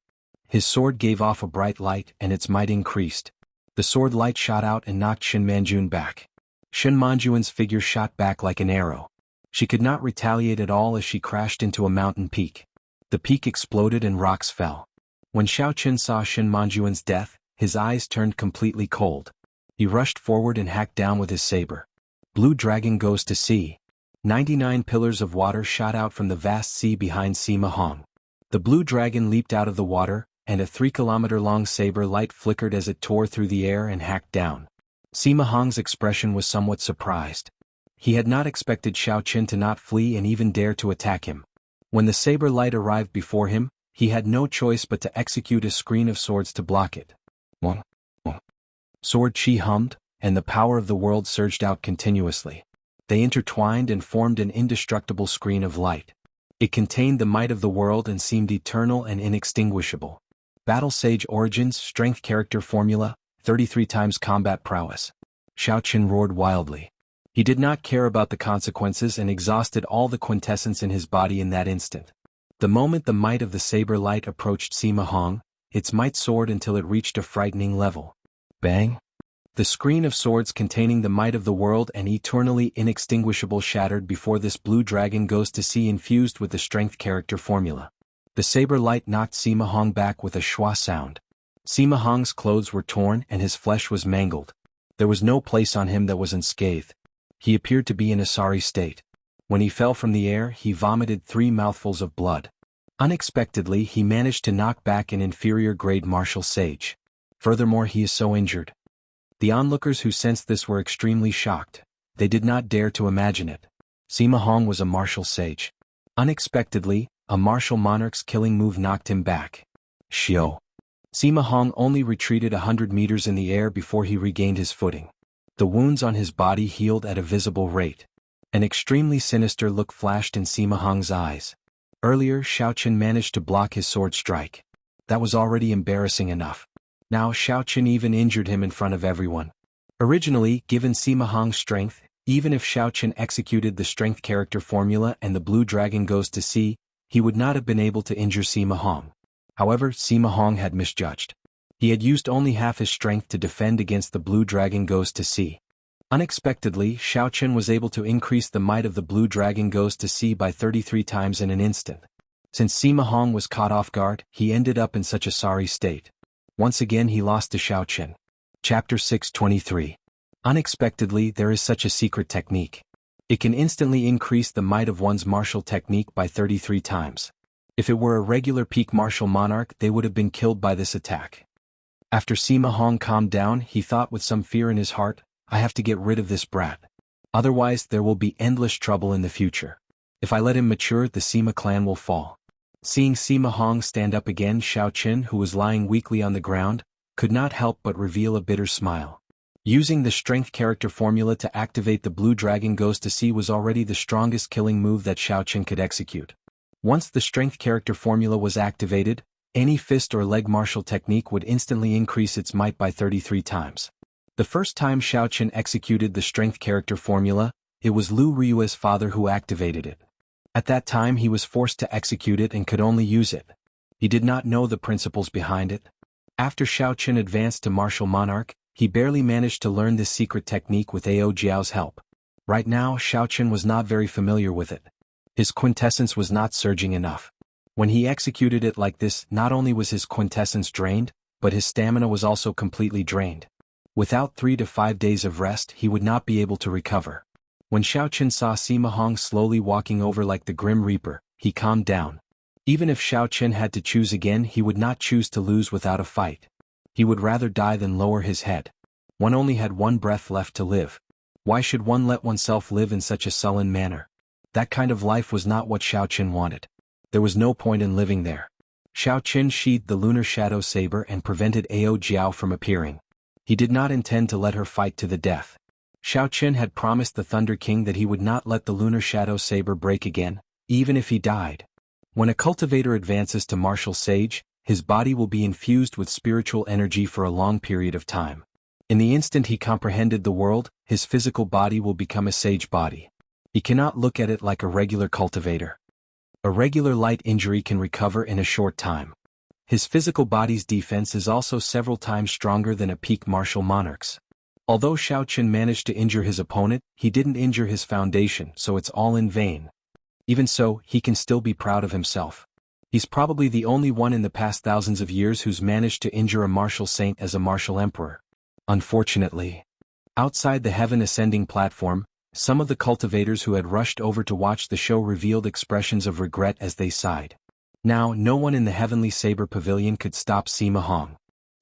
[SPEAKER 1] His sword gave off a bright light and its might increased. The sword light shot out and knocked Shen Manjun back. Shen Manjuan's figure shot back like an arrow. She could not retaliate at all as she crashed into a mountain peak. The peak exploded and rocks fell. When Xiao Chen saw Shen Manjuan's death, his eyes turned completely cold. He rushed forward and hacked down with his saber. Blue Dragon goes to sea. 99 pillars of water shot out from the vast sea behind Sima Hong. The blue dragon leaped out of the water, and a 3-kilometer-long saber light flickered as it tore through the air and hacked down. Sima Hong's expression was somewhat surprised. He had not expected Xiao Chen to not flee and even dare to attack him. When the saber light arrived before him, he had no choice but to execute a screen of swords to block it. One. Sword chi hummed, and the power of the world surged out continuously. They intertwined and formed an indestructible screen of light. It contained the might of the world and seemed eternal and inextinguishable. Battle Sage Origins, Strength Character Formula, 33 times Combat Prowess. Xiao Chen roared wildly. He did not care about the consequences and exhausted all the quintessence in his body in that instant. The moment the might of the saber light approached Sima Hong, its might soared until it reached a frightening level. Bang! The screen of swords containing the might of the world and eternally inextinguishable shattered before this blue dragon goes to sea infused with the strength character formula. The saber light knocked Sima Hong back with a schwa sound. Sima Hong's clothes were torn and his flesh was mangled. There was no place on him that was unscathed. He appeared to be in a sorry state. When he fell from the air, he vomited 3 mouthfuls of blood. Unexpectedly, he managed to knock back an inferior-grade martial sage. Furthermore, he is so injured. The onlookers who sensed this were extremely shocked. They did not dare to imagine it. Sima Hong was a martial sage. Unexpectedly, a martial monarch's killing move knocked him back. Shio. Sima Hong only retreated 100 meters in the air before he regained his footing. The wounds on his body healed at a visible rate. An extremely sinister look flashed in Sima Hong's eyes. Earlier, Xiaoqin managed to block his sword strike. That was already embarrassing enough. Now Xiaoqin even injured him in front of everyone. Originally, given Sima Hong's strength, even if Xiaoqin executed the strength character formula and the blue dragon goes to sea, he would not have been able to injure Sima Hong. However, Sima Hong had misjudged. He had used only half his strength to defend against the blue dragon goes to sea. Unexpectedly, Xiaoqin was able to increase the might of the blue dragon goes to sea by 33 times in an instant. Since Sima Hong was caught off guard, he ended up in such a sorry state. Once again he lost to Xiaoqin. Chapter 623. Unexpectedly, there is such a secret technique. It can instantly increase the might of one's martial technique by 33 times. If it were a regular peak martial monarch, they would have been killed by this attack. After Sima Hong calmed down, he thought with some fear in his heart, I have to get rid of this brat. Otherwise there will be endless trouble in the future. If I let him mature, the Sima clan will fall. Seeing Sima Hong stand up again, Xiaoqin, who was lying weakly on the ground, could not help but reveal a bitter smile. Using the strength character formula to activate the blue dragon goes to sea was already the strongest killing move that Xiaoqin could execute. Once the strength character formula was activated, any fist or leg martial technique would instantly increase its might by 33 times. The first time Xiaoqin executed the strength character formula, it was Lu Ryue's father who activated it. At that time he was forced to execute it and could only use it. He did not know the principles behind it. After Xiaoqin advanced to martial monarch, he barely managed to learn this secret technique with Ao Jiao's help. Right now, Xiaoqin was not very familiar with it. His quintessence was not surging enough. When he executed it like this, not only was his quintessence drained, but his stamina was also completely drained. Without 3 to 5 days of rest, he would not be able to recover. When Xiaoqin saw Sima Hong slowly walking over like the Grim Reaper, he calmed down. Even if Xiaoqin had to choose again, he would not choose to lose without a fight. He would rather die than lower his head. One only had one breath left to live. Why should one let oneself live in such a sullen manner? That kind of life was not what Xiaoqin wanted. There was no point in living there. Xiaoqin sheathed the lunar shadow saber and prevented Ao Jiao from appearing. He did not intend to let her fight to the death. Xiaoqin had promised the Thunder King that he would not let the lunar shadow saber break again, even if he died. When a cultivator advances to martial sage, his body will be infused with spiritual energy for a long period of time. In the instant he comprehended the world, his physical body will become a sage body. He cannot look at it like a regular cultivator. A regular light injury can recover in a short time. His physical body's defense is also several times stronger than a peak martial monarch's. Although Xiaoqin managed to injure his opponent, he didn't injure his foundation, so it's all in vain. Even so, he can still be proud of himself. He's probably the only one in the past thousands of years who's managed to injure a martial saint as a martial emperor. Unfortunately. Outside the heaven ascending platform, some of the cultivators who had rushed over to watch the show revealed expressions of regret as they sighed. Now, no one in the heavenly saber pavilion could stop Sima Hong.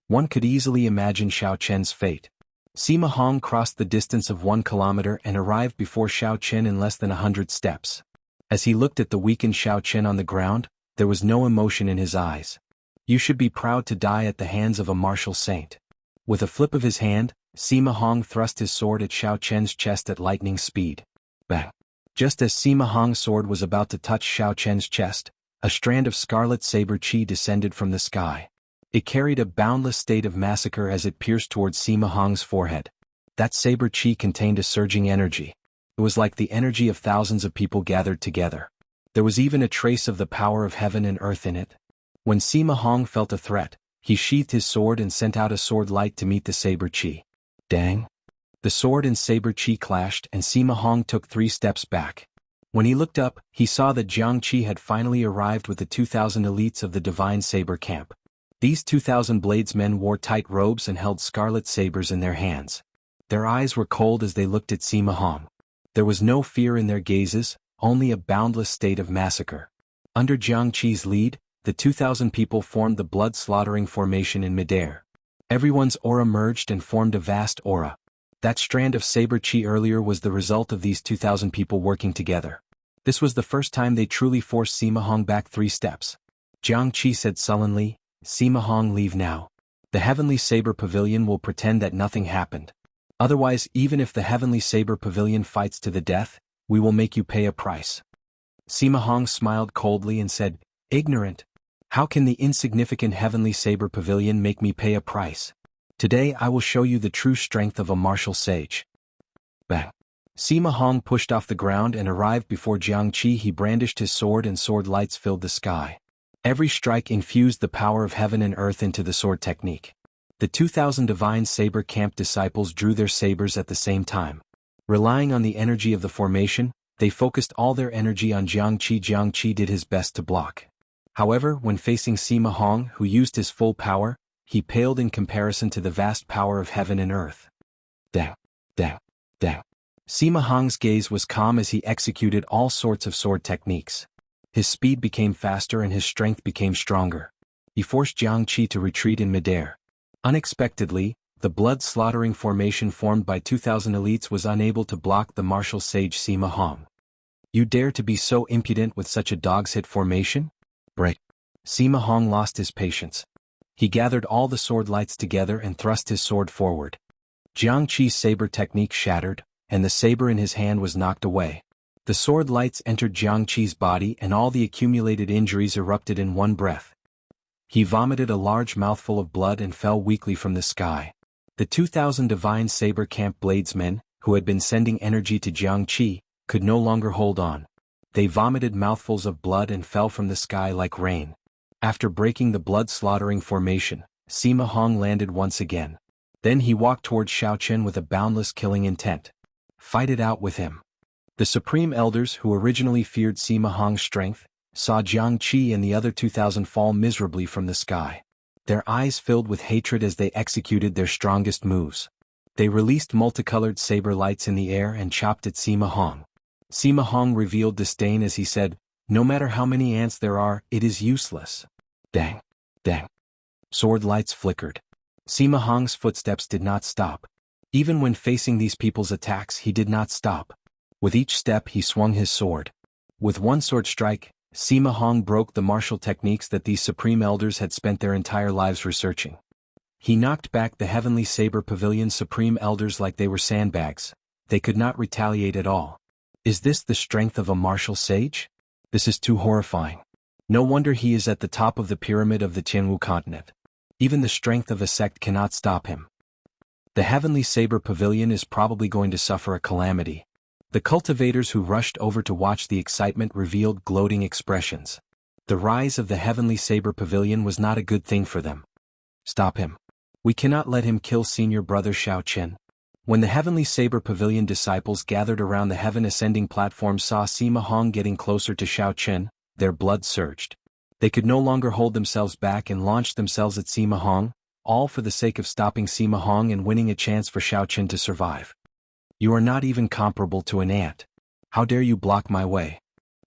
[SPEAKER 1] One could easily imagine Xiaoqin's fate. Sima Hong crossed the distance of 1 kilometer and arrived before Xiaoqin in less than 100 steps. As he looked at the weakened Xiaoqin on the ground, there was no emotion in his eyes. You should be proud to die at the hands of a martial saint. With a flip of his hand, Sima Hong thrust his sword at Xiaoqin's chest at lightning speed. Bang! Just as Sima Hong's sword was about to touch Xiaoqin's chest, a strand of scarlet saber chi descended from the sky. It carried a boundless state of massacre as it pierced towards Sima Hong's forehead. That saber chi contained a surging energy. It was like the energy of thousands of people gathered together. There was even a trace of the power of heaven and earth in it. When Sima Hong felt a threat, he sheathed his sword and sent out a sword light to meet the saber chi. Dang. The sword and saber chi clashed and Sima Hong took 3 steps back. When he looked up, he saw that Jianghu had finally arrived with the 2,000 elites of the Divine Saber camp. These 2,000 bladesmen wore tight robes and held scarlet sabers in their hands. Their eyes were cold as they looked at Sima Hong. There was no fear in their gazes, only a boundless state of massacre. Under Jianghu's lead, the 2,000 people formed the blood-slaughtering formation in midair. Everyone's aura merged and formed a vast aura. That strand of saber chi earlier was the result of these 2,000 people working together. This was the first time they truly forced Sima Hong back 3 steps. Jianghu said sullenly, "Sima Hong, leave now. The Heavenly Saber Pavilion will pretend that nothing happened. Otherwise, even if the Heavenly Saber Pavilion fights to the death, we will make you pay a price." Sima Hong smiled coldly and said, "Ignorant. How can the insignificant Heavenly Saber Pavilion make me pay a price? Today I will show you the true strength of a martial sage." Bang. Sima Hong pushed off the ground and arrived before Jianghu. He brandished his sword and sword lights filled the sky. Every strike infused the power of heaven and earth into the sword technique. The 2,000 Divine Saber camp disciples drew their sabers at the same time. Relying on the energy of the formation, they focused all their energy on Jianghu. Jianghu did his best to block. However, when facing Sima Hong, who used his full power, he paled in comparison to the vast power of heaven and earth. Dang, dang, dang. Sima Hong's gaze was calm as he executed all sorts of sword techniques. His speed became faster and his strength became stronger. He forced Jianghu to retreat in midair. Unexpectedly, the blood-slaughtering formation formed by 2,000 elites was unable to block the martial sage Sima Hong. "You dare to be so impudent with such a dog's-hit formation? Break." Sima Hong lost his patience. He gathered all the sword lights together and thrust his sword forward. Jianghu's saber technique shattered, and the saber in his hand was knocked away. The sword lights entered Jianghu's body and all the accumulated injuries erupted in one breath. He vomited a large mouthful of blood and fell weakly from the sky. The 2,000 Divine Saber camp bladesmen, who had been sending energy to Jianghu, could no longer hold on. They vomited mouthfuls of blood and fell from the sky like rain. After breaking the blood-slaughtering formation, Sima Hong landed once again. Then he walked toward Xiaochen with a boundless killing intent. Fight it out with him. The Supreme Elders, who originally feared Sima Hong's strength, saw Jianghu and the other 2,000 fall miserably from the sky. Their eyes filled with hatred as they executed their strongest moves. They released multicolored saber lights in the air and chopped at Sima Hong. Sima Hong revealed disdain as he said, "No matter how many ants there are, it is useless." Dang, dang. Sword lights flickered. Sima Hong's footsteps did not stop. Even when facing these people's attacks, he did not stop. With each step he swung his sword. With one sword strike, Sima Hong broke the martial techniques that these Supreme Elders had spent their entire lives researching. He knocked back the Heavenly Saber Pavilion's Supreme Elders like they were sandbags. They could not retaliate at all. Is this the strength of a martial sage? This is too horrifying. No wonder he is at the top of the pyramid of the Jianghu continent. Even the strength of a sect cannot stop him. The Heavenly Saber Pavilion is probably going to suffer a calamity. The cultivators who rushed over to watch the excitement revealed gloating expressions. The rise of the Heavenly Saber Pavilion was not a good thing for them. Stop him. We cannot let him kill senior brother Xiaochen. When the Heavenly Saber Pavilion disciples gathered around the heaven ascending platform saw Sima Hong getting closer to Xiaochen, their blood surged. They could no longer hold themselves back and launched themselves at Sima Hong, all for the sake of stopping Sima Hong and winning a chance for Xiaochen to survive. You are not even comparable to an ant. How dare you block my way?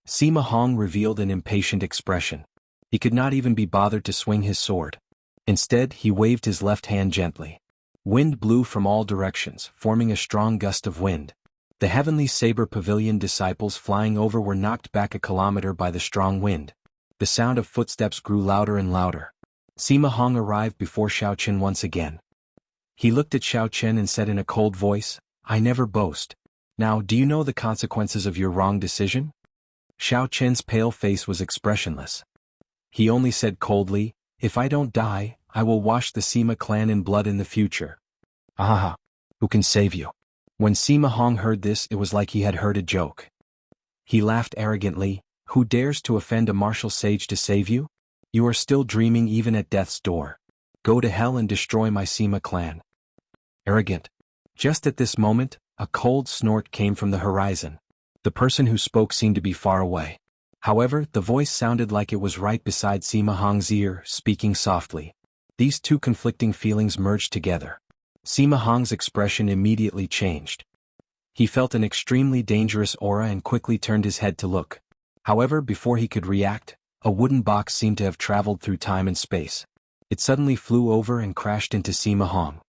[SPEAKER 1] Sima Hong revealed an impatient expression. He could not even be bothered to swing his sword. Instead, he waved his left hand gently. Wind blew from all directions, forming a strong gust of wind. The Heavenly Saber Pavilion disciples flying over were knocked back a kilometer by the strong wind. The sound of footsteps grew louder and louder. Sima Hong arrived before Xiaochen once again. He looked at Xiaochen and said in a cold voice, "I never boast. Now, do you know the consequences of your wrong decision?" Xiaochen's pale face was expressionless. He only said coldly, "If I don't die, I will wash the Sima clan in blood in the future." "Ah, who can save you?" When Sima Hong heard this, it was like he had heard a joke. He laughed arrogantly, "Who dares to offend a martial sage to save you? You are still dreaming even at death's door. Go to hell and destroy my Sima clan." Arrogant. Just at this moment, a cold snort came from the horizon. The person who spoke seemed to be far away. However, the voice sounded like it was right beside Sima Hong's ear, speaking softly. These two conflicting feelings merged together. Sima Hong's expression immediately changed. He felt an extremely dangerous aura and quickly turned his head to look. However, before he could react, a wooden box seemed to have traveled through time and space. It suddenly flew over and crashed into Sima Hong.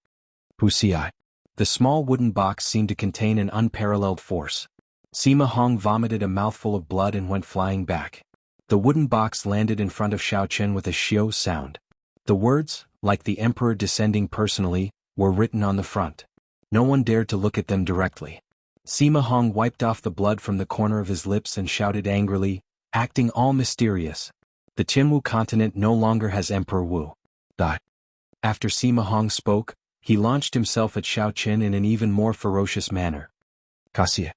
[SPEAKER 1] Wuxia. The small wooden box seemed to contain an unparalleled force. Sima Hong vomited a mouthful of blood and went flying back. The wooden box landed in front of Xiaochen with a xiao sound. The words, like the emperor descending personally, were written on the front. No one dared to look at them directly. Sima Hong wiped off the blood from the corner of his lips and shouted angrily, acting all mysterious. The Jianghu continent no longer has Emperor Wu. After Sima Hong spoke, he launched himself at Xiaochen in an even more ferocious manner. Cassia.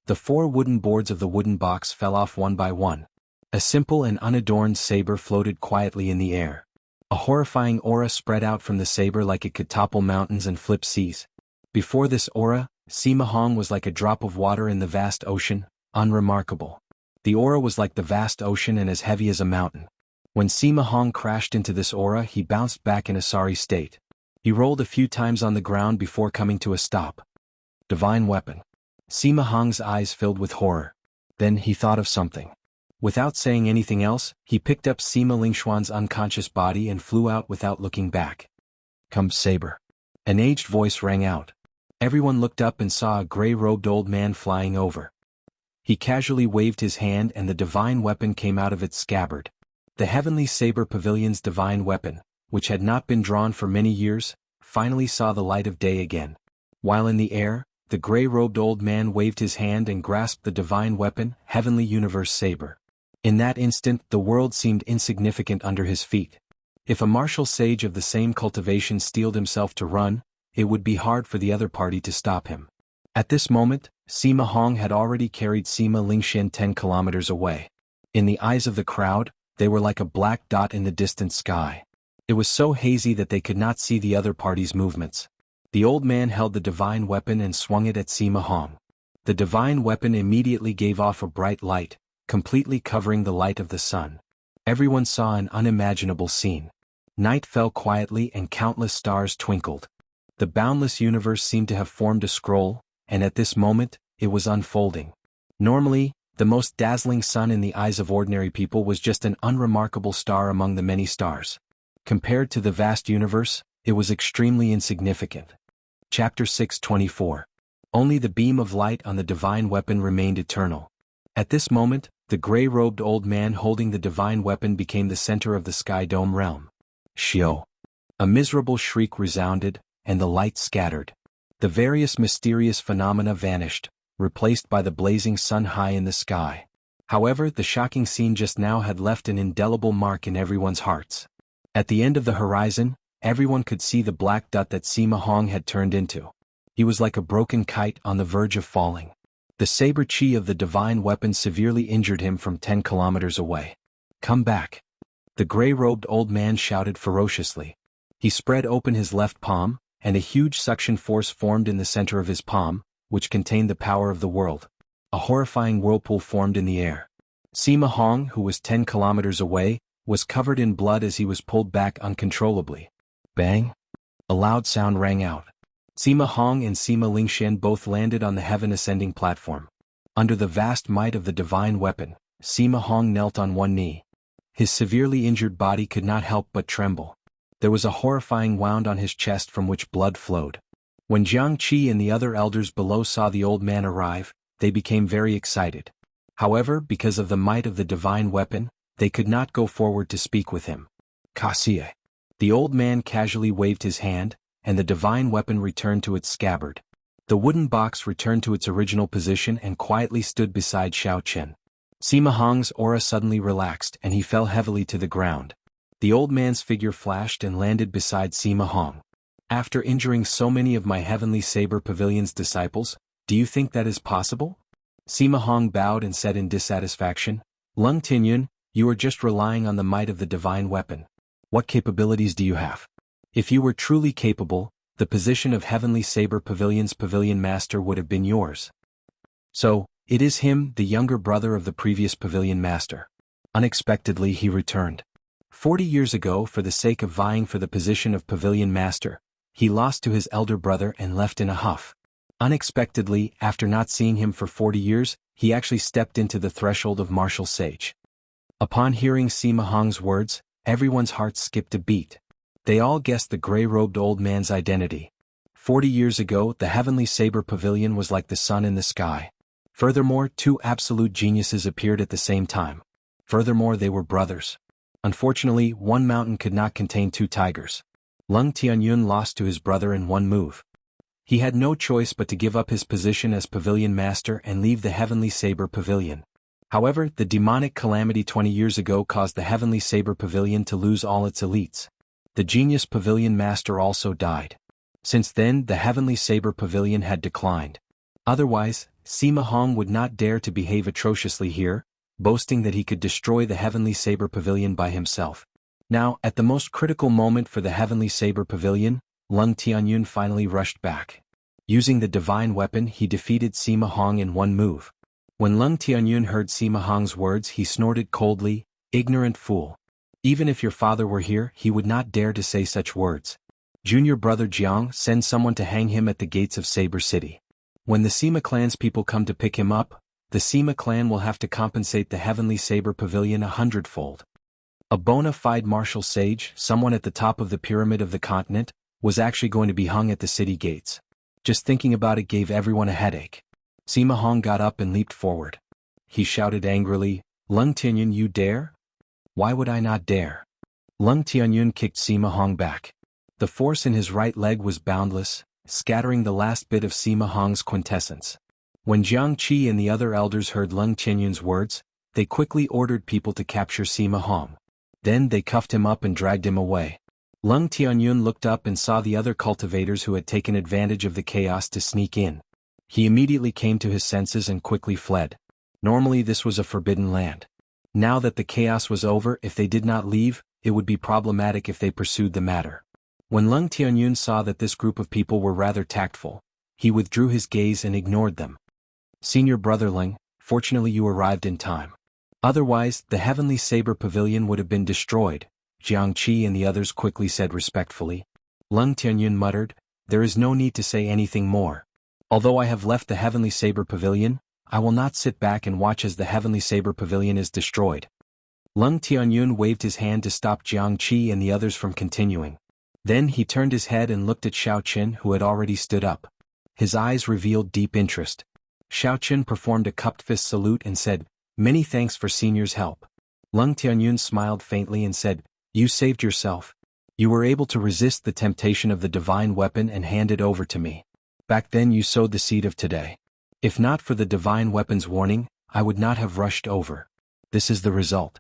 [SPEAKER 1] The 4 wooden boards of the wooden box fell off one by one. A simple and unadorned saber floated quietly in the air. A horrifying aura spread out from the saber like it could topple mountains and flip seas. Before this aura, Sima Hong was like a drop of water in the vast ocean, unremarkable. The aura was like the vast ocean and as heavy as a mountain. When Sima Hong crashed into this aura, he bounced back in a sorry state. He rolled a few times on the ground before coming to a stop. Divine weapon. Sima Hong's eyes filled with horror. Then he thought of something. Without saying anything else, he picked up Sima Lingshuan's unconscious body and flew out without looking back. Come, saber. An aged voice rang out. Everyone looked up and saw a gray-robed old man flying over. He casually waved his hand and the divine weapon came out of its scabbard. The Heavenly Saber Pavilion's divine weapon, which had not been drawn for many years, finally saw the light of day again. While in the air, the gray-robed old man waved his hand and grasped the divine weapon, Heavenly Universe Saber. In that instant, the world seemed insignificant under his feet. If a martial sage of the same cultivation steeled himself to run, it would be hard for the other party to stop him. At this moment, Sima Hong had already carried Sima Lingshan 10 kilometers away. In the eyes of the crowd, they were like a black dot in the distant sky. It was so hazy that they could not see the other party's movements. The old man held the divine weapon and swung it at Sima Hong. The divine weapon immediately gave off a bright light, completely covering the light of the sun. Everyone saw an unimaginable scene. Night fell quietly and countless stars twinkled. The boundless universe seemed to have formed a scroll, and at this moment, it was unfolding. Normally, the most dazzling sun in the eyes of ordinary people was just an unremarkable star among the many stars. Compared to the vast universe, it was extremely insignificant. Chapter 6:24. Only the beam of light on the divine weapon remained eternal. At this moment, the gray-robed old man holding the divine weapon became the center of the sky dome realm. Xiao. A miserable shriek resounded, and the light scattered. The various mysterious phenomena vanished, replaced by the blazing sun high in the sky. However, the shocking scene just now had left an indelible mark in everyone's hearts. At the end of the horizon, everyone could see the black dot that Sima Hong had turned into. He was like a broken kite on the verge of falling. The saber chi of the divine weapon severely injured him from 10 kilometers away. Come back. The gray-robed old man shouted ferociously. He spread open his left palm, and a huge suction force formed in the center of his palm, which contained the power of the world. A horrifying whirlpool formed in the air. Sima Hong, who was 10 kilometers away, was covered in blood as he was pulled back uncontrollably. Bang! A loud sound rang out. Sima Hong and Sima Lingshan both landed on the heaven-ascending platform. Under the vast might of the divine weapon, Sima Hong knelt on one knee. His severely injured body could not help but tremble. There was a horrifying wound on his chest from which blood flowed. When Jianghu and the other elders below saw the old man arrive, they became very excited. However, because of the might of the divine weapon, they could not go forward to speak with him. Cassia. The old man casually waved his hand, and the divine weapon returned to its scabbard. The wooden box returned to its original position and quietly stood beside Xiaochen. Sima Hong's aura suddenly relaxed and he fell heavily to the ground. The old man's figure flashed and landed beside Sima Hong. After injuring so many of my Heavenly Saber Pavilion's disciples, do you think that is possible? Sima Hong bowed and said in dissatisfaction, Lung Tinyun, you are just relying on the might of the divine weapon. What capabilities do you have? If you were truly capable, the position of Heavenly Saber Pavilion's pavilion master would have been yours. So, it is him, the younger brother of the previous pavilion master. Unexpectedly he returned. 40 years ago, for the sake of vying for the position of pavilion master, he lost to his elder brother and left in a huff. Unexpectedly, after not seeing him for 40 years, he actually stepped into the threshold of martial sage. Upon hearing Sima Hong's words, everyone's hearts skipped a beat. They all guessed the gray-robed old man's identity. 40 years ago, the Heavenly Saber Pavilion was like the sun in the sky. Furthermore, two absolute geniuses appeared at the same time. Furthermore, they were brothers. Unfortunately, one mountain could not contain two tigers. Lung Tianyun lost to his brother in one move. He had no choice but to give up his position as pavilion master and leave the Heavenly Saber Pavilion. However, the demonic calamity 20 years ago caused the Heavenly Saber Pavilion to lose all its elites. The genius pavilion master also died. Since then, the Heavenly Saber Pavilion had declined. Otherwise, Sima Hong would not dare to behave atrociously here, boasting that he could destroy the Heavenly Saber Pavilion by himself. Now, at the most critical moment for the Heavenly Saber Pavilion, Lung Tianyun finally rushed back. Using the divine weapon, he defeated Sima Hong in one move. When Lung Tianyun heard Sima Hong's words, he snorted coldly, "Ignorant fool. Even if your father were here, he would not dare to say such words. Junior brother Jiang, send someone to hang him at the gates of Saber City. When the Sima clan's people come to pick him up, the Sima clan will have to compensate the Heavenly Saber Pavilion 100-fold. A bona fide martial sage, someone at the top of the pyramid of the continent, was actually going to be hung at the city gates. Just thinking about it gave everyone a headache. Sima Hong got up and leaped forward. He shouted angrily, "Lung Tianyun, you dare? Why would I not dare?" Lung Tianyun kicked Sima Hong back. The force in his right leg was boundless, scattering the last bit of Sima Hong's quintessence. When Jiang Qi and the other elders heard Lung Tianyun's words, they quickly ordered people to capture Sima Hong. Then they cuffed him up and dragged him away. Lung Tianyun looked up and saw the other cultivators who had taken advantage of the chaos to sneak in. He immediately came to his senses and quickly fled. Normally this was a forbidden land. Now that the chaos was over, if they did not leave, it would be problematic if they pursued the matter. When Lung Tianyun saw that this group of people were rather tactful, he withdrew his gaze and ignored them. "Senior brother Lung, fortunately you arrived in time. Otherwise, the Heavenly Saber Pavilion would have been destroyed," Jiang Qi and the others quickly said respectfully. Lung Tianyun muttered, "There is no need to say anything more. Although I have left the Heavenly Saber Pavilion, I will not sit back and watch as the Heavenly Saber Pavilion is destroyed." Lung Tianyun waved his hand to stop Jiang Qi and the others from continuing. Then he turned his head and looked at Xiaoqin, who had already stood up. His eyes revealed deep interest. Xiaoqin performed a cupped fist salute and said, "Many thanks for senior's help." Lung Tianyun smiled faintly and said, "You saved yourself. You were able to resist the temptation of the divine weapon and hand it over to me. Back then you sowed the seed of today. If not for the divine weapon's warning, I would not have rushed over. This is the result.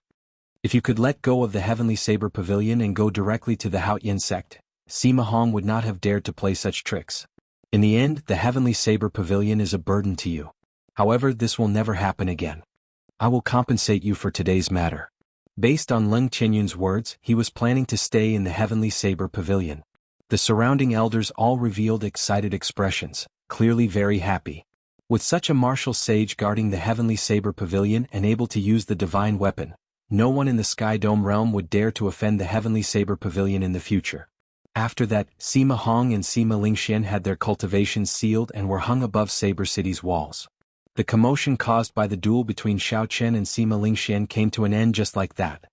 [SPEAKER 1] If you could let go of the Heavenly Saber Pavilion and go directly to the Haotian sect, Sima Hong would not have dared to play such tricks. In the end, the Heavenly Saber Pavilion is a burden to you. However, this will never happen again. I will compensate you for today's matter." Based on Lung Tianyun's words, he was planning to stay in the Heavenly Saber Pavilion. The surrounding elders all revealed excited expressions, clearly very happy. With such a martial sage guarding the Heavenly Saber Pavilion and able to use the divine weapon, no one in the Sky Dome realm would dare to offend the Heavenly Saber Pavilion in the future. After that, Sima Hong and Sima Lingxian had their cultivations sealed and were hung above Saber City's walls. The commotion caused by the duel between Xiaoqian and Sima Lingxian came to an end just like that.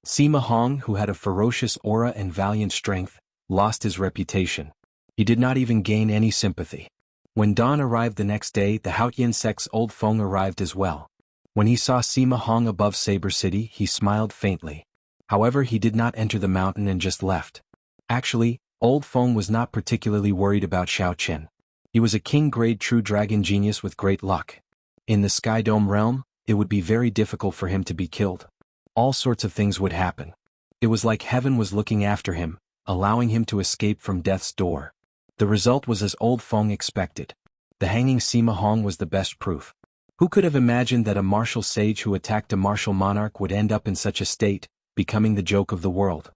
[SPEAKER 1] Sima Hong, who had a ferocious aura and valiant strength, lost his reputation. He did not even gain any sympathy. When dawn arrived the next day, the Haotian sect's Old Feng arrived as well. When he saw Sima Hong above Saber City, he smiled faintly. However, he did not enter the mountain and just left. Actually, Old Feng was not particularly worried about Xiaoqian. He was a king-grade true dragon genius with great luck. In the Sky Dome realm, it would be very difficult for him to be killed. All sorts of things would happen. It was like heaven was looking after him, allowing him to escape from death's door. The result was as Old Feng expected. The hanging Sima Hong was the best proof. Who could have imagined that a martial sage who attacked a martial monarch would end up in such a state, becoming the joke of the world?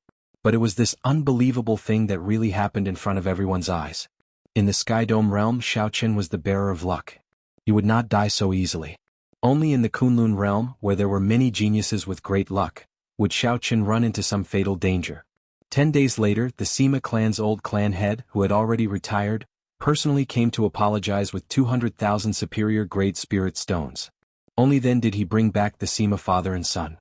[SPEAKER 1] But it was this unbelievable thing that really happened in front of everyone's eyes. In the Sky Dome realm, Xiaoqian was the bearer of luck. He would not die so easily. Only in the Kunlun realm, where there were many geniuses with great luck, would Xiaoqian run into some fatal danger. 10 days later, the Sima clan's old clan head, who had already retired, personally came to apologize with 200,000 superior-grade spirit stones. Only then did he bring back the Sima father and son.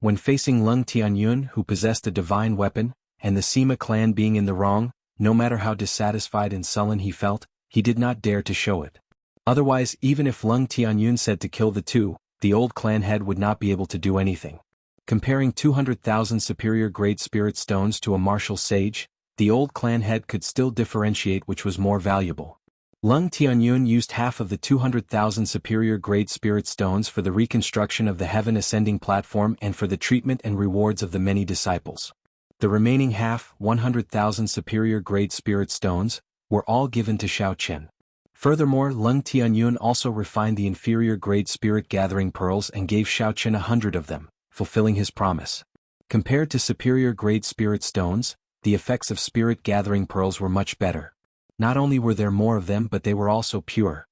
[SPEAKER 1] When facing Leng Tianyun, who possessed a divine weapon, and the Sima clan being in the wrong, no matter how dissatisfied and sullen he felt, he did not dare to show it. Otherwise, even if Leng Tianyun said to kill the two, the old clan head would not be able to do anything. Comparing 200,000 superior-grade spirit stones to a martial sage, the old clan head could still differentiate which was more valuable. Leng Tianyun used half of the 200,000 superior-grade spirit stones for the reconstruction of the heaven-ascending platform and for the treatment and rewards of the many disciples. The remaining half, 100,000 superior-grade spirit stones, were all given to Xiaoqian. Furthermore, Leng Tianyun also refined the inferior-grade spirit-gathering pearls and gave Xiaoqian 100 of them, fulfilling his promise. Compared to superior-grade spirit stones, the effects of spirit-gathering pearls were much better. Not only were there more of them, but they were also pure.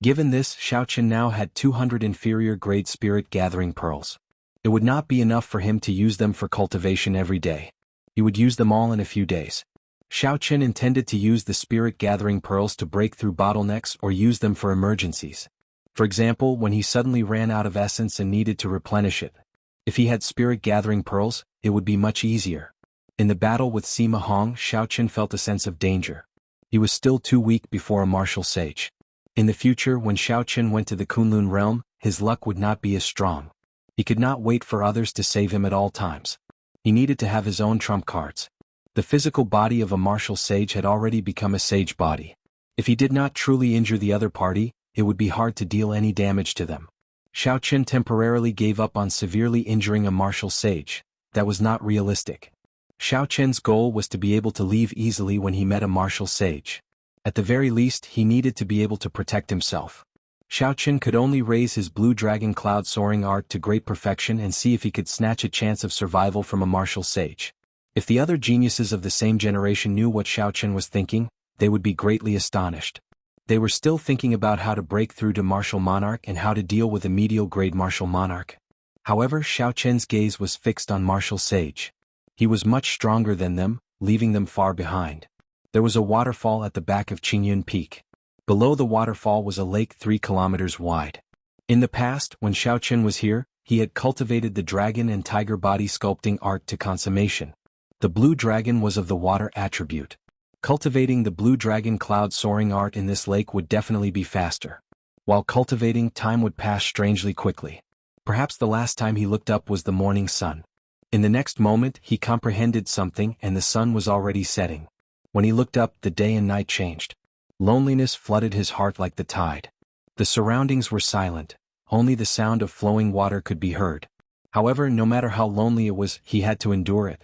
[SPEAKER 1] Given this, Xiaoqian now had 200 inferior-grade spirit-gathering pearls. It would not be enough for him to use them for cultivation every day. He would use them all in a few days. Xiaoqian intended to use the spirit-gathering pearls to break through bottlenecks or use them for emergencies. For example, when he suddenly ran out of essence and needed to replenish it. If he had spirit-gathering pearls, it would be much easier. In the battle with Sima Hong, Xiaoqian felt a sense of danger. He was still too weak before a martial sage. In the future, when Xiaoqian went to the Kunlun realm, his luck would not be as strong. He could not wait for others to save him at all times. He needed to have his own trump cards. The physical body of a martial sage had already become a sage body. If he did not truly injure the other party, it would be hard to deal any damage to them. Xiaoqian temporarily gave up on severely injuring a martial sage. That was not realistic. Xiaoqian's goal was to be able to leave easily when he met a martial sage. At the very least, he needed to be able to protect himself. Xiaoqian could only raise his blue dragon cloud soaring art to great perfection and see if he could snatch a chance of survival from a martial sage. If the other geniuses of the same generation knew what Xiaoqian was thinking, they would be greatly astonished. They were still thinking about how to break through to martial monarch and how to deal with a medial-grade martial monarch. However, Xiaoqian's gaze was fixed on martial sage. He was much stronger than them, leaving them far behind. There was a waterfall at the back of Qingyun Peak. Below the waterfall was a lake 3 kilometers wide. In the past, when Xiaoqian was here, he had cultivated the dragon and tiger body sculpting art to consummation. The blue dragon was of the water attribute. Cultivating the blue dragon cloud soaring art in this lake would definitely be faster. While cultivating, time would pass strangely quickly. Perhaps the last time he looked up was the morning sun. In the next moment, he comprehended something and the sun was already setting. When he looked up, the day and night changed. Loneliness flooded his heart like the tide. The surroundings were silent, only the sound of flowing water could be heard. However, no matter how lonely it was, he had to endure it.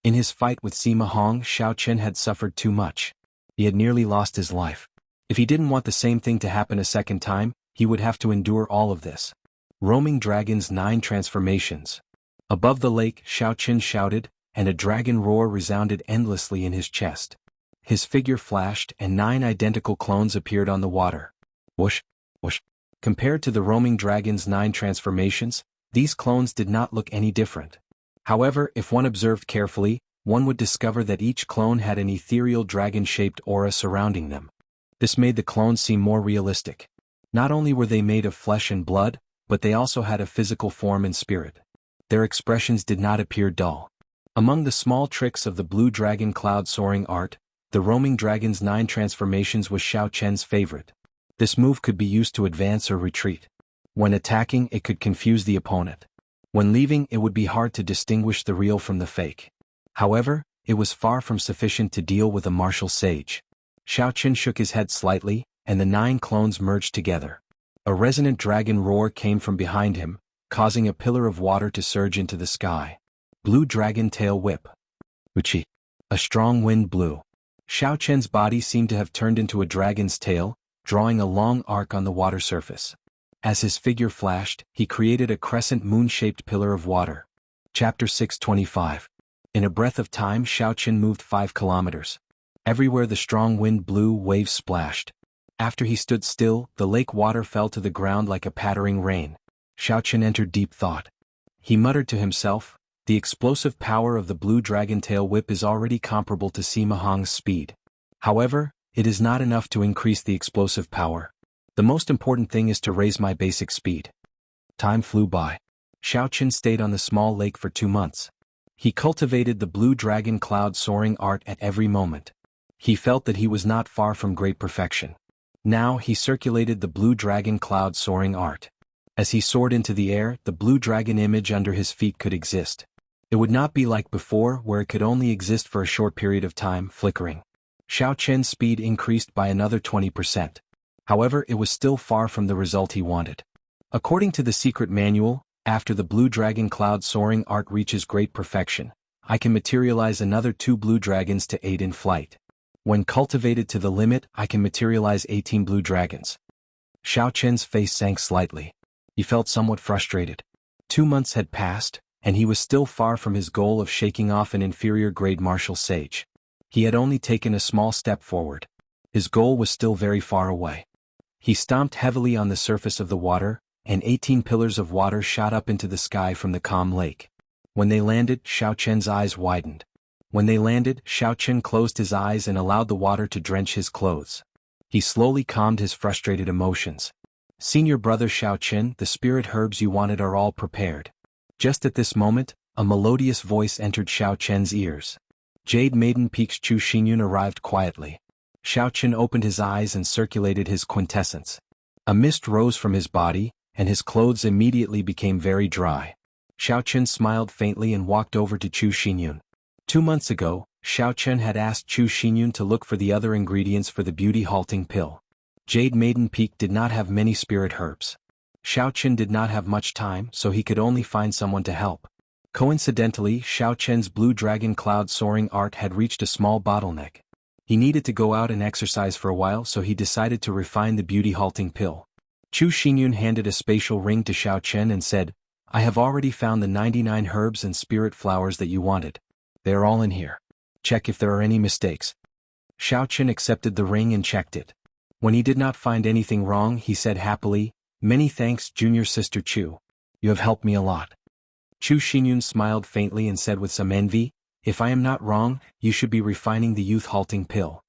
[SPEAKER 1] In his fight with Sima Hong, Xiaoqian had suffered too much. He had nearly lost his life. If he didn't want the same thing to happen a second time, he would have to endure all of this. Roaming Dragon's 9 transformations. Above the lake, Xiaoqian shouted, and a dragon roar resounded endlessly in his chest. His figure flashed and 9 identical clones appeared on the water. Whoosh, whoosh. Compared to the Roaming Dragon's 9 transformations, these clones did not look any different. However, if one observed carefully, one would discover that each clone had an ethereal dragon-shaped aura surrounding them. This made the clones seem more realistic. Not only were they made of flesh and blood, but they also had a physical form and spirit. Their expressions did not appear dull. Among the small tricks of the blue dragon cloud soaring art, the Roaming Dragon's 9 transformations was Xiaoqian's favorite. This move could be used to advance or retreat. When attacking, it could confuse the opponent. When leaving, it would be hard to distinguish the real from the fake. However, it was far from sufficient to deal with a martial sage. Xiaoqian shook his head slightly, and the 9 clones merged together. A resonant dragon roar came from behind him, causing a pillar of water to surge into the sky. Blue Dragon Tail Whip. Uchi. A strong wind blew. Xiaoqian's body seemed to have turned into a dragon's tail, drawing a long arc on the water surface. As his figure flashed, he created a crescent moon-shaped pillar of water. Chapter 625. In a breath of time Xiao Chen moved 5 kilometers. Everywhere the strong wind blew, waves splashed. After he stood still, the lake water fell to the ground like a pattering rain. Xiao Chen entered deep thought. He muttered to himself, the explosive power of the blue dragon tail whip is already comparable to Sima Hong's speed. However, it is not enough to increase the explosive power. The most important thing is to raise my basic speed. Time flew by. Xiao Chen stayed on the small lake for 2 months. He cultivated the blue dragon cloud soaring art at every moment. He felt that he was not far from great perfection. Now he circulated the blue dragon cloud soaring art. As he soared into the air, the blue dragon image under his feet could exist. It would not be like before, where it could only exist for a short period of time, flickering. Xiao Chen's speed increased by another 20%. However, it was still far from the result he wanted. According to the secret manual, after the blue dragon cloud soaring art reaches great perfection, I can materialize another 2 blue dragons to aid in flight. When cultivated to the limit, I can materialize 18 blue dragons. Xiao Chen's face sank slightly. He felt somewhat frustrated. 2 months had passed, and he was still far from his goal of shaking off an inferior-grade martial sage. He had only taken a small step forward. His goal was still very far away. He stomped heavily on the surface of the water, and 18 pillars of water shot up into the sky from the calm lake. When they landed, Xiao Chen's eyes widened. When they landed, Xiao Chen closed his eyes and allowed the water to drench his clothes. He slowly calmed his frustrated emotions. Senior brother Xiao Chen, the spirit herbs you wanted are all prepared. Just at this moment, a melodious voice entered Xiao Chen's ears. Jade Maiden Peak's Chu Xinyun arrived quietly. Xiao Chen opened his eyes and circulated his quintessence. A mist rose from his body, and his clothes immediately became very dry. Xiao Chen smiled faintly and walked over to Chu Xinyun. 2 months ago, Xiao Chen had asked Chu Xinyun to look for the other ingredients for the beauty-halting pill. Jade Maiden Peak did not have many spirit herbs. Xiao Chen did not have much time, so he could only find someone to help. Coincidentally, Xiao Chen's blue dragon cloud soaring art had reached a small bottleneck. He needed to go out and exercise for a while, so he decided to refine the beauty-halting pill. Chu Xinyun handed a spatial ring to Xiao Chen and said, I have already found the 99 herbs and spirit flowers that you wanted. They are all in here. Check if there are any mistakes. Xiao Chen accepted the ring and checked it. When he did not find anything wrong, he said happily, Many thanks, junior sister Chu. You have helped me a lot. Chu Xinyun smiled faintly and said with some envy, If I am not wrong, you should be refining the youth-halting pill.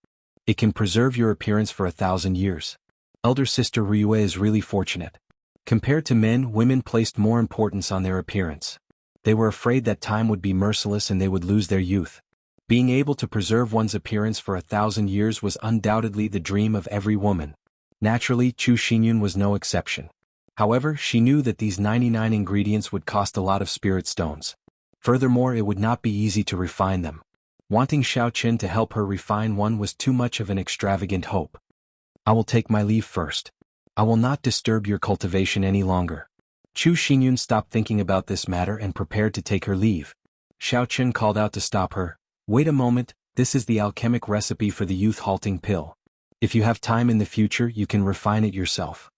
[SPEAKER 1] It can preserve your appearance for 1,000 years. Elder sister Ryue is really fortunate. Compared to men, women placed more importance on their appearance. They were afraid that time would be merciless and they would lose their youth. Being able to preserve one's appearance for 1,000 years was undoubtedly the dream of every woman. Naturally, Chu Xinyun was no exception. However, she knew that these 99 ingredients would cost a lot of spirit stones. Furthermore, it would not be easy to refine them. Wanting Xiao Chen to help her refine one was too much of an extravagant hope. I will take my leave first. I will not disturb your cultivation any longer. Chu Xinyun stopped thinking about this matter and prepared to take her leave. Xiao Chen called out to stop her. Wait a moment, this is the alchemic recipe for the youth-halting pill. If you have time in the future, you can refine it yourself.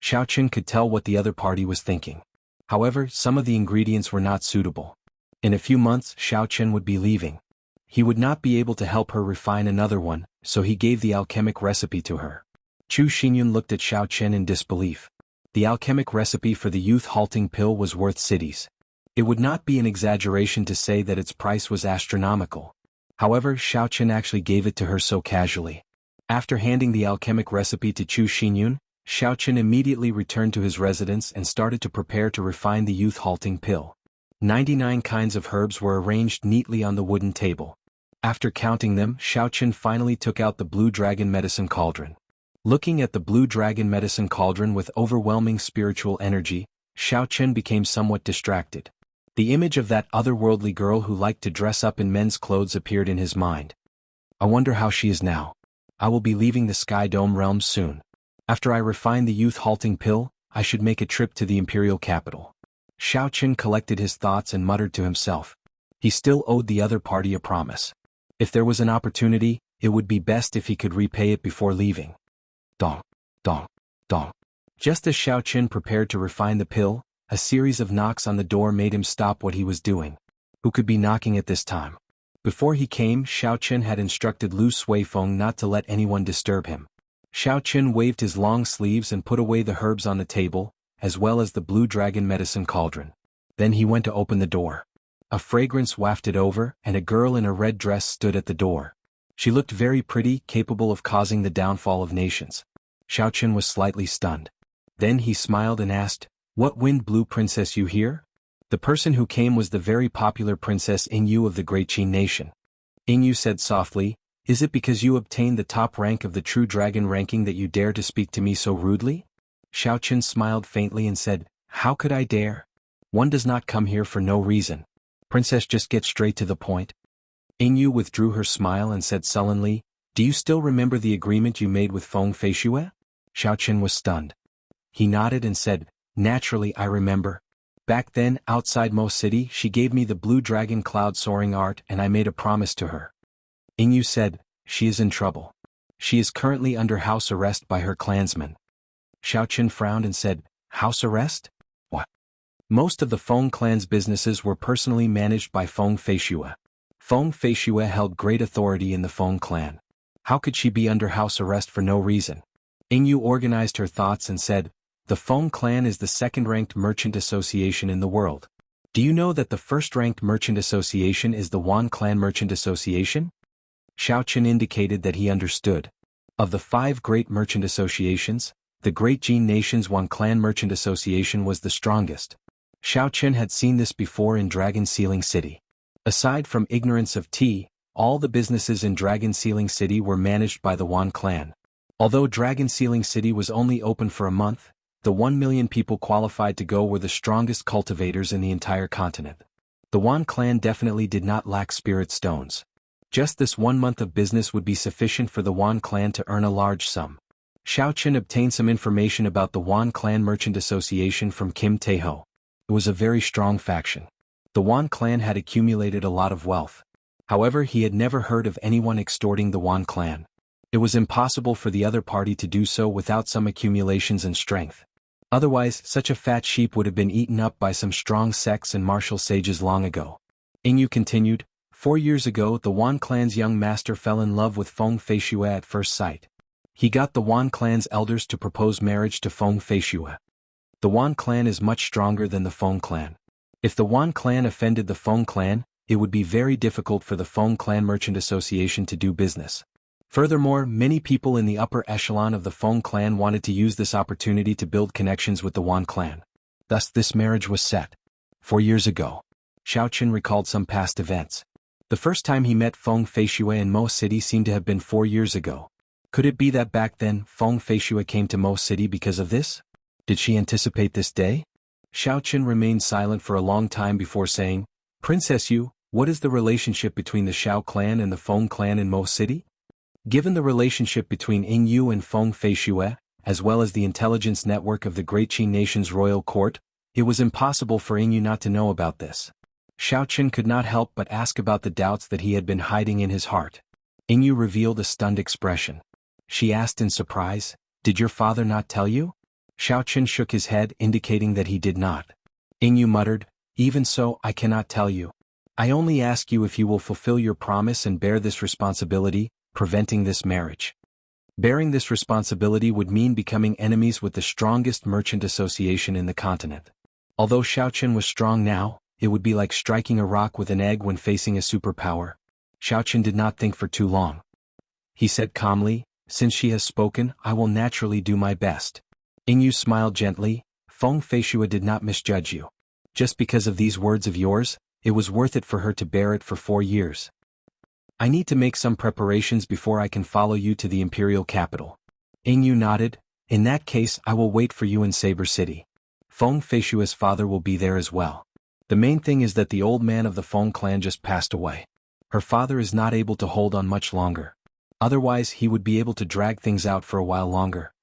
[SPEAKER 1] Xiao Chen could tell what the other party was thinking. However, some of the ingredients were not suitable. In a few months, Xiao Chen would be leaving. He would not be able to help her refine another one, so he gave the alchemic recipe to her. Chu Xinyun looked at Xiao Chen in disbelief. The alchemic recipe for the youth-halting pill was worth cities. It would not be an exaggeration to say that its price was astronomical. However, Xiao Chen actually gave it to her so casually. After handing the alchemic recipe to Chu Xinyun, Xiao Chen immediately returned to his residence and started to prepare to refine the youth-halting pill. 99 kinds of herbs were arranged neatly on the wooden table. After counting them, Xiao Chen finally took out the blue dragon medicine cauldron. Looking at the blue dragon medicine cauldron with overwhelming spiritual energy, Xiao Chen became somewhat distracted. The image of that otherworldly girl who liked to dress up in men's clothes appeared in his mind. I wonder how she is now. I will be leaving the Sky Dome realm soon. After I refine the youth-halting pill, I should make a trip to the imperial capital. Xiao Chen collected his thoughts and muttered to himself. He still owed the other party a promise. If there was an opportunity, it would be best if he could repay it before leaving. Dong, dong, dong. Just as Xiao Chen prepared to refine the pill, a series of knocks on the door made him stop what he was doing. Who could be knocking at this time? Before he came, Xiao Chen had instructed Lu Suifeng not to let anyone disturb him. Xiao Chen waved his long sleeves and put away the herbs on the table, as well as the blue dragon medicine cauldron. Then he went to open the door. A fragrance wafted over, and a girl in a red dress stood at the door. She looked very pretty, capable of causing the downfall of nations. Xiao Chen was slightly stunned. Then he smiled and asked, "What wind blew princess you here?" The person who came was the very popular Princess Ingyu of the Great Qin nation. Ingyu said softly, "Is it because you obtained the top rank of the True Dragon ranking that you dare to speak to me so rudely?" Xiao Chen smiled faintly and said, "How could I dare? One does not come here for no reason. Princess, just get straight to the point." Ingyu withdrew her smile and said sullenly, "Do you still remember the agreement you made with Feng Feishue?" Xiao Chen was stunned. He nodded and said, "Naturally I remember. Back then, outside Mo City, she gave me the blue dragon cloud soaring art and I made a promise to her." Ingyu said, "She is in trouble. She is currently under house arrest by her clansmen." Xiao Chen frowned and said, "House arrest? What?" Most of the Feng clan's businesses were personally managed by Feng Feishue. Feng Feishue held great authority in the Feng clan. How could she be under house arrest for no reason? Ingyu organized her thoughts and said, "The Feng clan is the second-ranked merchant association in the world. Do you know that the first-ranked merchant association is the Wan Clan Merchant Association?" Xiao Chen indicated that he understood. Of the 5 great merchant associations, the Great Jin Nation's Wan Clan Merchant Association was the strongest. Xiao Chen had seen this before in Dragon Sealing City. Aside from ignorance of tea, all the businesses in Dragon Sealing City were managed by the Wan clan. Although Dragon Sealing City was only open for a month, the 1 million people qualified to go were the strongest cultivators in the entire continent. The Wan clan definitely did not lack spirit stones. Just this 1 month of business would be sufficient for the Wan clan to earn a large sum. Xiao Chen obtained some information about the Wan Clan Merchant Association from Kim Taeho. It was a very strong faction. The Wan clan had accumulated a lot of wealth. However, he had never heard of anyone extorting the Wan clan. It was impossible for the other party to do so without some accumulations and strength. Otherwise, such a fat sheep would have been eaten up by some strong sects and martial sages long ago. Ingyu continued, 4 years ago the Wan clan's young master fell in love with Feng Feishue at first sight. He got the Wan clan's elders to propose marriage to Feng Feishue. The Wan clan is much stronger than the Feng clan. If the Wan clan offended the Feng clan, it would be very difficult for the Feng Clan Merchant Association to do business. Furthermore, many people in the upper echelon of the Feng clan wanted to use this opportunity to build connections with the Wan clan. Thus this marriage was set. 4 years ago. Xiao Chen recalled some past events. The first time he met Feng Feishue in Mo City seemed to have been 4 years ago. Could it be that back then Feng Feishue came to Mo City because of this? Did she anticipate this day? Xiao Chen remained silent for a long time before saying, "Princess Yu, what is the relationship between the Xiao clan and the Feng clan in Mo City?" Given the relationship between Ingyu and Feng Feishue, as well as the intelligence network of the Great Qin Nation's royal court, it was impossible for Ingyu not to know about this. Xiao Chen could not help but ask about the doubts that he had been hiding in his heart. Ingyu revealed a stunned expression. She asked in surprise, "Did your father not tell you?" Xiao Chen shook his head indicating that he did not. Ingyu muttered, "Even so, I cannot tell you. I only ask you if you will fulfill your promise and bear this responsibility, preventing this marriage. Bearing this responsibility would mean becoming enemies with the strongest merchant association in the continent. Although Xiao Chen was strong now, it would be like striking a rock with an egg when facing a superpower. Xiao Chen did not think for too long. He said calmly, "Since she has spoken, I will naturally do my best." Ingyu smiled gently, "Feng Feishue did not misjudge you. Just because of these words of yours, it was worth it for her to bear it for 4 years. I need to make some preparations before I can follow you to the imperial capital." Ingyu nodded, "In that case I will wait for you in Saber City. Feng Feishue's father will be there as well. The main thing is that the old man of the Feng clan just passed away. Her father is not able to hold on much longer. Otherwise he would be able to drag things out for a while longer."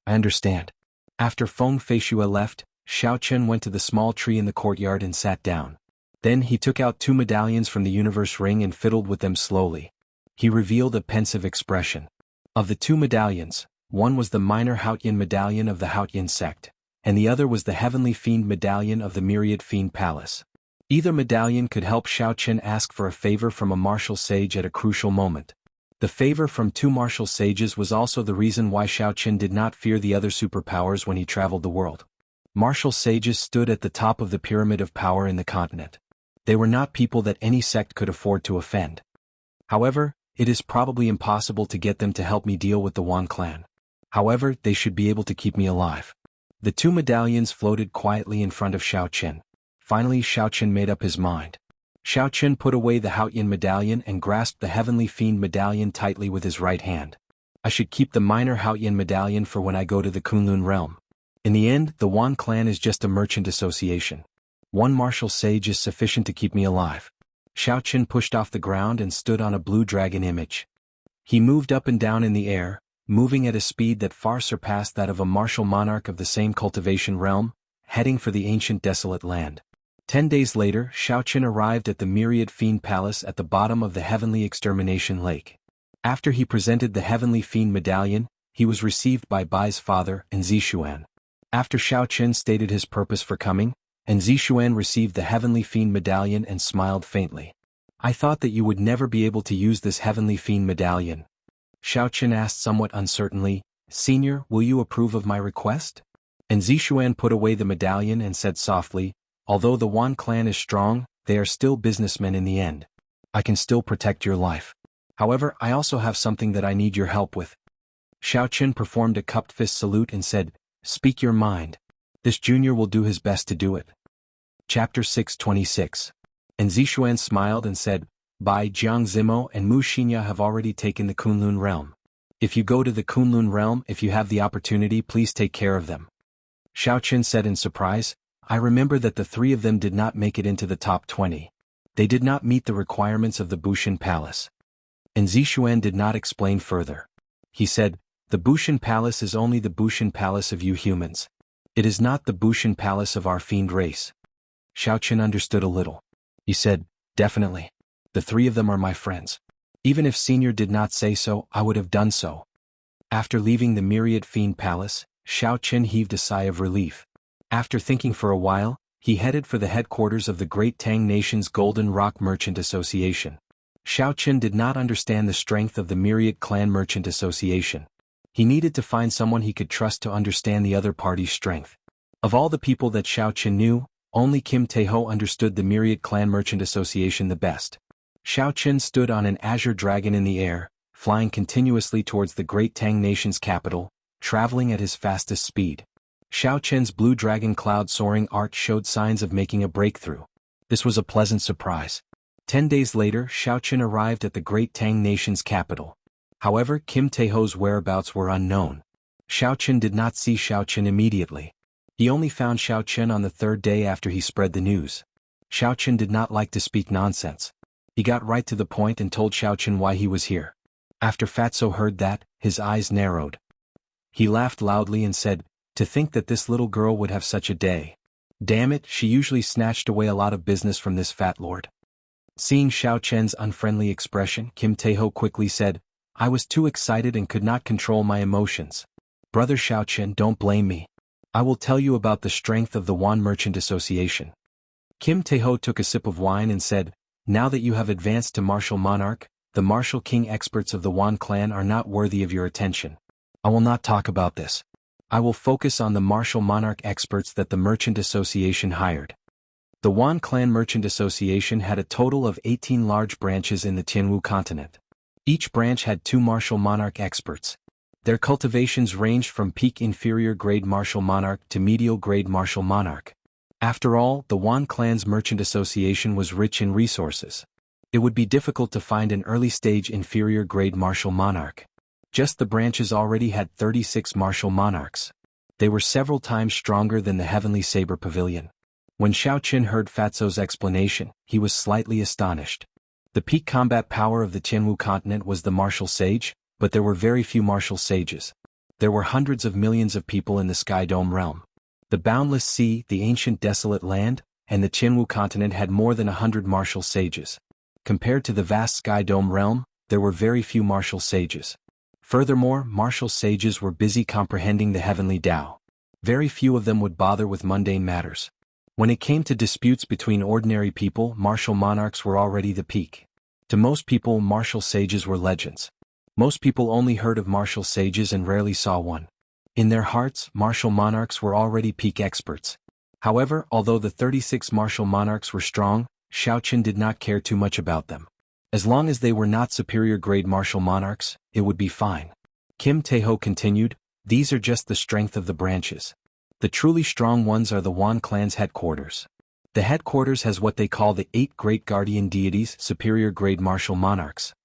[SPEAKER 1] "I understand." After Feng Feishue left, Xiao Chen went to the small tree in the courtyard and sat down. Then he took out 2 medallions from the universe ring and fiddled with them slowly. He revealed a pensive expression. Of the 2 medallions, one was the minor Haotian medallion of the Haotian sect, and the other was the heavenly fiend medallion of the Myriad Fiend Palace. Either medallion could help Xiao Chen ask for a favor from a martial sage at a crucial moment. The favor from 2 martial sages was also the reason why Xiao Chen did not fear the other superpowers when he traveled the world. Martial sages stood at the top of the pyramid of power in the continent. They were not people that any sect could afford to offend. However, it is probably impossible to get them to help me deal with the Wan clan. However, they should be able to keep me alive. The 2 medallions floated quietly in front of Xiao Chen. Finally Xiao Chen made up his mind. Xiao Chen put away the Haotian medallion and grasped the Heavenly Fiend medallion tightly with his right hand. I should keep the minor Haotian medallion for when I go to the Kunlun realm. In the end, the Wan clan is just a merchant association. 1 martial sage is sufficient to keep me alive. Xiao Chen pushed off the ground and stood on a blue dragon image. He moved up and down in the air, moving at a speed that far surpassed that of a martial monarch of the same cultivation realm, heading for the ancient desolate land. 10 days later, Xiao Chen arrived at the Myriad Fiend Palace at the bottom of the Heavenly Extermination Lake. After he presented the Heavenly Fiend medallion, he was received by Bai's father and Zixuan. After Xiao Chen stated his purpose for coming, and Zixuan received the Heavenly Fiend medallion and smiled faintly. I thought that you would never be able to use this Heavenly Fiend medallion. Xiao Chen asked somewhat uncertainly, Senior, will you approve of my request? And Zixuan put away the medallion and said softly, although the Wan clan is strong, they are still businessmen in the end. I can still protect your life. However, I also have something that I need your help with. Xiao Chen performed a cupped fist salute and said, Speak your mind. This junior will do his best to do it. Chapter 626. And Zixuan smiled and said, Bai Jiang Zimo and Mu Xinya have already taken the Kunlun realm. If you go to the Kunlun realm, if you have the opportunity, please take care of them. Xiao Chen said in surprise, I remember that the 3 of them did not make it into the top 20. They did not meet the requirements of the Bushan Palace. And Zixuan did not explain further. He said, The Bushan Palace is only the Bushan Palace of you humans. It is not the Bushan Palace of our fiend race. Xiao Chen understood a little. He said, Definitely. The 3 of them are my friends. Even if Senior did not say so, I would have done so. After leaving the Myriad Fiend Palace, Xiao Chen heaved a sigh of relief. After thinking for a while, he headed for the headquarters of the Great Tang Nation's Golden Rock Merchant Association. Xiao Chen did not understand the strength of the Myriad Clan Merchant Association. He needed to find someone he could trust to understand the other party's strength. Of all the people that Xiao Chen knew, only Kim Taeho understood the Myriad Clan Merchant Association the best. Xiao Chen stood on an azure dragon in the air, flying continuously towards the Great Tang Nation's capital, traveling at his fastest speed. Xiao Chen's blue dragon cloud soaring arch showed signs of making a breakthrough. This was a pleasant surprise. 10 days later, Xiao Chen arrived at the Great Tang Nation's capital. However, Kim Taeho's whereabouts were unknown. Xiao Chen did not see Xiao Chen immediately. He only found Xiao Chen on the 3rd day after he spread the news. Xiao Chen did not like to speak nonsense. He got right to the point and told Xiao Chen why he was here. After Fatso heard that, his eyes narrowed. He laughed loudly and said, To think that this little girl would have such a day. Damn it, she usually snatched away a lot of business from this fat lord. Seeing Xiao Chen's unfriendly expression, Kim Taeho quickly said, I was too excited and could not control my emotions. Brother Xiao Chen, don't blame me. I will tell you about the strength of the Wan Merchant Association. Kim Taeho took a sip of wine and said, Now that you have advanced to Martial Monarch, the Martial King experts of the Wan clan are not worthy of your attention. I will not talk about this. I will focus on the Martial Monarch experts that the Merchant Association hired. The Wan Clan Merchant Association had a total of 18 large branches in the Jianghu continent. Each branch had 2 Martial Monarch experts. Their cultivations ranged from peak inferior grade Martial Monarch to medial grade Martial Monarch. After all, the Wan Clan's Merchant Association was rich in resources. It would be difficult to find an early-stage inferior grade Martial Monarch. Just the branches already had 36 Martial Monarchs. They were several times stronger than the Heavenly Saber Pavilion. When Xiao Chen heard Fatso's explanation, he was slightly astonished. The peak combat power of the Jianghu continent was the martial sage, but there were very few martial sages. There were hundreds of millions of people in the Sky Dome realm. The boundless sea, the ancient desolate land, and the Jianghu continent had more than 100 martial sages. Compared to the vast Sky Dome realm, there were very few martial sages. Furthermore, martial sages were busy comprehending the heavenly Tao. Very few of them would bother with mundane matters. When it came to disputes between ordinary people, martial monarchs were already the peak. To most people, martial sages were legends. Most people only heard of martial sages and rarely saw one. In their hearts, martial monarchs were already peak experts. However, although the 36 martial monarchs were strong, Xiaoqin did not care too much about them. As long as they were not superior-grade martial monarchs, it would be fine. Kim Taeho continued, "These are just the strength of the branches. The truly strong ones are the Wan clan's headquarters. The headquarters has what they call the 8 great guardian deities, superior-grade martial monarchs.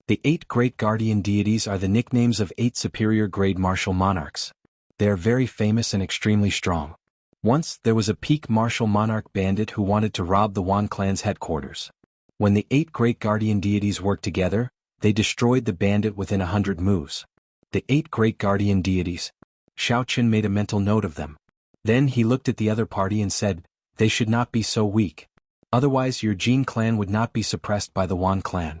[SPEAKER 1] The 8 great guardian deities are the nicknames of 8 superior-grade martial monarchs. They are very famous and extremely strong. Once, there was a peak martial monarch bandit who wanted to rob the Wan clan's headquarters. When the 8 great guardian deities worked together, they destroyed the bandit within 100 moves. The 8 great guardian deities. Xiaoqin made a mental note of them. Then he looked at the other party and said, "They should not be so weak. Otherwise your Jin clan would not be suppressed by the Wan clan."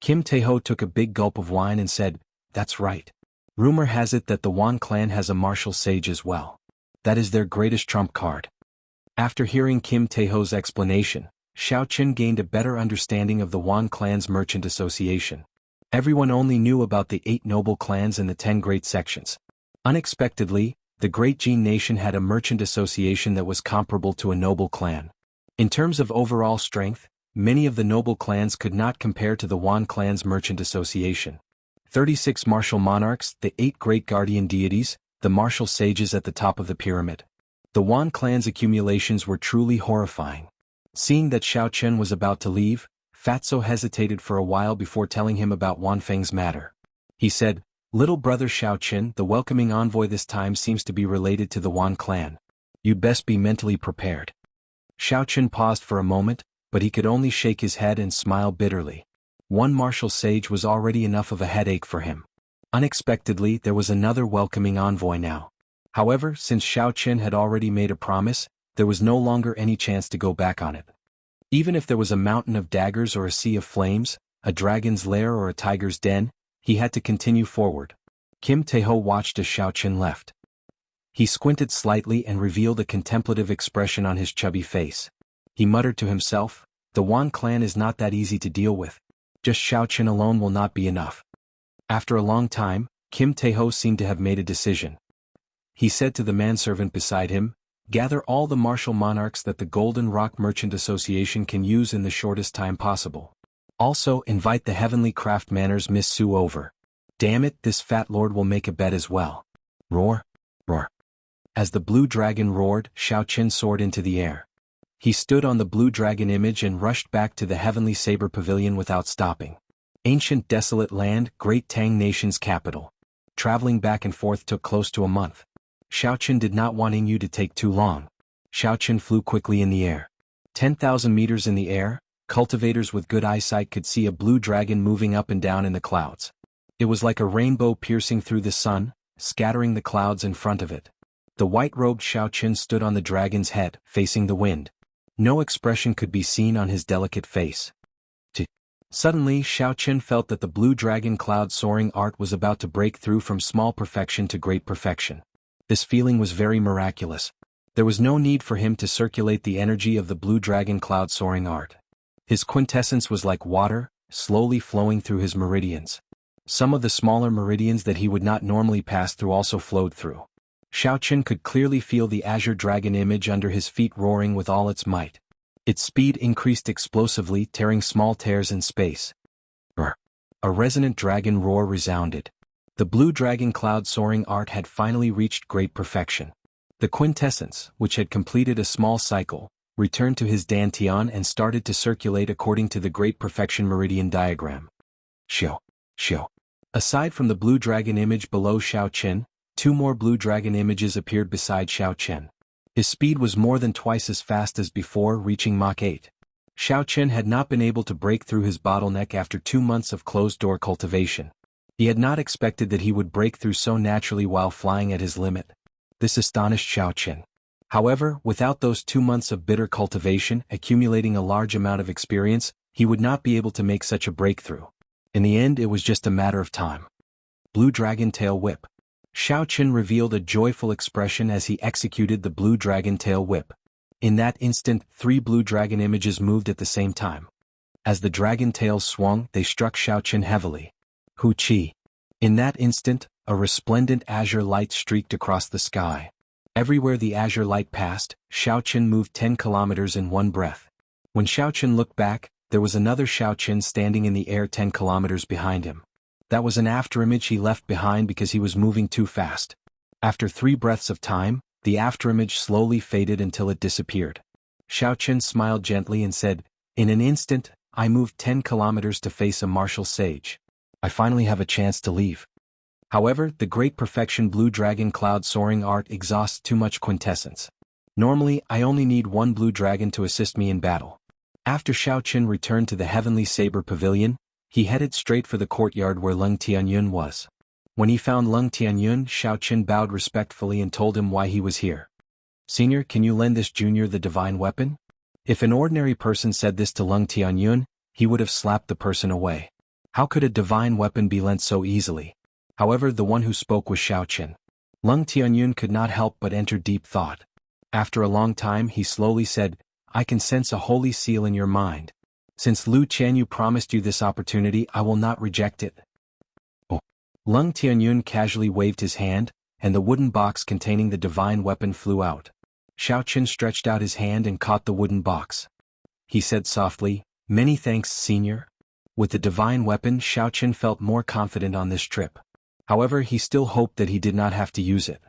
[SPEAKER 1] Kim Taeho took a big gulp of wine and said, "That's right. Rumor has it that the Wan clan has a martial sage as well. That is their greatest trump card." After hearing Kim Taeho's explanation, Xiaoqin gained a better understanding of the Wan clan's merchant association. Everyone only knew about the 8 noble clans and the 10 great sections. Unexpectedly, the great Jin nation had a merchant association that was comparable to a noble clan. In terms of overall strength, many of the noble clans could not compare to the Wan clan's merchant association. 36 martial monarchs, the 8 great guardian deities, the martial sages at the top of the pyramid. The Wan clan's accumulations were truly horrifying. Seeing that Xiaoqin was about to leave, Fatso hesitated for a while before telling him about Wan Feng's matter. He said, "Little brother Xiaoqin, the welcoming envoy this time seems to be related to the Wan clan. You'd best be mentally prepared." Xiaoqin paused for a moment, but he could only shake his head and smile bitterly. One martial sage was already enough of a headache for him. Unexpectedly, there was another welcoming envoy now. However, since Xiaoqin had already made a promise, there was no longer any chance to go back on it. Even if there was a mountain of daggers or a sea of flames, a dragon's lair or a tiger's den, he had to continue forward. Kim Taeho watched as Xiaoqin left. He squinted slightly and revealed a contemplative expression on his chubby face. He muttered to himself, "The Wan clan is not that easy to deal with. Just Xiaoqin alone will not be enough." After a long time, Kim Taeho seemed to have made a decision. He said to the manservant beside him, "Gather all the martial monarchs that the Golden Rock Merchant Association can use in the shortest time possible. Also, invite the Heavenly Craft Manor's Miss Sue over. Damn it, this fat lord will make a bet as well." Roar, roar. As the blue dragon roared, Xiaoqin soared into the air. He stood on the blue dragon image and rushed back to the Heavenly Saber Pavilion without stopping. Ancient desolate land, Great Tang Nation's capital. Traveling back and forth took close to a month. Xiaoqin did not want you to take too long. Xiaoqin flew quickly in the air. 10,000 meters in the air, cultivators with good eyesight could see a blue dragon moving up and down in the clouds. It was like a rainbow piercing through the sun, scattering the clouds in front of it. The white-robed Xiaoqin stood on the dragon's head, facing the wind. No expression could be seen on his delicate face. Suddenly, Xiaoqin felt that the blue dragon cloud soaring art was about to break through from small perfection to great perfection. This feeling was very miraculous. There was no need for him to circulate the energy of the blue dragon cloud soaring art. His quintessence was like water, slowly flowing through his meridians. Some of the smaller meridians that he would not normally pass through also flowed through. Xiaoqin could clearly feel the azure dragon image under his feet roaring with all its might. Its speed increased explosively, tearing small tears in space. Brr. A resonant dragon roar resounded. The blue dragon cloud soaring art had finally reached great perfection. The quintessence, which had completed a small cycle, returned to his dantian and started to circulate according to the great perfection meridian diagram. Xiao, xiao. Aside from the blue dragon image below Xiaoqin, 2 more blue dragon images appeared beside Xiaoqin. His speed was more than twice as fast as before, reaching Mach 8. Xiaoqin had not been able to break through his bottleneck after 2 months of closed-door cultivation. He had not expected that he would break through so naturally while flying at his limit. This astonished Xiaoqin. However, without those 2 months of bitter cultivation, accumulating a large amount of experience, he would not be able to make such a breakthrough. In the end, it was just a matter of time. Blue Dragon Tail Whip. Xiaoqin revealed a joyful expression as he executed the Blue Dragon Tail Whip. In that instant, 3 blue dragon images moved at the same time. As the dragon tails swung, they struck Xiaochen heavily. Hu Qi. In that instant, a resplendent azure light streaked across the sky. Everywhere the azure light passed, Xiaochen moved 10 kilometers in one breath. When Xiaochen looked back, there was another Xiaochen standing in the air 10 kilometers behind him. That was an afterimage he left behind because he was moving too fast. After 3 breaths of time, the afterimage slowly faded until it disappeared. Xiaochen smiled gently and said, "In an instant, I moved 10 kilometers to face a martial sage. I finally have a chance to leave." However, the great perfection blue dragon cloud soaring art exhausts too much quintessence. Normally, I only need 1 blue dragon to assist me in battle. After Xiaochen returned to the Heavenly Saber Pavilion, he headed straight for the courtyard where Leng Tianyun was. When he found Leng Tianyun, Xiaochen bowed respectfully and told him why he was here. "Senior, can you lend this junior the divine weapon?" If an ordinary person said this to Leng Tianyun, he would have slapped the person away. How could a divine weapon be lent so easily? However, the one who spoke was Xiaochen. Leng Tianyun could not help but enter deep thought. After a long time he slowly said, "I can sense a holy seal in your mind. Since Lu Qianyu promised you this opportunity, I will not reject it." Oh. Leng Tianyun casually waved his hand, and the wooden box containing the divine weapon flew out. Xiaochen stretched out his hand and caught the wooden box. He said softly, "Many thanks, senior." With the divine weapon, Xiaochen felt more confident on this trip. However, he still hoped that he did not have to use it.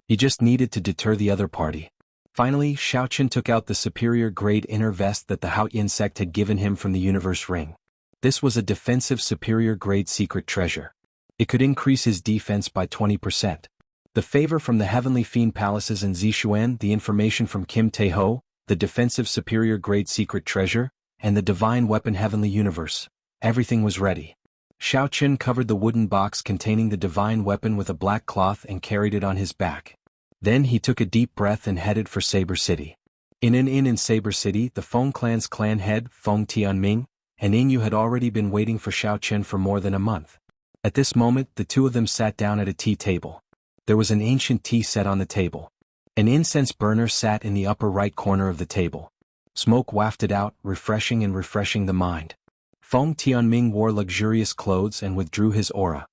[SPEAKER 1] He just needed to deter the other party. Finally, Xiaochen took out the superior-grade inner vest that the Haotian sect had given him from the universe ring. This was a defensive superior-grade secret treasure. It could increase his defense by 20%. The favor from the Heavenly Fiend Palaces in Zixuan, the information from Kim Taeho, the defensive superior-grade secret treasure, and the divine weapon Heavenly Universe. Everything was ready. Xiaochen covered the wooden box containing the divine weapon with a black cloth and carried it on his back. Then he took a deep breath and headed for Saber City. In an inn in Saber City, the Feng clan's clan head, Feng Tianming, and Yingyu had already been waiting for Xiaochen for more than a month. At this moment, the two of them sat down at a tea table. There was an ancient tea set on the table. An incense burner sat in the upper right corner of the table. Smoke wafted out, refreshing the mind. Feng Tianming wore luxurious clothes and withdrew his aura.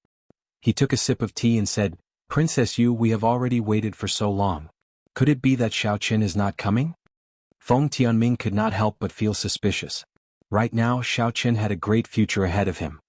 [SPEAKER 1] He took a sip of tea and said, "Princess Yu, we have already waited for so long. Could it be that Xiaochen is not coming?" Feng Tianming could not help but feel suspicious. Right now, Xiaochen had a great future ahead of him.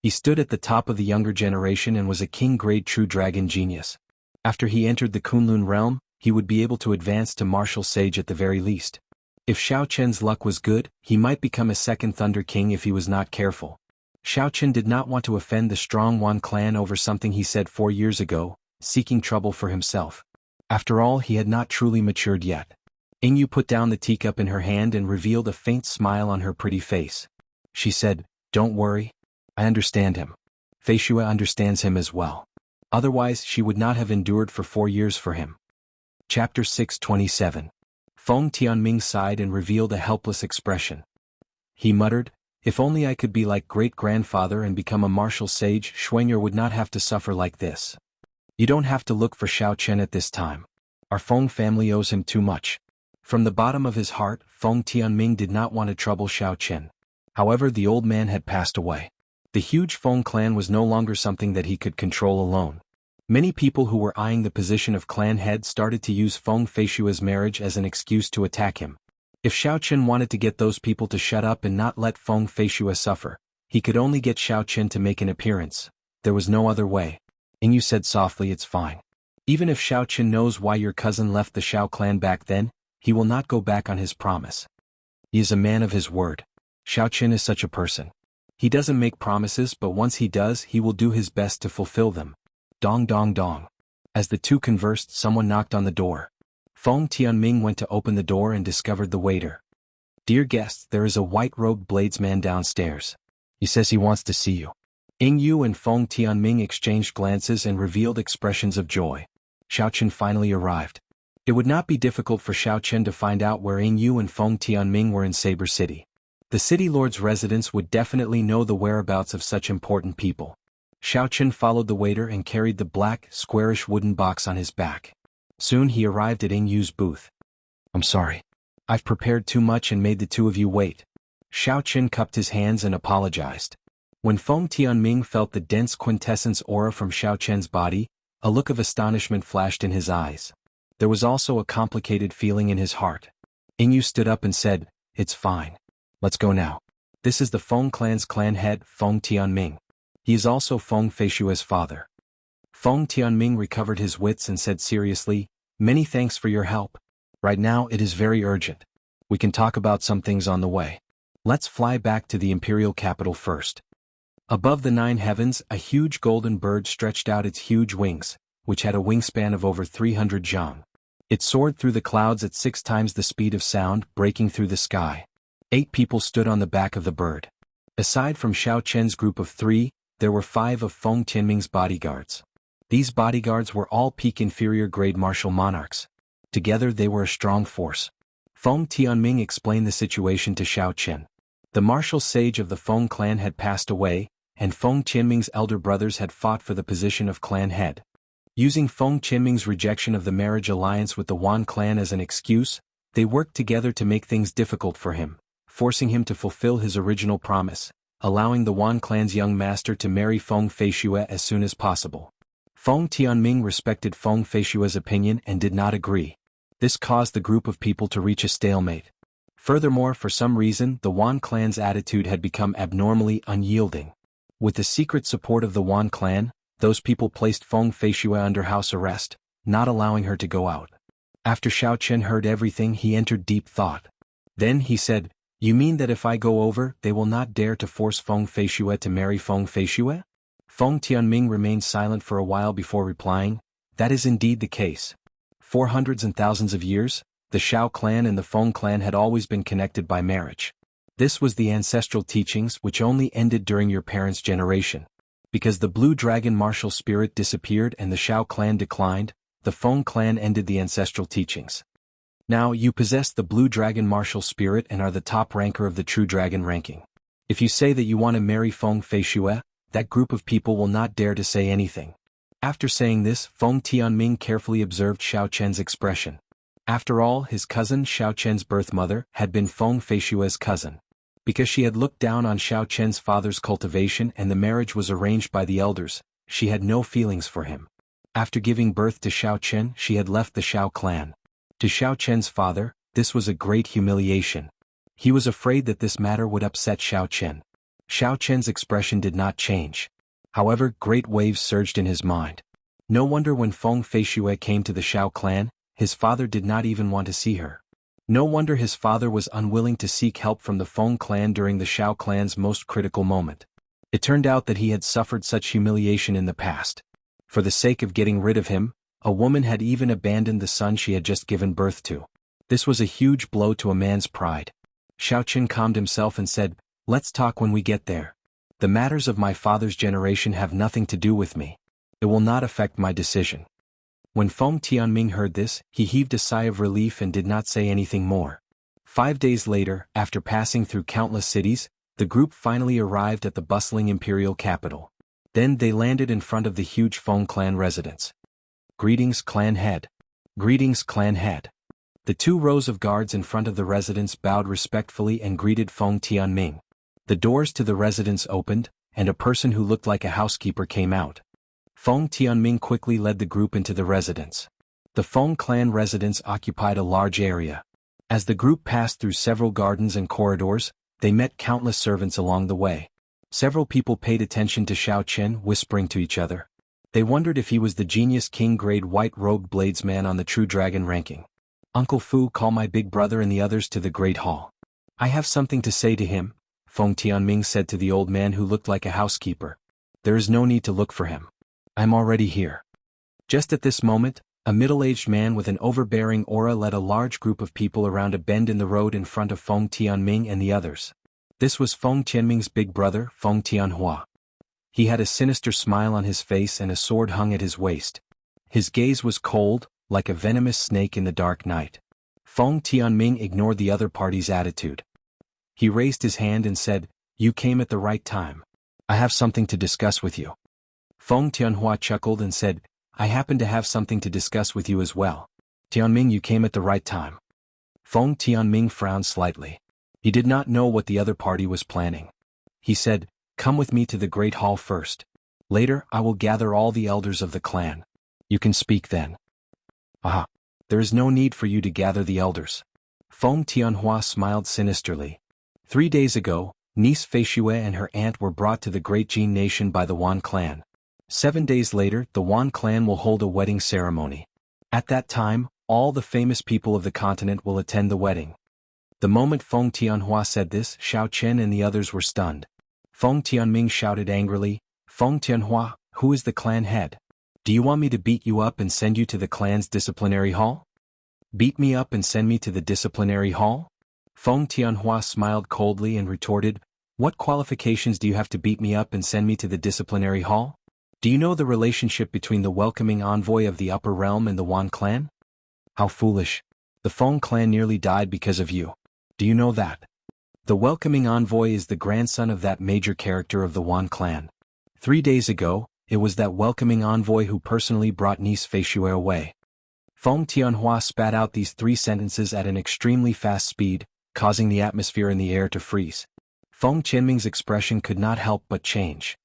[SPEAKER 1] He stood at the top of the younger generation and was a king-grade true dragon genius. After he entered the Kunlun realm, he would be able to advance to martial sage at the very least. If Xiaochen's luck was good, he might become a second Thunder King if he was not careful. Xiaochen did not want to offend the strong Wan clan over something he said 4 years ago, seeking trouble for himself. After all, he had not truly matured yet. Yingyu put down the teacup in her hand and revealed a faint smile on her pretty face. She said, "Don't worry. I understand him. Feishua understands him as well. Otherwise, she would not have endured for 4 years for him." Chapter 627. Feng Tianming sighed and revealed a helpless expression. He muttered, "If only I could be like great-grandfather and become a martial sage, Xuan'er would not have to suffer like this." "You don't have to look for Xiaochen at this time. Our Feng family owes him too much." From the bottom of his heart, Feng Tianming did not want to trouble Xiaochen. However, the old man had passed away. The huge Feng clan was no longer something that he could control alone. Many people who were eyeing the position of clan head started to use Feng Feishua's marriage as an excuse to attack him. If Xiaochen wanted to get those people to shut up and not let Feng Feishua suffer, he could only get Xiaochen to make an appearance. There was no other way. Yingyu said softly, "It's fine. Even if Xiaochen knows why your cousin left the Xiao clan back then, he will not go back on his promise. He is a man of his word. Xiaochen is such a person. He doesn't make promises, but once he does, he will do his best to fulfill them." Dong dong dong. As the two conversed, someone knocked on the door. Feng Tianming went to open the door and discovered the waiter. "Dear guests, there is a white-robed bladesman downstairs. He says he wants to see you." Yingyu and Feng Tianming exchanged glances and revealed expressions of joy. Xiaochen finally arrived. It would not be difficult for Xiaochen to find out where Yingyu and Feng Tianming were in Saber City. The city lord's residence would definitely know the whereabouts of such important people. Xiaochen followed the waiter and carried the black, squarish wooden box on his back. Soon he arrived at Yingyu's booth. "I'm sorry. I've prepared too much and made the two of you wait. Xiao Chen cupped his hands and apologized. When Feng Tianming felt the dense quintessence aura from Xiao Chen's body, a look of astonishment flashed in his eyes. There was also a complicated feeling in his heart. Yingyu stood up and said, "It's fine. Let's go now. This is the Feng clan's clan head, Feng Tianming. He is also Feng Feishue's father." Feng Tianming recovered his wits and said seriously, "Many thanks for your help. Right now it is very urgent. We can talk about some things on the way. Let's fly back to the imperial capital first." Above the 9 heavens, a huge golden bird stretched out its huge wings, which had a wingspan of over 300 zhang. It soared through the clouds at 6 times the speed of sound, breaking through the sky. 8 people stood on the back of the bird. Aside from Xiao Chen's group of 3, there were 5 of Feng Tianming's bodyguards. These bodyguards were all peak inferior grade martial monarchs. Together they were a strong force. Feng Tianming explained the situation to Xiao Chen. The martial sage of the Feng clan had passed away, and Feng Tianming's elder brothers had fought for the position of clan head. Using Feng Tianming's rejection of the marriage alliance with the Wan clan as an excuse, they worked together to make things difficult for him, forcing him to fulfill his original promise, allowing the Wan clan's young master to marry Feng Feishue as soon as possible. Feng Tianming respected Feng Feishue's opinion and did not agree. This caused the group of people to reach a stalemate. Furthermore, for some reason, the Wan clan's attitude had become abnormally unyielding. With the secret support of the Wan clan, those people placed Feng Feishue under house arrest, not allowing her to go out. After Xiao Chen heard everything, he entered deep thought. Then he said, "You mean that if I go over, they will not dare to force Feng Feishue to marry Feng Feishue?" Feng Tianming remained silent for a while before replying, "That is indeed the case. For hundreds and thousands of years, the Xiao clan and the Feng clan had always been connected by marriage. This was the ancestral teachings which only ended during your parents' generation. Because the blue dragon martial spirit disappeared and the Xiao clan declined, the Feng clan ended the ancestral teachings. Now you possess the blue dragon martial spirit and are the top ranker of the true dragon ranking. If you say that you want to marry Feng Feishue, that group of people will not dare to say anything." After saying this, Feng Tianming carefully observed Xiao Chen's expression. After all, his cousin Xiao Chen's birth mother had been Feng Feishue's cousin. Because she had looked down on Xiao Chen's father's cultivation and the marriage was arranged by the elders, she had no feelings for him. After giving birth to Xiao Chen, she had left the Xiao clan. To Xiao Chen's father, this was a great humiliation. He was afraid that this matter would upset Xiao Chen. Xiao Chen's expression did not change. However, great waves surged in his mind. No wonder when Feng Feishue came to the Xiao clan, his father did not even want to see her. No wonder his father was unwilling to seek help from the Feng clan during the Xiao clan's most critical moment. It turned out that he had suffered such humiliation in the past. For the sake of getting rid of him, a woman had even abandoned the son she had just given birth to. This was a huge blow to a man's pride. Xiao Chen calmed himself and said, "Let's talk when we get there. The matters of my father's generation have nothing to do with me. It will not affect my decision." When Feng Tianming heard this, he heaved a sigh of relief and did not say anything more. 5 days later, after passing through countless cities, the group finally arrived at the bustling imperial capital. Then they landed in front of the huge Feng clan residence. "Greetings, clan head." "Greetings, clan head." The 2 rows of guards in front of the residence bowed respectfully and greeted Feng Tianming. The doors to the residence opened, and a person who looked like a housekeeper came out. Feng Tianming quickly led the group into the residence. The Feng clan residence occupied a large area. As the group passed through several gardens and corridors, they met countless servants along the way. Several people paid attention to Xiao Chen, whispering to each other. They wondered if he was the genius king-grade white-robed bladesman on the true dragon ranking. "Uncle Fu, call my big brother and the others to the great hall. I have something to say to him," Feng Tianming said to the old man who looked like a housekeeper. "There is no need to look for him. I'm already here." Just at this moment, a middle-aged man with an overbearing aura led a large group of people around a bend in the road in front of Feng Tianming and the others. This was Feng Tianming's big brother, Feng Tianhua. He had a sinister smile on his face and a sword hung at his waist. His gaze was cold, like a venomous snake in the dark night. Feng Tianming ignored the other party's attitude. He raised his hand and said, "You came at the right time. I have something to discuss with you." Feng Tianhua chuckled and said, "I happen to have something to discuss with you as well. Tianming, you came at the right time." Feng Tianming frowned slightly. He did not know what the other party was planning. He said, "Come with me to the Great Hall first. Later I will gather all the elders of the clan. You can speak then." "Ah, there is no need for you to gather the elders." Feng Tianhua smiled sinisterly. 3 days ago, niece Feishue and her aunt were brought to the Great Jin Nation by the Wan clan. 7 days later, the Wan clan will hold a wedding ceremony. At that time, all the famous people of the continent will attend the wedding. The moment Feng Tianhua said this, Xiao Chen and the others were stunned. Feng Tianming shouted angrily, "Feng Tianhua, who is the clan head? Do you want me to beat you up and send you to the clan's disciplinary hall?" "Beat me up and send me to the disciplinary hall?" Feng Tianhua smiled coldly and retorted, "What qualifications do you have to beat me up and send me to the disciplinary hall? Do you know the relationship between the welcoming envoy of the upper realm and the Wan clan? How foolish. The Feng clan nearly died because of you. Do you know that? The welcoming envoy is the grandson of that major character of the Wan clan. 3 days ago, it was that welcoming envoy who personally brought niece Feishue away." Feng Tianhua spat out these 3 sentences at an extremely fast speed, causing the atmosphere in the air to freeze. Feng Qianming's expression could not help but change.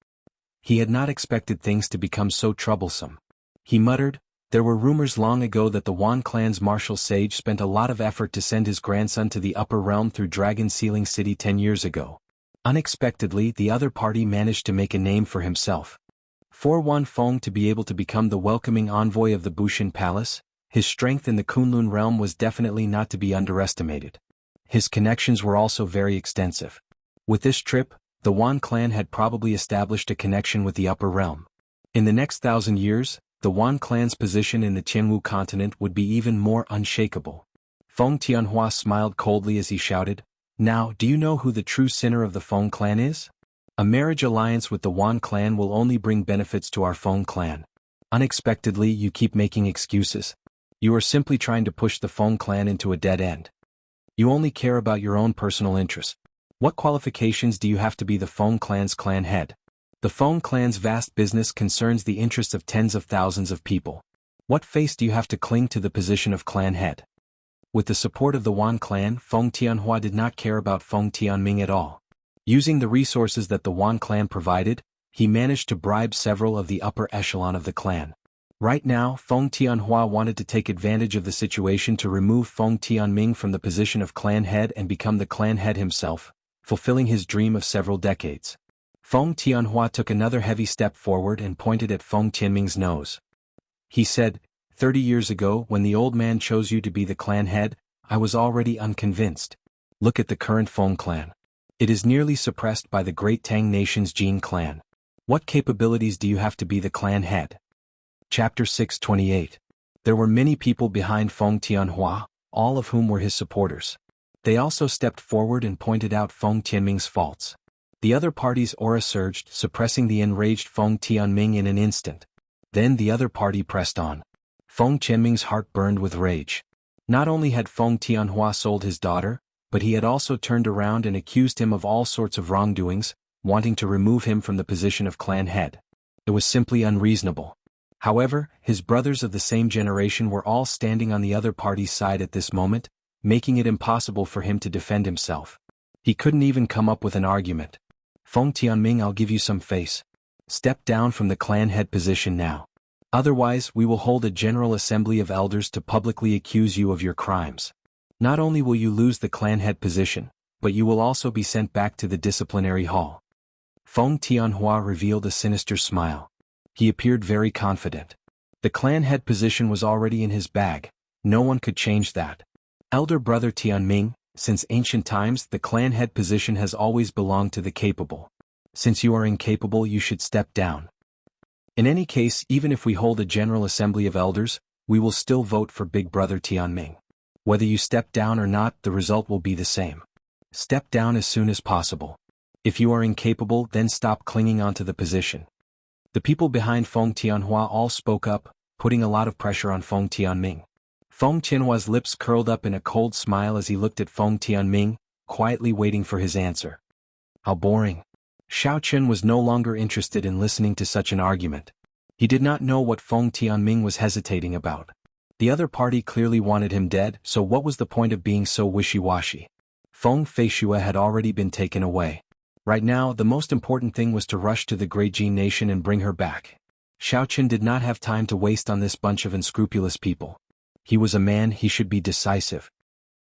[SPEAKER 1] He had not expected things to become so troublesome. He muttered, "There were rumors long ago that the Wan clan's martial sage spent a lot of effort to send his grandson to the upper realm through Dragon Sealing City 10 years ago. Unexpectedly, the other party managed to make a name for himself. For Wan Feng to be able to become the welcoming envoy of the Bushin Palace, his strength in the Kunlun realm was definitely not to be underestimated. His connections were also very extensive. With this trip, the Wan clan had probably established a connection with the upper realm. In the next 1,000 years, the Wan clan's position in the Jianghu continent would be even more unshakable." Feng Tianhua smiled coldly as he shouted, "Now, do you know who the true sinner of the Feng clan is? A marriage alliance with the Wan clan will only bring benefits to our Feng clan. Unexpectedly, you keep making excuses. You are simply trying to push the Feng clan into a dead end. You only care about your own personal interests. What qualifications do you have to be the Feng clan's clan head? The Feng clan's vast business concerns the interests of tens of thousands of people. What face do you have to cling to the position of clan head?" With the support of the Wan clan, Feng Tianhua did not care about Feng Tianming at all. Using the resources that the Wan clan provided, he managed to bribe several of the upper echelon of the clan. Right now, Feng Tianhua wanted to take advantage of the situation to remove Feng Tianming from the position of clan head and become the clan head himself, fulfilling his dream of several decades. Feng Tianhua took another heavy step forward and pointed at Feng Tianming's nose. He said, 30 years ago, when the old man chose you to be the clan head, I was already unconvinced. Look at the current Feng clan. It is nearly suppressed by the great Tang nation's Jin clan. What capabilities do you have to be the clan head?" Chapter 628. There were many people behind Feng Tianhua, all of whom were his supporters. They also stepped forward and pointed out Feng Tianming's faults. The other party's aura surged, suppressing the enraged Feng Tianming in an instant. Then the other party pressed on. Feng Tianming's heart burned with rage. Not only had Feng Tianhua sold his daughter, but he had also turned around and accused him of all sorts of wrongdoings, wanting to remove him from the position of clan head. It was simply unreasonable. However, his brothers of the same generation were all standing on the other party's side at this moment, making it impossible for him to defend himself. He couldn't even come up with an argument. "Feng Tianming, I'll give you some face. Step down from the clan head position now. Otherwise, we will hold a general assembly of elders to publicly accuse you of your crimes. Not only will you lose the clan head position, but you will also be sent back to the disciplinary hall." Feng Tianhua revealed a sinister smile. He appeared very confident. The clan head position was already in his bag, no one could change that. "Elder brother Tianming, since ancient times the clan head position has always belonged to the capable. Since you are incapable, you should step down. In any case, even if we hold a general assembly of elders, we will still vote for big brother Tianming. Whether you step down or not, the result will be the same. Step down as soon as possible. If you are incapable, then stop clinging onto the position." The people behind Feng Tianhua all spoke up, putting a lot of pressure on Feng Tianming. Feng Tianhua's lips curled up in a cold smile as he looked at Feng Tianming, quietly waiting for his answer. How boring. Xiao Chen was no longer interested in listening to such an argument. He did not know what Feng Tianming was hesitating about. The other party clearly wanted him dead, so what was the point of being so wishy-washy? Feng Feishue had already been taken away. Right now, the most important thing was to rush to the Grey Jin Nation and bring her back. Xiaoqin did not have time to waste on this bunch of unscrupulous people. He was a man, he should be decisive.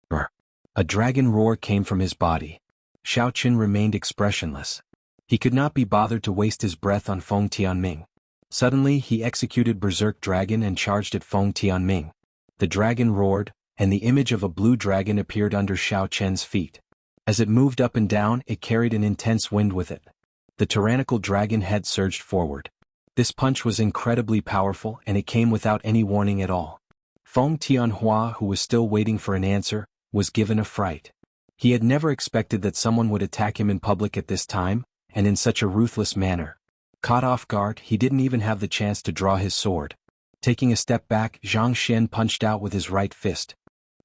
[SPEAKER 1] Brr. A dragon roar came from his body. Xiaoqin remained expressionless. He could not be bothered to waste his breath on Feng Tianming. Suddenly he executed Berserk Dragon and charged at Feng Tianming. The dragon roared, and the image of a blue dragon appeared under Xiaoqian's feet. As it moved up and down, it carried an intense wind with it. The tyrannical dragon head surged forward. This punch was incredibly powerful, and it came without any warning at all. Feng Tianhua, who was still waiting for an answer, was given a fright. He had never expected that someone would attack him in public at this time, and in such a ruthless manner. Caught off guard, he didn't even have the chance to draw his sword. Taking a step back, Zhang Xian punched out with his right fist.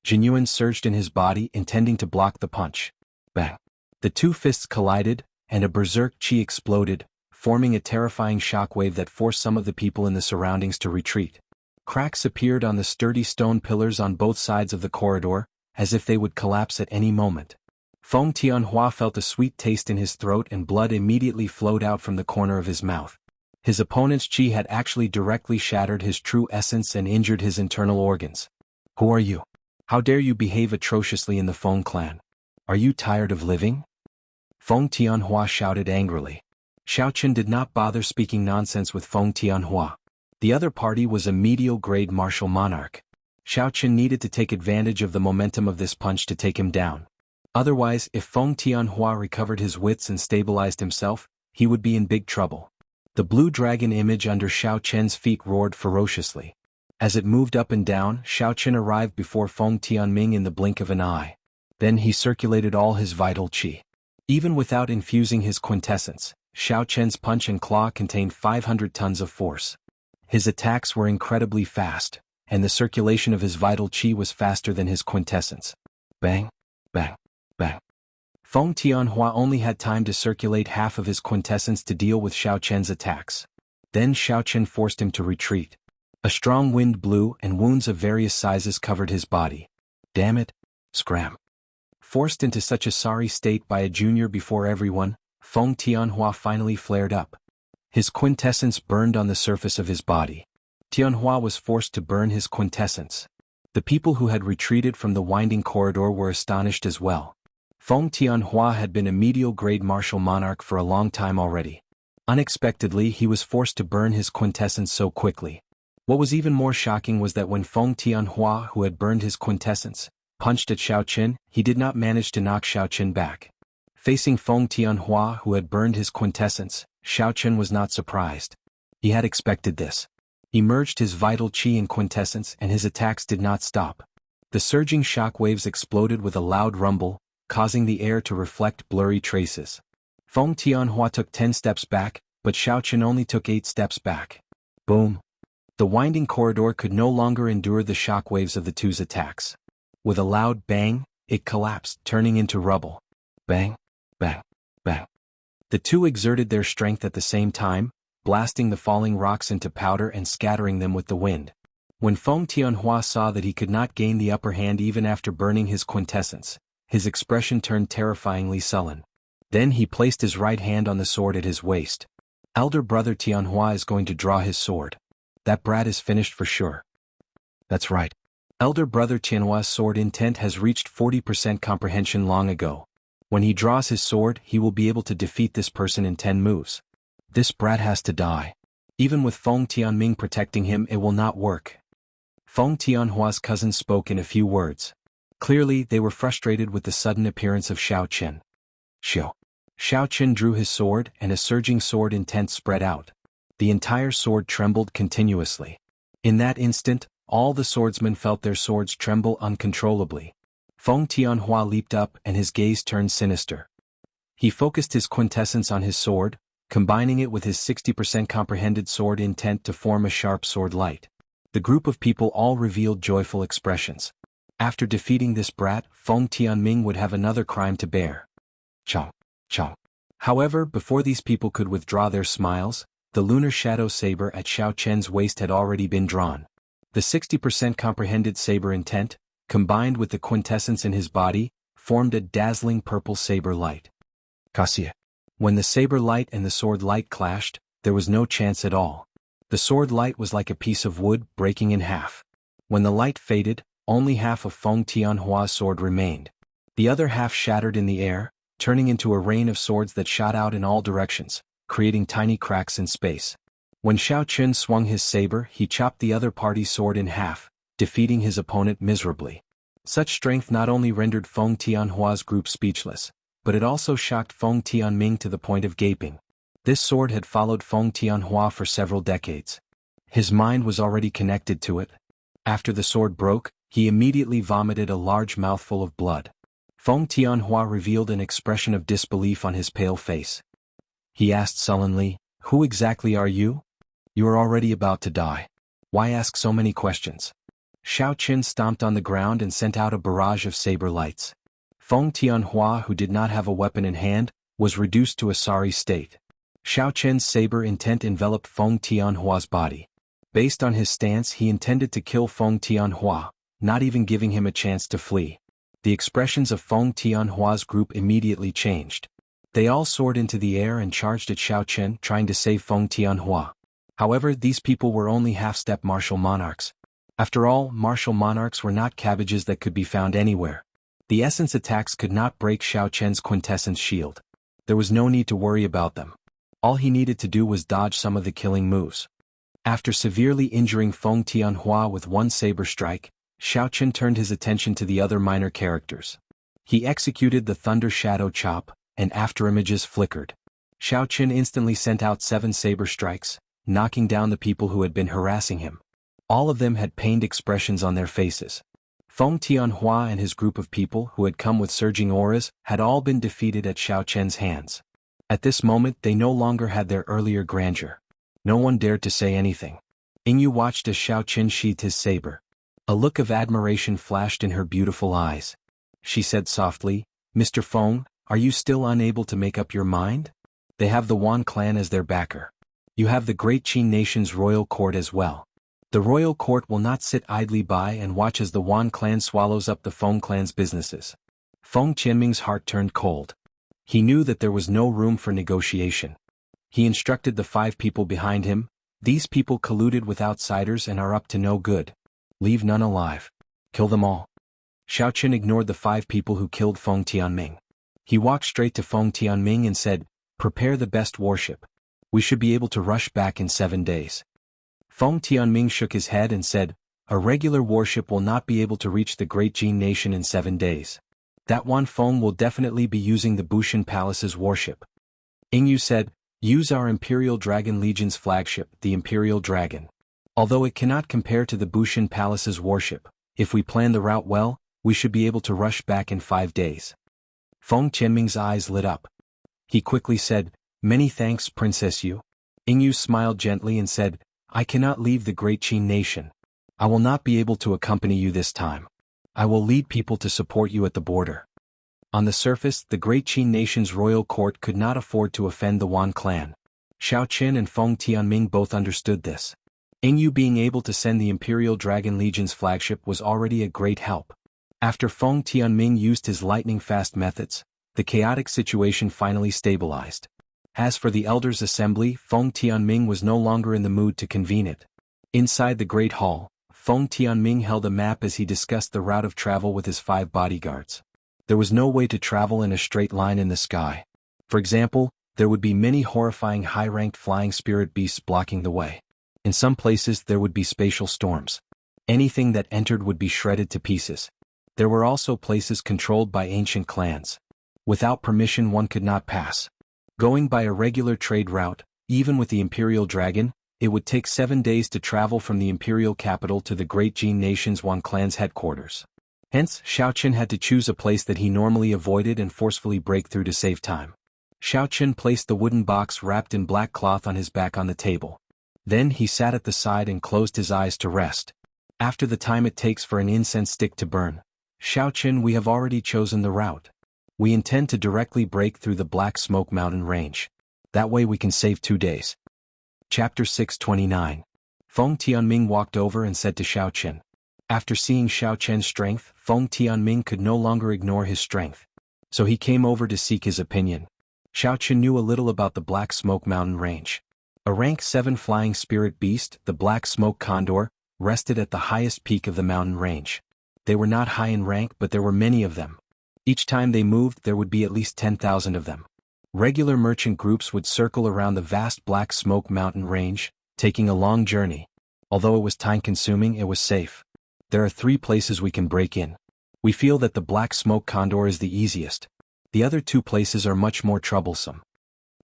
[SPEAKER 1] Jinyuan surged in his body, intending to block the punch. Bang! The two fists collided, and a berserk chi exploded, forming a terrifying shockwave that forced some of the people in the surroundings to retreat. Cracks appeared on the sturdy stone pillars on both sides of the corridor, as if they would collapse at any moment. Feng Tianhua felt a sweet taste in his throat and blood immediately flowed out from the corner of his mouth. His opponent's chi had actually directly shattered his true essence and injured his internal organs. Who are you? How dare you behave atrociously in the Feng clan? Are you tired of living? Feng Tianhua shouted angrily. Xiaoqin did not bother speaking nonsense with Feng Tianhua. The other party was a medial-grade martial monarch. Xiaoqin needed to take advantage of the momentum of this punch to take him down. Otherwise, if Feng Tianhua recovered his wits and stabilized himself, he would be in big trouble. The blue dragon image under Xiaoqian's feet roared ferociously. As it moved up and down, Xiaoqin arrived before Feng Tianming in the blink of an eye. Then he circulated all his vital qi. Even without infusing his quintessence, Xiaoqian's punch and claw contained 500 tons of force. His attacks were incredibly fast, and the circulation of his vital qi was faster than his quintessence. Bang, bang, bang. Feng Tianhua only had time to circulate half of his quintessence to deal with Xiaoqian's attacks. Then Xiaoqian forced him to retreat. A strong wind blew and wounds of various sizes covered his body. Damn it! Scram! Forced into such a sorry state by a junior before everyone, Feng Tianhua finally flared up. His quintessence burned on the surface of his body. Tianhua was forced to burn his quintessence. The people who had retreated from the winding corridor were astonished as well. Feng Tianhua had been a medial-grade martial monarch for a long time already. Unexpectedly, he was forced to burn his quintessence so quickly. What was even more shocking was that when Feng Tianhua, who had burned his quintessence, punched at Xiaoqin, he did not manage to knock Xiaoqin back. Facing Feng Tianhua, who had burned his quintessence, Xiaoqin was not surprised. He had expected this. He merged his vital qi and quintessence and his attacks did not stop. The surging shockwaves exploded with a loud rumble, causing the air to reflect blurry traces. Feng Tianhua took 10 steps back, but Xiaoqin only took 8 steps back. Boom! The winding corridor could no longer endure the shockwaves of the two's attacks. With a loud bang, it collapsed, turning into rubble. Bang, bang, bang. The two exerted their strength at the same time, blasting the falling rocks into powder and scattering them with the wind. When Feng Tianhua saw that he could not gain the upper hand even after burning his quintessence, his expression turned terrifyingly sullen. Then he placed his right hand on the sword at his waist. Elder brother Tianhua is going to draw his sword. That brat is finished for sure. That's right. Elder brother Tianhua's sword intent has reached 40% comprehension long ago. When he draws his sword, he will be able to defeat this person in 10 moves. This brat has to die. Even with Feng Tianming protecting him, it will not work. Feng Tianhua's cousin spoke in a few words. Clearly, they were frustrated with the sudden appearance of Xiaoqin. Xiaoqin drew his sword, and a surging sword intent spread out. The entire sword trembled continuously. In that instant, all the swordsmen felt their swords tremble uncontrollably. Feng Tianhua leaped up and his gaze turned sinister. He focused his quintessence on his sword, combining it with his 60% comprehended sword intent to form a sharp sword light. The group of people all revealed joyful expressions. After defeating this brat, Feng Tianming would have another crime to bear. Chong, chong. However, before these people could withdraw their smiles, the lunar shadow saber at Xiaoqian's waist had already been drawn. The 60% comprehended saber intent, combined with the quintessence in his body, formed a dazzling purple saber light. Cassia. When the saber light and the sword light clashed, there was no chance at all. The sword light was like a piece of wood breaking in half. When the light faded, only half of Feng Tianhua's sword remained. The other half shattered in the air, turning into a rain of swords that shot out in all directions, creating tiny cracks in space. When Xiao Qun swung his saber, he chopped the other party's sword in half, defeating his opponent miserably. Such strength not only rendered Feng Tianhua's group speechless, but it also shocked Feng Tianming to the point of gaping. This sword had followed Feng Tianhua for several decades. His mind was already connected to it. After the sword broke, he immediately vomited a large mouthful of blood. Feng Tianhua revealed an expression of disbelief on his pale face. He asked sullenly, "Who exactly are you? You are already about to die. Why ask so many questions?" Xiao Qun stomped on the ground and sent out a barrage of saber lights. Feng Tianhua, who did not have a weapon in hand, was reduced to a sorry state. Xiao Qun's saber intent enveloped Feng Tianhua's body. Based on his stance, he intended to kill Feng Tianhua, not even giving him a chance to flee. The expressions of Feng Tianhua's group immediately changed. They all soared into the air and charged at Xiao Qun, trying to save Feng Tianhua. However, these people were only half-step martial monarchs. After all, martial monarchs were not cabbages that could be found anywhere. The essence attacks could not break Xiao Qun's quintessence shield. There was no need to worry about them. All he needed to do was dodge some of the killing moves. After severely injuring Feng Tianhua with one saber strike, Xiao Qun turned his attention to the other minor characters. He executed the Thunder Shadow Chop, and afterimages flickered. Xiao Qun instantly sent out 7 saber strikes, knocking down the people who had been harassing him. All of them had pained expressions on their faces. Feng Tianhua and his group of people who had come with surging auras had all been defeated at Xiao Qun's hands. At this moment they no longer had their earlier grandeur. No one dared to say anything. Yingyu watched as Xiao Qun sheathed his saber. A look of admiration flashed in her beautiful eyes. She said softly, "Mr. Feng, are you still unable to make up your mind? They have the Wan clan as their backer. You have the great Qin nation's royal court as well. The royal court will not sit idly by and watch as the Wan clan swallows up the Feng clan's businesses." Feng Qianming's heart turned cold. He knew that there was no room for negotiation. He instructed the 5 people behind him, "These people colluded with outsiders and are up to no good. Leave none alive. Kill them all." Xiao Qun ignored the 5 people who killed Feng Tianming. He walked straight to Feng Tianming and said, "Prepare the best warship. We should be able to rush back in 7 days." Feng Tianming shook his head and said, "A regular warship will not be able to reach the Great Jin Nation in 7 days. That Wan Feng will definitely be using the Bushan Palace's warship." Yingyu said, "Use our Imperial Dragon Legion's flagship, the Imperial Dragon. Although it cannot compare to the Bushan Palace's warship, if we plan the route well, we should be able to rush back in 5 days." Feng Qianming's eyes lit up. He quickly said, "Many thanks, Princess Yu." Yingyu smiled gently and said, "I cannot leave the Great Qin Nation. I will not be able to accompany you this time. I will lead people to support you at the border." On the surface, the Great Qin Nation's royal court could not afford to offend the Wan clan. Xiao Qun and Feng Tianming both understood this. Yingyu being able to send the Imperial Dragon Legion's flagship was already a great help. After Feng Tianming used his lightning-fast methods, the chaotic situation finally stabilized. As for the Elders' Assembly, Feng Tianming was no longer in the mood to convene it. Inside the Great Hall, Feng Tianming held a map as he discussed the route of travel with his 5 bodyguards. There was no way to travel in a straight line in the sky. For example, there would be many horrifying high-ranked flying spirit beasts blocking the way. In some places there would be spatial storms. Anything that entered would be shredded to pieces. There were also places controlled by ancient clans. Without permission one could not pass. Going by a regular trade route, even with the Imperial Dragon, it would take 7 days to travel from the Imperial capital to the Great Jin Nation's Wan clan's headquarters. Hence, Xiao Qun had to choose a place that he normally avoided and forcefully break through to save time. Xiao Qun placed the wooden box wrapped in black cloth on his back on the table. Then he sat at the side and closed his eyes to rest. After the time it takes for an incense stick to burn, "Xiao Qun, we have already chosen the route. We intend to directly break through the Black Smoke Mountain range. That way we can save 2 days." Chapter 629. Feng Tianming walked over and said to Xiao Chen. After seeing Xiao Chen's strength, Feng Tianming could no longer ignore his strength. So he came over to seek his opinion. Xiao Chen knew a little about the Black Smoke Mountain Range. A rank 7 flying spirit beast, the Black Smoke Condor, rested at the highest peak of the mountain range. They were not high in rank, but there were many of them. Each time they moved, there would be at least 10,000 of them. Regular merchant groups would circle around the vast Black Smoke Mountain Range, taking a long journey. Although it was time-consuming, it was safe. There are 3 places we can break in. We feel that the Black Smoke Condor is the easiest. The other 2 places are much more troublesome.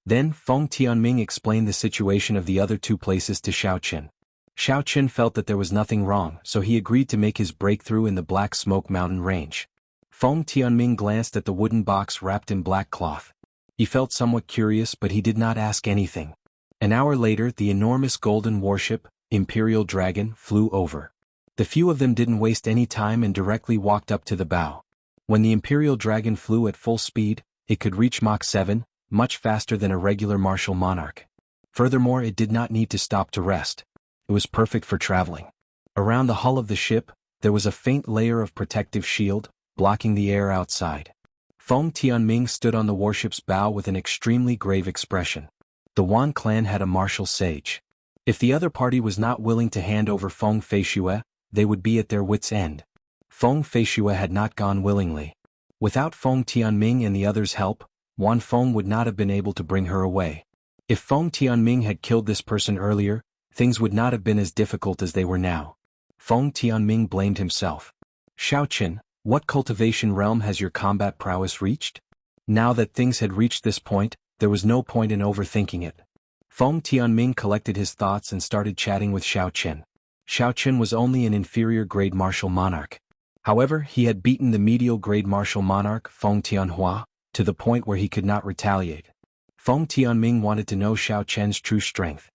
[SPEAKER 1] Then, Feng Tianming explained the situation of the other 2 places to Xiao Chen. Xiao Chen felt that there was nothing wrong, so he agreed to make his breakthrough in the Black Smoke Mountain Range. Feng Tianming glanced at the wooden box wrapped in black cloth. He felt somewhat curious, but he did not ask anything. An hour later, the enormous golden warship, Imperial Dragon, flew over. The few of them didn't waste any time and directly walked up to the bow. When the Imperial Dragon flew at full speed, it could reach Mach 7, much faster than a regular martial monarch. Furthermore, it did not need to stop to rest. It was perfect for traveling. Around the hull of the ship, there was a faint layer of protective shield, blocking the air outside. Feng Tianming stood on the warship's bow with an extremely grave expression. The Wan clan had a martial sage. If the other party was not willing to hand over Feng Feishue, they would be at their wits' end. Feng Feishue had not gone willingly. Without Feng Tianming and the others' help, Wan Feng would not have been able to bring her away. If Feng Tianming had killed this person earlier, things would not have been as difficult as they were now. Feng Tianming blamed himself. Xiao Chen, what cultivation realm has your combat prowess reached? Now that things had reached this point, there was no point in overthinking it. Feng Tianming collected his thoughts and started chatting with Xiao Chen. Xiao Chen was only an inferior grade martial monarch. However, he had beaten the medial grade martial monarch, Feng Tianhua, to the point where he could not retaliate. Feng Tianming wanted to know Xiao Chen's true strength.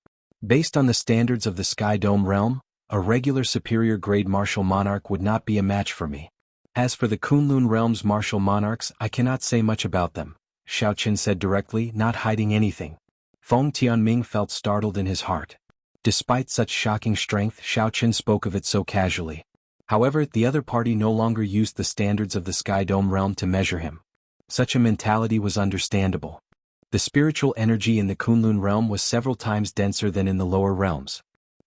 [SPEAKER 1] Based on the standards of the Sky Dome realm, a regular superior grade martial monarch would not be a match for me. As for the Kunlun realm's martial monarchs, I cannot say much about them, Xiao Chen said directly, not hiding anything. Feng Tianming felt startled in his heart. Despite such shocking strength, Xiao Chen spoke of it so casually. However, the other party no longer used the standards of the Sky Dome realm to measure him. Such a mentality was understandable. The spiritual energy in the Kunlun realm was several times denser than in the lower realms.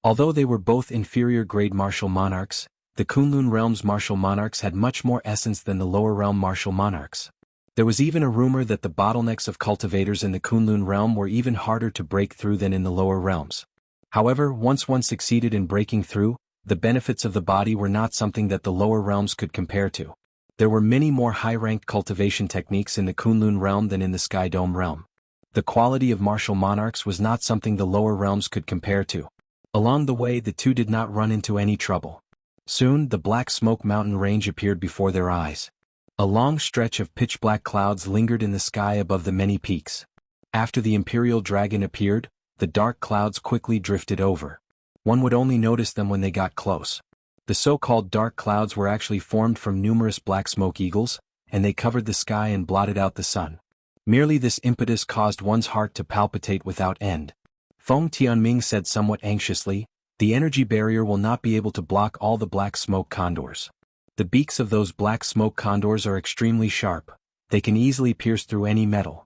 [SPEAKER 1] Although they were both inferior grade martial monarchs, the Kunlun realm's martial monarchs had much more essence than the lower realm martial monarchs. There was even a rumor that the bottlenecks of cultivators in the Kunlun realm were even harder to break through than in the lower realms. However, once one succeeded in breaking through, the benefits of the body were not something that the lower realms could compare to. There were many more high-ranked cultivation techniques in the Kunlun realm than in the Sky Dome realm. The quality of martial monarchs was not something the lower realms could compare to. Along the way, the two did not run into any trouble. Soon, the Black Smoke Mountain Range appeared before their eyes. A long stretch of pitch-black clouds lingered in the sky above the many peaks. After the Imperial Dragon appeared, the dark clouds quickly drifted over. One would only notice them when they got close. The so-called dark clouds were actually formed from numerous black smoke eagles, and they covered the sky and blotted out the sun. Merely this impetus caused one's heart to palpitate without end. Feng Tianming said somewhat anxiously, "The energy barrier will not be able to block all the black smoke condors. The beaks of those black smoke condors are extremely sharp. They can easily pierce through any metal.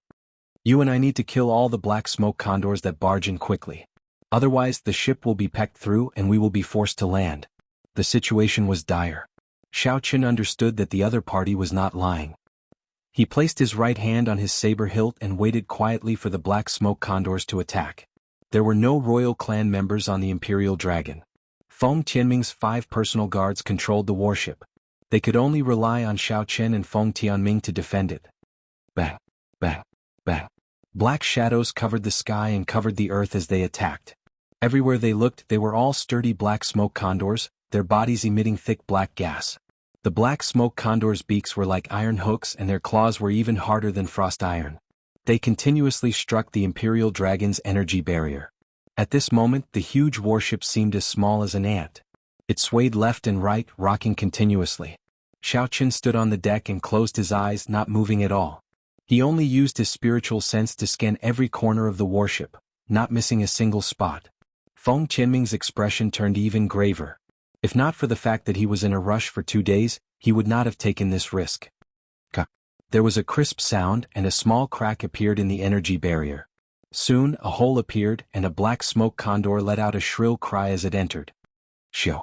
[SPEAKER 1] You and I need to kill all the black smoke condors that barge in quickly. Otherwise, the ship will be pecked through and we will be forced to land." The situation was dire. Xiao Chen understood that the other party was not lying. He placed his right hand on his saber hilt and waited quietly for the black smoke condors to attack. There were no royal clan members on the Imperial Dragon. Feng Tianming's 5 personal guards controlled the warship. They could only rely on Xiao Chen and Feng Tianming to defend it. Bang, bang, bang. Black shadows covered the sky and covered the earth as they attacked. Everywhere they looked, they were all sturdy black smoke condors, their bodies emitting thick black gas. The black smoke condors' beaks were like iron hooks and their claws were even harder than frost iron. They continuously struck the Imperial Dragon's energy barrier. At this moment, the huge warship seemed as small as an ant. It swayed left and right, rocking continuously. Xiao Chen stood on the deck and closed his eyes, not moving at all. He only used his spiritual sense to scan every corner of the warship, not missing a single spot. Feng Qianming's expression turned even graver. If not for the fact that he was in a rush for 2 days, he would not have taken this risk. There was a crisp sound and a small crack appeared in the energy barrier. Soon, a hole appeared and a black smoke condor let out a shrill cry as it entered. Shio.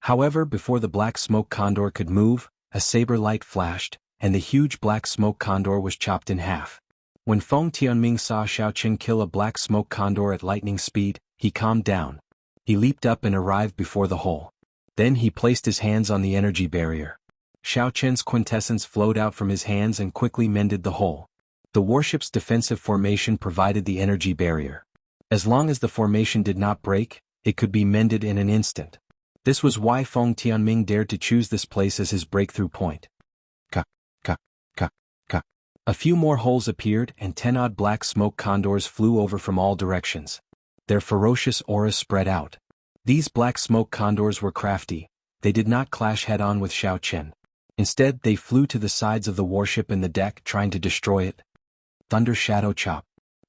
[SPEAKER 1] However, before the black smoke condor could move, a saber light flashed, and the huge black smoke condor was chopped in half. When Feng Tianming saw Xiaoqin kill a black smoke condor at lightning speed, he calmed down. He leaped up and arrived before the hole. Then he placed his hands on the energy barrier. Xiaoqin's quintessence flowed out from his hands and quickly mended the hole. The warship's defensive formation provided the energy barrier. As long as the formation did not break, it could be mended in an instant. This was why Feng Tianming dared to choose this place as his breakthrough point. A few more holes appeared and 10-odd black smoke condors flew over from all directions. Their ferocious auras spread out. These black smoke condors were crafty. They did not clash head-on with Xiaoqin. Instead, they flew to the sides of the warship and the deck trying to destroy it. Thunder Shadow Chop.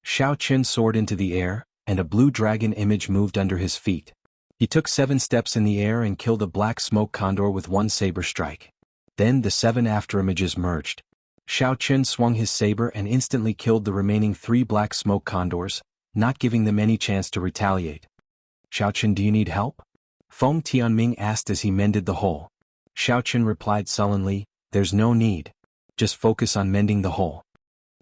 [SPEAKER 1] Xiaoqin soared into the air, and a blue dragon image moved under his feet. He took 7 steps in the air and killed a black smoke condor with one saber strike. Then the 7 afterimages merged. Xiaoqin swung his saber and instantly killed the remaining 3 black smoke condors, not giving them any chance to retaliate. Xiaoqin, do you need help? Feng Tianming asked as he mended the hole. Xiaoqin replied sullenly, there's no need. Just focus on mending the hole.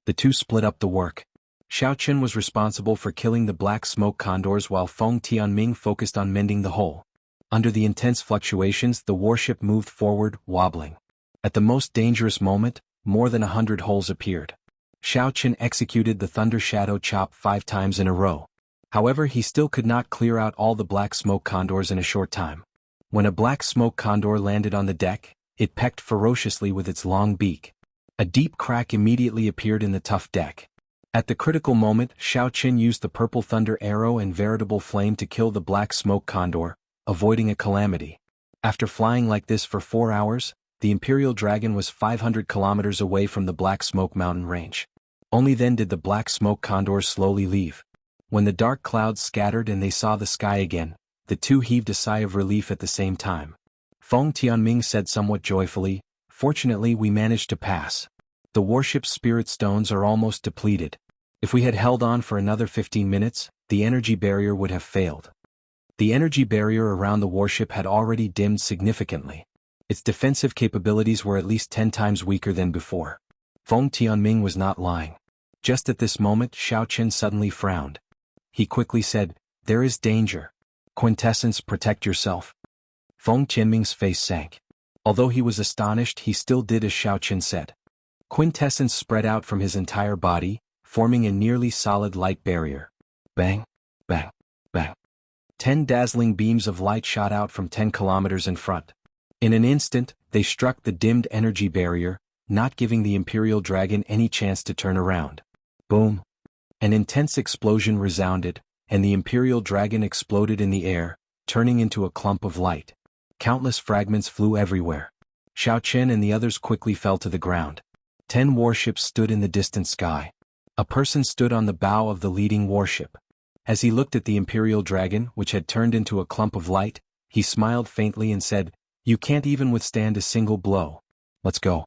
[SPEAKER 1] The two split up the work. Xiaoqin was responsible for killing the black smoke condors while Feng Tianming focused on mending the hole. Under the intense fluctuations, the warship moved forward, wobbling. At the most dangerous moment, more than 100 holes appeared. Xiaoqin executed the Thunder Shadow Chop 5 times in a row. However, he still could not clear out all the black smoke condors in a short time. When a black smoke condor landed on the deck, it pecked ferociously with its long beak. A deep crack immediately appeared in the tough deck. At the critical moment, Xiaoqin used the purple thunder arrow and veritable flame to kill the black smoke condor, avoiding a calamity. After flying like this for 4 hours, the Imperial Dragon was 500 kilometers away from the Black Smoke Mountain range. Only then did the black smoke condors slowly leave. When the dark clouds scattered and they saw the sky again, the two heaved a sigh of relief at the same time. Feng Tianming said somewhat joyfully, fortunately we managed to pass. The warship's spirit stones are almost depleted. If we had held on for another 15 minutes, the energy barrier would have failed. The energy barrier around the warship had already dimmed significantly. Its defensive capabilities were at least 10 times weaker than before. Feng Tianming was not lying. Just at this moment, Xiaoqin suddenly frowned. He quickly said, there is danger. Quintessence, protect yourself. Feng Tianming's face sank. Although he was astonished, he still did as Xiaoqin said. Quintessence spread out from his entire body, forming a nearly solid light barrier. Bang, bang, bang. 10 dazzling beams of light shot out from 10 kilometers in front. In an instant, they struck the dimmed energy barrier, not giving the Imperial Dragon any chance to turn around. Boom! An intense explosion resounded, and the Imperial Dragon exploded in the air, turning into a clump of light. Countless fragments flew everywhere. Xiaoqin and the others quickly fell to the ground. 10 warships stood in the distant sky. A person stood on the bow of the leading warship. As he looked at the Imperial Dragon, which had turned into a clump of light, he smiled faintly and said, you can't even withstand a single blow. Let's go.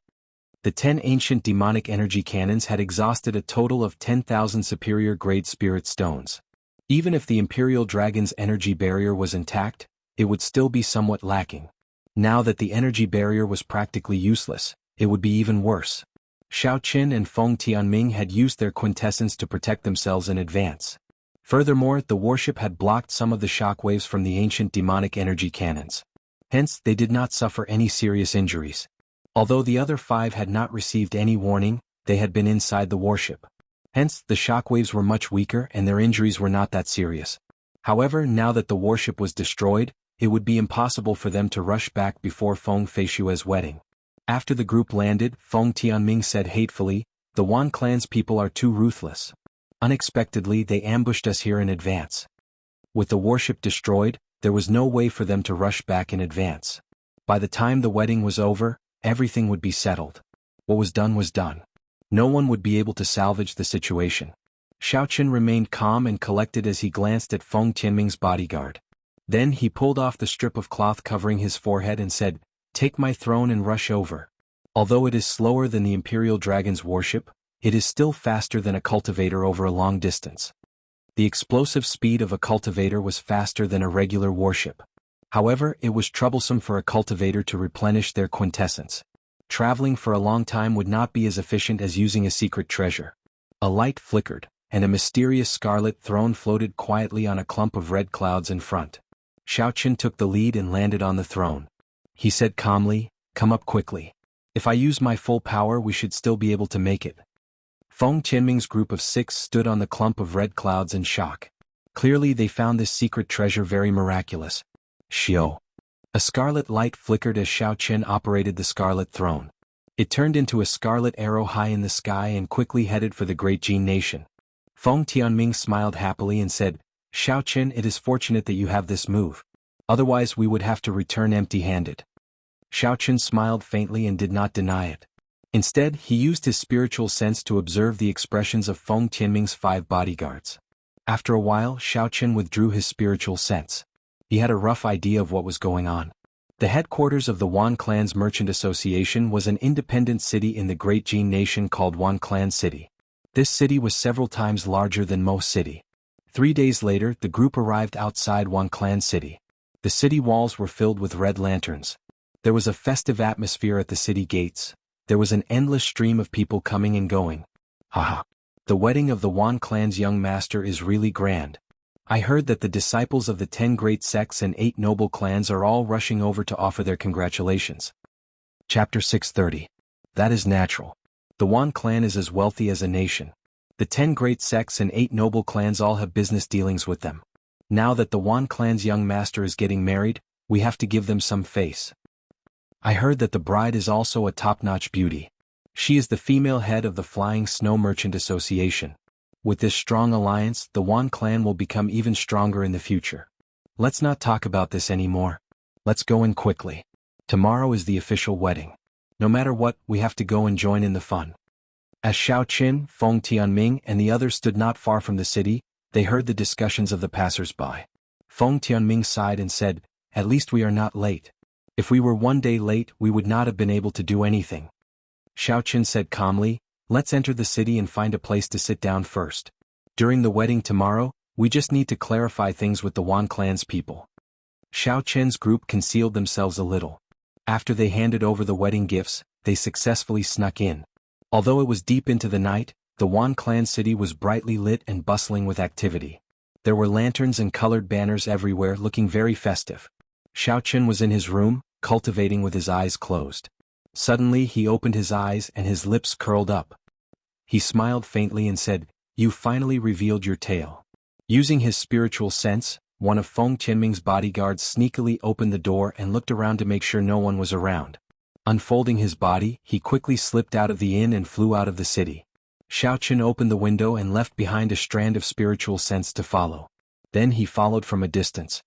[SPEAKER 1] The 10 ancient demonic energy cannons had exhausted a total of 10,000 superior-grade spirit stones. Even if the Imperial Dragon's energy barrier was intact, it would still be somewhat lacking. Now that the energy barrier was practically useless, it would be even worse. Xiaoqin and Feng Tianming had used their quintessence to protect themselves in advance. Furthermore, the warship had blocked some of the shockwaves from the ancient demonic energy cannons. Hence, they did not suffer any serious injuries. Although the other 5 had not received any warning, they had been inside the warship. Hence, the shockwaves were much weaker and their injuries were not that serious. However, now that the warship was destroyed, it would be impossible for them to rush back before Feng Feishue's wedding. After the group landed, Feng Tianming said hatefully, the Wan clan's people are too ruthless. Unexpectedly, they ambushed us here in advance. With the warship destroyed, there was no way for them to rush back in advance. By the time the wedding was over, everything would be settled. What was done was done. No one would be able to salvage the situation. Xiaochen remained calm and collected as he glanced at Feng Tianming's bodyguard. Then he pulled off the strip of cloth covering his forehead and said, "Take my throne and rush over." Although it is slower than the Imperial Dragon's warship, it is still faster than a cultivator over a long distance. The explosive speed of a cultivator was faster than a regular warship. However, it was troublesome for a cultivator to replenish their quintessence. Traveling for a long time would not be as efficient as using a secret treasure. A light flickered, and a mysterious scarlet throne floated quietly on a clump of red clouds in front. Xiaochen took the lead and landed on the throne. He said calmly, "Come up quickly. If I use my full power, we should still be able to make it." Feng Tianming's group of 6 stood on the clump of red clouds in shock. Clearly they found this secret treasure very miraculous. Xiao. A scarlet light flickered as Xiaochen operated the scarlet throne. It turned into a scarlet arrow high in the sky and quickly headed for the great Jin nation. Feng Tianming smiled happily and said, "Xiaochen, it is fortunate that you have this move. Otherwise we would have to return empty-handed." Xiaochen smiled faintly and did not deny it. Instead, he used his spiritual sense to observe the expressions of Feng Tianming's 5 bodyguards. After a while, Xiaochen withdrew his spiritual sense. He had a rough idea of what was going on. The headquarters of the Wan Clan's Merchant Association was an independent city in the Great Jin Nation called Wan Clan City. This city was several times larger than Mo City. 3 days later, the group arrived outside Wan Clan City. The city walls were filled with red lanterns. There was a festive atmosphere at the city gates. There was an endless stream of people coming and going. Haha. The wedding of the Wan Clan's young master is really grand. I heard that the disciples of the 10 great sects and 8 noble clans are all rushing over to offer their congratulations. Chapter 630. That is natural. The Wan Clan is as wealthy as a nation. The 10 great sects and 8 noble clans all have business dealings with them. Now that the Wan Clan's young master is getting married, we have to give them some face. I heard that the bride is also a top-notch beauty. She is the female head of the Flying Snow Merchant Association. With this strong alliance, the Wan Clan will become even stronger in the future. Let's not talk about this anymore. Let's go in quickly. Tomorrow is the official wedding. No matter what, we have to go and join in the fun. As Xiaochen, Feng Tianming and the others stood not far from the city, they heard the discussions of the passers-by. Feng Tianming sighed and said, "At least we are not late. If we were 1 day late, we would not have been able to do anything." Xiaochen said calmly, "Let's enter the city and find a place to sit down first. During the wedding tomorrow, we just need to clarify things with the Wan Clan's people." Xiaochen's group concealed themselves a little. After they handed over the wedding gifts, they successfully snuck in. Although it was deep into the night, the Wan Clan city was brightly lit and bustling with activity. There were lanterns and colored banners everywhere looking very festive. Xiaochen was in his room, cultivating with his eyes closed. Suddenly he opened his eyes and his lips curled up. He smiled faintly and said, "You finally revealed your tale." Using his spiritual sense, one of Feng Tianming's bodyguards sneakily opened the door and looked around to make sure no one was around. Unfolding his body, he quickly slipped out of the inn and flew out of the city. Xiaochen opened the window and left behind a strand of spiritual sense to follow. Then he followed from a distance.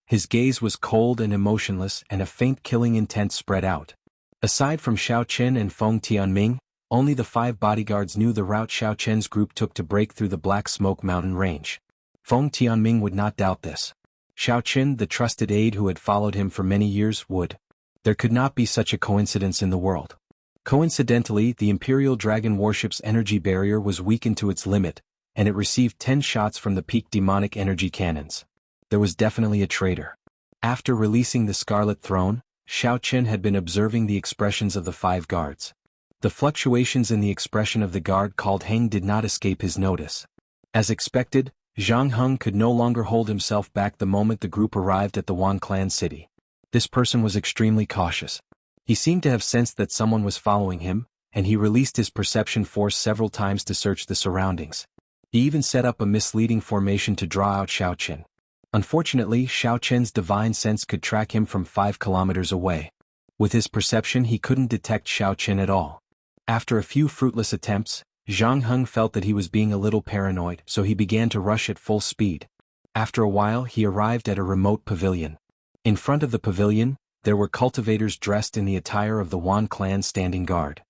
[SPEAKER 1] His gaze was cold and emotionless and a faint killing intent spread out. Aside from Xiaochen and Feng Tianming, only the 5 bodyguards knew the route Xiaochen's group took to break through the Black Smoke Mountain range. Feng Tianming would not doubt this. Xiaochen, the trusted aide who had followed him for many years, would. There could not be such a coincidence in the world. Coincidentally, the Imperial Dragon warship's energy barrier was weakened to its limit, and it received 10 shots from the peak demonic energy cannons. There was definitely a traitor. After releasing the Scarlet Throne, Xiaochen had been observing the expressions of the 5 guards. The fluctuations in the expression of the guard called Heng did not escape his notice. As expected, Jianghu could no longer hold himself back the moment the group arrived at the Wan Clan city. This person was extremely cautious. He seemed to have sensed that someone was following him, and he released his perception force several times to search the surroundings. He even set up a misleading formation to draw out Xiaochen. Unfortunately, Xiaochen's divine sense could track him from 5 kilometers away. With his perception he couldn't detect Xiaochen at all. After a few fruitless attempts, Jianghu felt that he was being a little paranoid, so he began to rush at full speed. After a while he arrived at a remote pavilion. In front of the pavilion, there were cultivators dressed in the attire of the Wan Clan standing guard.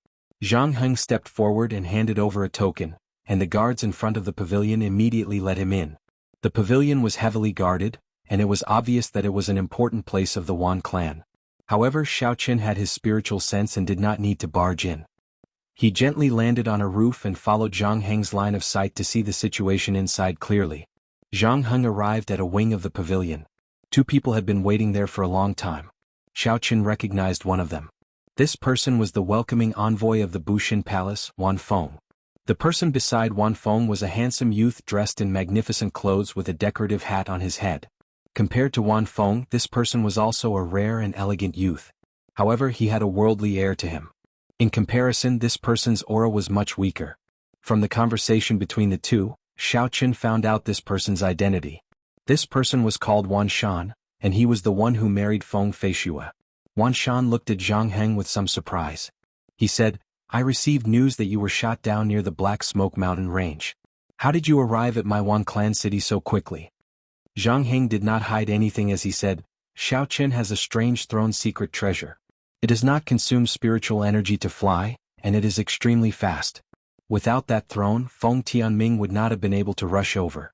[SPEAKER 1] Jianghu stepped forward and handed over a token, and the guards in front of the pavilion immediately let him in. The pavilion was heavily guarded, and it was obvious that it was an important place of the Wan clan. However, Xiaoqin had his spiritual sense and did not need to barge in. He gently landed on a roof and followed Zhang Heng's line of sight to see the situation inside clearly. Zhang Heng arrived at a wing of the pavilion. Two people had been waiting there for a long time. Xiaoqin recognized one of them. This person was the welcoming envoy of the Bushin Palace, Wan Feng. The person beside Wan Feng was a handsome youth dressed in magnificent clothes with a decorative hat on his head. Compared to Wan Feng, this person was also a rare and elegant youth. However, he had a worldly air to him. In comparison, this person's aura was much weaker. From the conversation between the two, Xiaoqin found out this person's identity. This person was called Wan Shan, and he was the one who married Feng Feishua. Wan Shan looked at Zhang Heng with some surprise. He said, "I received news that you were shot down near the Black Smoke Mountain Range. How did you arrive at my Wan clan city so quickly?" Zhang Heng did not hide anything as he said, "Xiaoqin has a strange throne secret treasure. It does not consume spiritual energy to fly, and it is extremely fast. Without that throne, Feng Tianming would not have been able to rush over."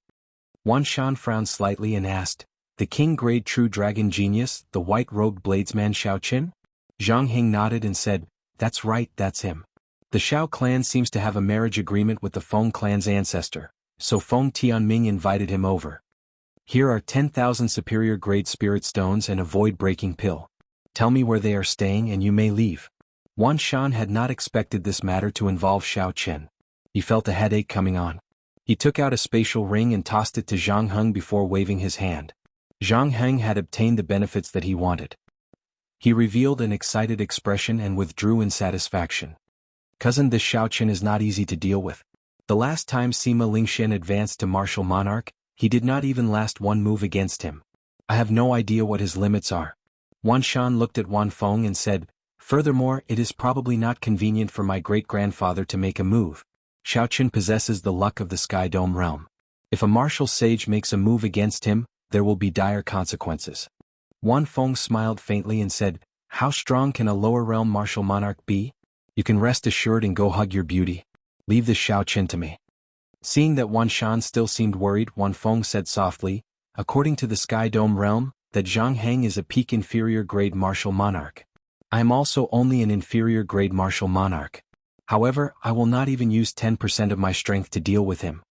[SPEAKER 1] Wan Shan frowned slightly and asked, "The king-grade true dragon genius, the white-robed bladesman Xiaoqin?" Zhang Heng nodded and said, "That's right, that's him. The Xiao clan seems to have a marriage agreement with the Feng clan's ancestor, so Feng Tianming invited him over. Here are 10,000 superior-grade spirit stones and a void-breaking pill. Tell me where they are staying and you may leave." Wan Shan had not expected this matter to involve Xiaoqin. He felt a headache coming on. He took out a spatial ring and tossed it to Zhang Heng before waving his hand. Zhang Heng had obtained the benefits that he wanted. He revealed an excited expression and withdrew in satisfaction. "Cousin, this Xiaoqin is not easy to deal with. The last time Sima Lingxian advanced to martial monarch, he did not even last one move against him. I have no idea what his limits are." Wan Shan looked at Wan Feng and said, "Furthermore, it is probably not convenient for my great-grandfather to make a move. Xiaoqin possesses the luck of the Sky Dome realm. If a martial sage makes a move against him, there will be dire consequences." Wan Feng smiled faintly and said, "How strong can a lower realm martial monarch be? You can rest assured and go hug your beauty. Leave this Xiaoqin to me." Seeing that Wan Shan still seemed worried, Wan Feng said softly, "According to the Sky Dome realm, that Zhang Heng is a peak inferior grade martial monarch. I am also only an inferior grade martial monarch. However, I will not even use 10% of my strength to deal with him."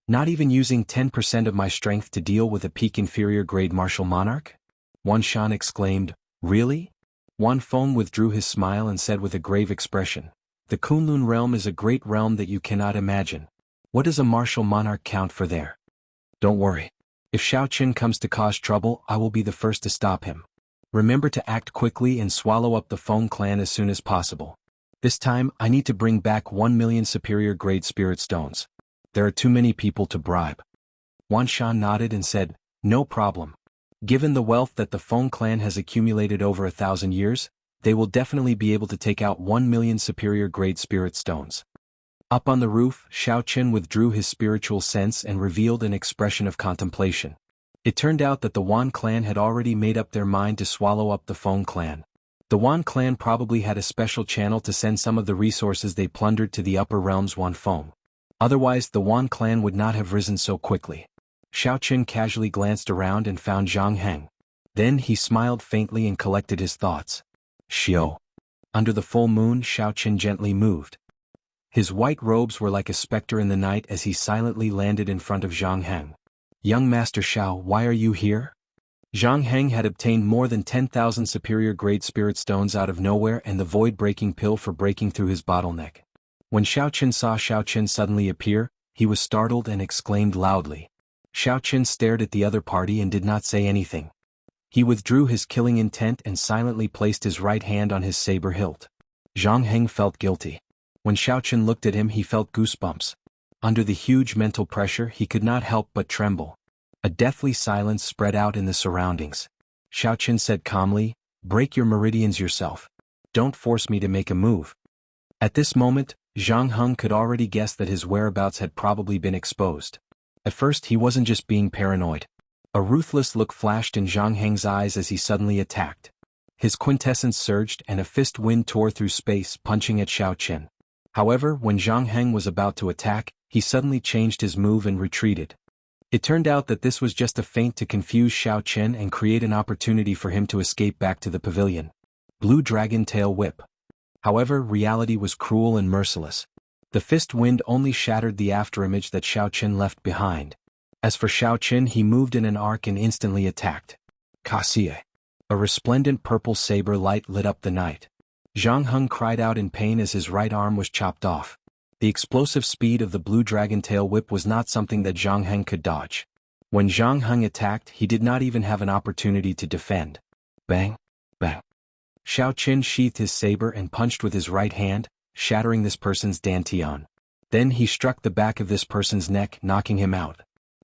[SPEAKER 1] "Not even using 10% of my strength to deal with a peak inferior grade martial monarch?" Wan Shan exclaimed, "Really?" Wan Feng withdrew his smile and said with a grave expression, "The Kunlun realm is a great realm that you cannot imagine. What does a martial monarch count for there? Don't worry. If Xiaoqin comes to cause trouble, I will be the first to stop him. Remember to act quickly and swallow up the Feng clan as soon as possible. This time, I need to bring back 1 million superior-grade spirit stones. There are too many people to bribe." Wan Shan nodded and said, "No problem. Given the wealth that the Feng clan has accumulated over 1,000 years, they will definitely be able to take out 1 million superior-grade spirit stones." Up on the roof, Xiaoqin withdrew his spiritual sense and revealed an expression of contemplation. It turned out that the Wan clan had already made up their mind to swallow up the Feng clan. The Wan clan probably had a special channel to send some of the resources they plundered to the upper realms Wan Feng. Otherwise, the Wan clan would not have risen so quickly. Xiaoqin casually glanced around and found Zhang Heng. Then he smiled faintly and collected his thoughts. "Xiao." Under the full moon, Xiaoqin gently moved. His white robes were like a specter in the night as he silently landed in front of Zhang Heng. "Young Master Xiao, why are you here?" Zhang Heng had obtained more than 10,000 superior-grade spirit stones out of nowhere and the void-breaking pill for breaking through his bottleneck. When Xiaoqin saw Xiaoqin suddenly appear, he was startled and exclaimed loudly. Xiaoqin stared at the other party and did not say anything. He withdrew his killing intent and silently placed his right hand on his saber hilt. Zhang Heng felt guilty. When Xiaoqin looked at him, he felt goosebumps. Under the huge mental pressure, he could not help but tremble. A deathly silence spread out in the surroundings. Xiaoqin said calmly, "Break your meridians yourself. Don't force me to make a move." At this moment, Zhang Heng could already guess that his whereabouts had probably been exposed. At first, he wasn't just being paranoid. A ruthless look flashed in Zhang Heng's eyes as he suddenly attacked. His quintessence surged and a fist wind tore through space, punching at Xiaoqin. However, when Zhang Heng was about to attack, he suddenly changed his move and retreated. It turned out that this was just a feint to confuse Xiao Chen and create an opportunity for him to escape back to the pavilion. Blue Dragon Tail Whip. However, reality was cruel and merciless. The fist wind only shattered the afterimage that Xiao Chen left behind. As for Xiao Chen, he moved in an arc and instantly attacked. Kaxie. A resplendent purple saber light lit up the night. Jianghu cried out in pain as his right arm was chopped off. The explosive speed of the Blue Dragon Tail Whip was not something that Jianghu could dodge. When Jianghu attacked, he did not even have an opportunity to defend. Bang! Bang! Xiao Chen sheathed his saber and punched with his right hand, shattering this person's dantian. Then he struck the back of this person's neck, knocking him out.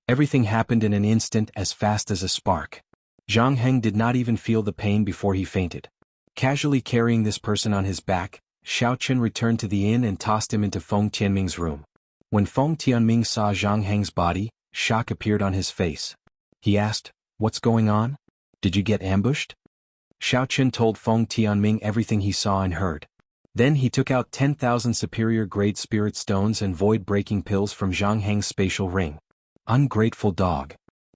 [SPEAKER 1] Everything happened in an instant, as fast as a spark. Jianghu did not even feel the pain before he fainted. Casually carrying this person on his back, Xiao Chen returned to the inn and tossed him into Feng Tianming's room. When Feng Tianming saw Jianghu's body, shock appeared on his face. He asked, "What's going on? Did you get ambushed?" Xiao Chen told Feng Tianming everything he saw and heard. Then he took out 10,000 superior-grade spirit stones and void-breaking pills from Jianghu's spatial ring. Ungrateful dog.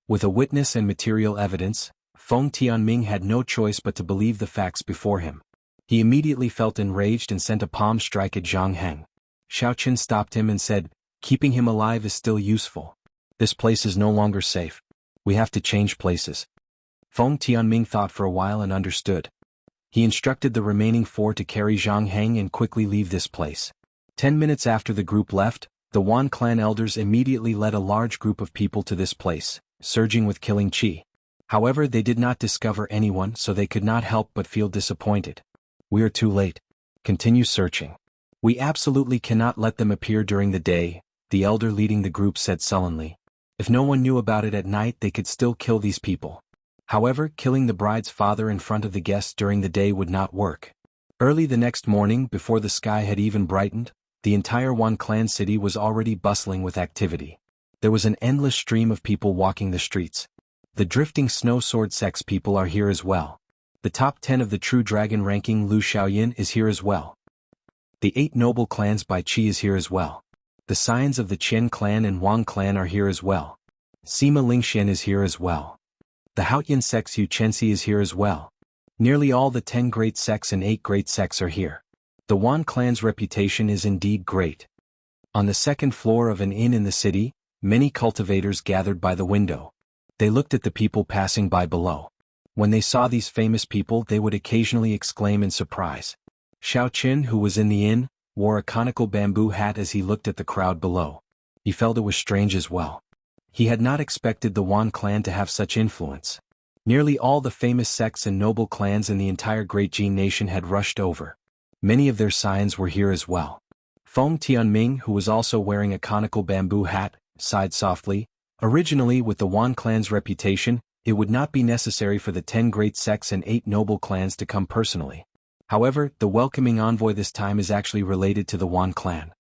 [SPEAKER 1] With a witness and material evidence, Feng Tianming had no choice but to believe the facts before him. He immediately felt enraged and sent a palm strike at Jianghu. Xiao Chen stopped him and said, "Keeping him alive is still useful. This place is no longer safe. We have to change places." Feng Tianming thought for a while and understood. He instructed the remaining 4 to carry Jianghu and quickly leave this place. 10 minutes after the group left, the Wan clan elders immediately led a large group of people to this place, surging with killing qi. However, they did not discover anyone, so they could not help but feel disappointed. "We are too late. Continue searching. We absolutely cannot let them appear during the day," the elder leading the group said sullenly. If no one knew about it at night, they could still kill these people. However, killing the bride's father in front of the guests during the day would not work. Early the next morning, before the sky had even brightened, the entire Wan clan city was already bustling with activity. There was an endless stream of people walking the streets. The drifting snow sword sex people are here as well. The top 10 of the true dragon ranking Lu Xiaoyan is here as well. The 8 noble clans by Qi is here as well. The scions of the Qian clan and Wang clan are here as well. Sima Lingxian is here as well. The Haotian sects Yu Chenxi is here as well. Nearly all the 10 great sects and 8 great sects are here. The Wan clan's reputation is indeed great. On the second floor of an inn in the city, many cultivators gathered by the window. They looked at the people passing by below. When they saw these famous people, they would occasionally exclaim in surprise. Xiao Qin, who was in the inn, wore a conical bamboo hat as he looked at the crowd below. He felt it was strange as well. He had not expected the Wan clan to have such influence. Nearly all the famous sects and noble clans in the entire Great Jin nation had rushed over. Many of their scions were here as well. Feng Tianming, who was also wearing a conical bamboo hat, sighed softly. Originally, with the Wan clan's reputation, it would not be necessary for the 10 great sects and 8 noble clans to come personally. However, the welcoming envoy this time is actually related to the Wan clan.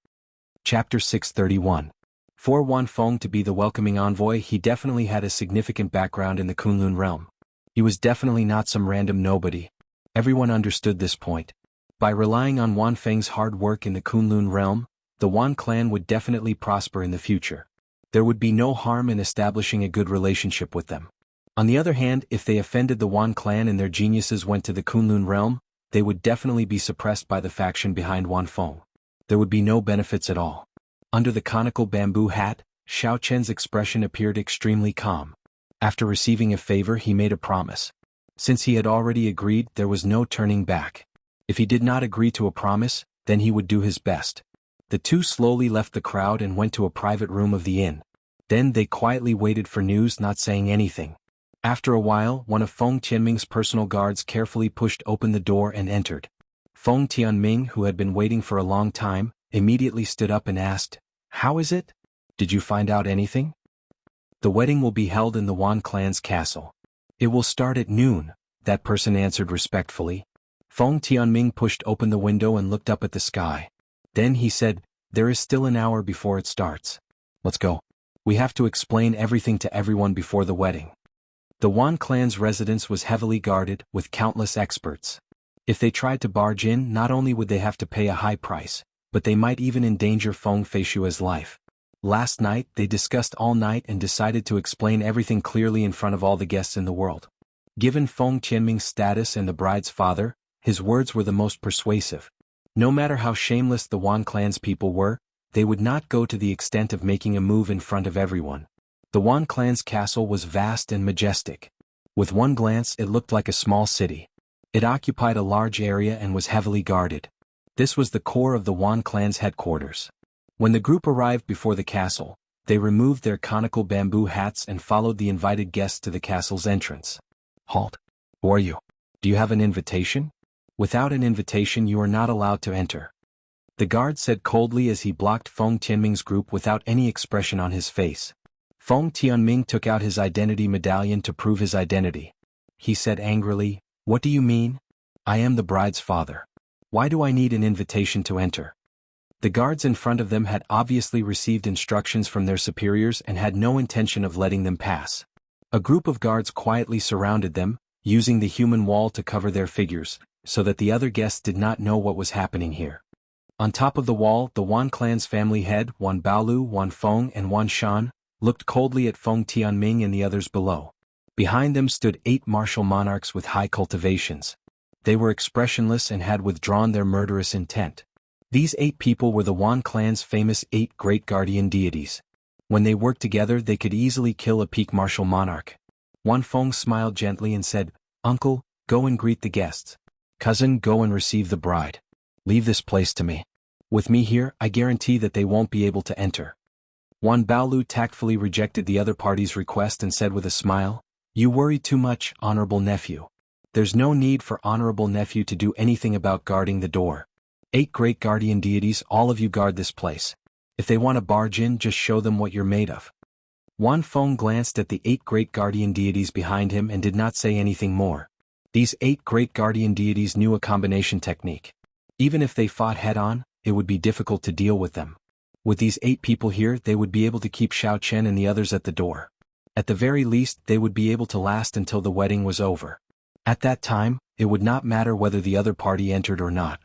[SPEAKER 1] Chapter 631. For Wan Feng to be the welcoming envoy, he definitely had a significant background in the Kunlun realm. He was definitely not some random nobody. Everyone understood this point. By relying on Wan Feng's hard work in the Kunlun realm, the Wan clan would definitely prosper in the future. There would be no harm in establishing a good relationship with them. On the other hand, if they offended the Wan clan and their geniuses went to the Kunlun realm, they would definitely be suppressed by the faction behind Wan Feng. There would be no benefits at all. Under the conical bamboo hat, Xiao Chen's expression appeared extremely calm. After receiving a favor, he made a promise. Since he had already agreed, there was no turning back. If he did not agree to a promise, then he would do his best. The two slowly left the crowd and went to a private room of the inn. Then they quietly waited for news, not saying anything. After a while, one of Feng Tianming's personal guards carefully pushed open the door and entered. Feng Tianming, who had been waiting for a long time, immediately stood up and asked, "How is it? Did you find out anything?" "The wedding will be held in the Wan clan's castle. It will start at noon," that person answered respectfully. Feng Tianming pushed open the window and looked up at the sky. Then he said, "There is still an hour before it starts. Let's go. We have to explain everything to everyone before the wedding." The Wan clan's residence was heavily guarded, with countless experts. If they tried to barge in, not only would they have to pay a high price, but they might even endanger Feng Feishua's life. Last night they discussed all night and decided to explain everything clearly in front of all the guests in the world. Given Feng Tianming's status and the bride's father, his words were the most persuasive. No matter how shameless the Wan clan's people were, they would not go to the extent of making a move in front of everyone. The Wan clan's castle was vast and majestic. With one glance it looked like a small city. It occupied a large area and was heavily guarded. This was the core of the Wan clan's headquarters. When the group arrived before the castle, they removed their conical bamboo hats and followed the invited guests to the castle's entrance. Halt! Who are you? Do you have an invitation? Without an invitation you are not allowed to enter. The guard said coldly as he blocked Feng Tianming's group without any expression on his face. Feng Tianming took out his identity medallion to prove his identity. He said angrily, "What do you mean? I am the bride's father. Why do I need an invitation to enter?" The guards in front of them had obviously received instructions from their superiors and had no intention of letting them pass. A group of guards quietly surrounded them, using the human wall to cover their figures, so that the other guests did not know what was happening here. On top of the wall, the Wan clan's family head, Wan Baolu, Wan Feng and Wan Shan, looked coldly at Feng Tianming and the others below. Behind them stood 8 martial monarchs with high cultivations. They were expressionless and had withdrawn their murderous intent. These 8 people were the Wan clan's famous 8 great guardian deities. When they worked together they could easily kill a peak martial monarch. Wan Feng smiled gently and said, "Uncle, go and greet the guests. Cousin, go and receive the bride. Leave this place to me. With me here, I guarantee that they won't be able to enter." Wan Baolu tactfully rejected the other party's request and said with a smile, "You worry too much, honorable nephew. There's no need for honorable nephew to do anything about guarding the door. 8 great guardian deities, all of you guard this place. If they want to barge in, just show them what you're made of." Wan Feng glanced at the 8 great guardian deities behind him and did not say anything more. These 8 great guardian deities knew a combination technique. Even if they fought head-on, it would be difficult to deal with them. With these 8 people here, they would be able to keep Xiao Chen and the others at the door. At the very least, they would be able to last until the wedding was over. At that time, it would not matter whether the other party entered or not.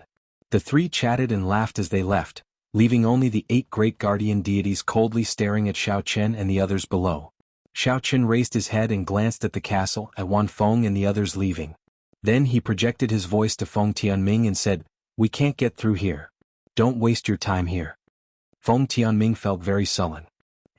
[SPEAKER 1] The 3 chatted and laughed as they left, leaving only the 8 great guardian deities coldly staring at Xiao Chen and the others below. Xiao Chen raised his head and glanced at the castle, at Wan Feng and the others leaving. Then he projected his voice to Feng Tianming and said, "We can't get through here. Don't waste your time here." Feng Tianming felt very sullen.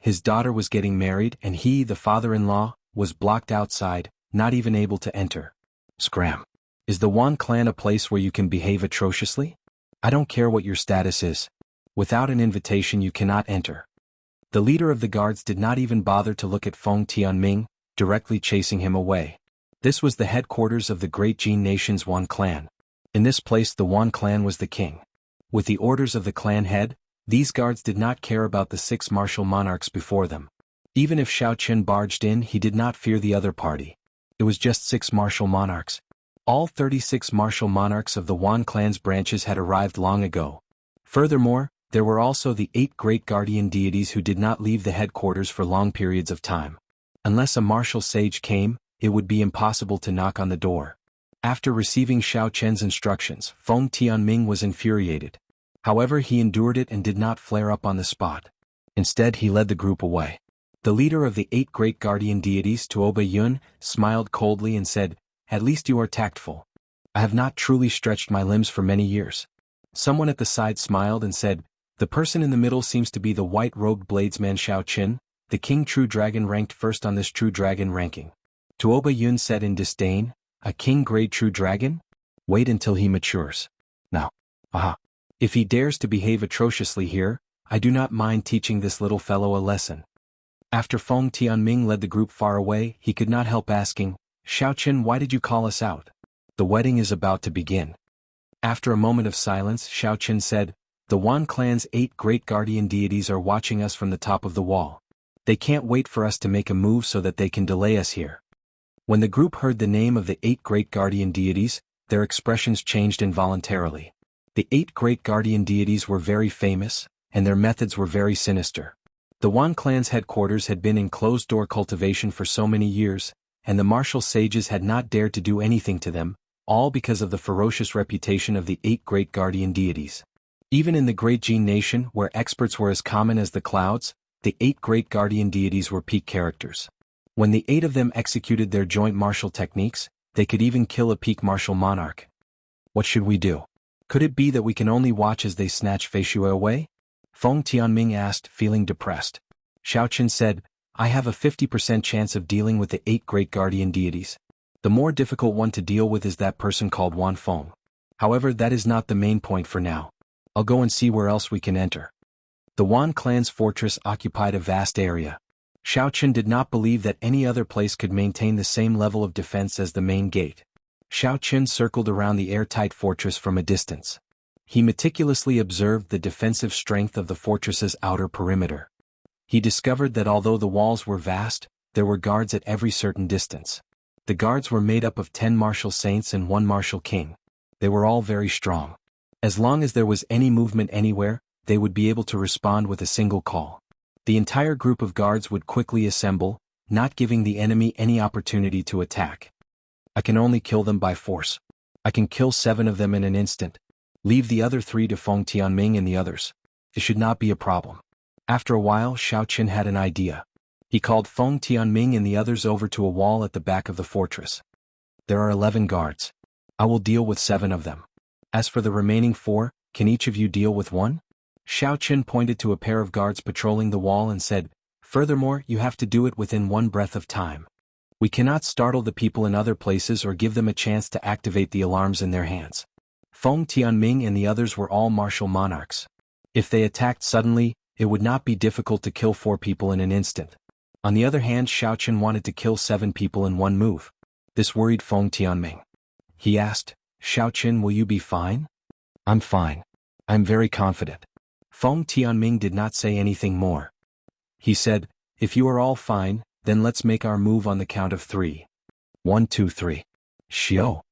[SPEAKER 1] His daughter was getting married and he, the father-in-law, was blocked outside, not even able to enter. Scram. Is the Wan clan a place where you can behave atrociously? I don't care what your status is. Without an invitation you cannot enter. The leader of the guards did not even bother to look at Feng Tianming, directly chasing him away. This was the headquarters of the great Jin nation's Wan clan. In this place the Wan clan was the king. With the orders of the clan head, these guards did not care about the 6 martial monarchs before them. Even if Xiao Chen barged in, he did not fear the other party. It was just 6 martial monarchs. All 36 martial monarchs of the Wan clan's branches had arrived long ago. Furthermore, there were also the 8 great guardian deities who did not leave the headquarters for long periods of time. Unless a martial sage came, it would be impossible to knock on the door. After receiving Xiao Chen's instructions, Feng Tianming was infuriated. However, he endured it and did not flare up on the spot. Instead, he led the group away. The leader of the 8 great guardian deities, Tuoba Yun, smiled coldly and said, "At least you are tactful. I have not truly stretched my limbs for many years." Someone at the side smiled and said, "The person in the middle seems to be the white-robed bladesman Xiao Chen, the king true dragon ranked first on this true dragon ranking." Tuoba Yun said in disdain, "A king grade true dragon? Wait until he matures. Now, aha. If he dares to behave atrociously here, I do not mind teaching this little fellow a lesson." After Feng Tianming led the group far away, he could not help asking, "Xiao Chen, why did you call us out? The wedding is about to begin." After a moment of silence, Xiao Chen said, "The Wan clan's 8 great guardian deities are watching us from the top of the wall. They can't wait for us to make a move so that they can delay us here." When the group heard the name of the 8 great guardian deities, their expressions changed involuntarily. The 8 great guardian deities were very famous, and their methods were very sinister. The Wan clan's headquarters had been in closed-door cultivation for so many years, and the martial sages had not dared to do anything to them, all because of the ferocious reputation of the 8 great guardian deities. Even in the great Jin nation, where experts were as common as the clouds, The 8 great guardian deities were peak characters. When the 8 of them executed their joint martial techniques, they could even kill a peak martial monarch. What should we do? Could it be that we can only watch as they snatch Fei Shui away? Feng Tianming asked, feeling depressed. Xiao Qin said, I have a 50% chance of dealing with the 8 great guardian deities. The more difficult one to deal with is that person called Wan Feng. However, that is not the main point for now. I'll go and see where else we can enter. The Wan clan's fortress occupied a vast area. Xiao Qin did not believe that any other place could maintain the same level of defense as the main gate. Xiao Qin circled around the airtight fortress from a distance. He meticulously observed the defensive strength of the fortress's outer perimeter. He discovered that although the walls were vast, there were guards at every certain distance. The guards were made up of 10 martial saints and 1 martial king. They were all very strong. As long as there was any movement anywhere, they would be able to respond with a single call. The entire group of guards would quickly assemble, not giving the enemy any opportunity to attack. I can only kill them by force. I can kill 7 of them in an instant. Leave the other 3 to Feng Tianming and the others. It should not be a problem. After a while, Xiao Qin had an idea. He called Feng Tianming and the others over to a wall at the back of the fortress. There are 11 guards. I will deal with 7 of them. As for the remaining 4, can each of you deal with 1? Xiao Qin pointed to a pair of guards patrolling the wall and said, furthermore, you have to do it within 1 breath of time. We cannot startle the people in other places or give them a chance to activate the alarms in their hands. Feng Tianming and the others were all martial monarchs. If they attacked suddenly, it would not be difficult to kill 4 people in an instant. On the other hand, Xiao Qin wanted to kill 7 people in 1 move. This worried Feng Tianming. He asked, Xiao Qin, will you be fine? I'm fine. I'm very confident. Feng Tianming did not say anything more. He said, if you are all fine, then let's make our move on the count of 3. 1, 2, 3. Xiao.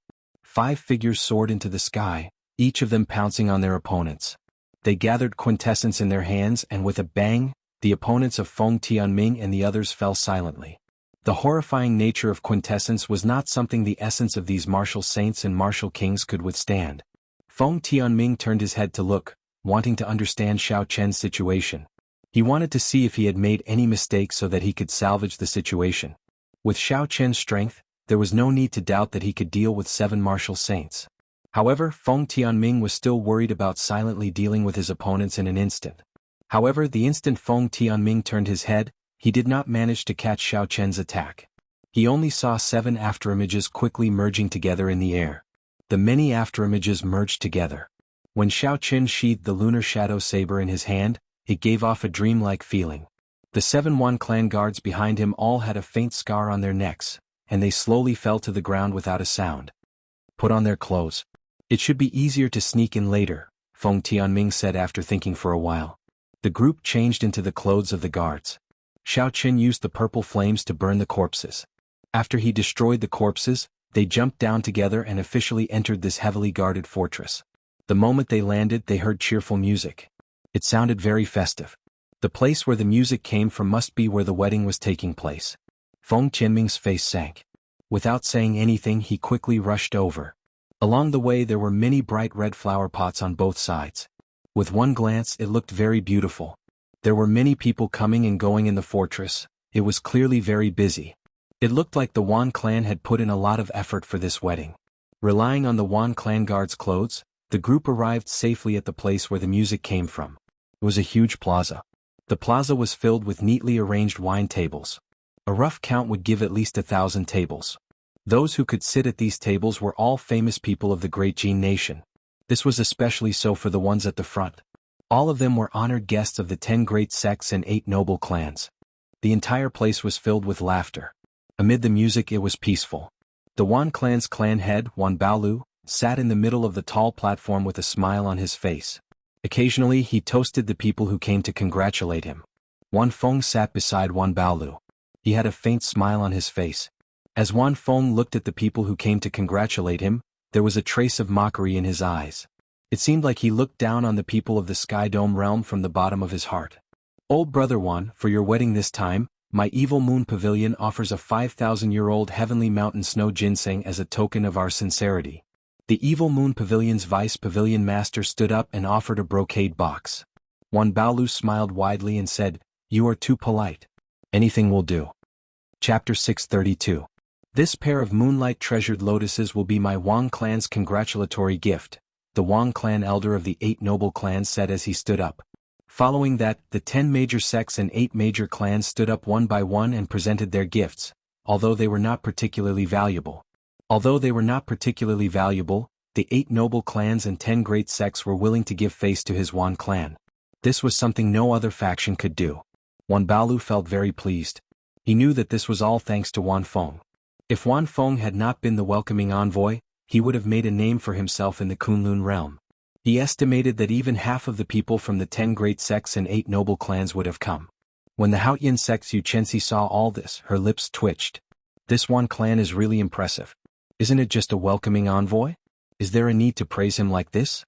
[SPEAKER 1] 5 figures soared into the sky, each of them pouncing on their opponents. They gathered quintessence in their hands and with a bang, the opponents of Feng Tianming and the others fell silently. The horrifying nature of quintessence was not something the essence of these martial saints and martial kings could withstand. Feng Tianming turned his head to look, wanting to understand Xiao Qin's situation. He wanted to see if he had made any mistakes so that he could salvage the situation. With Xiao Qin's strength, there was no need to doubt that he could deal with 7 martial saints. However, Feng Tianming was still worried about silently dealing with his opponents in an instant. However, the instant Feng Tianming turned his head, he did not manage to catch Xiao Qin's attack. He only saw 7 afterimages quickly merging together in the air. The many afterimages merged together. When Xiao Qin sheathed the lunar shadow saber in his hand, it gave off a dreamlike feeling. The 7 Wan clan guards behind him all had a faint scar on their necks, and they slowly fell to the ground without a sound. Put on their clothes. It should be easier to sneak in later, Feng Tianming said after thinking for a while. The group changed into the clothes of the guards. Xiao Qin used the purple flames to burn the corpses. After he destroyed the corpses, they jumped down together and officially entered this heavily guarded fortress. The moment they landed, they heard cheerful music. It sounded very festive. The place where the music came from must be where the wedding was taking place. Feng Tianming's face sank. Without saying anything, he quickly rushed over. Along the way there were many bright red flower pots on both sides. With one glance it looked very beautiful. There were many people coming and going in the fortress. It was clearly very busy. It looked like the Wan clan had put in a lot of effort for this wedding. Relying on the Wan clan guards' clothes, the group arrived safely at the place where the music came from. It was a huge plaza. The plaza was filled with neatly arranged wine tables. A rough count would give at least 1,000 tables. Those who could sit at these tables were all famous people of the great Jin nation. This was especially so for the ones at the front. All of them were honored guests of the 10 great sects and 8 noble clans. The entire place was filled with laughter. Amid the music it was peaceful. The Wan clan's clan head, Wan Baolu, sat in the middle of the tall platform with a smile on his face. Occasionally he toasted the people who came to congratulate him. Wan Feng sat beside Wan Baolu. He had a faint smile on his face. As Wan Feng looked at the people who came to congratulate him, there was a trace of mockery in his eyes. It seemed like he looked down on the people of the Sky Dome realm from the bottom of his heart. Old brother Wan, for your wedding this time, my evil moon pavilion offers a 5,000-year-old heavenly mountain snow ginseng as a token of our sincerity. The evil moon pavilion's vice pavilion master stood up and offered a brocade box. Wan Baolu smiled widely and said, You are too polite. Anything will do. Chapter 632. This pair of moonlight treasured lotuses will be my Wang clan's congratulatory gift, the Wang clan elder of the 8 noble clans said as he stood up. Following that, the 10 major sects and 8 major clans stood up one by one and presented their gifts, although they were not particularly valuable. The 8 noble clans and 10 great sects were willing to give face to his Wang clan. This was something no other faction could do. Wan Baolu felt very pleased. He knew that this was all thanks to Wan Feng. If Wan Feng had not been the welcoming envoy, he would have made a name for himself in the Kunlun realm. He estimated that even half of the people from the 10 great sects and 8 noble clans would have come. When the Haotian sect's Yu Chenxi saw all this, her lips twitched. This Wan clan is really impressive. Isn't it just a welcoming envoy? Is there a need to praise him like this?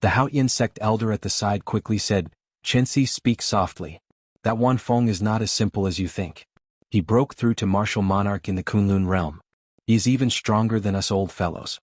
[SPEAKER 1] The Haotian sect elder at the side quickly said, Chenxi, speak softly. That Wan Feng is not as simple as you think. He broke through to martial monarch in the Kunlun realm. He is even stronger than us old fellows.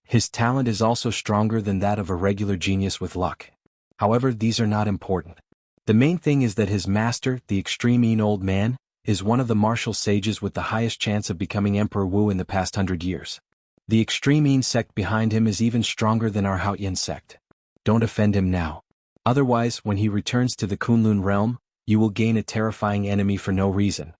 [SPEAKER 1] His talent is also stronger than that of a regular genius with luck. However, these are not important. The main thing is that his master, the extreme Yin old man, is one of the martial sages with the highest chance of becoming Emperor Wu in the past 100 years. The extreme Yin sect behind him is even stronger than our Haotian sect. Don't offend him now. Otherwise, when he returns to the Kunlun realm, you will gain a terrifying enemy for no reason.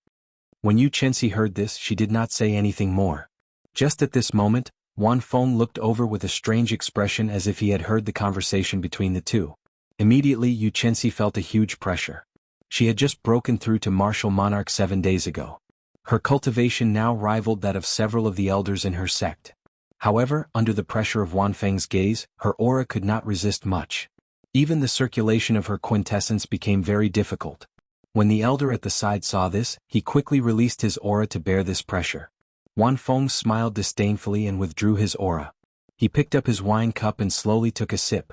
[SPEAKER 1] When Yu Chenxi heard this, she did not say anything more. Just at this moment, Wan Feng looked over with a strange expression as if he had heard the conversation between the two. Immediately Yu Chenxi felt a huge pressure. She had just broken through to martial monarch 7 days ago. Her cultivation now rivaled that of several of the elders in her sect. However, under the pressure of Wan Feng's gaze, her aura could not resist much. Even the circulation of her quintessence became very difficult. When the elder at the side saw this, he quickly released his aura to bear this pressure. Wan Feng smiled disdainfully and withdrew his aura. He picked up his wine cup and slowly took a sip.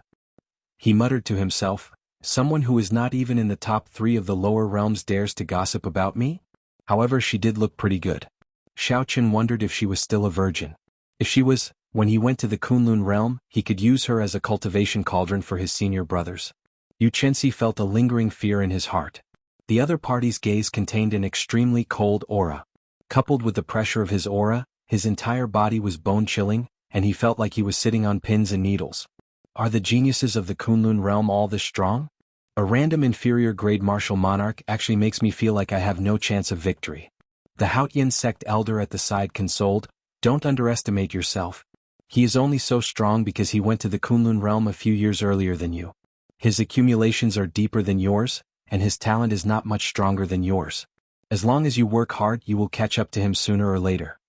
[SPEAKER 1] He muttered to himself, someone who is not even in the top 3 of the lower realms dares to gossip about me? However, she did look pretty good. Xiao Chen wondered if she was still a virgin. If she was, when he went to the Kunlun realm, he could use her as a cultivation cauldron for his senior brothers. Yu Chenxi felt a lingering fear in his heart. The other party's gaze contained an extremely cold aura. Coupled with the pressure of his aura, his entire body was bone-chilling, and he felt like he was sitting on pins and needles. Are the geniuses of the Kunlun realm all this strong? A random inferior-grade martial monarch actually makes me feel like I have no chance of victory. The Haotian sect elder at the side consoled, don't underestimate yourself. He is only so strong because he went to the Kunlun realm a few years earlier than you. His accumulations are deeper than yours, and his talent is not much stronger than yours. As long as you work hard, you will catch up to him sooner or later.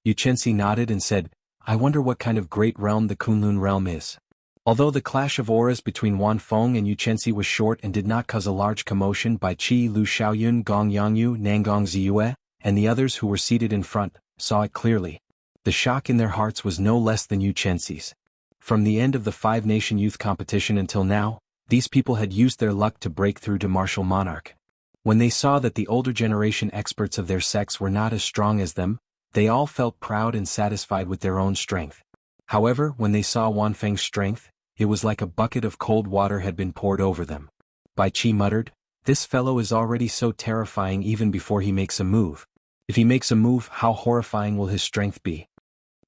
[SPEAKER 1] Yu Chenxi nodded and said, I wonder what kind of great realm the Kunlun realm is. Although the clash of auras between Wan Feng and Yu Chenxi was short and did not cause a large commotion by Qi Lu Xiaoyun, Gong Yangyu, Nangong Ziyue, and the others who were seated in front, saw it clearly. The shock in their hearts was no less than Yu Chenxi's. From the end of the 5-nation youth competition until now, these people had used their luck to break through to martial monarch. When they saw that the older generation experts of their sects were not as strong as them, they all felt proud and satisfied with their own strength. However, when they saw Wan Feng's strength, it was like a bucket of cold water had been poured over them. Bai Qi muttered, this fellow is already so terrifying even before he makes a move. If he makes a move, how horrifying will his strength be?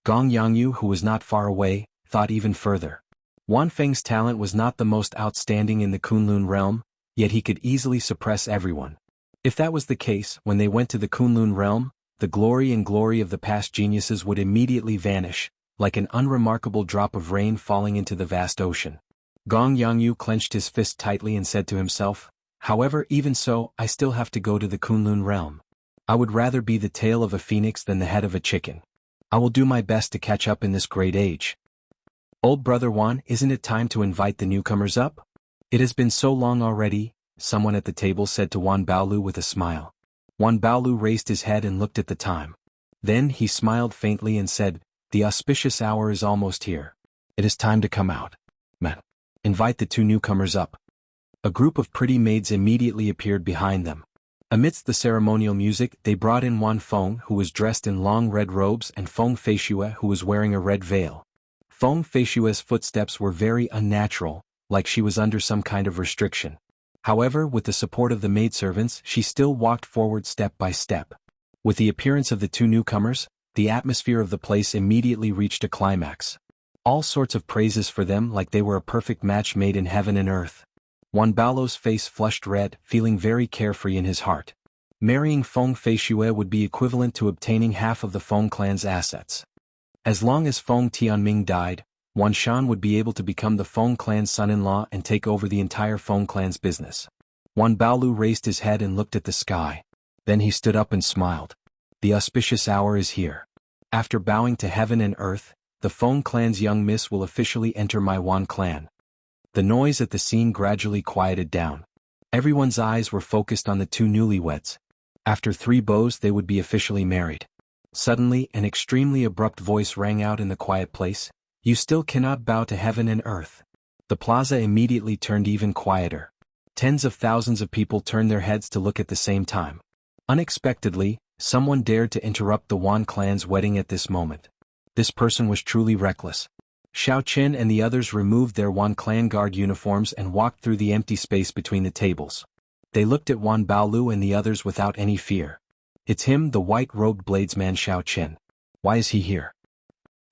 [SPEAKER 1] Gong Yangyu, who was not far away, thought even further. Wan Feng's talent was not the most outstanding in the Kunlun realm, yet he could easily suppress everyone. If that was the case, when they went to the Kunlun realm, the glory of the past geniuses would immediately vanish, like an unremarkable drop of rain falling into the vast ocean. Gong Yangyu clenched his fist tightly and said to himself, however, even so, I still have to go to the Kunlun realm. I would rather be the tail of a phoenix than the head of a chicken. I will do my best to catch up in this great age. Old brother Wan, isn't it time to invite the newcomers up? It has been so long already, someone at the table said to Wan Baolu with a smile. Wan Baolu raised his head and looked at the time. Then he smiled faintly and said, the auspicious hour is almost here. It is time to come out. Man, invite the 2 newcomers up. A group of pretty maids immediately appeared behind them. Amidst the ceremonial music, they brought in Wan Feng, who was dressed in long red robes, and Feng Feishue, who was wearing a red veil. Feng Feishue's footsteps were very unnatural, like she was under some kind of restriction. However, with the support of the maidservants, she still walked forward step by step. With the appearance of the two newcomers, the atmosphere of the place immediately reached a climax. All sorts of praises for them, like they were a perfect match made in heaven and earth. Wan Bao's face flushed red, feeling very carefree in his heart. Marrying Feng Feishue would be equivalent to obtaining half of the Feng clan's assets. As long as Feng Tianming died, Wan Shan would be able to become the Feng clan's son-in-law and take over the entire Feng clan's business. Wan Baolu raised his head and looked at the sky. Then he stood up and smiled. The auspicious hour is here. After bowing to heaven and earth, the Feng clan's young miss will officially enter my Wan clan. The noise at the scene gradually quieted down. Everyone's eyes were focused on the two newlyweds. After 3 bows they would be officially married. Suddenly, an extremely abrupt voice rang out in the quiet place. You still cannot bow to heaven and earth. The plaza immediately turned even quieter. Tens of thousands of people turned their heads to look at the same time. Unexpectedly, someone dared to interrupt the Wan clan's wedding at this moment. This person was truly reckless. Xiao Qin and the others removed their Wan clan guard uniforms and walked through the empty space between the tables. They looked at Wan Baolu and the others without any fear. It's him, the white-robed bladesman Xiao Qin. Why is he here?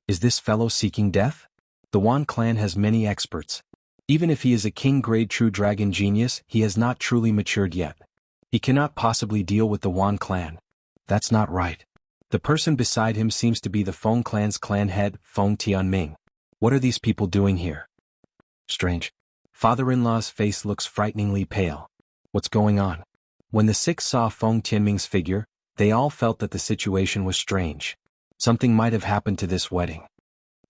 [SPEAKER 1] Is this fellow seeking death? The Wan clan has many experts. Even if he is a king-grade true dragon genius, he has not truly matured yet. He cannot possibly deal with the Wan clan. That's not right. The person beside him seems to be the Feng clan's clan head, Feng Tianming. What are these people doing here? Strange. Father-in-law's face looks frighteningly pale. What's going on? When the 6 saw Feng Tianming's figure, they all felt that the situation was strange. Something might have happened to this wedding.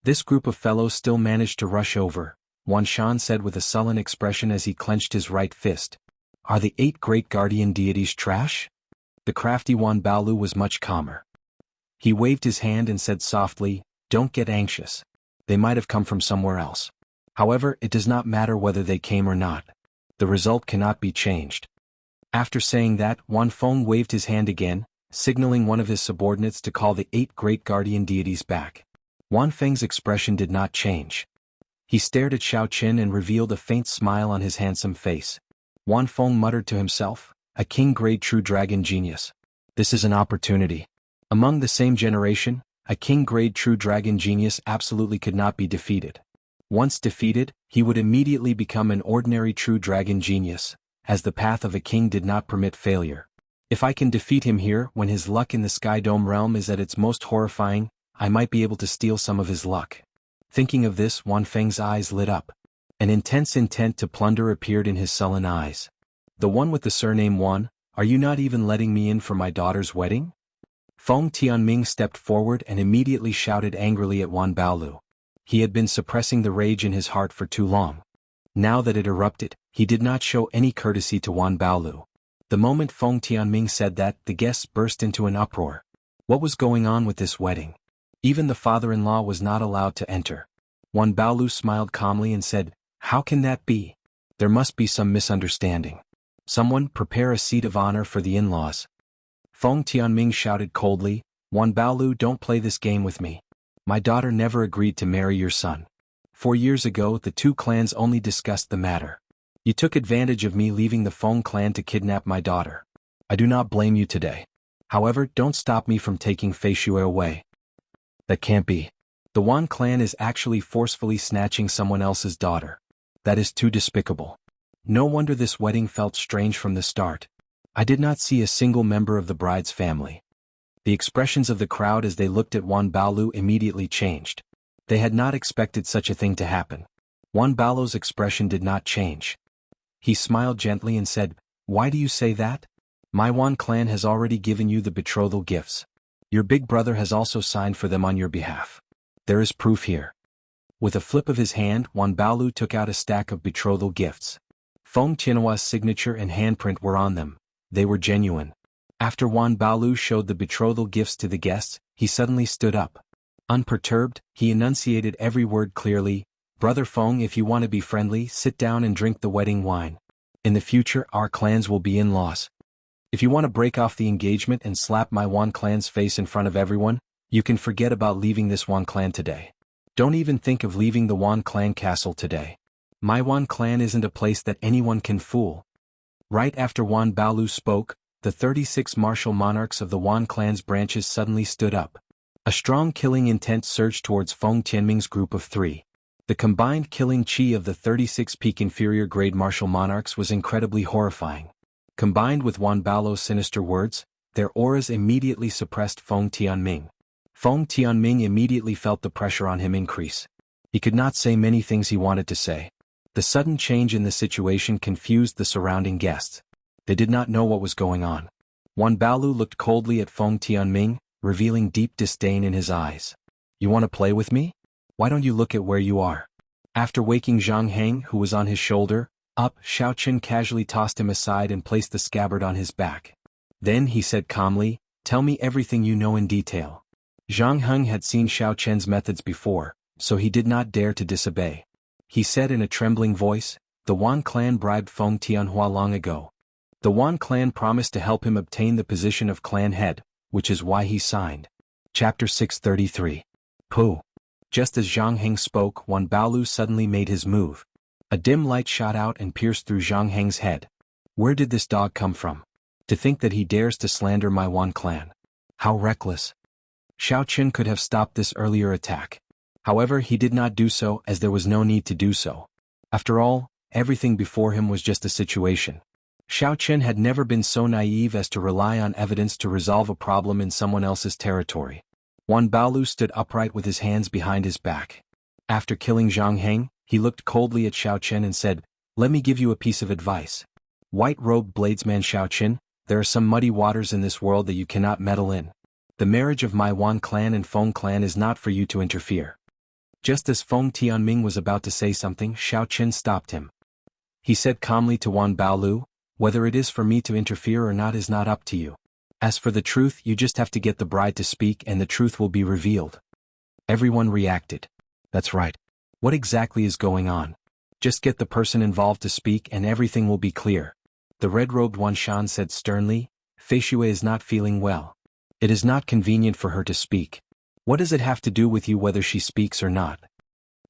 [SPEAKER 1] This group of fellows still managed to rush over, Wan Shan said with a sullen expression as he clenched his right fist. Are the 8 great guardian deities trash? The crafty Wan Baolu was much calmer. He waved his hand and said softly, Don't get anxious. They might have come from somewhere else. However, it does not matter whether they came or not. The result cannot be changed. After saying that, Wan Feng waved his hand again, signaling one of his subordinates to call the 8 great guardian deities back. Wan Feng's expression did not change. He stared at Xiao Qin and revealed a faint smile on his handsome face. Wan Feng muttered to himself, a king-grade true dragon genius. This is an opportunity. Among the same generation, a king-grade true dragon genius absolutely could not be defeated. Once defeated, he would immediately become an ordinary true dragon genius, as the path of a king did not permit failure. If I can defeat him here when his luck in the Sky Dome realm is at its most horrifying, I might be able to steal some of his luck. Thinking of this, Wan Feng's eyes lit up. An intense intent to plunder appeared in his sullen eyes. The one with the surname Wan, are you not even letting me in for my daughter's wedding? Feng Tianming stepped forward and immediately shouted angrily at Wan Baolu. He had been suppressing the rage in his heart for too long. Now that it erupted, he did not show any courtesy to Wan Baolu. The moment Feng Tianming said that, the guests burst into an uproar. What was going on with this wedding? Even the father-in-law was not allowed to enter. Wan Baolu smiled calmly and said, How can that be? There must be some misunderstanding. Someone prepare a seat of honor for the in-laws. Feng Tianming shouted coldly, Wan Baolu, don't play this game with me. My daughter never agreed to marry your son. 4 years ago, the 2 clans only discussed the matter. You took advantage of me leaving the Feng clan to kidnap my daughter. I do not blame you today. However, don't stop me from taking Feishue away. That can't be. The Wan clan is actually forcefully snatching someone else's daughter. That is too despicable. No wonder this wedding felt strange from the start. I did not see a single member of the bride's family. The expressions of the crowd as they looked at Wan Baolu immediately changed. They had not expected such a thing to happen. Wan Baolu's expression did not change. He smiled gently and said, Why do you say that? My Wan clan has already given you the betrothal gifts. Your big brother has also signed for them on your behalf. There is proof here. With a flip of his hand, Wan Baolu took out a stack of betrothal gifts. Feng Tianhua's signature and handprint were on them. They were genuine. After Wan Baolu showed the betrothal gifts to the guests, he suddenly stood up. Unperturbed, he enunciated every word clearly, Brother Feng, if you want to be friendly, sit down and drink the wedding wine. In the future, our clans will be in-laws. If you want to break off the engagement and slap my Wan clan's face in front of everyone, you can forget about leaving this Wan clan today. Don't even think of leaving the Wan clan castle today. My Wan clan isn't a place that anyone can fool. Right after Wan Baolu spoke, the 36 martial monarchs of the Wan clan's branches suddenly stood up. A strong killing intent surged towards Feng Tianming's group of 3. The combined killing chi of the 36 peak inferior grade martial monarchs was incredibly horrifying. Combined with Wan Baolu's sinister words, their auras immediately suppressed Feng Tianming. Feng Tianming immediately felt the pressure on him increase. He could not say many things he wanted to say. The sudden change in the situation confused the surrounding guests. They did not know what was going on. Wan Baolu looked coldly at Feng Tianming, revealing deep disdain in his eyes. You want to play with me? Why don't you look at where you are? After waking Zhang Heng, who was on his shoulder, up, Xiaoqin casually tossed him aside and placed the scabbard on his back. Then he said calmly, "Tell me everything you know in detail." Zhang Heng had seen Xiaoqian's methods before, so he did not dare to disobey. He said in a trembling voice, "The Wan clan bribed Feng Tianhua long ago. The Wan clan promised to help him obtain the position of clan head, which is why he signed." Chapter 633. Pooh. Just as Zhang Heng spoke, Wan Baolu suddenly made his move. A dim light shot out and pierced through Zhang Heng's head. Where did this dog come from? To think that he dares to slander my Wan clan. How reckless. Xiaoqin could have stopped this earlier attack. However, he did not do so as there was no need to do so. After all, everything before him was just a situation. Xiaoqin had never been so naive as to rely on evidence to resolve a problem in someone else's territory. Wan Baolu stood upright with his hands behind his back. After killing Zhang Heng, he looked coldly at Xiaoqin and said, "Let me give you a piece of advice. White-robed bladesman Xiaoqin, there are some muddy waters in this world that you cannot meddle in. The marriage of my Wan clan and Feng clan is not for you to interfere." Just as Feng Tianming was about to say something, Xiaoqin stopped him. He said calmly to Wan Baolu, "Whether it is for me to interfere or not is not up to you. As for the truth, you just have to get the bride to speak and the truth will be revealed." Everyone reacted. That's right. What exactly is going on? Just get the person involved to speak and everything will be clear. The red-robed Wan Shan said sternly, "Fei Xue is not feeling well. It is not convenient for her to speak. What does it have to do with you whether she speaks or not?"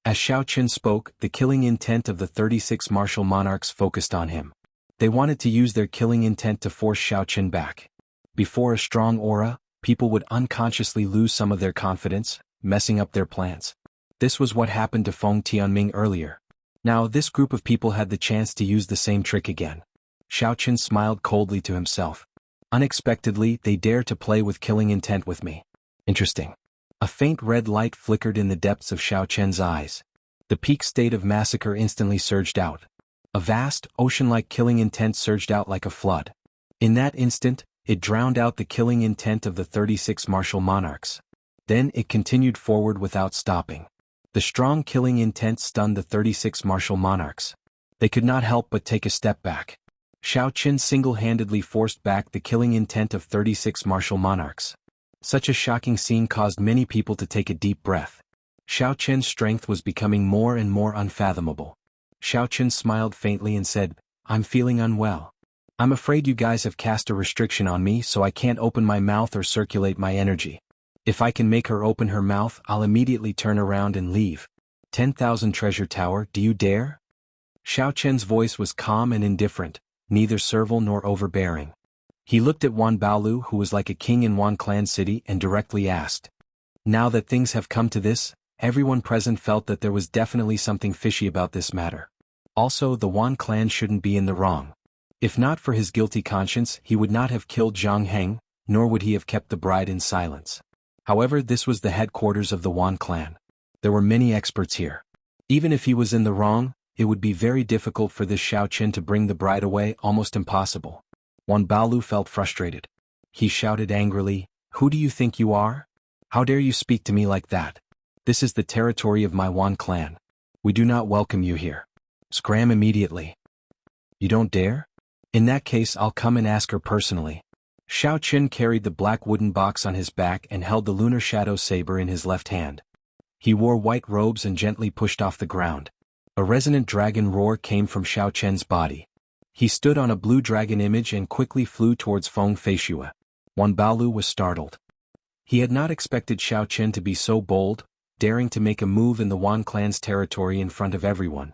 [SPEAKER 1] As Xiaoqin spoke, the killing intent of the 36 martial monarchs focused on him. They wanted to use their killing intent to force Xiaoqin back. Before a strong aura, people would unconsciously lose some of their confidence, messing up their plans. This was what happened to Feng Tianming earlier. Now this group of people had the chance to use the same trick again. Xiaoqin smiled coldly to himself. Unexpectedly, they dare to play with killing intent with me. Interesting. A faint red light flickered in the depths of Xiaoqian's eyes. The peak state of massacre instantly surged out. A vast, ocean-like killing intent surged out like a flood. In that instant, it drowned out the killing intent of the 36 martial monarchs. Then it continued forward without stopping. The strong killing intent stunned the 36 martial monarchs. They could not help but take a step back. Xiaoqin single-handedly forced back the killing intent of 36 martial monarchs. Such a shocking scene caused many people to take a deep breath. Xiaoqin's strength was becoming more and more unfathomable. Xiaoqin smiled faintly and said, "I'm feeling unwell. I'm afraid you guys have cast a restriction on me so I can't open my mouth or circulate my energy. If I can make her open her mouth, I'll immediately turn around and leave. 10,000 treasure tower, do you dare?" Xiaoqin's voice was calm and indifferent, neither servile nor overbearing. He looked at Wan Baolu, who was like a king in Wan Clan City, and directly asked. Now that things have come to this, everyone present felt that there was definitely something fishy about this matter. Also, the Wan clan shouldn't be in the wrong. If not for his guilty conscience, he would not have killed Zhang Heng, nor would he have kept the bride in silence. However, this was the headquarters of the Wan clan. There were many experts here. Even if he was in the wrong, it would be very difficult for this Xiaoqin to bring the bride away, almost impossible. Wan Baolu felt frustrated. He shouted angrily, "Who do you think you are? How dare you speak to me like that? This is the territory of my Wan clan. We do not welcome you here. Scram immediately." "You don't dare? In that case, I'll come and ask her personally." Xiaoqin carried the black wooden box on his back and held the lunar shadow saber in his left hand. He wore white robes and gently pushed off the ground. A resonant dragon roar came from Xiaoqin's body. He stood on a blue dragon image and quickly flew towards Feng Feishue. Wan Baolu was startled. He had not expected Xiaoqin to be so bold, daring to make a move in the Wan clan's territory in front of everyone.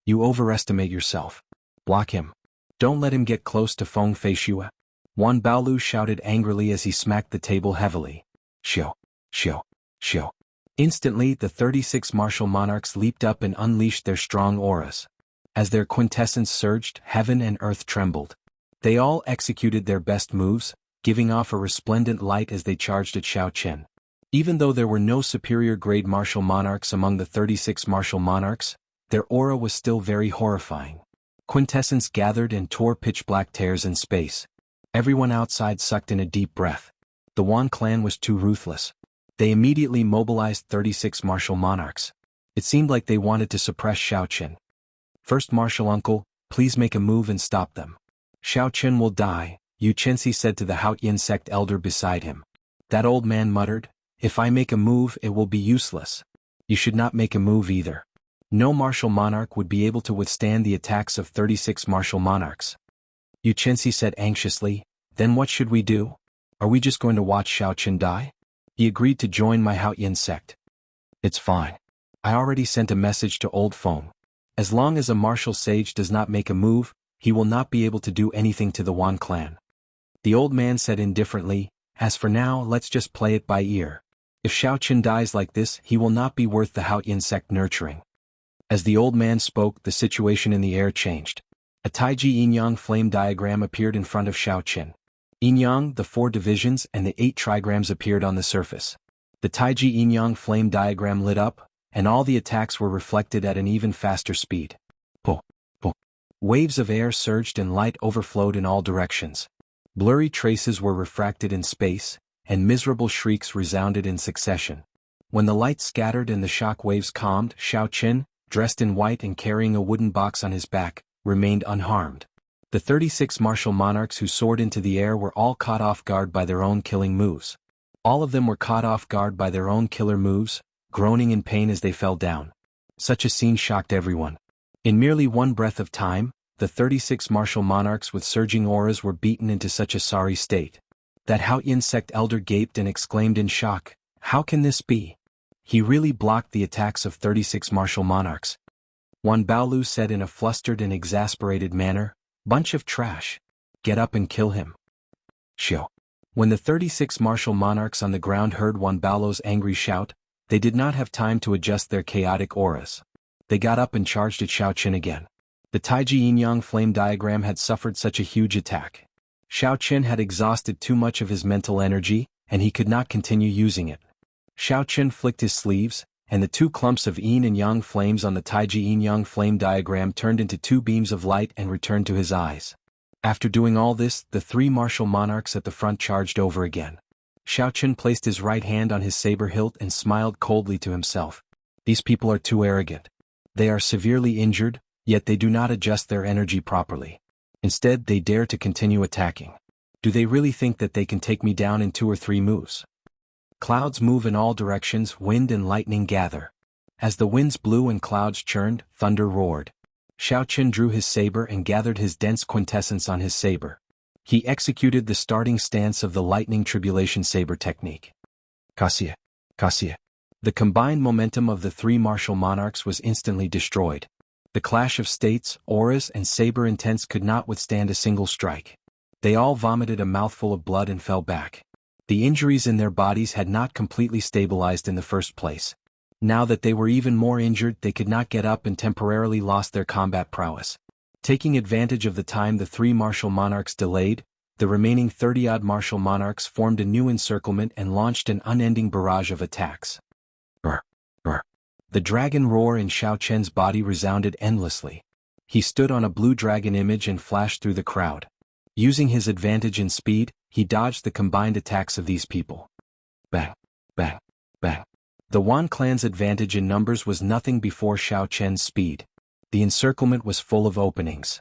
[SPEAKER 1] "You overestimate yourself. Block him." Don't let him get close to Feng Feishua. Wan Baolu shouted angrily as he smacked the table heavily. Xiao, xiao, xiao. Instantly the 36 martial monarchs leaped up and unleashed their strong auras. As their quintessence surged, heaven and earth trembled. They all executed their best moves, giving off a resplendent light as they charged at Xiao Chen. Even though there were no superior-grade martial monarchs among the 36 martial monarchs, their aura was still very horrifying. Quintessence gathered and tore pitch-black tears in space. Everyone outside sucked in a deep breath. The Wan clan was too ruthless. They immediately mobilized 36 martial monarchs. It seemed like they wanted to suppress Xiao Chen. First martial uncle, please make a move and stop them. Xiao Chen will die, Yu Chenxi said to the Haotian sect elder beside him. That old man muttered, if I make a move it will be useless. You should not make a move either. No martial monarch would be able to withstand the attacks of 36 martial monarchs. Yu Chenxi said anxiously, then what should we do? Are we just going to watch Xiao Chen die? He agreed to join my Haotian sect. It's fine. I already sent a message to Old Feng. As long as a martial sage does not make a move, he will not be able to do anything to the Wan clan. The old man said indifferently, as for now let's just play it by ear. If Xiao Chen dies like this he will not be worth the Haotian sect nurturing. As the old man spoke the situation in the air changed. A Taiji yin-yang flame diagram appeared in front of Xiao Chen. Yin-yang, the 4 divisions and the 8 trigrams appeared on the surface. The Taiji yin-yang flame diagram lit up, and all the attacks were reflected at an even faster speed. Po, po. Waves of air surged and light overflowed in all directions. Blurry traces were refracted in space, and miserable shrieks resounded in succession. When the light scattered and the shock waves calmed, Xiao Chen, dressed in white and carrying a wooden box on his back, remained unharmed. The 36 martial monarchs who soared into the air were all caught off guard by their own killing moves. All of them were caught off guard by their own killer moves, groaning in pain as they fell down. Such a scene shocked everyone. In merely one breath of time, the 36 martial monarchs with surging auras were beaten into such a sorry state. That Haotian sect elder gaped and exclaimed in shock, how can this be? He really blocked the attacks of 36 martial monarchs. Wan Baolu said in a flustered and exasperated manner, bunch of trash. Get up and kill him. Xiao. When the 36 martial monarchs on the ground heard Wan Baolu's angry shout, they did not have time to adjust their chaotic auras. They got up and charged at Xiao Chen again. The Taiji yin-yang flame diagram had suffered such a huge attack. Xiao Chen had exhausted too much of his mental energy, and he could not continue using it. Xiao Chen flicked his sleeves, and the 2 clumps of yin and yang flames on the Taiji yin-yang flame diagram turned into 2 beams of light and returned to his eyes. After doing all this, the 3 martial monarchs at the front charged over again. Xiao Chen placed his right hand on his saber hilt and smiled coldly to himself. These people are too arrogant. They are severely injured, yet they do not adjust their energy properly. Instead, they dare to continue attacking. Do they really think that they can take me down in 2 or 3 moves? Clouds move in all directions, wind and lightning gather. As the winds blew and clouds churned, thunder roared. Xiao Chen drew his saber and gathered his dense quintessence on his saber. He executed the starting stance of the lightning tribulation saber technique. Cassia, Cassia. The combined momentum of the 3 martial monarchs was instantly destroyed. The clash of states, auras and saber intents could not withstand a single strike. They all vomited a mouthful of blood and fell back. The injuries in their bodies had not completely stabilized in the first place. Now that they were even more injured, they could not get up and temporarily lost their combat prowess. Taking advantage of the time the 3 martial monarchs delayed, the remaining 30-odd martial monarchs formed a new encirclement and launched an unending barrage of attacks. Brr, brr. The dragon roar in Xiao Chen's body resounded endlessly. He stood on a blue dragon image and flashed through the crowd. Using his advantage in speed, he dodged the combined attacks of these people. Bang, bang, bang. The Wan clan's advantage in numbers was nothing before Xiao Chen's speed. The encirclement was full of openings.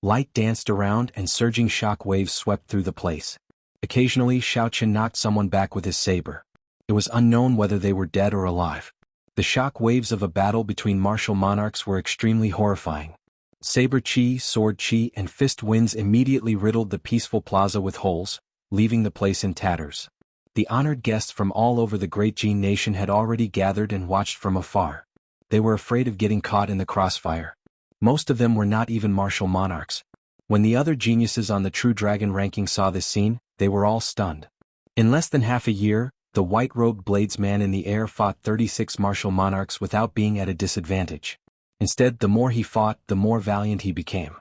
[SPEAKER 1] Light danced around and surging shock waves swept through the place. Occasionally Xiao Chen knocked someone back with his saber. It was unknown whether they were dead or alive. The shock waves of a battle between martial monarchs were extremely horrifying. Saber chi, sword chi, and fist winds immediately riddled the peaceful plaza with holes, leaving the place in tatters. The honored guests from all over the great Jin nation had already gathered and watched from afar. They were afraid of getting caught in the crossfire. Most of them were not even martial monarchs. When the other geniuses on the True Dragon ranking saw this scene, they were all stunned. In less than half a year, the white-robed bladesman in the air fought 36 martial monarchs without being at a disadvantage. Instead, the more he fought, the more valiant he became.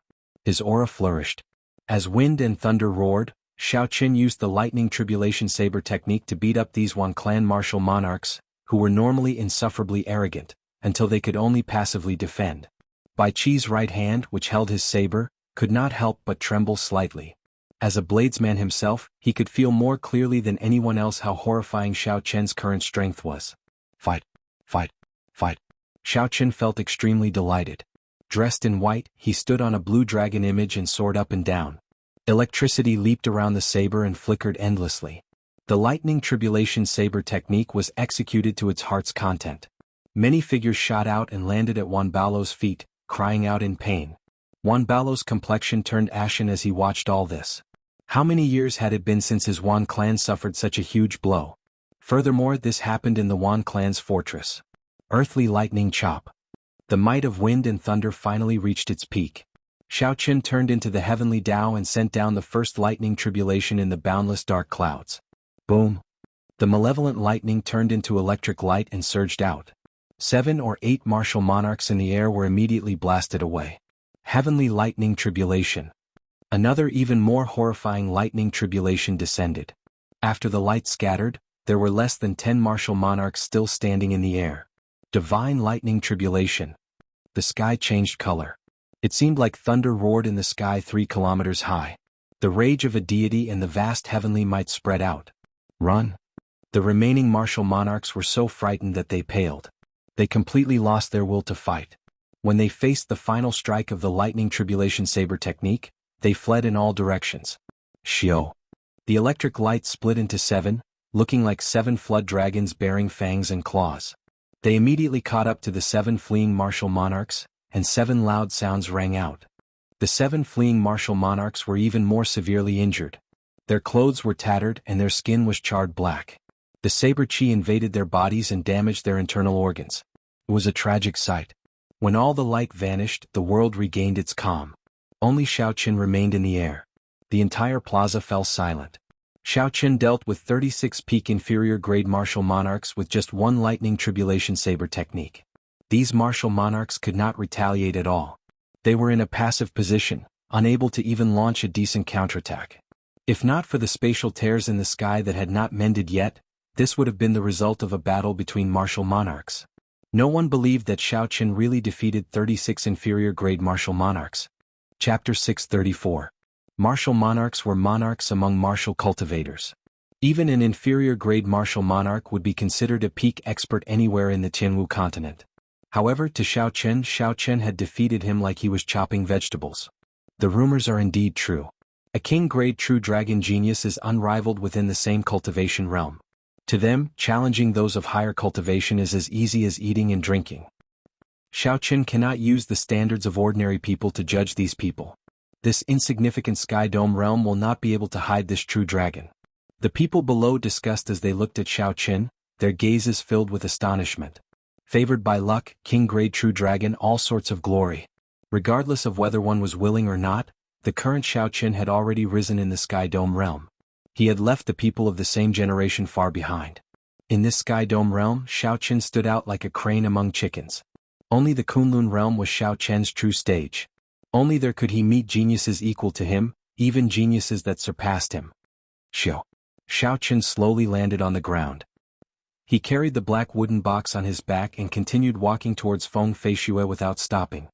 [SPEAKER 1] His aura flourished. As wind and thunder roared, Xiao Qin used the lightning tribulation saber technique to beat up these Yuan clan martial monarchs, who were normally insufferably arrogant, until they could only passively defend. Bai Qi's right hand, which held his saber, could not help but tremble slightly. As a bladesman himself, he could feel more clearly than anyone else how horrifying Xiao Qian's current strength was. Fight! Fight! Fight! Xiao Qian felt extremely delighted. Dressed in white, he stood on a blue dragon image and soared up and down. Electricity leaped around the saber and flickered endlessly. The lightning tribulation saber technique was executed to its heart's content. Many figures shot out and landed at Wan Bao's feet, crying out in pain. Wan Bao's complexion turned ashen as he watched all this. How many years had it been since his Wan clan suffered such a huge blow? Furthermore, this happened in the Wan clan's fortress. Earthly lightning chop. The might of wind and thunder finally reached its peak. Xiao Qin turned into the heavenly Tao and sent down the first lightning tribulation in the boundless dark clouds. Boom! The malevolent lightning turned into electric light and surged out. 7 or 8 martial monarchs in the air were immediately blasted away. Heavenly lightning tribulation. Another even more horrifying lightning tribulation descended. After the light scattered, there were less than 10 martial monarchs still standing in the air. Divine lightning tribulation. The sky changed color. It seemed like thunder roared in the sky 3 kilometers high. The rage of a deity and the vast heavenly might spread out. Run! The remaining martial monarchs were so frightened that they paled. They completely lost their will to fight. When they faced the final strike of the lightning tribulation saber technique, they fled in all directions. Xiao. The electric light split into 7, looking like 7 flood dragons bearing fangs and claws. They immediately caught up to the 7 fleeing martial monarchs, and 7 loud sounds rang out. The 7 fleeing martial monarchs were even more severely injured. Their clothes were tattered and their skin was charred black. The saber chi invaded their bodies and damaged their internal organs. It was a tragic sight. When all the light vanished, the world regained its calm. Only Xiao Qin remained in the air. The entire plaza fell silent. Xiao Qin dealt with 36 peak inferior grade martial monarchs with just 1 lightning tribulation saber technique. These martial monarchs could not retaliate at all. They were in a passive position, unable to even launch a decent counterattack. If not for the spatial tears in the sky that had not mended yet, this would have been the result of a battle between martial monarchs. No one believed that Xiao Qin really defeated 36 inferior grade martial monarchs. Chapter 634. Martial monarchs were monarchs among martial cultivators. Even an inferior grade martial monarch would be considered a peak expert anywhere in the Jianghu continent. However, to Xiao Qin had defeated him like he was chopping vegetables. The rumors are indeed true. A king-grade true dragon genius is unrivaled within the same cultivation realm. To them, challenging those of higher cultivation is as easy as eating and drinking. Xiao Qin cannot use the standards of ordinary people to judge these people. This insignificant sky dome realm will not be able to hide this true dragon. The people below discussed as they looked at Xiao Qin, their gazes filled with astonishment. Favored by luck, king-grade true dragon, all sorts of glory. Regardless of whether one was willing or not, the current Xiao Qin had already risen in the sky dome realm. He had left the people of the same generation far behind. In this sky dome realm, Xiao Qin stood out like a crane among chickens. Only the Kunlun realm was Xiao Qian's true stage. Only there could he meet geniuses equal to him, even geniuses that surpassed him. Xiao Qin slowly landed on the ground. He carried the black wooden box on his back and continued walking towards Feng Feishue without stopping.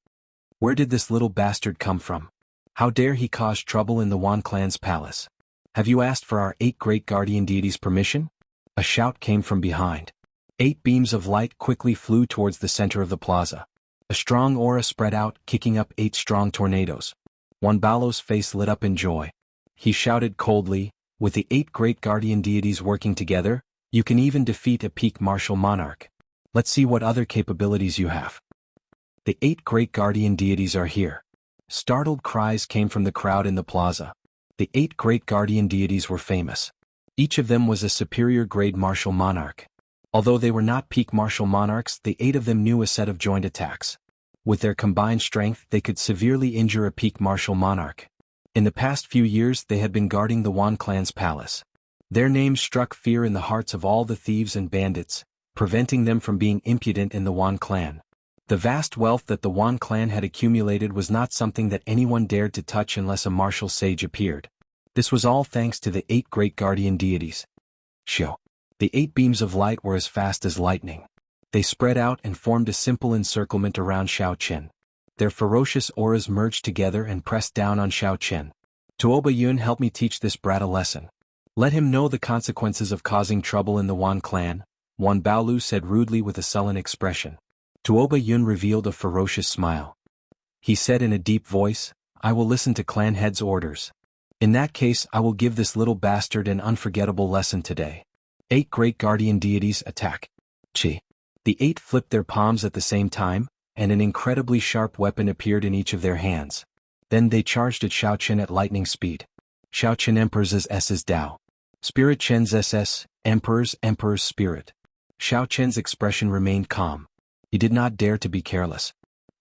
[SPEAKER 1] Where did this little bastard come from? How dare he cause trouble in the Wan clan's palace? Have you asked for our 8 great guardian deities' permission? A shout came from behind. 8 beams of light quickly flew towards the center of the plaza. A strong aura spread out, kicking up 8 strong tornadoes. Wan Bao's face lit up in joy. He shouted coldly, with the 8 great guardian deities working together, you can even defeat a peak martial monarch. Let's see what other capabilities you have. The 8 great guardian deities are here. Startled cries came from the crowd in the plaza. The 8 great guardian deities were famous. Each of them was a superior grade martial monarch. Although they were not peak martial monarchs, the 8 of them knew a set of joint attacks. With their combined strength, they could severely injure a peak martial monarch. In the past few years they had been guarding the Wan clan's palace. Their names struck fear in the hearts of all the thieves and bandits, preventing them from being impudent in the Wan clan. The vast wealth that the Wan clan had accumulated was not something that anyone dared to touch unless a martial sage appeared. This was all thanks to the 8 great guardian deities. Shio. The 8 beams of light were as fast as lightning. They spread out and formed a simple encirclement around Xiao Chen. Their ferocious auras merged together and pressed down on Xiao Chen. Tuoba Yun, help me teach this brat a lesson. Let him know the consequences of causing trouble in the Wan clan, Wan Baolu said rudely with a sullen expression. Tuoba Yun revealed a ferocious smile. He said in a deep voice, I will listen to clan head's orders. In that case I will give this little bastard an unforgettable lesson today. 8 great guardian deities attack. Chi. The 8 flipped their palms at the same time, and an incredibly sharp weapon appeared in each of their hands. Then they charged at Xiao Chen at lightning speed. Xiao Chen Emperor's S's Dao. Spirit Chen's SS, Emperor's Spirit. Xiao Chen's expression remained calm. He did not dare to be careless.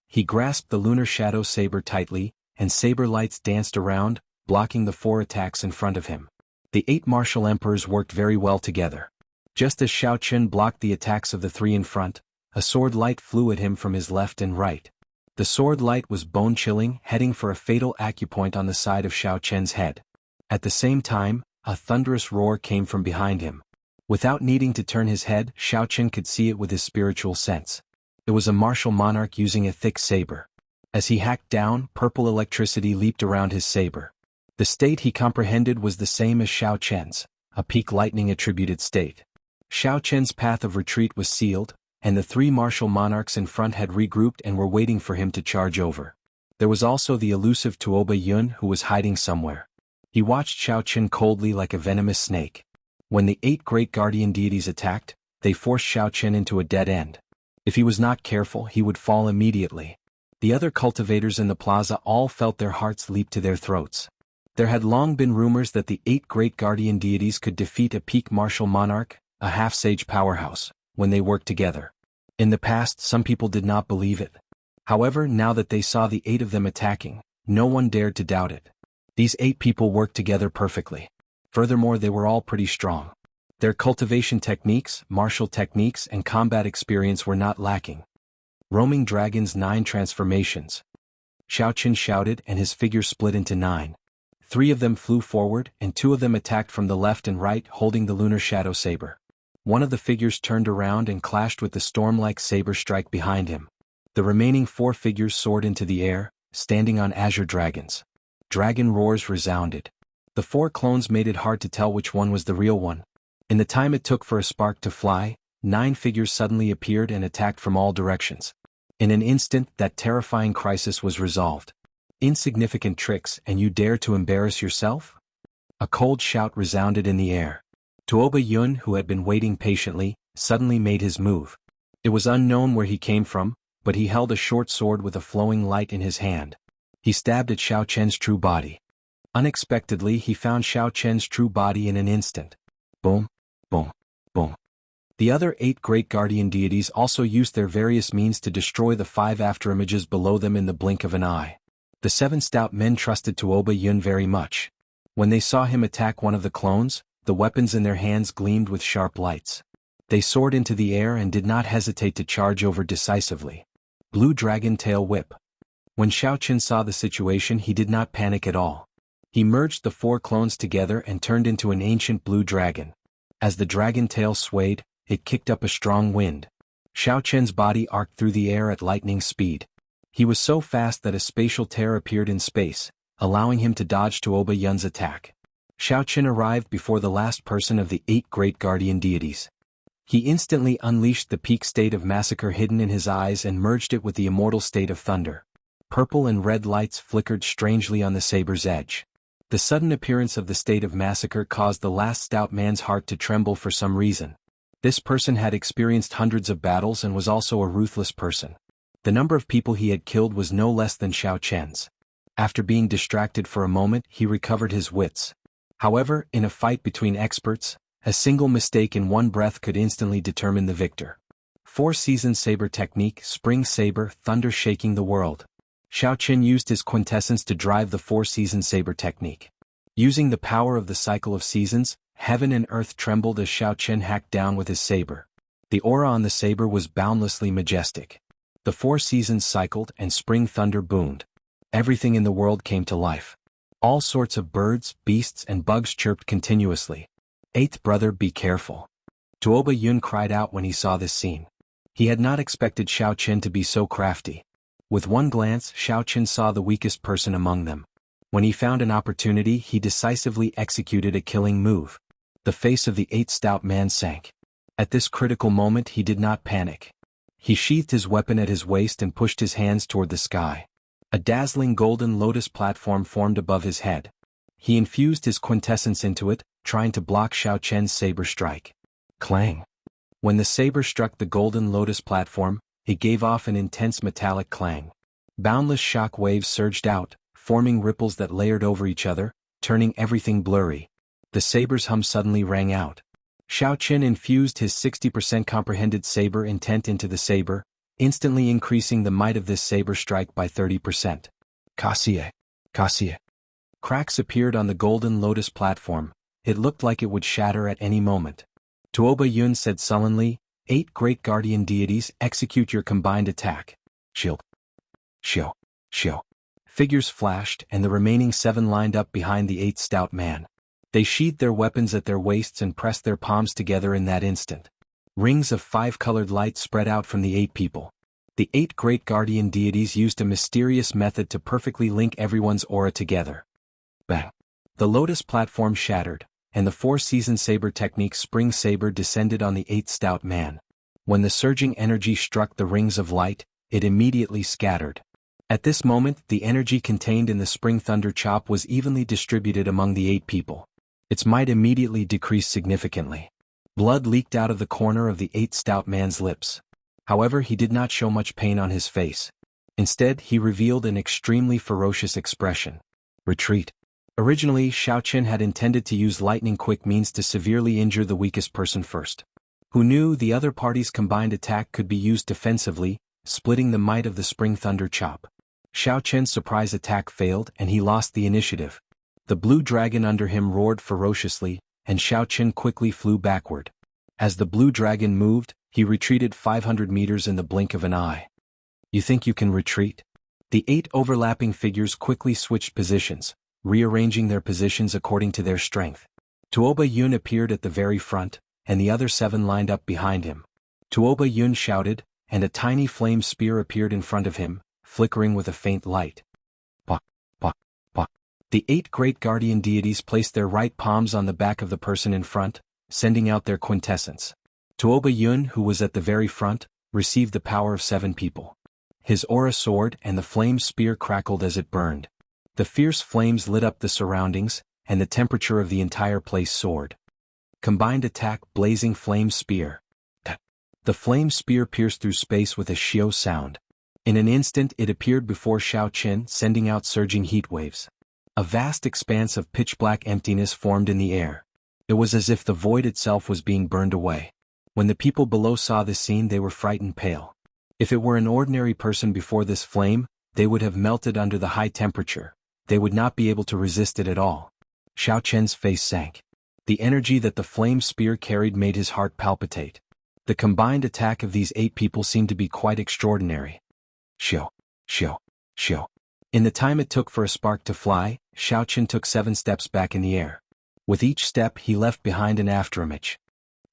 [SPEAKER 1] He grasped the lunar shadow saber tightly, and saber lights danced around, blocking the 4 attacks in front of him. The 8 martial emperors worked very well together. Just as Xiao Chen blocked the attacks of the 3 in front, a sword light flew at him from his left and right. The sword light was bone-chilling, heading for a fatal acupoint on the side of Xiao Chen's head. At the same time, a thunderous roar came from behind him. Without needing to turn his head, Xiao Chen could see it with his spiritual sense. It was a martial monarch using a thick saber. As he hacked down, purple electricity leaped around his saber. The state he comprehended was the same as Xiao Chen's, a peak lightning-attributed state. Xiao Chen's path of retreat was sealed, and the 3 martial monarchs in front had regrouped and were waiting for him to charge over. There was also the elusive Tuoba Yun who was hiding somewhere. He watched Xiao Chen coldly like a venomous snake. When the 8 great guardian deities attacked, they forced Xiao Chen into a dead end. If he was not careful, he would fall immediately. The other cultivators in the plaza all felt their hearts leap to their throats. There had long been rumors that the 8 great guardian deities could defeat a peak martial monarch, a half-sage powerhouse, when they worked together. In the past, some people did not believe it. However, now that they saw the 8 of them attacking, no one dared to doubt it. These 8 people worked together perfectly. Furthermore, they were all pretty strong. Their cultivation techniques, martial techniques, and combat experience were not lacking. Roaming Dragon's 9 transformations. Xiao Chen shouted, and his figure split into 9. 3 of them flew forward, and 2 of them attacked from the left and right, holding the lunar shadow saber. One of the figures turned around and clashed with the storm-like saber strike behind him. The remaining 4 figures soared into the air, standing on azure dragons. Dragon roars resounded. The 4 clones made it hard to tell which one was the real one. In the time it took for a spark to fly, 9 figures suddenly appeared and attacked from all directions. In an instant, that terrifying crisis was resolved. Insignificant tricks, and you dare to embarrass yourself? A cold shout resounded in the air. Tuoba Yun, who had been waiting patiently, suddenly made his move. It was unknown where he came from, but he held a short sword with a flowing light in his hand. He stabbed at Xiao Chen's true body. Unexpectedly, he found Xiao Chen's true body in an instant. Boom, boom, boom. The other 8 great guardian deities also used their various means to destroy the 5 afterimages below them in the blink of an eye. The 7 stout men trusted Tuoba Yun very much. When they saw him attack one of the clones, the weapons in their hands gleamed with sharp lights. They soared into the air and did not hesitate to charge over decisively. Blue Dragon Tail Whip. When Xiao Chen saw the situation, he did not panic at all. He merged the 4 clones together and turned into an ancient blue dragon. As the dragon tail swayed, it kicked up a strong wind. Xiao Chen's body arced through the air at lightning speed. He was so fast that a spatial tear appeared in space, allowing him to dodge Tuoba Yun's attack. Xiao Chen arrived before the last person of the 8 great guardian deities. He instantly unleashed the peak state of massacre hidden in his eyes and merged it with the immortal state of thunder. Purple and red lights flickered strangely on the saber's edge. The sudden appearance of the state of massacre caused the last stout man's heart to tremble for some reason. This person had experienced hundreds of battles and was also a ruthless person. The number of people he had killed was no less than Xiao Chen's. After being distracted for a moment, he recovered his wits. However, in a fight between experts, a single mistake in one breath could instantly determine the victor. 4-season saber technique, spring saber, thunder shaking the world. Xiao Qin used his quintessence to drive the four-season saber technique. Using the power of the cycle of seasons, heaven and earth trembled as Xiao Qin hacked down with his saber. The aura on the saber was boundlessly majestic. The four seasons cycled and spring thunder boomed. Everything in the world came to life. All sorts of birds, beasts and bugs chirped continuously. Eighth brother, be careful. Tuoba Yun cried out when he saw this scene. He had not expected Xiao Qin to be so crafty. With one glance, Xiao Qin saw the weakest person among them. When he found an opportunity, he decisively executed a killing move. The face of the eighth stout man sank. At this critical moment he did not panic. He sheathed his weapon at his waist and pushed his hands toward the sky. A dazzling golden lotus platform formed above his head. He infused his quintessence into it, trying to block Xiao Qian's saber strike. Clang! When the saber struck the golden lotus platform, it gave off an intense metallic clang. Boundless shock waves surged out, forming ripples that layered over each other, turning everything blurry. The saber's hum suddenly rang out. Xiao Qin infused his 60% comprehended saber intent into the saber, instantly increasing the might of this saber strike by 30%. Kasie! Kasie! Cracks appeared on the golden lotus platform. It looked like it would shatter at any moment. Tuoba Yun said sullenly, 8 great guardian deities, execute your combined attack. Shield. Shio. Shio. Figures flashed and the remaining 7 lined up behind the 8th stout man. They sheathed their weapons at their waists and pressed their palms together in that instant. Rings of 5-colored light spread out from the 8 people. The 8 great guardian deities used a mysterious method to perfectly link everyone's aura together. Bang! The lotus platform shattered, and the four-season saber technique spring saber descended on the 8th stout man. When the surging energy struck the rings of light, it immediately scattered. At this moment, the energy contained in the spring thunder chop was evenly distributed among the 8 people. Its might immediately decreased significantly. Blood leaked out of the corner of the 8th stout man's lips. However, he did not show much pain on his face. Instead, he revealed an extremely ferocious expression. Retreat. Originally, Xiao Qin had intended to use lightning-quick means to severely injure the weakest person first. Who knew the other party's combined attack could be used defensively, splitting the might of the spring thunder chop. Xiao Qian's surprise attack failed and he lost the initiative. The blue dragon under him roared ferociously, and Xiao Qin quickly flew backward. As the blue dragon moved, he retreated 500 meters in the blink of an eye. You think you can retreat? The 8 overlapping figures quickly switched positions, rearranging their positions according to their strength. Tuoba Yun appeared at the very front, and the other 7 lined up behind him. Tuoba Yun shouted, and a tiny flame spear appeared in front of him, flickering with a faint light. Pok, pok, pok. The 8 great guardian deities placed their right palms on the back of the person in front, sending out their quintessence. Tuoba Yun, who was at the very front, received the power of 7 people. His aura soared and the flame spear crackled as it burned. The fierce flames lit up the surroundings, and the temperature of the entire place soared. Combined attack, blazing flame spear. The flame spear pierced through space with a shio sound. In an instant it appeared before Xiao Qin, sending out surging heat waves. A vast expanse of pitch-black emptiness formed in the air. It was as if the void itself was being burned away. When the people below saw this scene they were frightened pale. If it were an ordinary person before this flame, they would have melted under the high temperature. They would not be able to resist it at all. Xiao Qian's face sank. The energy that the flame spear carried made his heart palpitate. The combined attack of these 8 people seemed to be quite extraordinary. Shio, shio, shio. In the time it took for a spark to fly, Xiao Qin took 7 steps back in the air. With each step he left behind an afterimage.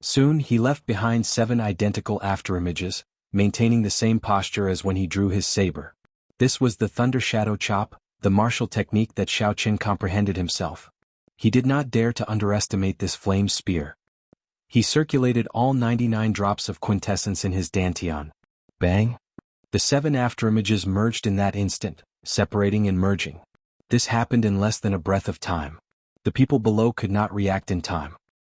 [SPEAKER 1] Soon he left behind 7 identical afterimages, maintaining the same posture as when he drew his saber. This was the thunder shadow chop, the martial technique that Xiao Qin comprehended himself. He did not dare to underestimate this flame spear. He circulated all 99 drops of quintessence in his dantian. Bang! The 7 afterimages merged in that instant, separating and merging. This happened in less than a breath of time. The people below could not react in time.